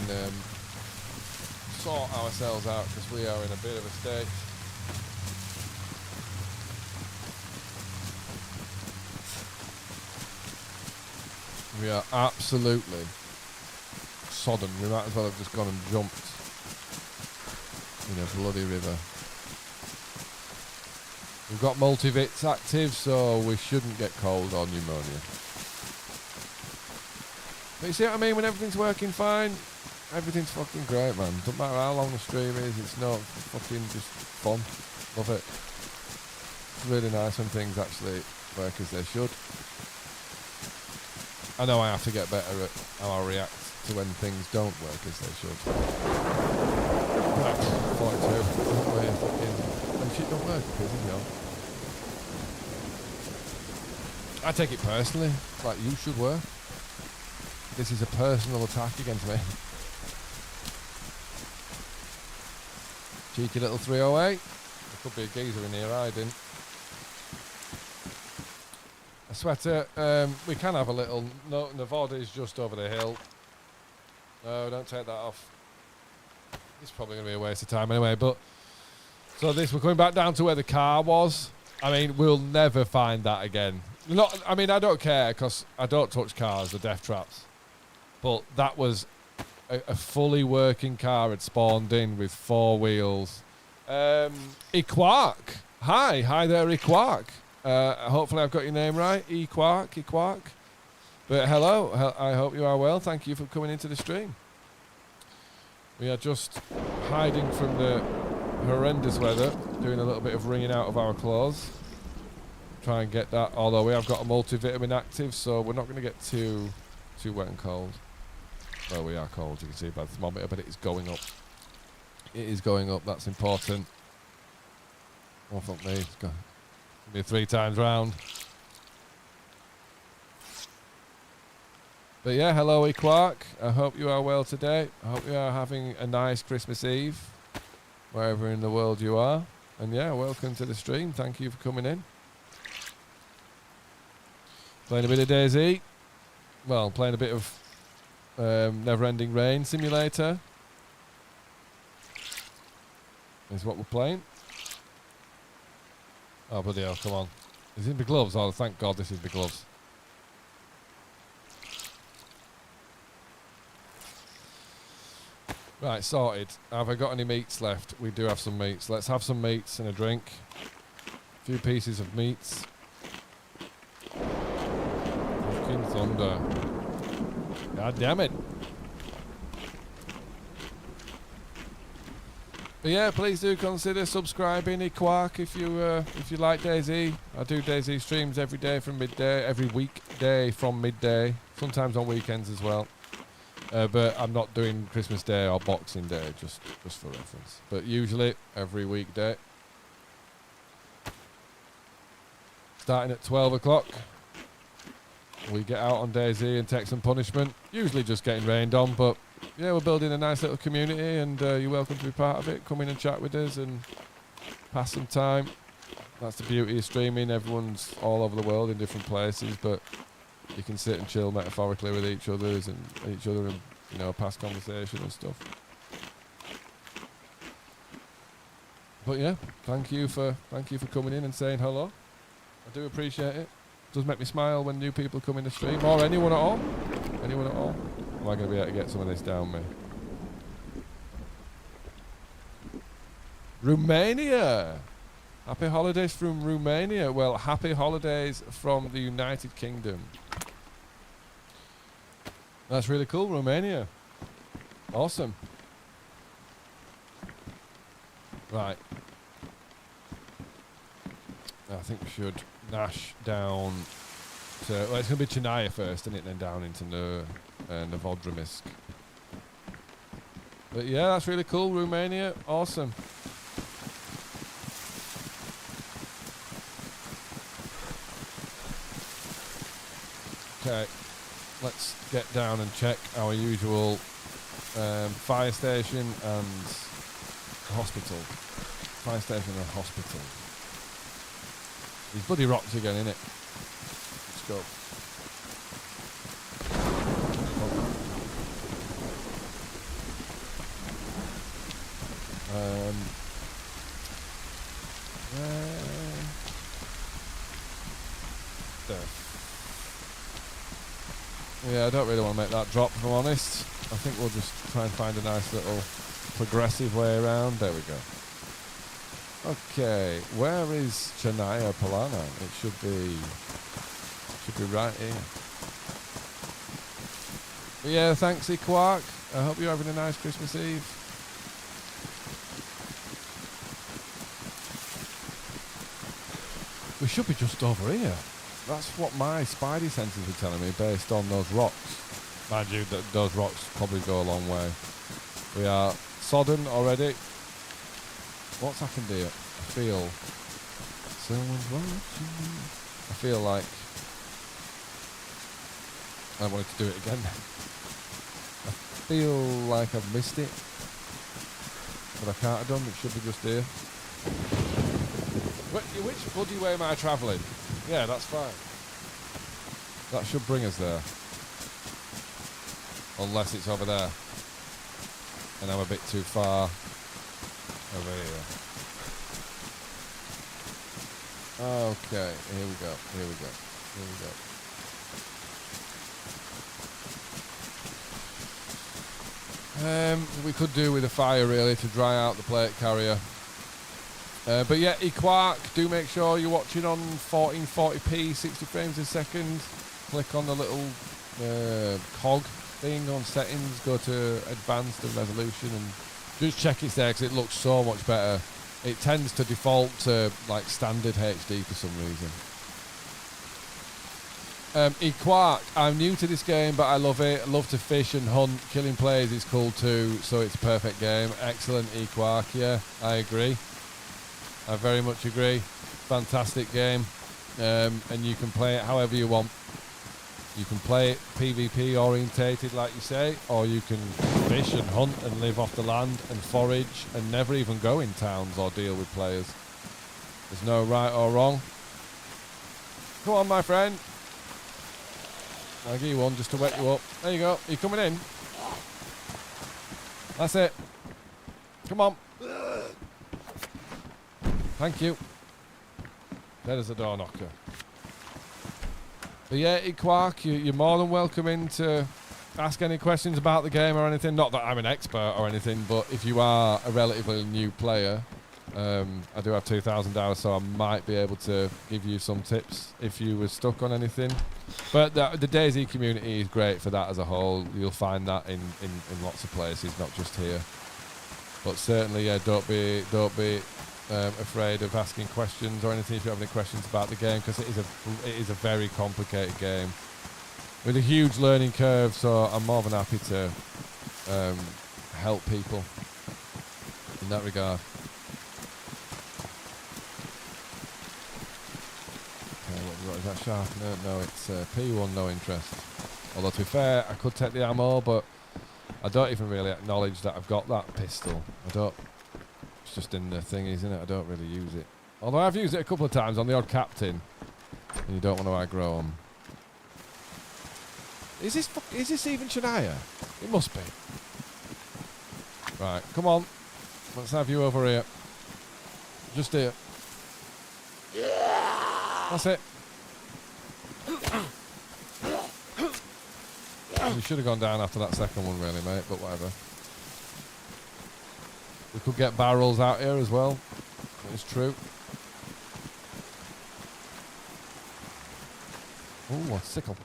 sort ourselves out because we are in a bit of a state. We are absolutely sodden. We might as well have just gone and jumped in a bloody river. We've got multivits active, so we shouldn't get cold or pneumonia. But you see what I mean? When everything's working fine, everything's fucking great, man. Doesn't matter how long the stream is, it's not fucking just fun. Love it. It's really nice when things actually work as they should. I know I have to get better at how I react to when things don't work as they should. That's 42. When shit don't work, because, you know. I take it personally. It's like, you should work. This is a personal attack against me. Cheeky little 308. There could be a geezer in here hiding. A sweater. We can have a little. No, Nevada is just over the hill. No, don't take that off. It's probably going to be a waste of time anyway. But so we're coming back down to where the car was. I mean, we'll never find that again. I mean, I don't care because I don't touch cars, the death traps. But that was a fully working car had spawned in with 4 wheels. Equark. Hi there, Equark. Hopefully I've got your name right, Equark. But hello, I hope you are well. Thank you for coming into the stream. We are just hiding from the horrendous weather, doing a little bit of wringing out of our clothes. Try and get that, although we have got a multivitamin active, so we're not going to get too wet and cold. Well, we are cold, you can see by the thermometer, but it is going up. It is going up, that's important. Oh, fuck me, it's going to be 3 times round. But yeah, hello Equark. I hope you are well today. I hope you are having a nice Christmas Eve, wherever in the world you are. And yeah, welcome to the stream. Thank you for coming in. Playing a bit of DayZ. Well, playing a bit of Never-Ending Rain Simulator is what we're playing. Oh, bloody hell, come on. Is it my gloves? Oh, thank God this is my gloves. Right, sorted. Have I got any meats left? We do have some meats. Let's have some meats and a drink. A few pieces of meats. Fucking thunder. God damn it. But yeah, please do consider subscribing, Equark, if you like DayZ. I do DayZ streams every day from midday, every weekday from midday, sometimes on weekends as well. But I'm not doing Christmas Day or Boxing Day, just for reference. But usually every weekday. Starting at 12 o'clock. We get out on DayZ and take some punishment. Usually just getting rained on, but yeah, we're building a nice little community and you're welcome to be part of it. Come in and chat with us and pass some time. That's the beauty of streaming. Everyone's all over the world in different places, but you can sit and chill metaphorically with each other and you know, pass conversation and stuff. But yeah, thank you for coming in and saying hello. I do appreciate it. Does make me smile when new people come in the stream, or anyone at all. Anyone at all. Am I going to be able to get some of this down me? Romania! Happy holidays from Romania. Well, happy holidays from the United Kingdom. That's really cool, Romania. Awesome. Right. I think we should dash down to... Well, it's going to be Chernarus first, isn't it? Then down into Novodrimisk. But yeah, that's really cool, Romania. Awesome. Okay. Let's get down and check our usual fire station and hospital. Fire station and hospital. These bloody rocks again, innit? Let's go. Yeah, I don't really want to make that drop, if I'm honest. I think we'll just try and find a nice little progressive way around. There we go. Okay, where is Chernarus Polana? It should be right here. But yeah, thanks Equark. I hope you're having a nice Christmas Eve. We should be just over here. That's what my spidey senses are telling me based on those rocks. Mind you, those rocks probably go a long way. We are sodden already. What's happened here? I feel... Someone's watching me. I feel like... I wanted to do it again. I feel like I've missed it. But I can't have done. It should be just here. Which bloody way am I travelling? Yeah, that's fine. That should bring us there. Unless it's over there. And I'm a bit too far over here. Okay, here we go, here we go, here we go. We could do with a fire really to dry out the plate carrier. But yeah, Equark, do make sure you're watching on 1440p, 60 frames a second. Click on the little cog thing on settings, go to advanced and resolution and just check it's there because it looks so much better. It tends to default to like standard HD for some reason. Equark, I'm new to this game but I love it. I love to fish and hunt. Killing players is cool too, so it's a perfect game. Excellent Equark, yeah, I agree. I very much agree. Fantastic game. And you can play it however you want. You can play it PvP orientated, like you say, or you can fish and hunt and live off the land and forage and never even go in towns or deal with players. There's no right or wrong. Come on, my friend. I'll give you one just to wet you up. There you go. Are you coming in? That's it. Come on. Thank you. There's a door knocker. But yeah, Quark, you're more than welcome in to ask any questions about the game or anything. Not that I'm an expert or anything, but if you are a relatively new player, I do have 2,000 hours, so I might be able to give you some tips if you were stuck on anything. But the DayZ community is great for that as a whole. You'll find that in lots of places, not just here. But certainly, yeah, don't be afraid of asking questions or anything if you have any questions about the game, because it is a very complicated game with a huge learning curve. So I'm more than happy to help people in that regard. What is that sharpener? No, it's P1, no interest. Although to be fair, I could take the ammo, but I don't even really acknowledge that I've got that pistol. It's just in the thing, isn't it? I don't really use it. Although I've used it a couple of times on the odd captain, and you don't want to aggro them. Is this even Chernarus? It must be. Right, come on. Let's have you over here. Just here. That's it. We should have gone down after that second one, really, mate, but whatever. We could get barrels out here as well. It's true. Ooh, a sickle.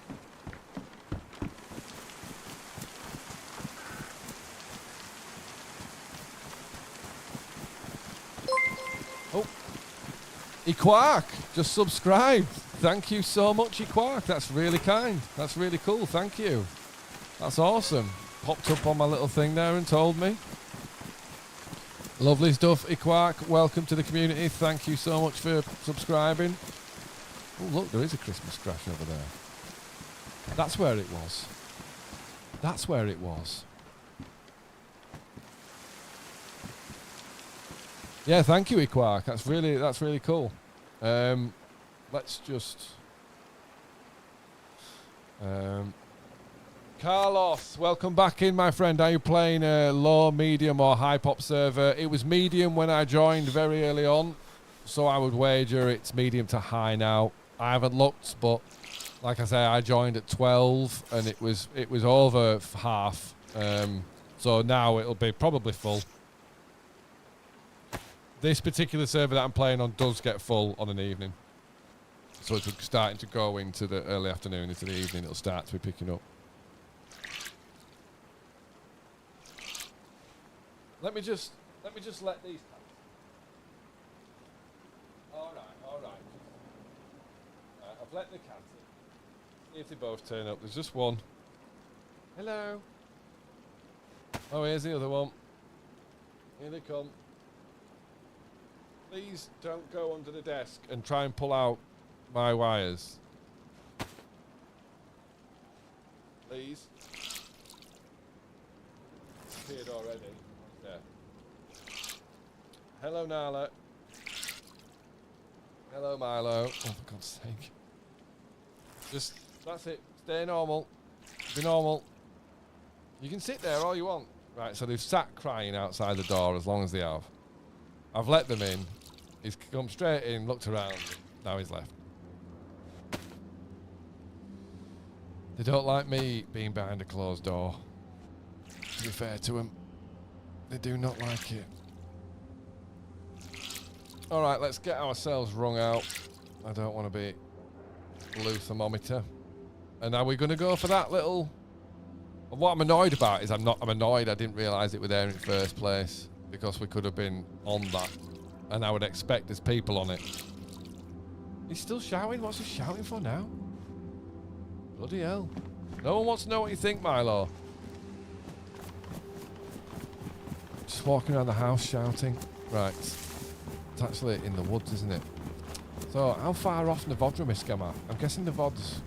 Oh. Equark just subscribed. Thank you so much, Equark. That's really kind. That's really cool. Thank you. That's awesome. Popped up on my little thing there and told me. Lovely stuff, Equark. Welcome to the community. Thank you so much for subscribing. Oh, look, there is a Christmas crash over there. That's where it was. That's where it was. Yeah, thank you, Equark. That's really cool. Let's just... Carlos, welcome back in, my friend. Are you playing a low, medium, or high pop server? It was medium when I joined very early on, so I would wager it's medium to high now. I haven't looked, but like I say, I joined at 12, and it was over half. So now it'll be probably full. This particular server that I'm playing on does get full on an evening, so it's starting to go into the early afternoon, into the evening. It'll start to be picking up. Let me just let these. All right. I've let the cats in. See if they both turn up. There's just one. Hello. Oh, here's the other one. Here they come. Please don't go under the desk and try and pull out my wires. Please. Disappeared already. Yeah. Hello, Nala. Hello, Milo. Oh, for God's sake. Just, that's it. Stay normal. Be normal. You can sit there all you want. Right, so they've sat crying outside the door as long as they have. I've let them in. He's come straight in, looked around, now he's left. They don't like me being behind a closed door. To be fair to them, they do not like it. Alright, let's get ourselves wrung out. I don't want to be blue thermometer. And are we going to go for that little... What I'm annoyed about is I'm annoyed I didn't realise it was there in the first place, because we could have been on that, and I would expect there's people on it. He's still shouting? What's he shouting for now? Bloody hell. No one wants to know what you think, Milo. Just walking around the house shouting. Right. It's actually in the woods, isn't it? So, how far off Novodrimisk am I? I'm guessing Novod's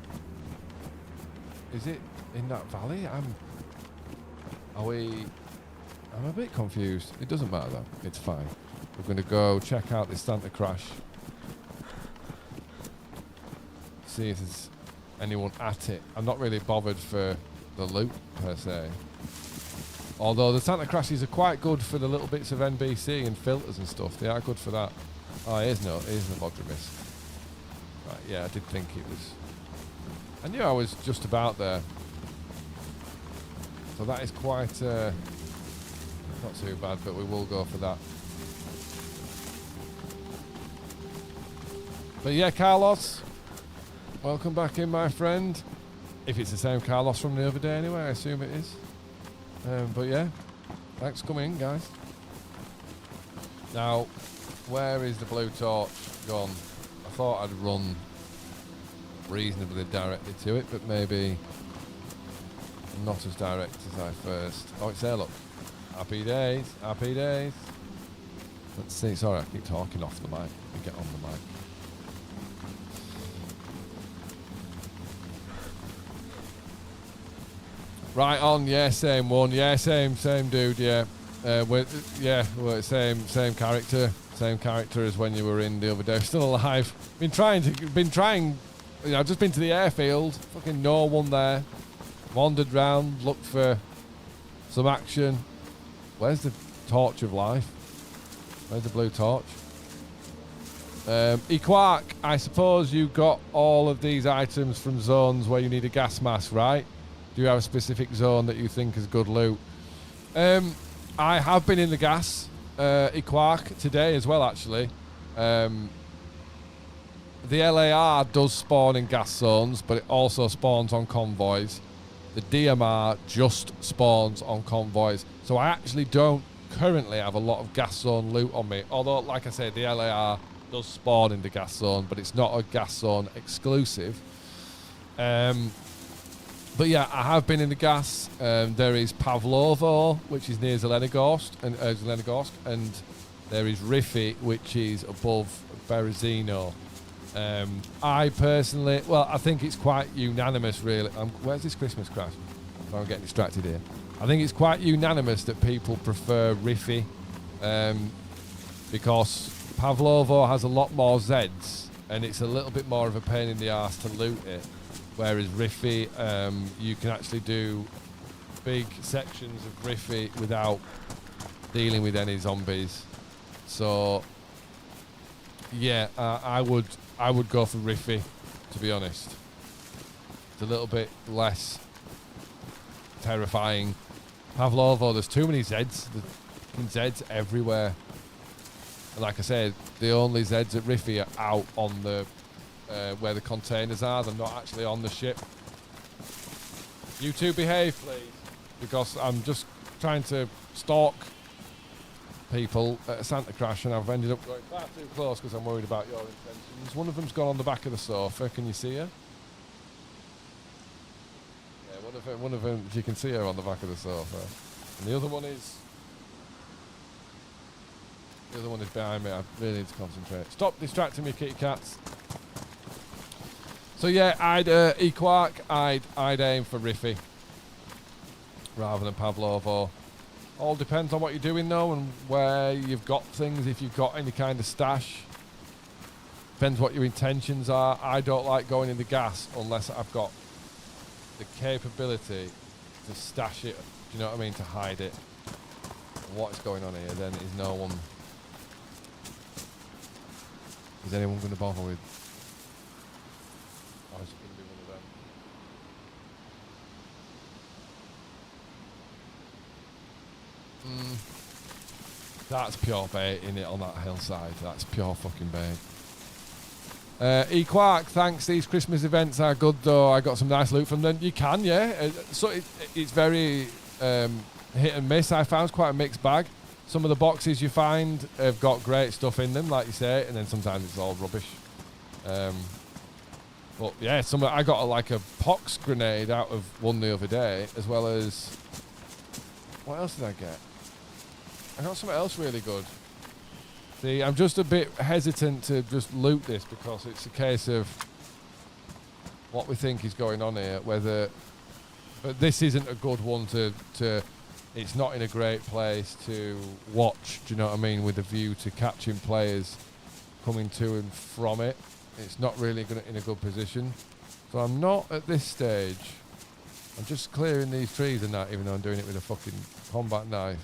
Is it in that valley? I'm a bit confused. It doesn't matter though. It's fine. We're going to go check out this Santa Crash. See if there's anyone at it. I'm not really bothered for the loot per se. Although the Santa Crashes are quite good for the little bits of NBC and filters and stuff. They are good for that. Oh, here's no Vodromis. Right, yeah, I did think it was. I knew I was just about there. So that is quite not too bad, but we will go for that. But yeah, Carlos, welcome back in, my friend. If it's the same Carlos from the other day anyway, I assume it is. But yeah, thanks for coming in, guys. Now, where is the blue torch gone? I thought I'd run reasonably directly to it, but maybe not as direct as I first. Oh, it's there, look. Happy days, happy days. Let's see. Sorry, I keep talking off the mic. Let me get on the mic. Right on, yeah, same one, yeah, same dude, yeah. We're same character as when you were in the other day. Still alive. Been trying. You know, I've just been to the airfield. Fucking no one there. Wandered round, looked for some action. Where's the torch of life? Where's the blue torch? Equark, I suppose you got all of these items from zones where you need a gas mask, right? Do you have a specific zone that you think is good loot? I have been in the gas, Equark, today as well, actually. The LAR does spawn in gas zones, but it also spawns on convoys. The DMR just spawns on convoys. So I actually don't currently have a lot of gas zone loot on me. Although, like I said, the LAR does spawn in the gas zone, but it's not a gas zone exclusive. But yeah, I have been in the gas. There is Pavlovo, which is near Zelenogorsk, and there is Riffy, which is above Berezino. I personally, well, I think it's quite unanimous, really. Where's this Christmas crash? I'm getting distracted here. I think it's quite unanimous that people prefer Riffy, because Pavlovo has a lot more Zeds, and it's a little bit more of a pain in the arse to loot it. Whereas Riffy, you can actually do big sections of Riffy without dealing with any zombies. So, yeah, I would go for Riffy, to be honest. It's a little bit less terrifying. Pavlovo, there's too many Zeds. There's Zeds everywhere. And like I said, the only Zeds at Riffy are out on the where the containers are. They're not actually on the ship. You two behave, please, because I'm just trying to stalk people at a Santa Crash, and I've ended up going far too close because I'm worried about your intentions. One of them's gone on the back of the sofa. Can you see her? Yeah, one of them. You can see her on the back of the sofa, and the other one is behind me. I really need to concentrate. Stop distracting me, kitty cats. So yeah, Equark, I'd aim for Riffy rather than Pavlovo. All depends on what you're doing though, and where you've got things. If you've got any kind of stash, depends what your intentions are. I don't like going in the gas unless I've got the capability to stash it. Do you know what I mean? To hide it. What's going on here? Then is no one. Is anyone going to bother with? Oh, it's going to be one of them. That's pure bait, in it, on that hillside. That's pure fucking bait. Equark, thanks. These Christmas events are good, though. I got some nice loot from them. You can, yeah. So it's very hit and miss. I found quite a mixed bag. Some of the boxes you find have got great stuff in them, like you say, and then sometimes it's all rubbish. But yeah, I got like a pox grenade out of one the other day, as well as, what else did I get? I got something else really good. See, I'm just a bit hesitant to just loot this because it's a case of what we think is going on here, whether But this isn't a good one to it's not in a great place to watch, do you know what I mean, with a view to catching players coming to and from it. It's not really in a good position. So I'm not at this stage. I'm just clearing these trees and that, even though I'm doing it with a fucking combat knife.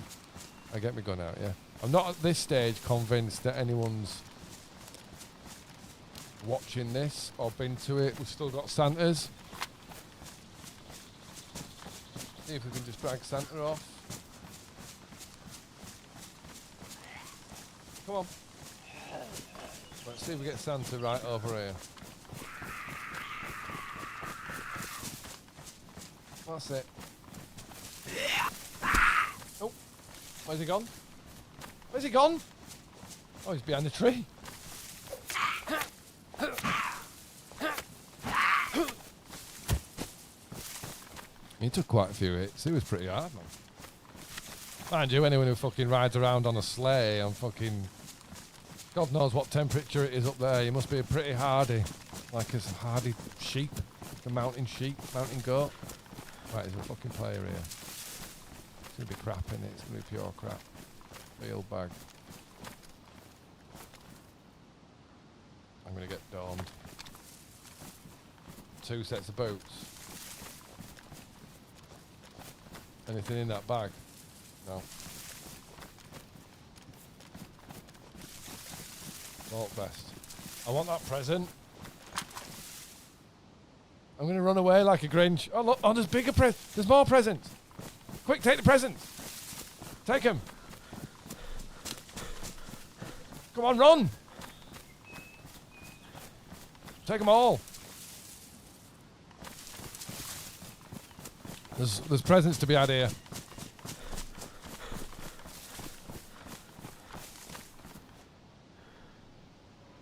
I get my gun out, yeah. I'm not at this stage convinced that anyone's watching this or been to it. We've still got Santas. See if we can just drag Santa off. Come on. Let's see if we get Santa right over here. That's it. Oh, where's he gone? Where's he gone? Oh, he's behind the tree. He took quite a few hits. He was pretty hard, man. Mind you, anyone who fucking rides around on a sleigh on fucking... God knows what temperature it is up there. You must be a pretty hardy. Like a hardy sheep. Like a mountain sheep, mountain goat. Right, there's a fucking player here. It's going to be crap in it. It's going to be pure crap. Field bag. I'm going to get domed. 2 sets of boots. Anything in that bag? No. Vault vest. I want that present. I'm going to run away like a Grinch. Oh, look. Oh, there's bigger presents. There's more presents. Quick, take the presents. Take them. Come on, run. Take them all. There's presents to be had here.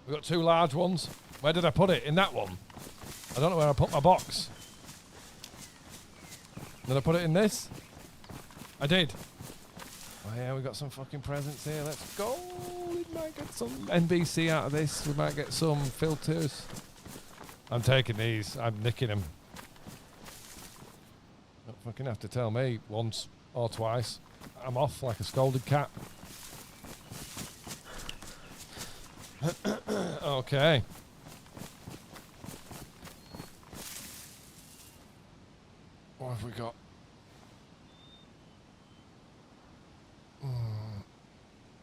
We've got 2 large ones. Where did I put it? In that one? I don't know where I put my box. Did I put it in this? I did. Oh yeah, we got some fucking presents here. Let's go. We might get some NBC out of this. We might get some filters. I'm taking these. I'm nicking them. Don't fucking have to tell me once or twice. I'm off like a scolded cat. Okay. What have we got?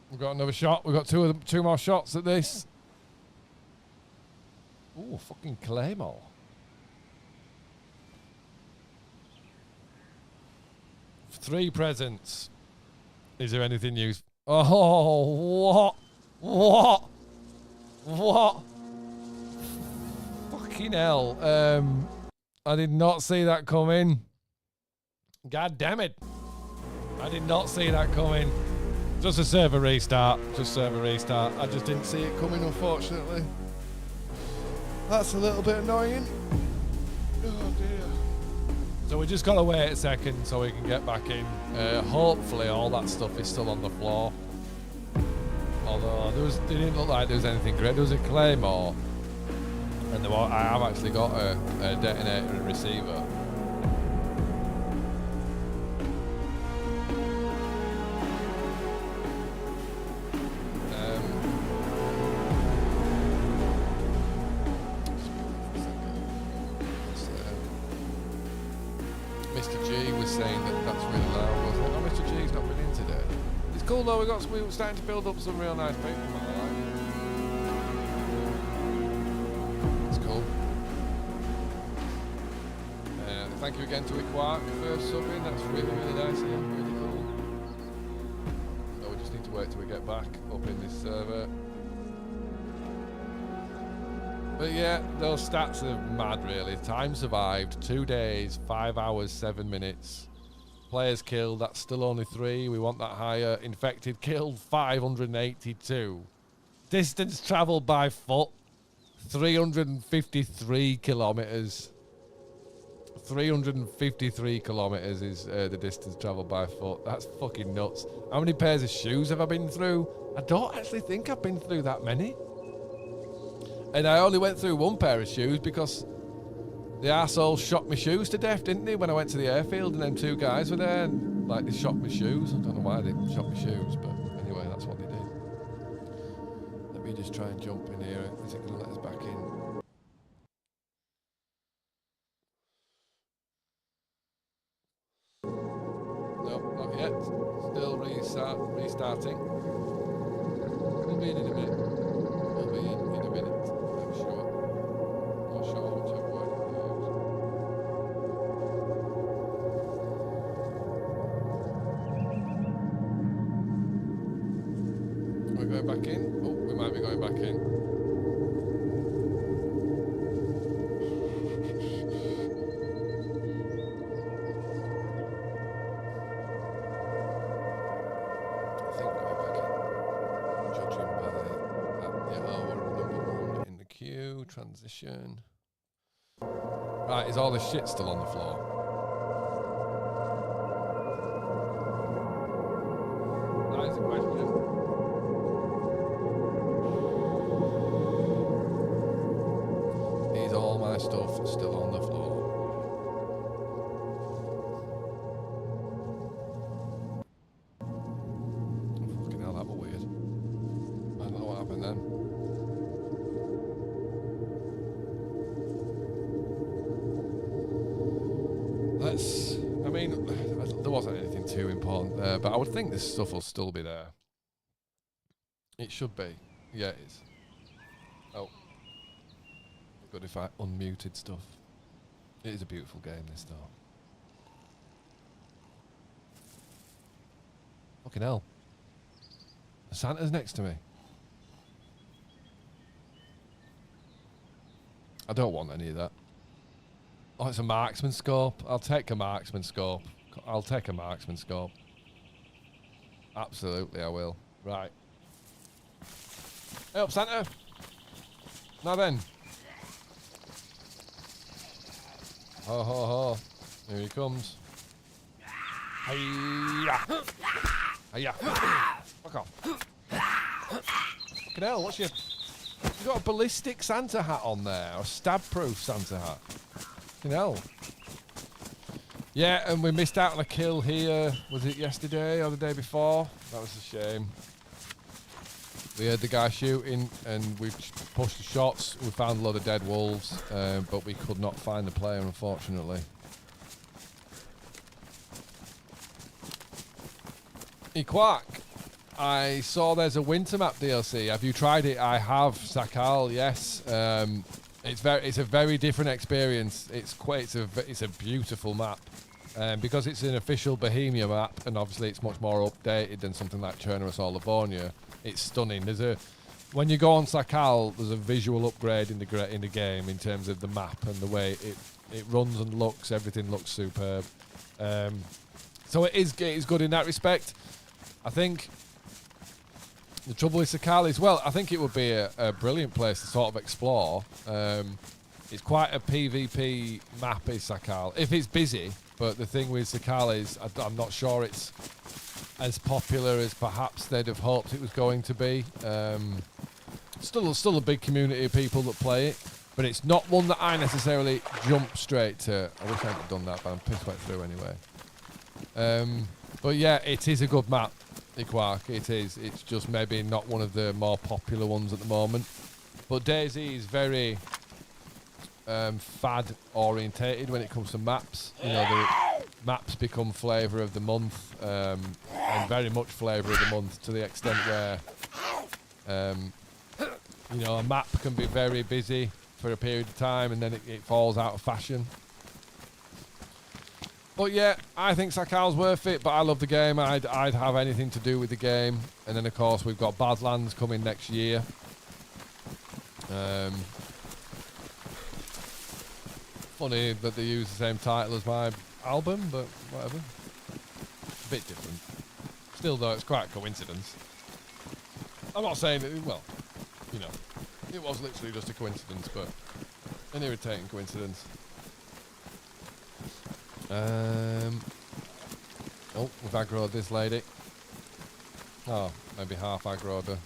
We've got another shot. We've got 2 more shots at this. Ooh, fucking Claymore. Three presents. Is there anything used? Oh, what? What? Fucking hell. I did not see that coming. God damn it. I did not see that coming. Just a server restart. Just server restart. I just didn't see it coming, unfortunately. That's a little bit annoying. Oh dear. So we just gotta wait a second so we can get back in. Hopefully all that stuff is still on the floor. Although it didn't look like there was anything great. There was a Claymore. And I have actually got a detonator and receiver. Mr. G was saying that's really loud, wasn't it? Oh, Mr. G's not been in today. It's cool though. We were starting to build up some real nice people. Thank you again to Iquark for subbing. That's really, really nice. Yeah, really cool. So we just need to wait till we get back up in this server. But yeah, those stats are mad, really. Time survived, 2 days, 5 hours, 7 minutes. Players killed, that's still only 3. We want that higher. Infected killed, 582. Distance travelled by foot, 353 kilometres. 353 kilometres is the distance travelled by foot. That's fucking nuts. How many pairs of shoes have I been through? I don't actually think I've been through that many. And I only went through 1 pair of shoes because The arsehole shot my shoes to death, didn't they, when I went to the airfield and them two guys were there and like they shot my shoes. I don't know why they shot my shoes, but anyway, that's what they did. Let me just try and jump in here. Is it going to let us back in? No, not yet. Still restarting. We'll be in a minute. We'll be in a minute, I'm sure. Not sure whichever way it goes. We're going back in. Oh, we might be going back in. I think we're going back in. Judging by yeah, oh, we're number 1 in the queue. Transition. Right, is all the shit still on the floor? That is a question. Is all my stuff still on the floor? Fucking hell, that was weird. I don't know what happened then. I mean, there wasn't anything too important there, but I would think this stuff will still be there. It should be. Yeah, it is. Oh. Good if I unmuted stuff. It is a beautiful game, this, though. Fucking hell. Santa's next to me. I don't want any of that. Oh, it's a marksman scope. I'll take a marksman scope. I'll take a marksman scope. Absolutely, I will. Right. Hey up, Santa. Now then. Ho, ho, ho. Here he comes. Hiya. Hiya. Fuck off. Fucking hell, what's your... You've got a ballistic Santa hat on there. Or a stab-proof Santa hat. Fucking hell. Yeah, and we missed out on a kill here. Was it yesterday or the day before? That was a shame. We heard the guy shooting and we pushed the shots. We found a lot of dead wolves, but we could not find the player, unfortunately. Equark, I saw there's a winter map DLC. Have you tried it? I have, Sakal. Yes. It's a very different experience. It's a beautiful map. Because it's an official Bohemia map, and obviously it's much more updated than something like Chernarus or Livonia. It's stunning. When you go on Sakal, there's a visual upgrade in the game in terms of the map and the way it runs and looks. Everything looks superb. So it is good in that respect. I think the trouble with Sakal is, well, I think it would be a brilliant place to sort of explore. It's quite a PvP map, is Sakal, if it's busy. But the thing with Sakal is, I'm not sure it's as popular as perhaps they'd have hoped it was going to be. Still a big community of people that play it, but it's not one that I necessarily jump straight to. I wish I hadn't done that, but I'm pissed right through anyway. But yeah, it is a good map, Equark. It is. It's just maybe not one of the more popular ones at the moment. But DayZ is very fad orientated when it comes to maps. You know, the maps become flavour of the month, and very much flavour of the month, to the extent where you know, a map can be very busy for a period of time and then it falls out of fashion. But yeah, I think Sakal's worth it, but I love the game. I'd have anything to do with the game. And then of course we've got Badlands coming next year. Funny that they use the same title as my album, but whatever. A bit different. Still though, it's quite a coincidence. I'm not saying that, well, you know, it was literally just a coincidence, but an irritating coincidence. Oh, we've aggroed this lady. Oh, maybe half aggroed her.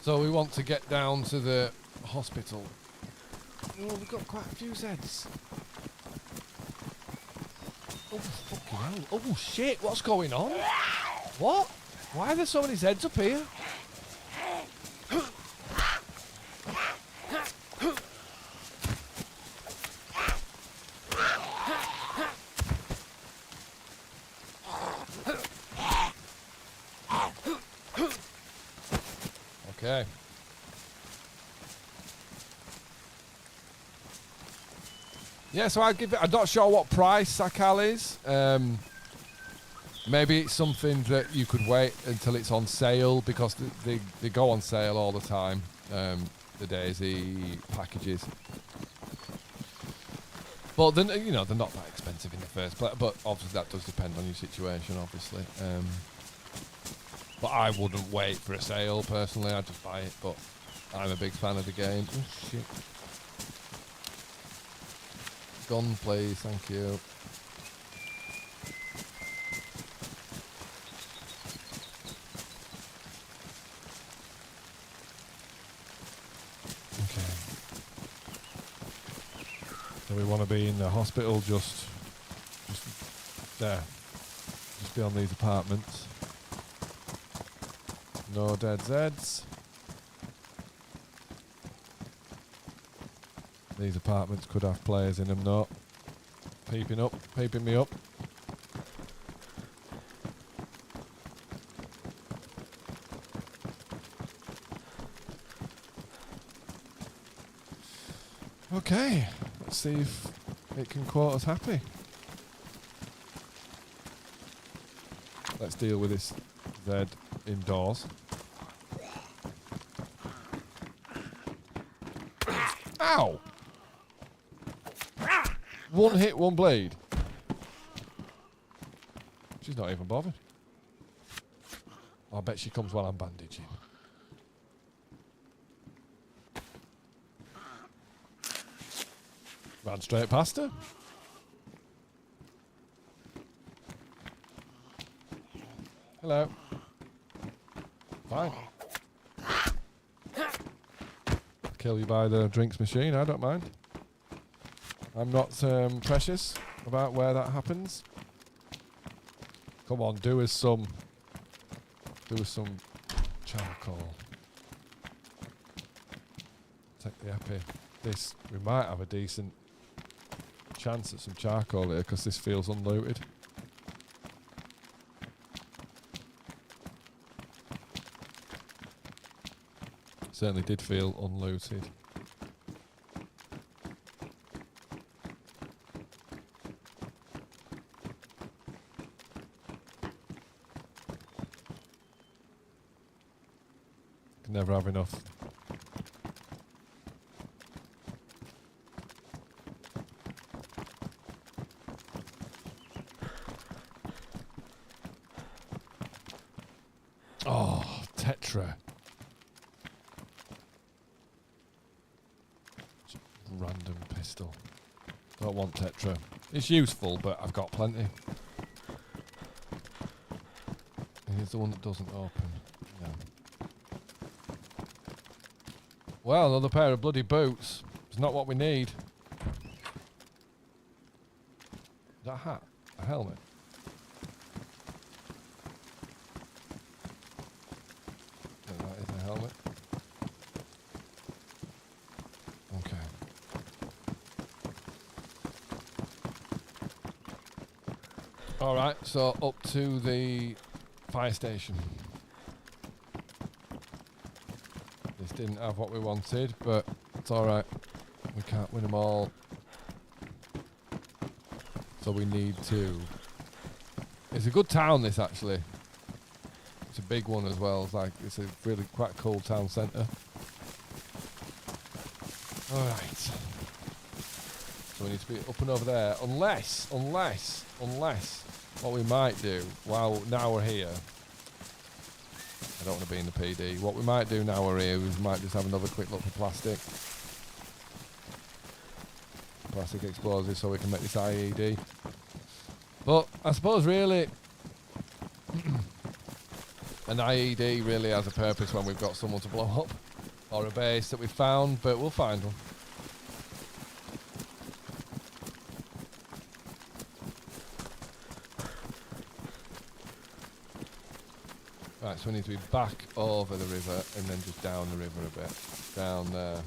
So we want to get down to the hospital. Oh, we've got quite a few Zeds. Oh, fucking hell. Oh, shit, what's going on? What? Why are there so many Zeds up here? Okay. Yeah, so I'd give it. I'm not sure what price Sakal is. Maybe it's something that you could wait until it's on sale because they go on sale all the time. The DayZ packages, but then they're not that expensive in the first place. But obviously that does depend on your situation, obviously. But I wouldn't wait for a sale personally. I'd just buy it. But I'm a big fan of the game. Oh shit. Gun, please, thank you. Okay. So we want to be in the hospital, just there. Just be on these apartments. No dead Zeds. These apartments could have players in them, no. Peeping me up. Okay, let's see if it can quote us happy. Let's deal with this Z indoors. Ow! One hit, one bleed. She's not even bothered. I bet she comes while I'm bandaging. Ran straight past her. Hello. Fine. Kill you by the drinks machine, I don't mind. I'm not precious about where that happens. Come on, do us some charcoal. Take the epi. We might have a decent chance at some charcoal here because this feels unlooted. Certainly did feel unlooted. Can never have enough. Oh, Tetra. Random pistol. Don't want Tetra. It's useful, but I've got plenty. Here's the one that doesn't open. No. Well, another pair of bloody boots. It's not what we need. Is that a hat? A helmet? Yeah, that is a helmet. Okay. Alright, so up to the fire station. This didn't have what we wanted, but it's alright. We can't win them all. So we need to... It's a good town, this, actually. It's a big one as well. It's a really quite cool town centre. Alright. So we need to be up and over there. Unless, what we might do, now we're here. I don't want to be in the PD. What we might do now we're here is we might just have another quick look for plastic. Plastic explosives so we can make this IED. But I suppose really an IED really has a purpose when we've got someone to blow up. or a base that we found, but we'll find one. Right, so we need to be back over the river and then just down the river a bit. Down there.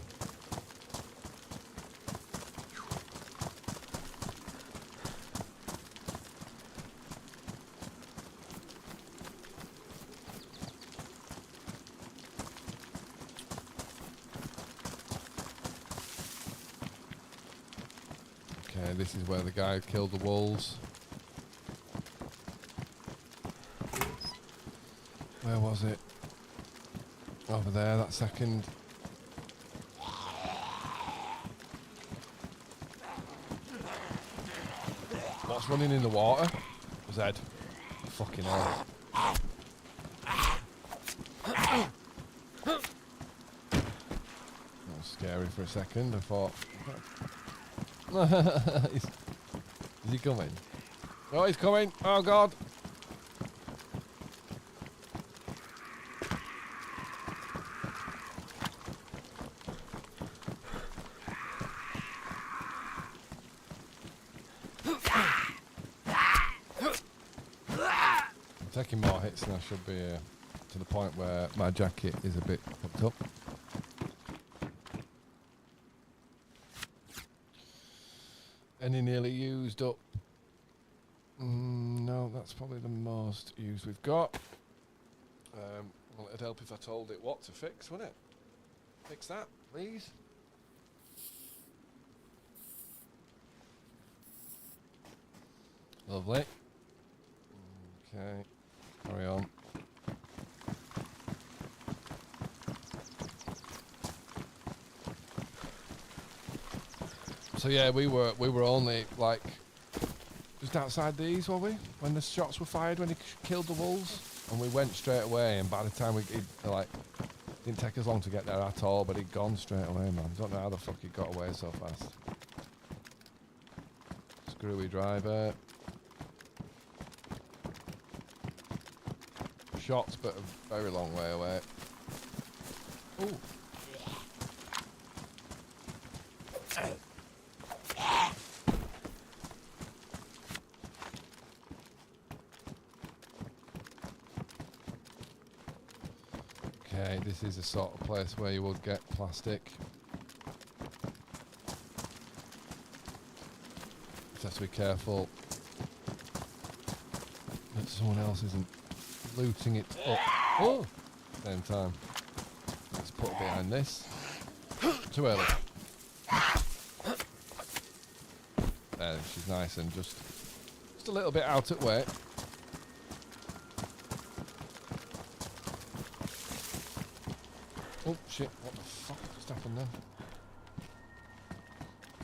Okay, this is where the guy killed the wolves. Where was it? Over there, that second. What's running in the water? Zed. Fucking hell. That was scary for a second. I thought. Is he coming? Oh, he's coming. Oh, God. Taking more hits and I should be to the point where my jacket is a bit fucked up. Any nearly used up? No, that's probably the most used we've got. Well, it'd help if I told it what to fix, wouldn't it? Fix that, please. Lovely. Okay. Carry on. So yeah, we were only like just outside these, were we? When the shots were fired when he killed the wolves, and we went straight away. And by the time it didn't take us long to get there at all, but he'd gone straight away, man. Don't know how the fuck he got away so fast. Screwy driver. Shots, but a very long way away. Ooh. Okay, this is the sort of place where you would get plastic. Just have to be careful that someone else isn't looting it up. Oh! Same time. Let's put it behind this. Too early. There, she's nice and just a little bit out at weight. Oh shit, what the fuck just happened then?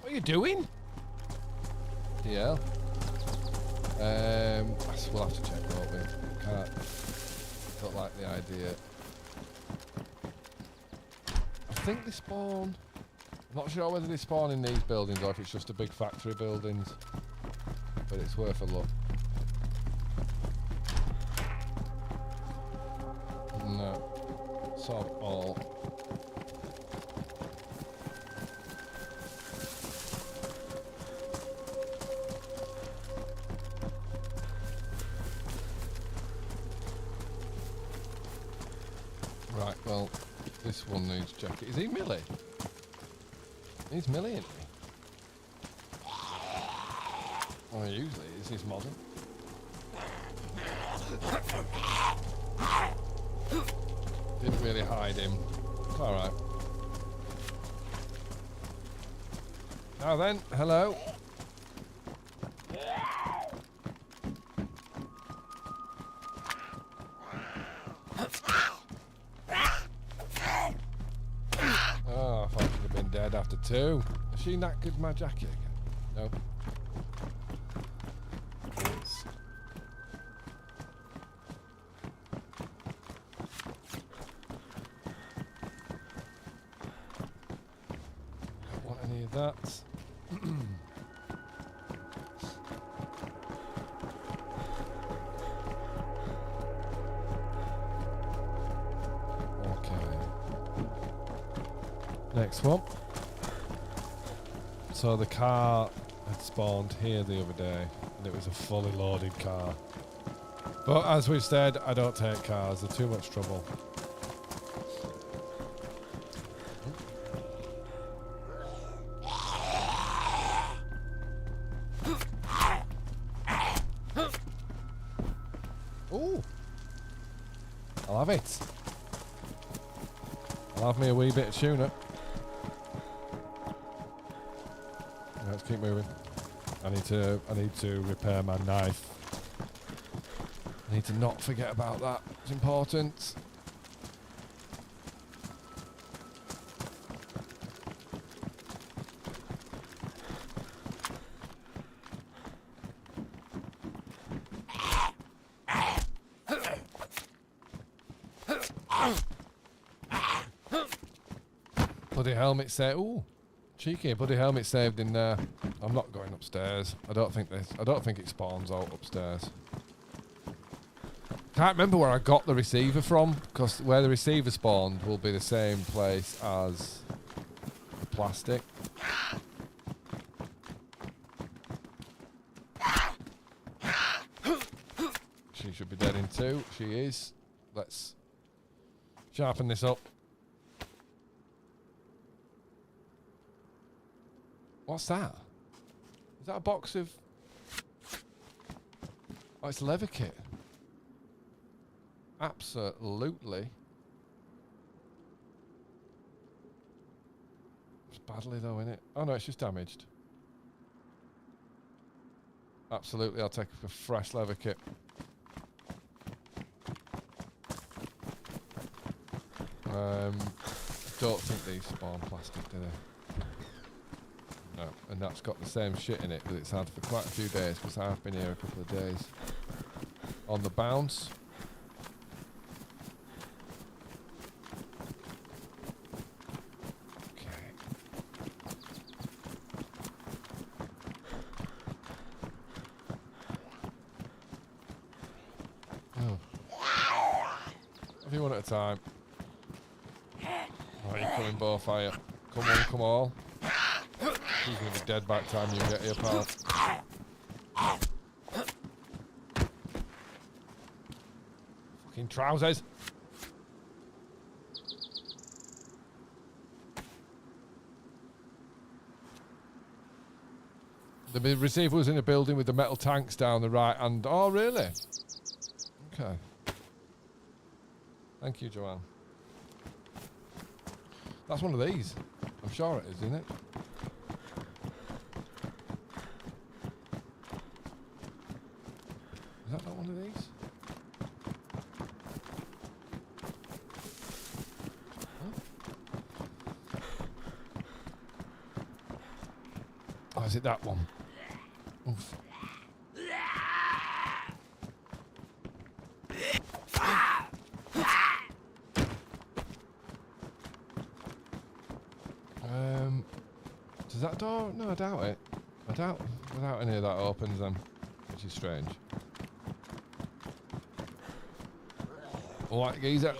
What are you doing? Yeah. We'll have to check, won't we? Don't like the idea. I think they spawn. I'm not sure whether they spawn in these buildings or if it's just a big factory buildings. But it's worth a look. No. Sod all. Right, well, this one needs jacket. Is he Millie? He's Millie, isn't he? Oh, usually is his model. Didn't really hide him. It's alright. Now then, hello. Oh, I thought she'd have been dead after two. Has she knackered my jacket again? Nope. It's don't want any of that. Next one. So the car had spawned here the other day, and it was a fully loaded car. But as we've said, I don't take cars, they're too much trouble. Ooh! I'll have it. I'll have me a wee bit of tuna. Let's keep moving. I need to repair my knife. I need to not forget about that. It's important. Bloody helmet saved. Ooh, cheeky. Bloody helmet saved in there. I'm not going upstairs. I don't think it spawns out upstairs. Can't remember where I got the receiver from, because where the receiver spawned will be the same place as the plastic. She should be dead in two. She is. Let's sharpen this up. What's that? Is that a box of... Oh, it's leather kit. Absolutely. It's badly though, innit? Oh no, it's just damaged. Absolutely, I'll take a fresh leather kit. Don't think these spawn plastic, do they? No, and that's got the same shit in it that it's had for quite a few days, because I've been here a couple of days. On the bounce. One at a time. Oh, you're coming both, are you? Come on, come on. He's gonna be dead by the time you get here, pal. Fucking trousers. The receiver was in a building with the metal tanks down the right, and oh, really? Okay. Thank you, Joanne. That's one of these. I'm sure it is, isn't it? Is that not one of these? Huh? Oh, is it that one? Oof. Does that door? No, I doubt it. I doubt any of that opens them, which is strange. Alright, geezer.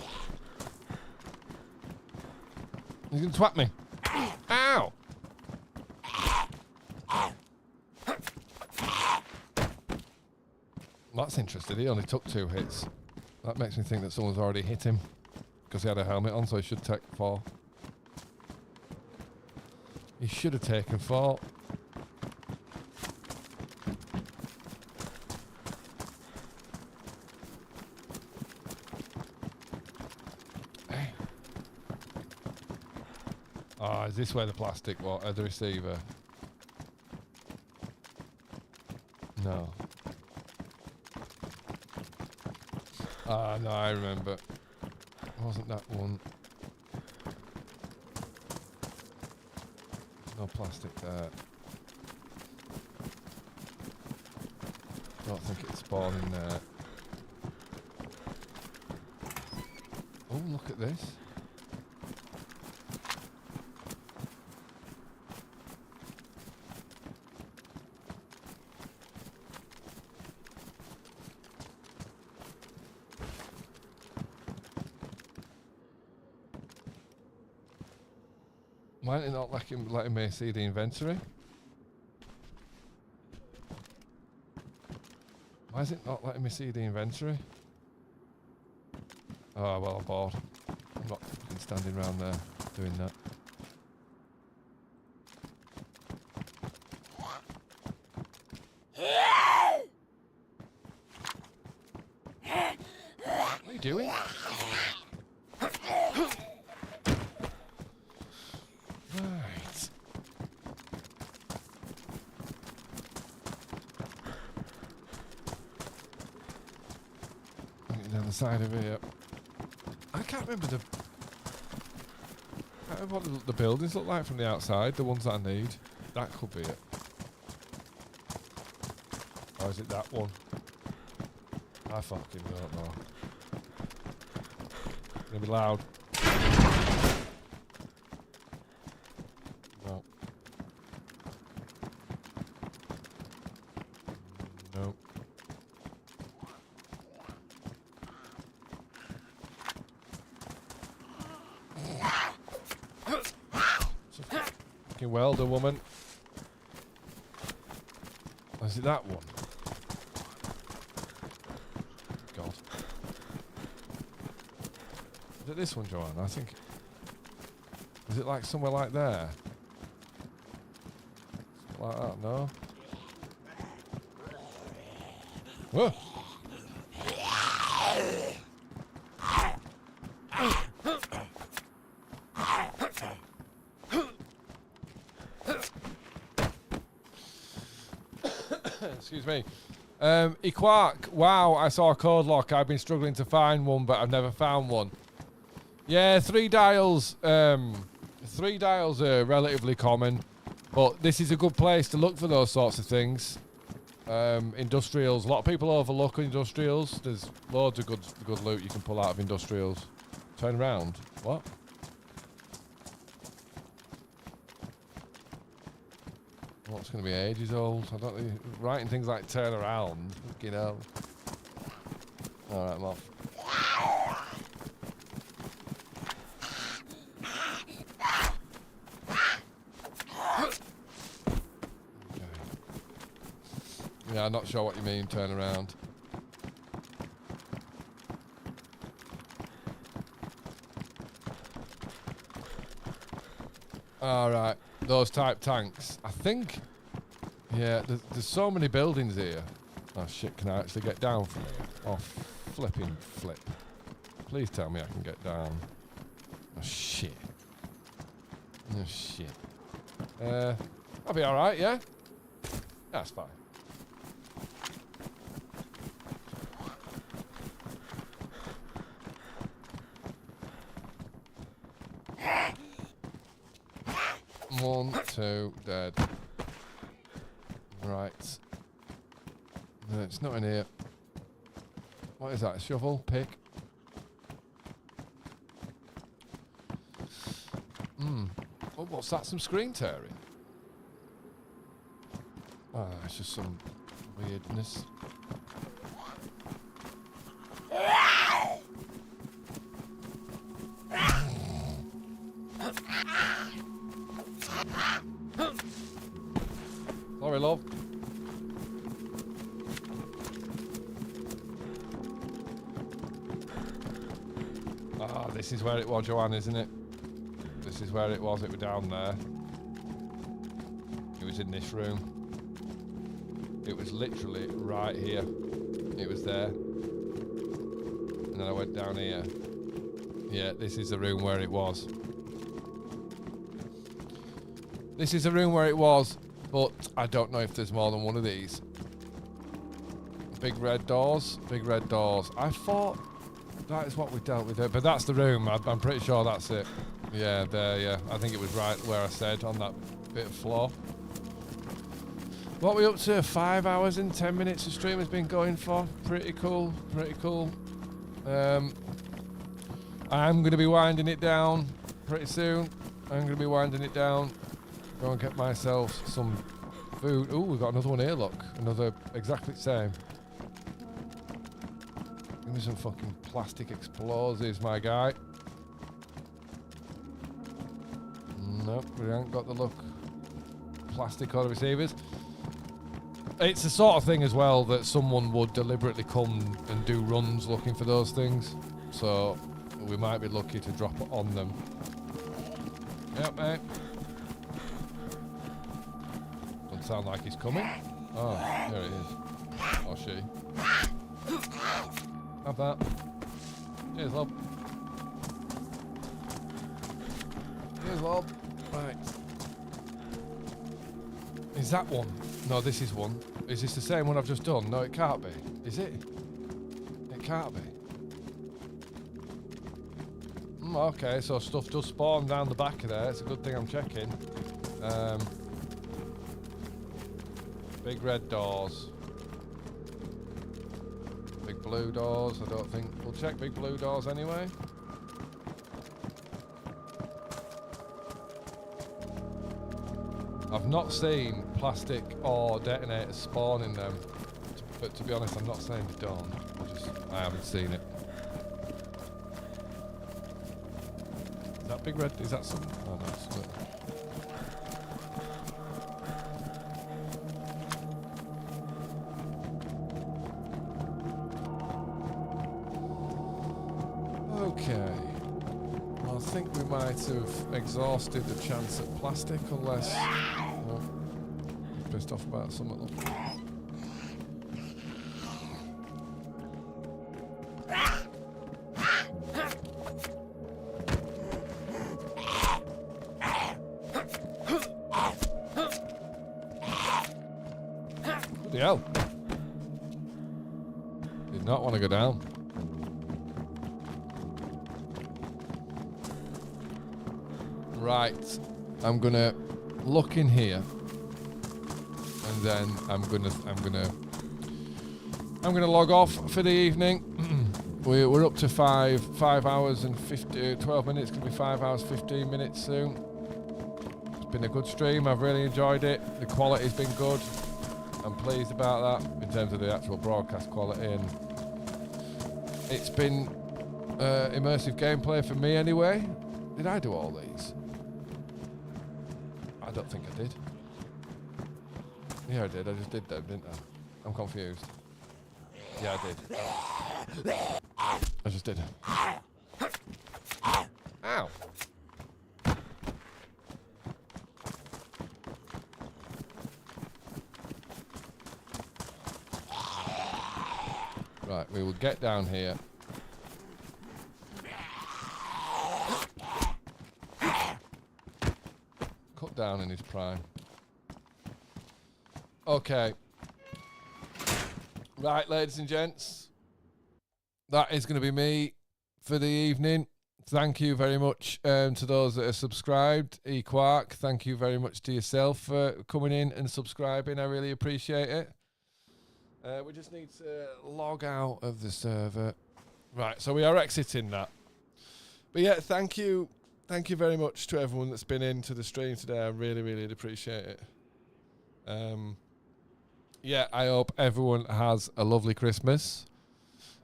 He's gonna twat me. Ow! That's interesting. He only took 2 hits. That makes me think that someone's already hit him, because he had a helmet on, so he should take 4. He should have taken 4. Hey. Ah, is this where the plastic was? The receiver? No. Ah, no, I remember. Wasn't that one? No plastic there. Don't think it's spawning there. Oh, look at this. Why is it not letting me see the inventory? Why is it not letting me see the inventory? Oh, well, I'm bored. I'm not fucking standing around there doing that. What are you doing? Right. Down the side of here. I can't remember what the buildings look like from the outside. The ones that I need. That could be it. Or is it that one? I fucking don't know. It's gonna be loud. No. No. Fucking welder woman. Or is it that one? God. Is it this one, Joanne? I think. Is it like somewhere like there? Like that? No. Whoa. Excuse me. Equark, wow, I saw a code lock. I've been struggling to find one, but I've never found one. Yeah, 3 dials. 3 dials are relatively common, but this is a good place to look for those sorts of things. Industrials, a lot of people overlook industrials. There's loads of good loot you can pull out of industrials. Turn around. What? Oh, it's going to be ages old. I don't think writing things like turn around. You know. All right, I'm off. Okay. Yeah, I'm not sure what you mean, turn around. All right, those type tanks. I think, yeah, there's so many buildings here. Oh shit, can I actually get down from here? Oh, flipping flip. Please tell me I can get down. Oh shit. Oh shit. I'll be alright, yeah? That's fine. One, two, dead. Right. No, it's not in here. What is that? A shovel? Pick? Oh, what's that? Some screen tearing? Ah, it's just some weirdness. Sorry, love. Ah, this is where it was, Joanne, isn't it? This is where it was. It was down there. It was in this room. It was literally right here. It was there. And then I went down here. Yeah, this is the room where it was. This is the room where it was, but I don't know if there's more than one of these. Big red doors. Big red doors. I thought that is what we dealt with it, but that's the room. I'm pretty sure that's it. Yeah, there, yeah. I think it was right where I said, on that bit of floor. What are we up to? 5 hours and 10 minutes the stream has been going for. Pretty cool, pretty cool. I'm going to be winding it down pretty soon. I'm going to be winding it down. Go and get myself some food. Ooh, we've got another one here, look. Another exactly the same. Give me some fucking plastic explosives, my guy. No. No, we haven't got the look. Plastic auto receivers. It's the sort of thing as well that someone would deliberately come and do runs looking for those things. So we might be lucky to drop it on them. Yep, mate. Doesn't sound like he's coming. Oh, there it is. Or she. Have that. Cheers, love. Cheers, love. Right. Is that one? No, this is one. Is this the same one I've just done? No, it can't be. Is it? It can't be. Okay, so stuff does spawn down the back of there. It's a good thing I'm checking. Big red doors. Big blue doors, I don't think. We'll check big blue doors anyway. I've not seen plastic or detonators spawn in them. But to be honest, I'm not saying they don't. I haven't seen it. Is that big red? Is that some? Oh no, it's not. Okay. Well, I think we might have exhausted the chance at plastic, unless. Oh, pissed off about something. Bloody hell. Did not want to go down. Right, I'm gonna look in here, and then I'm gonna log off for the evening. We're up to 5 hours and 12 minutes. It's gonna be 5 hours 15 minutes soon. It's been a good stream. I've really enjoyed it. The quality's been good. I'm pleased about that in terms of the actual broadcast quality, and it's been immersive gameplay for me anyway. Did I do all these? I don't think I did. Yeah, I did. I just did them, didn't I? I'm confused. Yeah, I did. I just did. Ow! Right, we will get down here. Cut down in his prime. Okay. Right, ladies and gents. That is going to be me for the evening. Thank you very much to those that are subscribed. E-Quark, thank you very much to yourself for coming in and subscribing. I really appreciate it. We just need to log out of the server. Right, so we are exiting that. But yeah, thank you. Thank you very much to everyone that's been into the stream today. I really, really appreciate it. Yeah, I hope everyone has a lovely Christmas.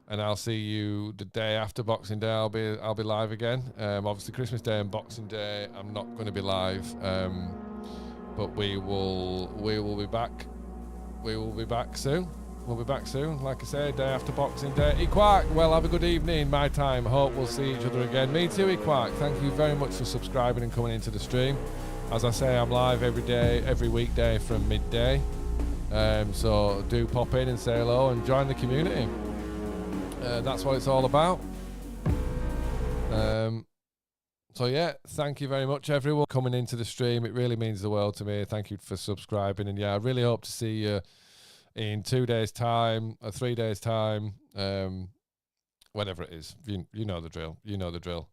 And I'll see you the day after Boxing Day. I'll be live again. Obviously Christmas Day and Boxing Day I'm not going to be live. But we will be back. We will be back soon. We'll be back soon. Like I say, day after Boxing Day. E-Quark, well, have a good evening. My time. Hope we'll see each other again. Me too, E-Quark. Thank you very much for subscribing and coming into the stream. As I say, I'm live every day, every weekday from midday. So do pop in and say hello and join the community. That's what it's all about. So yeah, thank you very much, everyone, coming into the stream. It really means the world to me. Thank you for subscribing. And yeah, I really hope to see you in 2 days' time or 3 days' time, whatever it is. You know the drill. You know the drill.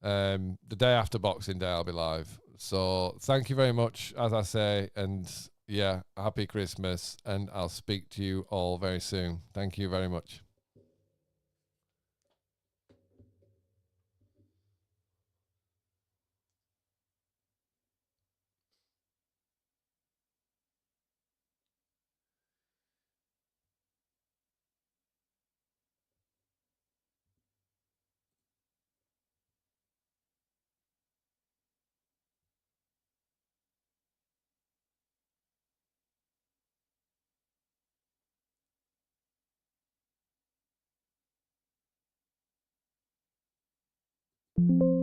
The day after Boxing Day, I'll be live. So thank you very much, as I say, and yeah, happy Christmas, and I'll speak to you all very soon. Thank you very much. bye.